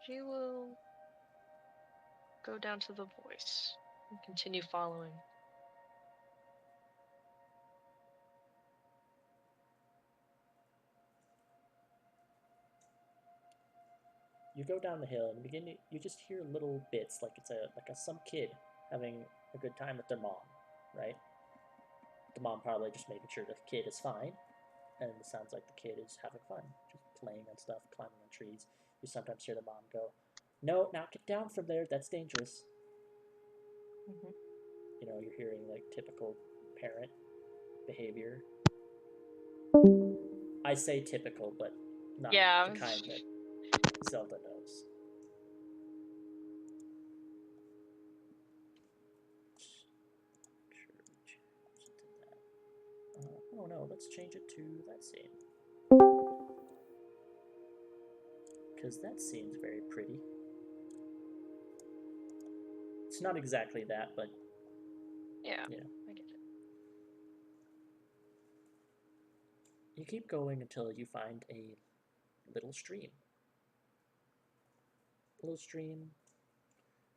She will go down to the voice and continue following. You go down the hill and you just hear little bits like it's some kid having a good time with their mom, right? The mom probably just making sure the kid is fine, and it sounds like the kid is having fun, just playing on stuff, climbing on trees. You sometimes hear the mom go, "No, now get down from there, that's dangerous." Mm-hmm. You know, you're hearing like typical parent behavior. I say typical, but not the kind that Zelda knows. Oh no, let's change it to that scene. Because that scene's very pretty. It's not exactly that, but Yeah, you know. I get it. You keep going until you find a little stream. A little stream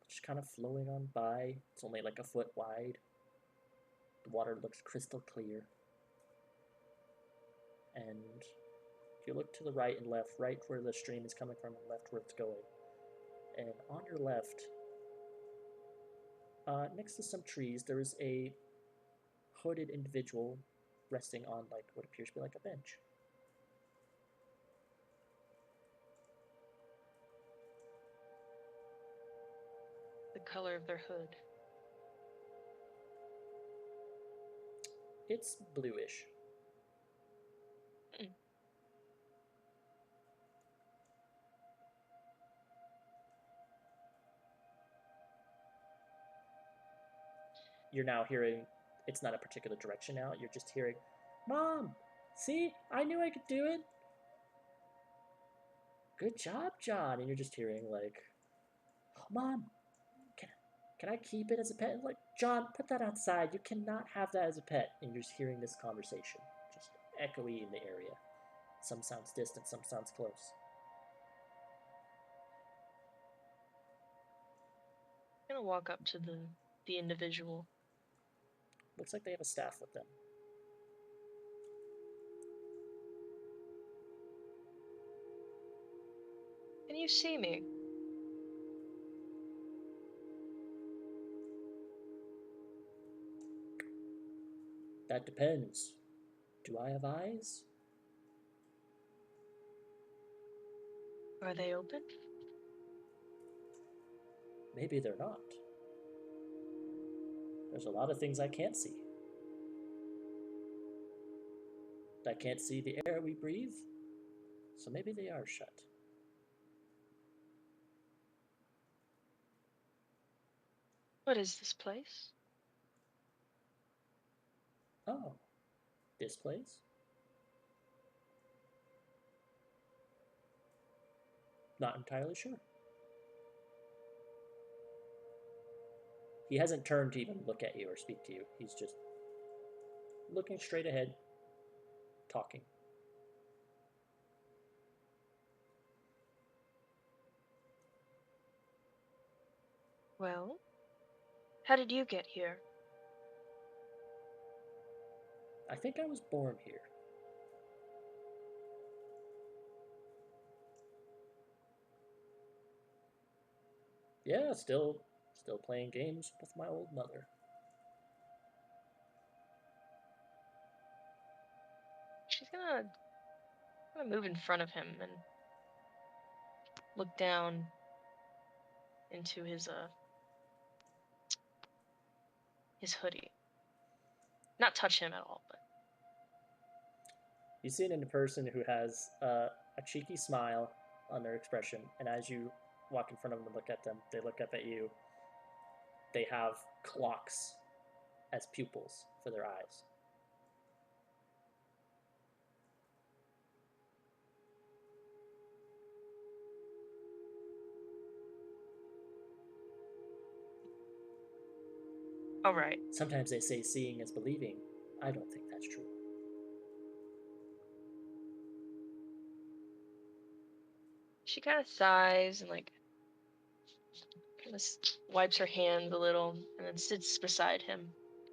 just kind of flowing on by. It's only like a foot wide. The water looks crystal clear. And you look to the right and left, right where the stream is coming from and left where it's going. And on your left, next to some trees, there is a hooded individual resting on like what appears to be like a bench. color of their hood? It's bluish. Hmm. You're now hearing, it's not a particular direction now, you're just hearing, Mom, see, I knew I could do it. Good job, John. And you're just hearing like, oh, Mom, can I keep it as a pet? Like, John, put that outside. You cannot have that as a pet. And you're just hearing this conversation, just echoey in the area. Some sounds distant, some sounds close. I'm gonna walk up to the individual. Looks like they have a staff with them. Can you see me? That depends. Do I have eyes? Are they open? Maybe they're not. There's a lot of things I can't see. I can't see the air we breathe, so maybe they are shut. What is this place? Oh, this place? Not entirely sure. He hasn't turned to even look at you or speak to you. He's just looking straight ahead, talking. Well, how did you get here? I think I was born here. Yeah, still playing games with my old mother. She's gonna move in front of him and look down into his hoodie. Not touch him at all, but You see it in a person who has a cheeky smile on their expression, and as you walk in front of them and look at them, they look up at you. They have clocks as pupils for their eyes. all right. Sometimes they say seeing is believing. I don't think that's true. She kind of sighs and like kind of wipes her hands a little and then sits beside him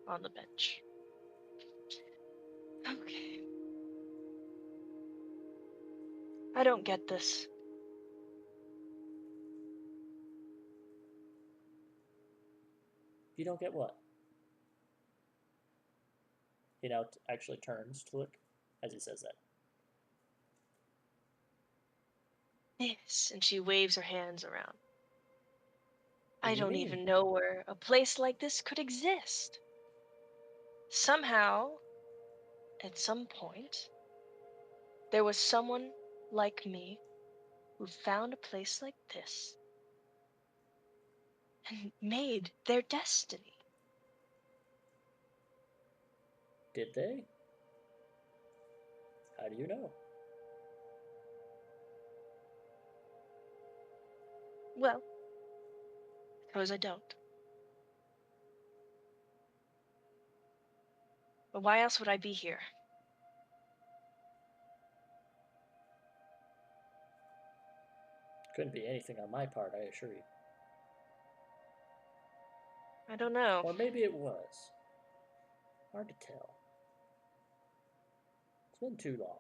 on the bench. Okay. I don't get this. You don't get what? He now actually turns to look as he says that. This, and she waves her hands around. What I do you don't mean? even know where a place like this could exist. Somehow, at some point, there was someone like me who found a place like this and made their destiny. Did they? How do you know? Well, suppose I don't. But why else would I be here? Couldn't be anything on my part, I assure you. I don't know. Or maybe it was. Hard to tell. It's been too long.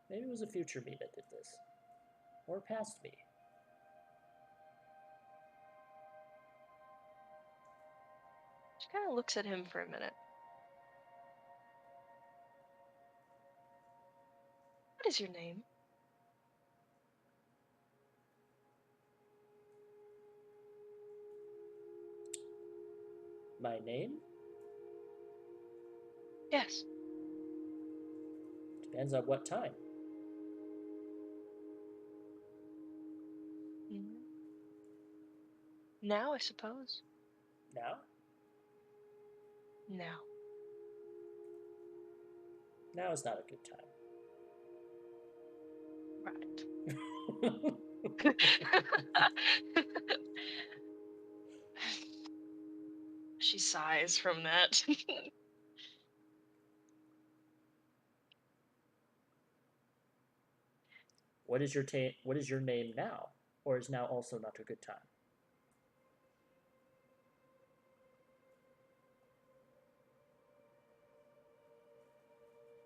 Maybe it was a future me that did this. Or a past me. She kind of looks at him for a minute. What is your name? My name? Yes. Depends on what time. Mhm. Now, I suppose. Now? Now. Now is not a good time. Right. She sighs from that. What is your name now? Or is now also not a good time?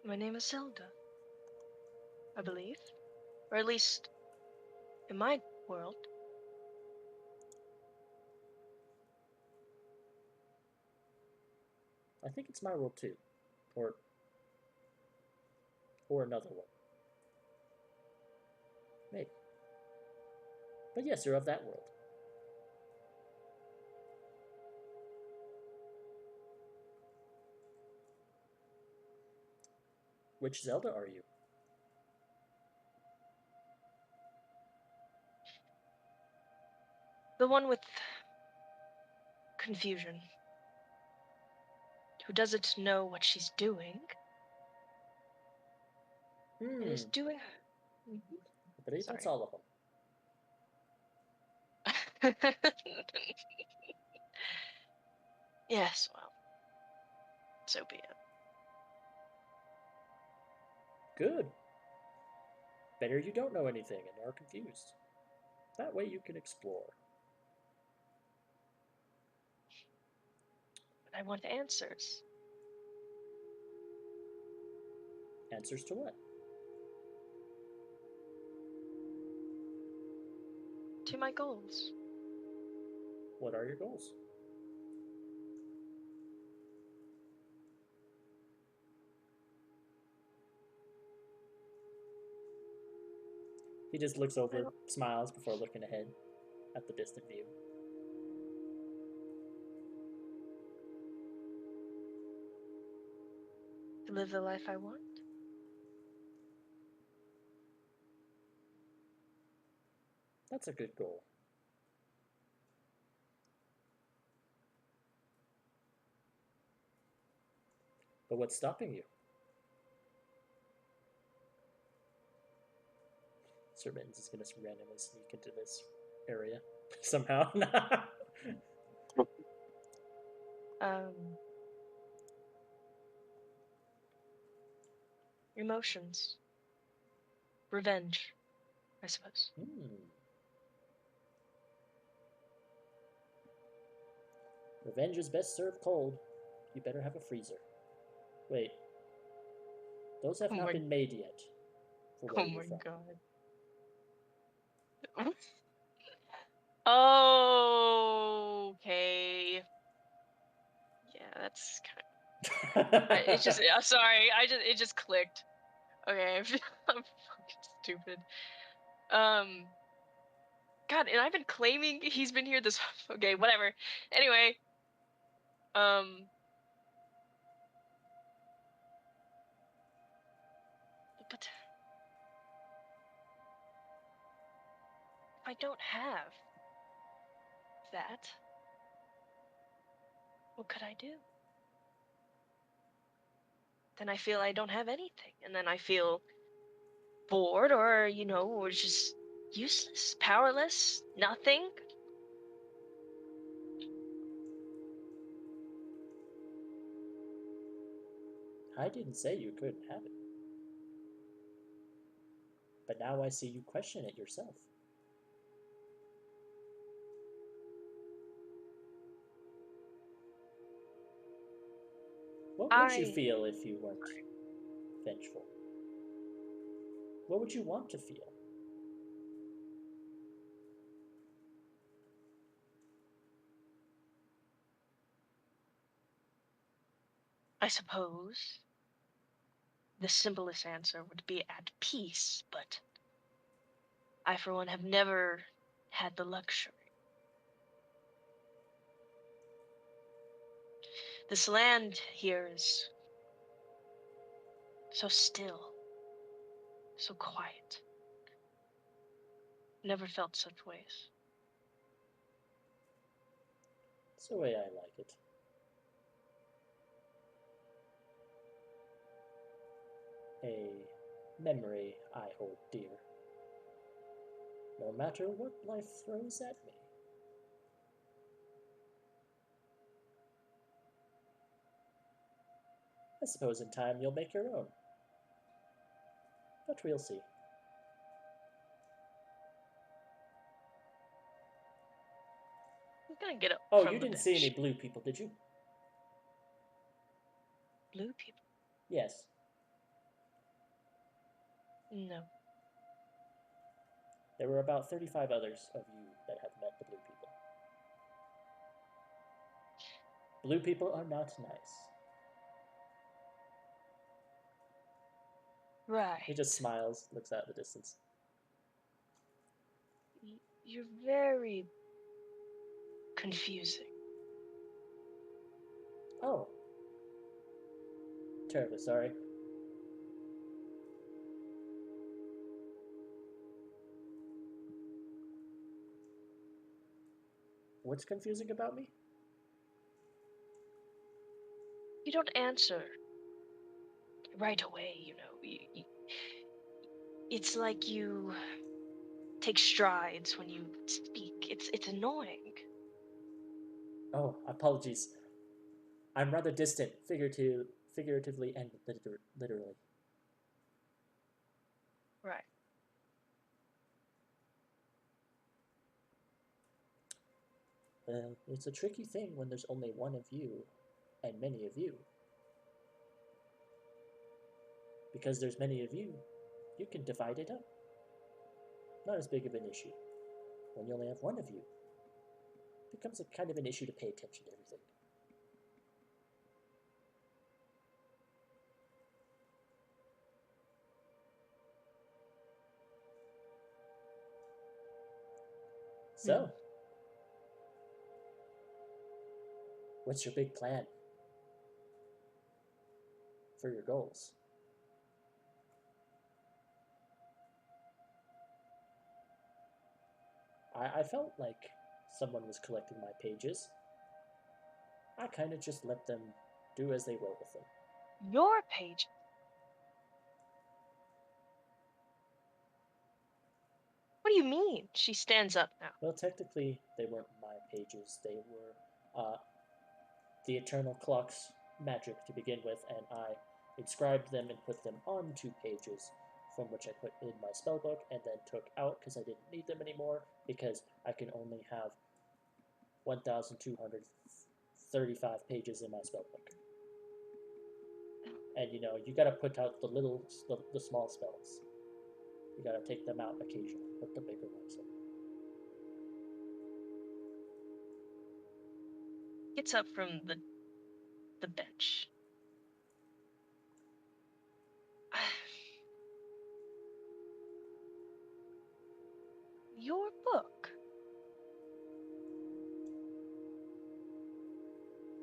My name is Zelda, I believe. Or at least, in my world. I think it's my world too. Or another one. Maybe. But yes, you're of that world. Which Zelda are you? The one with confusion. Who doesn't know what she's doing. And is doing... I believe that's Sorry. all of them. Yes, well. So be it. Good. Better you don't know anything and are confused. That way you can explore. But I want answers. Answers to what? To my goals. What are your goals? He just looks over, smiles before looking ahead at the distant view. To live the life I want. That's a good goal. But what's stopping you? Sir Mittens is going to randomly sneak into this area somehow. Emotions. Revenge, I suppose. Revenge is best served cold. You better have a freezer. Wait. Those have not been made yet. For where you're from. God. Okay. Yeah, that's kind of... it's just... I'm sorry. It just clicked. Okay, I'm fucking stupid. God, and I've been claiming he's been here this... Okay, whatever. Anyway. But... if I don't have... that... what could I do? Then I feel I don't have anything. And then I feel... bored, or, or just... useless, powerless, nothing. I didn't say you couldn't have it. But now I see you question it yourself. What would you feel if you weren't vengeful? What would you want to feel? I suppose the simplest answer would be at peace, but I, for one, have never had the luxury. This land here is so still, so quiet. Never felt such ways. It's the way I like it. A memory I hold dear, no matter what life throws at me. I suppose in time you'll make your own. But we'll see. I'm gonna get up Oh, from you the didn't see any bench. blue people, did you? Blue people? Yes. No. There were about 35 others of you that have met the blue people. Blue people are not nice. Right. He just smiles, looks out at the distance. You're very confusing. Oh. Terribly sorry. What's confusing about me? You don't answer right away, you know. It's like you take strides when you speak. It's annoying. Oh, apologies. I'm rather distant, figuratively and literally. Right. Well, it's a tricky thing when there's only one of you and many of you. Because there's many of you, you can divide it up. Not as big of an issue. When you only have one of you, it becomes a kind of an issue to pay attention to everything. So, what's your big plan for your goals? I felt like someone was collecting my pages. I kind of just let them do as they will with them. Your page. What do you mean? She stands up now. Well, technically, they weren't my pages. They were the Eternal Clock's magic to begin with, and I inscribed them and put them onto pages from which I put in my spellbook and then took out because I didn't need them anymore because I can only have 1,235 pages in my spellbook. And you know, you gotta put out the small spells. You gotta take them out occasionally, put the bigger ones in. Gets up from the bench. Your book.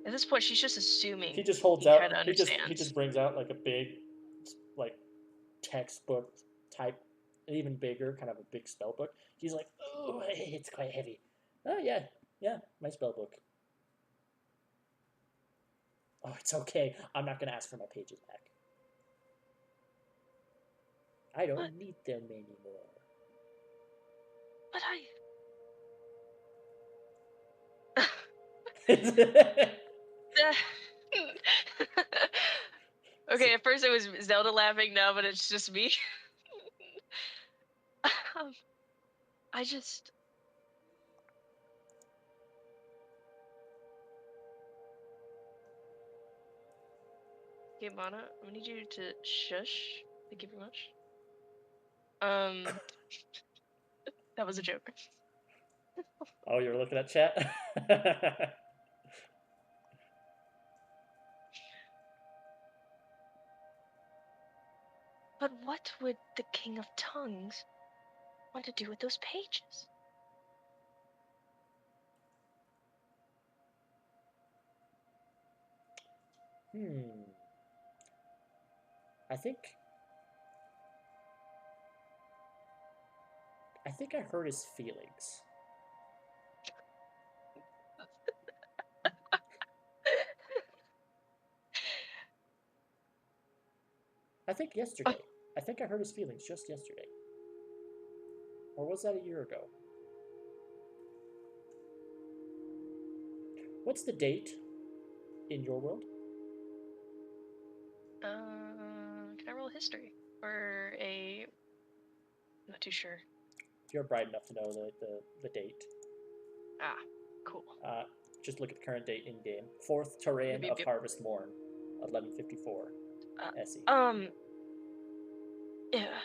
At this point, she's just assuming He just holds he out. kind of He understands. just brings out like a big, like, textbook type, even bigger, kind of a big spell book. He's like, oh, it's quite heavy. Oh yeah, my spell book. Oh, it's okay. I'm not gonna ask for my pages back. I don't need them anymore. But Okay, at first it was Zelda laughing, now but it's just me. I just... Okay, Mana, I'm gonna need you to shush. Thank you very much. That was a joke. Oh, you were looking at chat? But what would the King of Tongues want to do with those pages? I think I hurt his feelings. I think yesterday. I think I hurt his feelings just yesterday. Or was that a year ago? What's the date in your world? Can I roll a history or a? I'm not too sure. You're bright enough to know the date. Ah, cool. Just look at the current date in game. 4th terrain of Yep. Harvest Morn, 1154 SE. Yeah,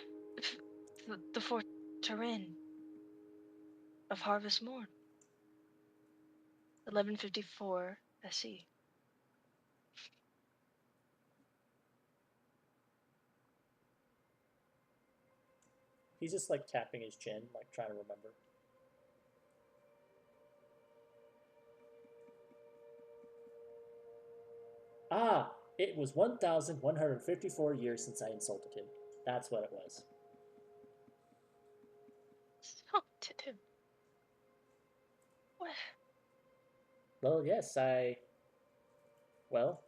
the 4th terrain of Harvest Morn, 1154 SE. He's just like tapping his chin, like trying to remember. Ah, it was 1,154 years since I insulted him. That's what it was. Insulted him? What? Well, yes, Well,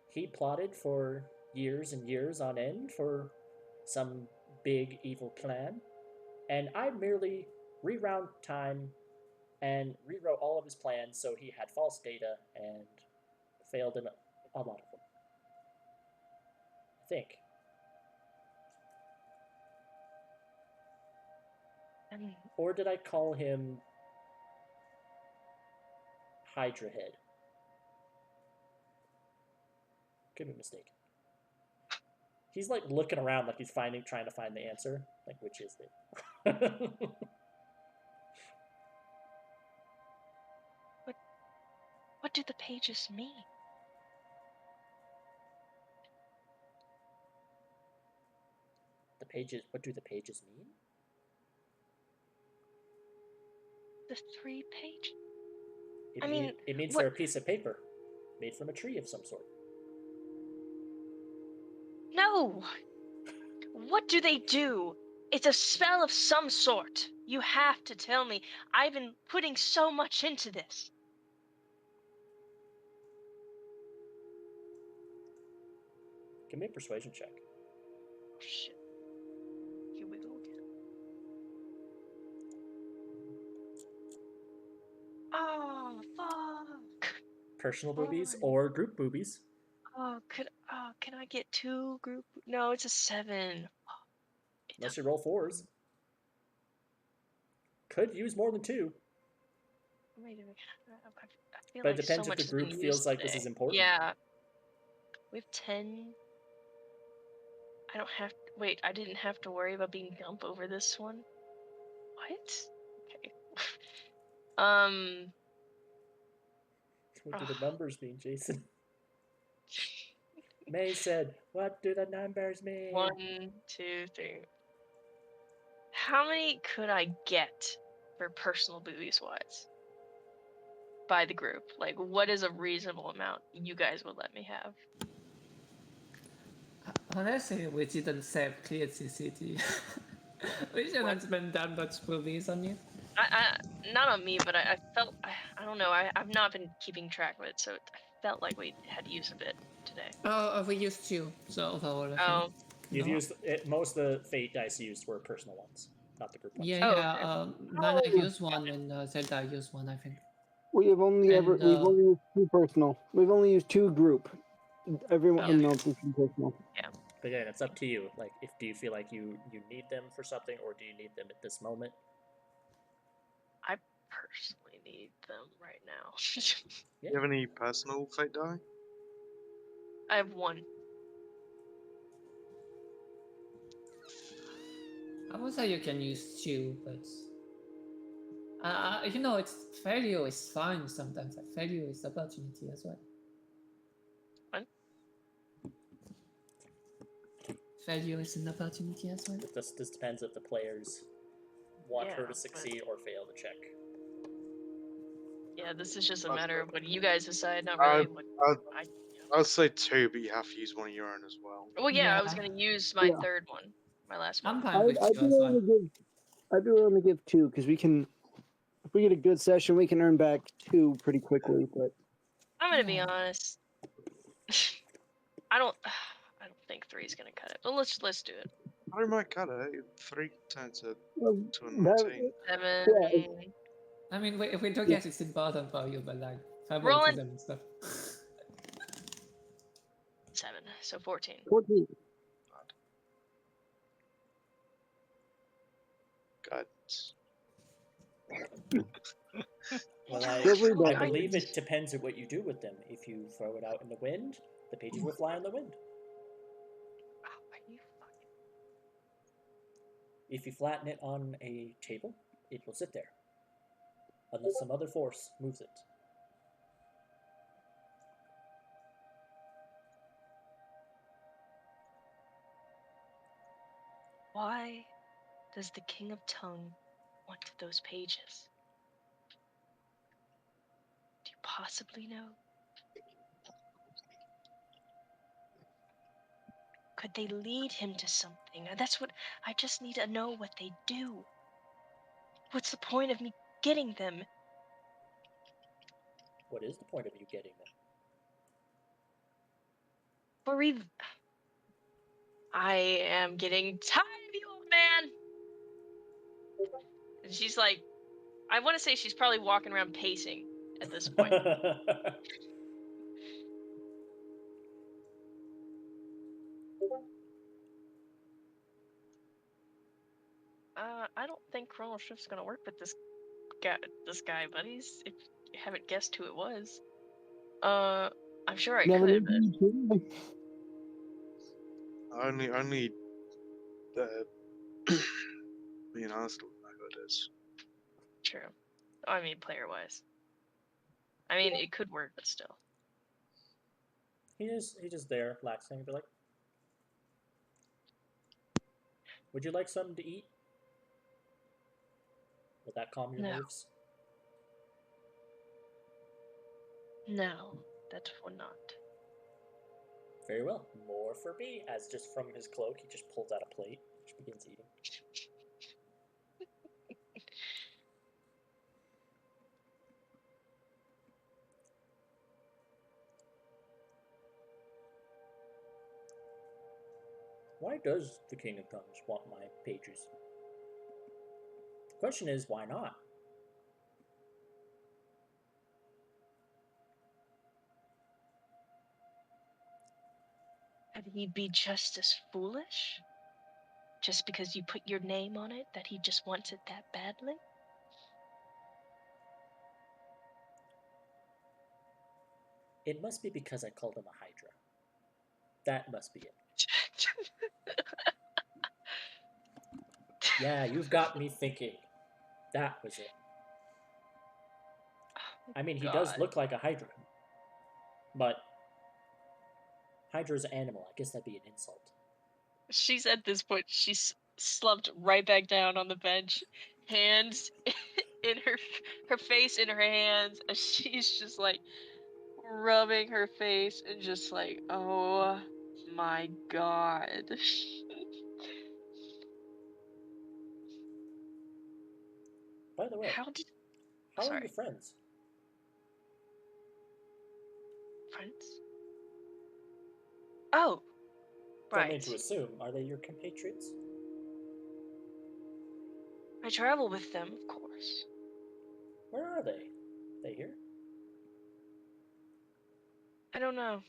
he plotted for years and years on end for some big evil plan, and I merely rewound time and rewrote all of his plans so he had false data and failed in a lot of them. I think. Or did I call him Hydra Head? Could be mistaken. He's like looking around like he's trying to find the answer. Like, which is it? What do the pages mean? The pages. What do the pages mean? The 3 pages? It means they're a piece of paper made from a tree of some sort. No! What do they do? It's a spell of some sort. You have to tell me. I've been putting so much into this. Give me a persuasion check. Oh, shit. Here we go again. Oh, fuck. Personal boobies or group boobies. Can I get 2 group? No, it's a 7. Unless you roll 4s. Could use more than 2. Wait a minute. I feel But like it depends so if much the group has been feels used like today. this is important. Yeah. We have 10. I don't have. Wait, I didn't have to worry about being dump over this one. What? Okay. What do the numbers mean, Jason? May said, "What do the numbers mean?" 1, 2, 3. How many could I get for personal boobies wise? By the group, like, what is a reasonable amount you guys would let me have? Honestly, we didn't save clear CCT. We shouldn't spend that much movies on you. I not on me, but I felt I don't know. I've not been keeping track of it, so I felt like we had to use a bit today. Oh, we used 2, so overall. Oh. You've used it, most of the fate dice used were personal ones, not the group ones. Yeah, yeah. Nana used 1 and Zelda used 1, I think. We have only And, we've only used 2 personal. We've only used 2 group. Everyone else is personal. Yeah. But again, it's up to you. Like, do you feel like you need them for something, or do you need them at this moment? I personally need them right now. Do you have any personal fate die? I have 1. I would say you can use 2, but you know, it's failure is fine sometimes. Like, failure is opportunity as well. What? Failure is an opportunity as well. This depends if the players want her to succeed or fail the check. Yeah, this is just a matter of what you guys decide, not really what I. I'll say 2, but you have to use one of your own as well. Well, yeah, I was Yeah. gonna use my Yeah. third one, my last one. I'm fine with I'd two be as willing well. to give. I'd be willing to give 2 because we can. If we get a good session, we can earn back 2 pretty quickly. But I'm gonna be Yeah. honest. I don't think 3 is gonna cut it. But let's do it. I might cut it. 3 turns to well, 2 and 19. 7. Yeah. I mean, if we don't Yeah. get it's important for you, but like Rolling. favoritism and stuff. 7. So 14. 14. Guidance. Well, Feel free, I Beth. believe it depends on what you do with them. If you throw it out in the wind, the pages will fly in the wind. Oh, are you fucking... If you flatten it on a table, it will sit there. Unless some other force moves it. Why does the King of Tongue want those pages? Do you possibly know? Could they lead him to something? That's what I just need to know what they do. What's the point of me getting them? What is the point of you getting them? For even... I am getting tired of you, old man. And she's like, I want to say she's probably walking around pacing at this point. I don't think Chrono Shift's gonna work with this guy, buddies. If you haven't guessed who it was. I'm sure I Never could, knew but you. Only, me and I still know who it is. true. I mean, player-wise. I mean, it could work, but still. He's just there, relaxing, be like, would you like something to eat? Would that calm your No. nerves? No, that would not. Very well. More for me, as just from his cloak, he just pulls out a plate, just begins eating. Why does the King of Tongues want my pages? The question is, why not? Could he be just as foolish? Just because you put your name on it, that he just wants it that badly? It must be because I called him a Hydra. That must be it. Yeah, you've got me thinking. That was it. I mean, he does God. look like a Hydra. But Hydra's an animal. I guess that'd be an insult. She's at this point, she's slumped right back down on the bench, hands in her face in her hands, and she's just like rubbing her face and just like, oh my god. By the way, How did how are sorry, your friends? friends? Oh, Don't mean right. to assume. Are they your compatriots? I travel with them, of course. Where are they? They here? I don't know.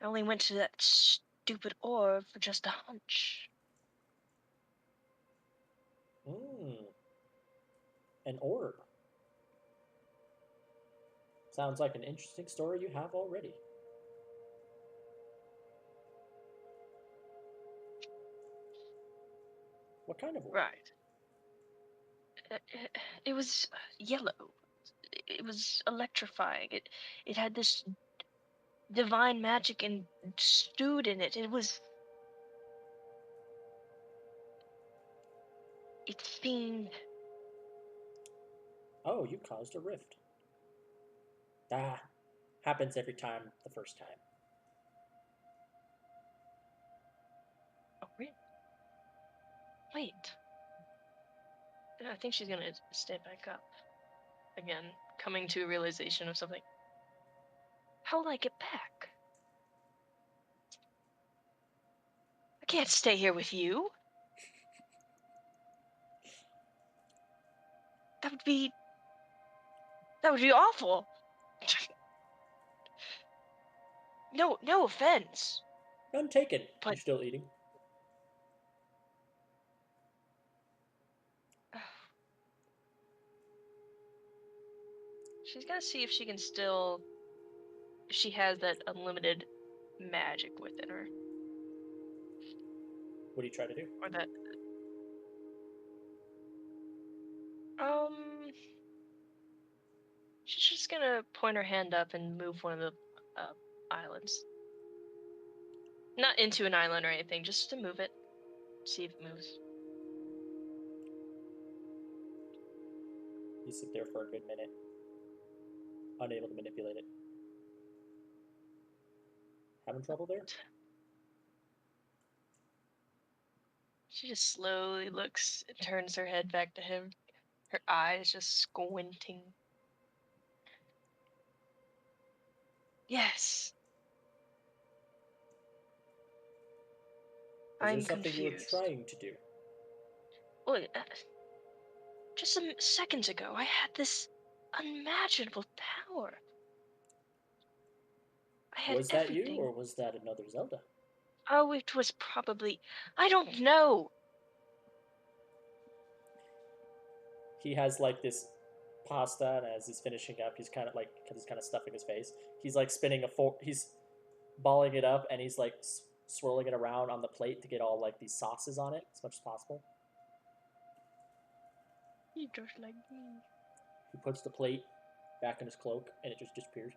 I only went to that stupid orb for just a hunch. An orb. Sounds like an interesting story you have already. What kind of orb? Right. It was yellow. It was electrifying. It had this divine magic and stewed in it. It seemed... Oh, you caused a rift. Ah, happens every time the first time. Oh, really? Wait. I think she's gonna stand back up. Again, coming to a realization of something. How will I get back? I can't stay here with you. That would be awful. No offense. None taken. But- You're still eating. She's gonna see if she can still, if she has that unlimited magic within her, What do you try to do? or that. Um, she's just gonna point her hand up and move one of the islands. Not into an island or anything, just to move it. See if it moves. You sit there for a good minute, unable to manipulate it. Having trouble there? She just slowly looks and turns her head back to him. Her eyes just squinting. Yes. Is there I'm something confused. you were trying to do? Look, just some seconds ago, I had this unimaginable power. I had Was that everything. you, or was that another Zelda? Oh, it was probably. I don't know. He has like this pasta, and as he's finishing up, he's kind of like, because he's kind of stuffing his face. He's like spinning a fork. He's balling it up, and he's like swirling it around on the plate to get all like these sauces on it as much as possible. You just like me. He puts the plate back in his cloak, and it just disappears.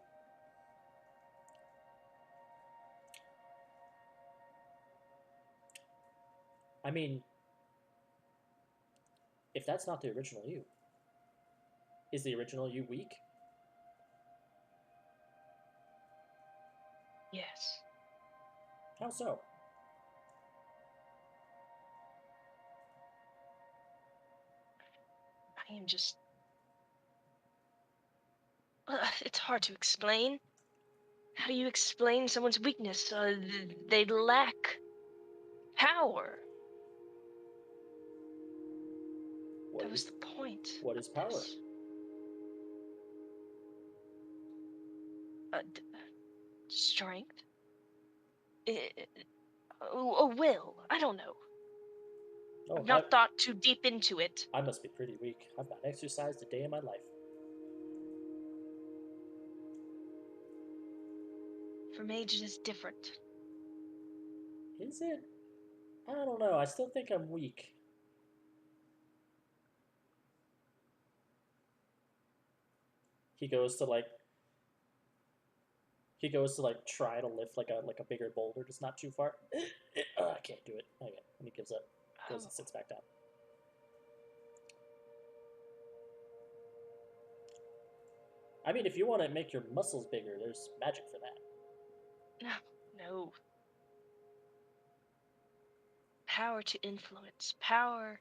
I mean, if that's not the original you, is the original you weak? Yes. How so? I am just. It's hard to explain. How do you explain someone's weakness? They lack power. What That was is the point. what is of power? this. Strength? A will? I don't know. Oh, I've not thought too deep into it. I must be pretty weak. I've not exercised a day in my life. For mage, it is different. Is it? I don't know. I still think I'm weak. He goes to like try to lift like a bigger boulder, just not too far. I can't do it. Okay, and he gives up. Goes and sits back down. I mean, if you want to make your muscles bigger, there's magic for that. No. Power to influence. Power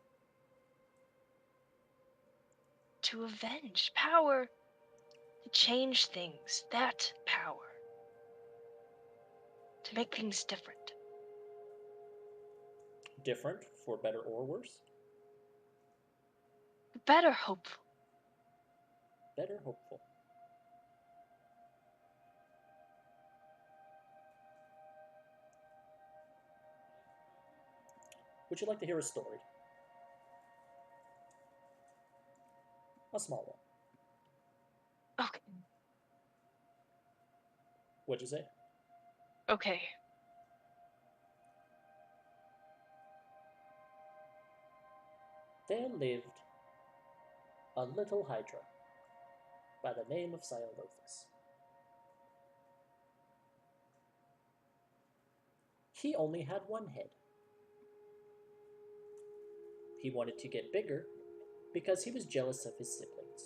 to avenge. Power to change things. That power. To make things different. Different, for better or worse? Better, hopeful. Better, hopeful. Would you like to hear a story? A small one. Okay. What'd you say? Okay. There lived a little Hydra by the name of Siolothus. He only had one head. He wanted to get bigger because he was jealous of his siblings.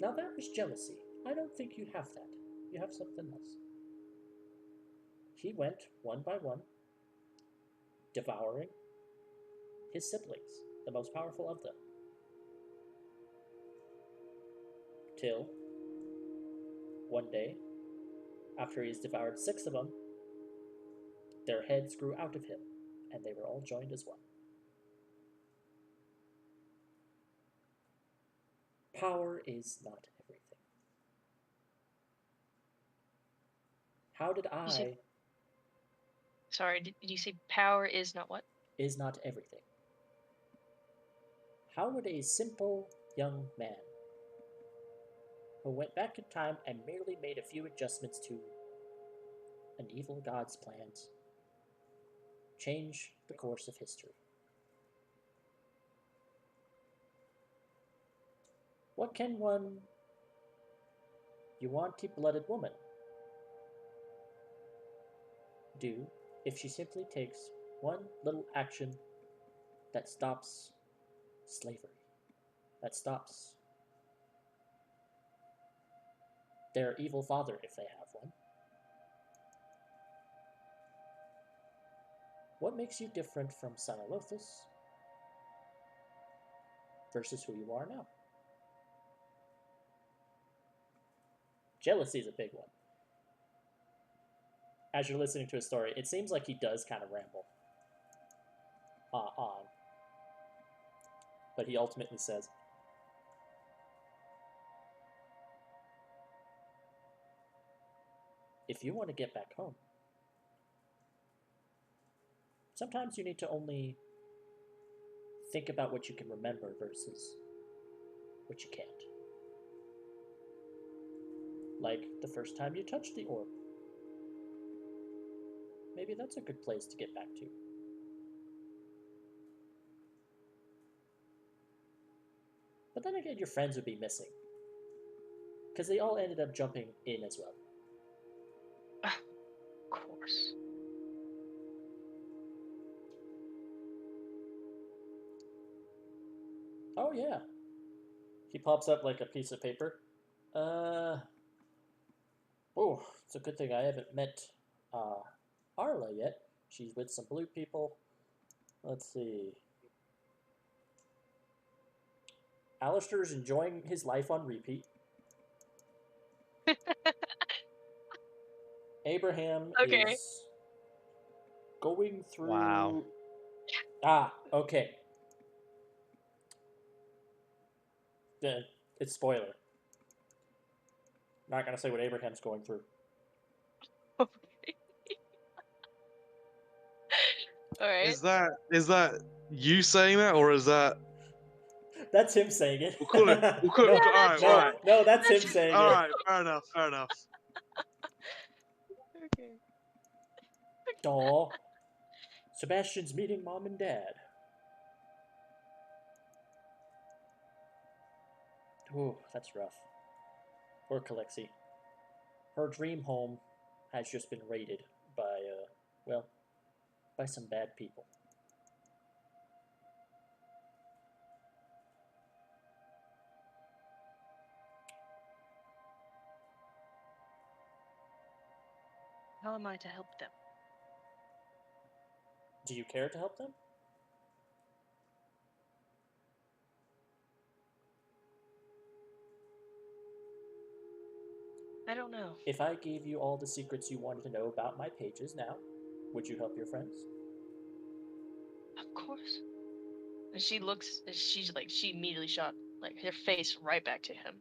Now that was jealousy. I don't think you have that. You have something else. He went one by one, devouring his siblings, the most powerful of them. Till one day, after he's devoured 6 of them, their heads grew out of him, and they were all joined as one. Power is not everything. How did You said- I Sorry, did you say power is not what? is not everything? How would a simple young man who went back in time and merely made a few adjustments to an evil god's plans change the course of history? What can one Yuan-Ti-blooded woman do if she simply takes one little action that stops slavery, that stops their evil father if they have one? What makes you different from Sinalothus versus who you are now? Jealousy is a big one. As you're listening to his story, it seems like he does kind of ramble on. But he ultimately says, if you want to get back home, sometimes you need to only think about what you can remember versus what you can't. Like the first time you touched the orb. Maybe that's a good place to get back to. But then again, your friends would be missing. Because they all ended up jumping in as well. Of course. Oh yeah. He pops up like a piece of paper. Oh, it's a good thing I haven't met Arla yet. She's with some blue people. Let's see. Alistair's enjoying his life on repeat. Abraham Okay. is going through. Wow. Okay. It's spoiler. Not gonna say what Abraham's going through. Okay. All right. Is that you saying that, or is that That's him saying it. we'll call it? We'll call it. Yeah, All right, that's all no, right, no, that's him saying all it. right. Fair enough. Fair enough. Okay. Aw. Sebastian's meeting mom and dad. Ooh, that's rough. Poor Kalexi. Her dream home has just been raided by, by some bad people. How am I to help them? Do you care to help them? I don't know. If I gave you all the secrets you wanted to know about my pages now, would you help your friends? Of course. And she looks. She's like. She immediately shot like her face right back to him.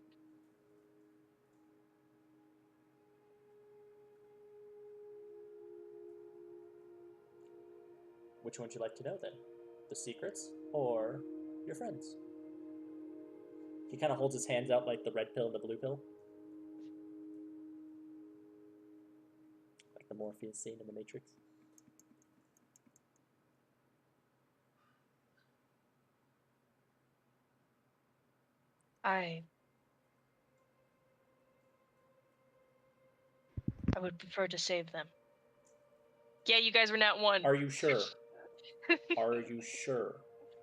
Which one would you like to know then? The secrets or your friends? He kind of holds his hands out like the red pill and the blue pill. Like the Morpheus scene in the Matrix. I would prefer to save them. Yeah, you guys were not one. Are you sure? Are you sure?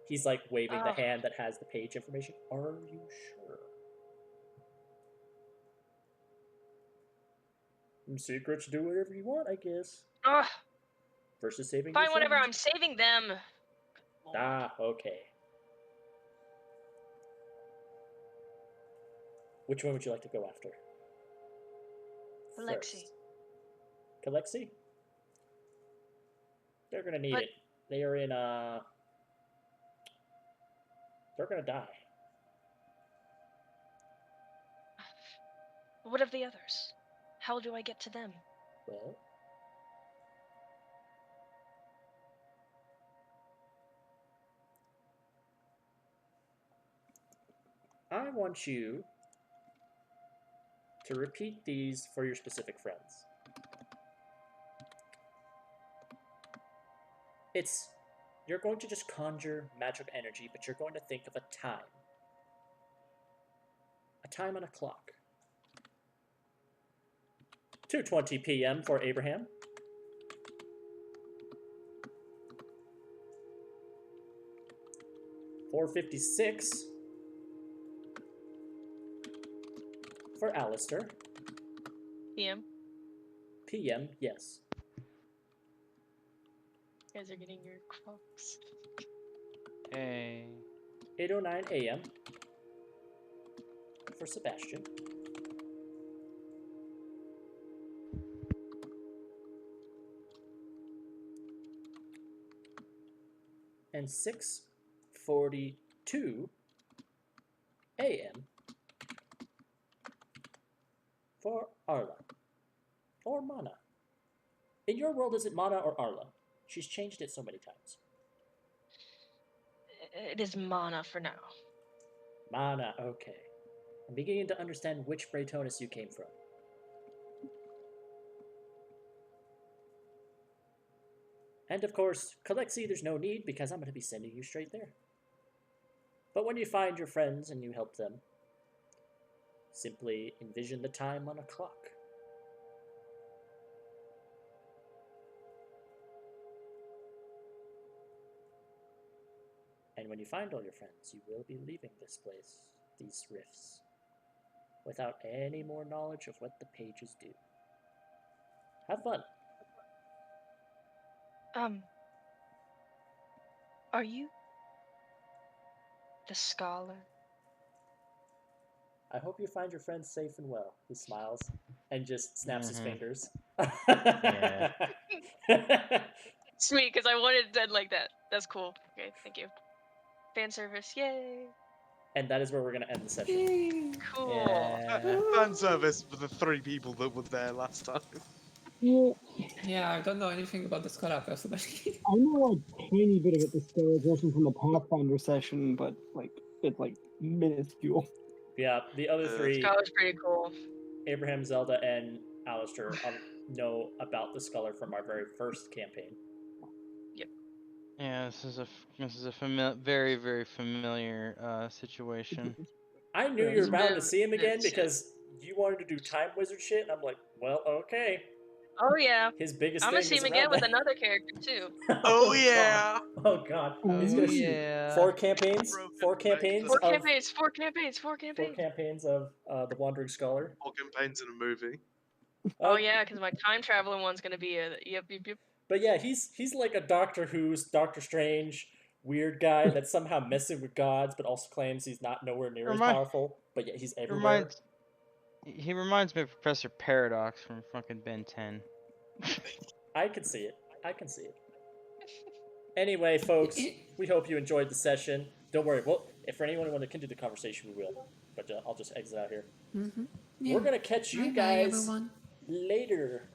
He's like waving the hand that has the page information. Are you sure? Secrets, do whatever you want, I guess. Ugh, Versus saving fine, your whatever. friends. I'm saving them. Ah, okay. Which one would you like to go after? Alexi. First. Kalexi? They're gonna need But- it. They are in they're gonna die. What of the others? How do I get to them? Well, I want you to repeat these for your specific friends. You're going to just conjure magic energy, but you're going to think of a time. A time on a clock. 2:20 p.m. for Abraham. 4:56 for Alistair. PM. PM, yes. You guys are getting your clocks. Hey. 8:09 a.m. for Sebastian. And 6:42 a.m. for Arla. Or Mana. In your world, is it Mana or Arla? She's changed it so many times. It is Mana for now. Mana, okay. I'm beginning to understand which Braytonus you came from. And of course, Kalexi, there's no need because I'm going to be sending you straight there. But when you find your friends and you help them, simply envision the time on a clock. And when you find all your friends, you will be leaving this place, these rifts, without any more knowledge of what the pages do. Have fun. Are you the scholar? I hope you find your friends safe and well. He smiles and just snaps his fingers. Yeah. Sweet, because I wanted it like that. That's cool. Okay, thank you. Fan service, yay! And that is where we're going to end the session. Yay. Cool. Yeah. Fan service for the 3 people that were there last time. Yeah, I don't know anything about the scholar personally. I know a tiny bit of it, the story version from the Pathfinder session, but it's minuscule. Yeah, the other three, Scholar's pretty cool. Abraham, Zelda, and Alistair, know about the Scholar from our very first campaign. Yeah, this is a very, very familiar situation. I knew you were He's bound been to see him again shit. because you wanted to do time wizard shit, and I'm like, well, okay. Oh yeah. His biggest I'm thing gonna see was him again around with that. another character too. Oh, God. yeah. Oh god. He's Oh gonna see yeah. 4 campaigns. Broken 4 back campaigns Four to- of campaigns. 4 campaigns. 4 4 campaigns. campaigns of the Wandering Scholar. 4 campaigns in a movie. Oh yeah, because my time traveling one's gonna be a yep. But yeah, he's like a Doctor Who's Doctor Strange weird guy that's somehow messing with gods, but also claims he's not nowhere near as powerful. But yeah, he's everywhere. He reminds me of Professor Paradox from fucking Ben 10. I can see it. I can see it. Anyway, folks, we hope you enjoyed the session. Don't worry. Well, if for anyone who want to continue the conversation, we will. But I'll just exit out here. Yeah. We're gonna catch you Bye-bye, guys everyone. later.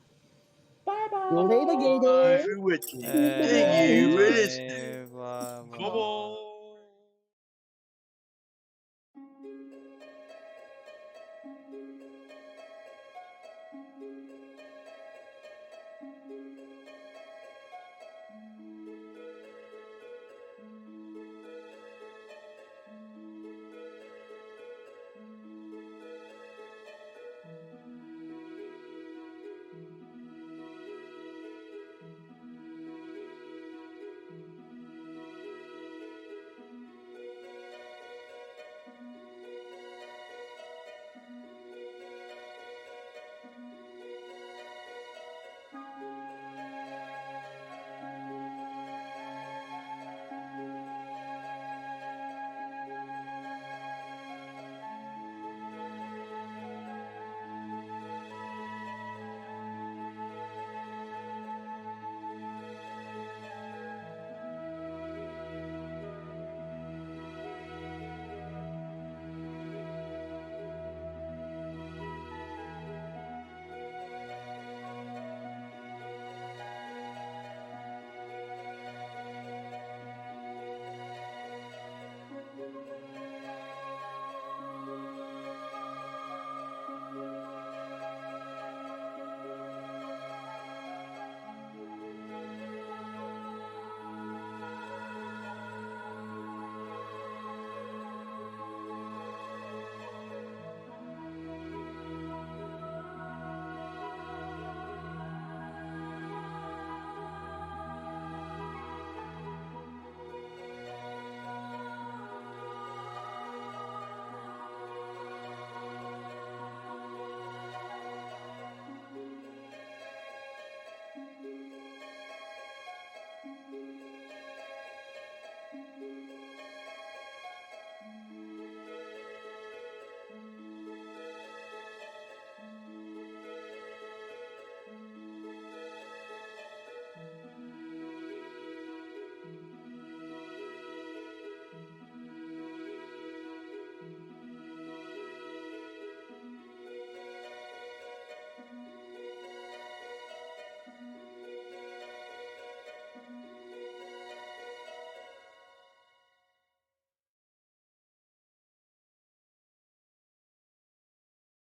Bye bye. Later, Bye Gator. for watching. Hey, Thank you for listening. blah, blah. Bye-bye.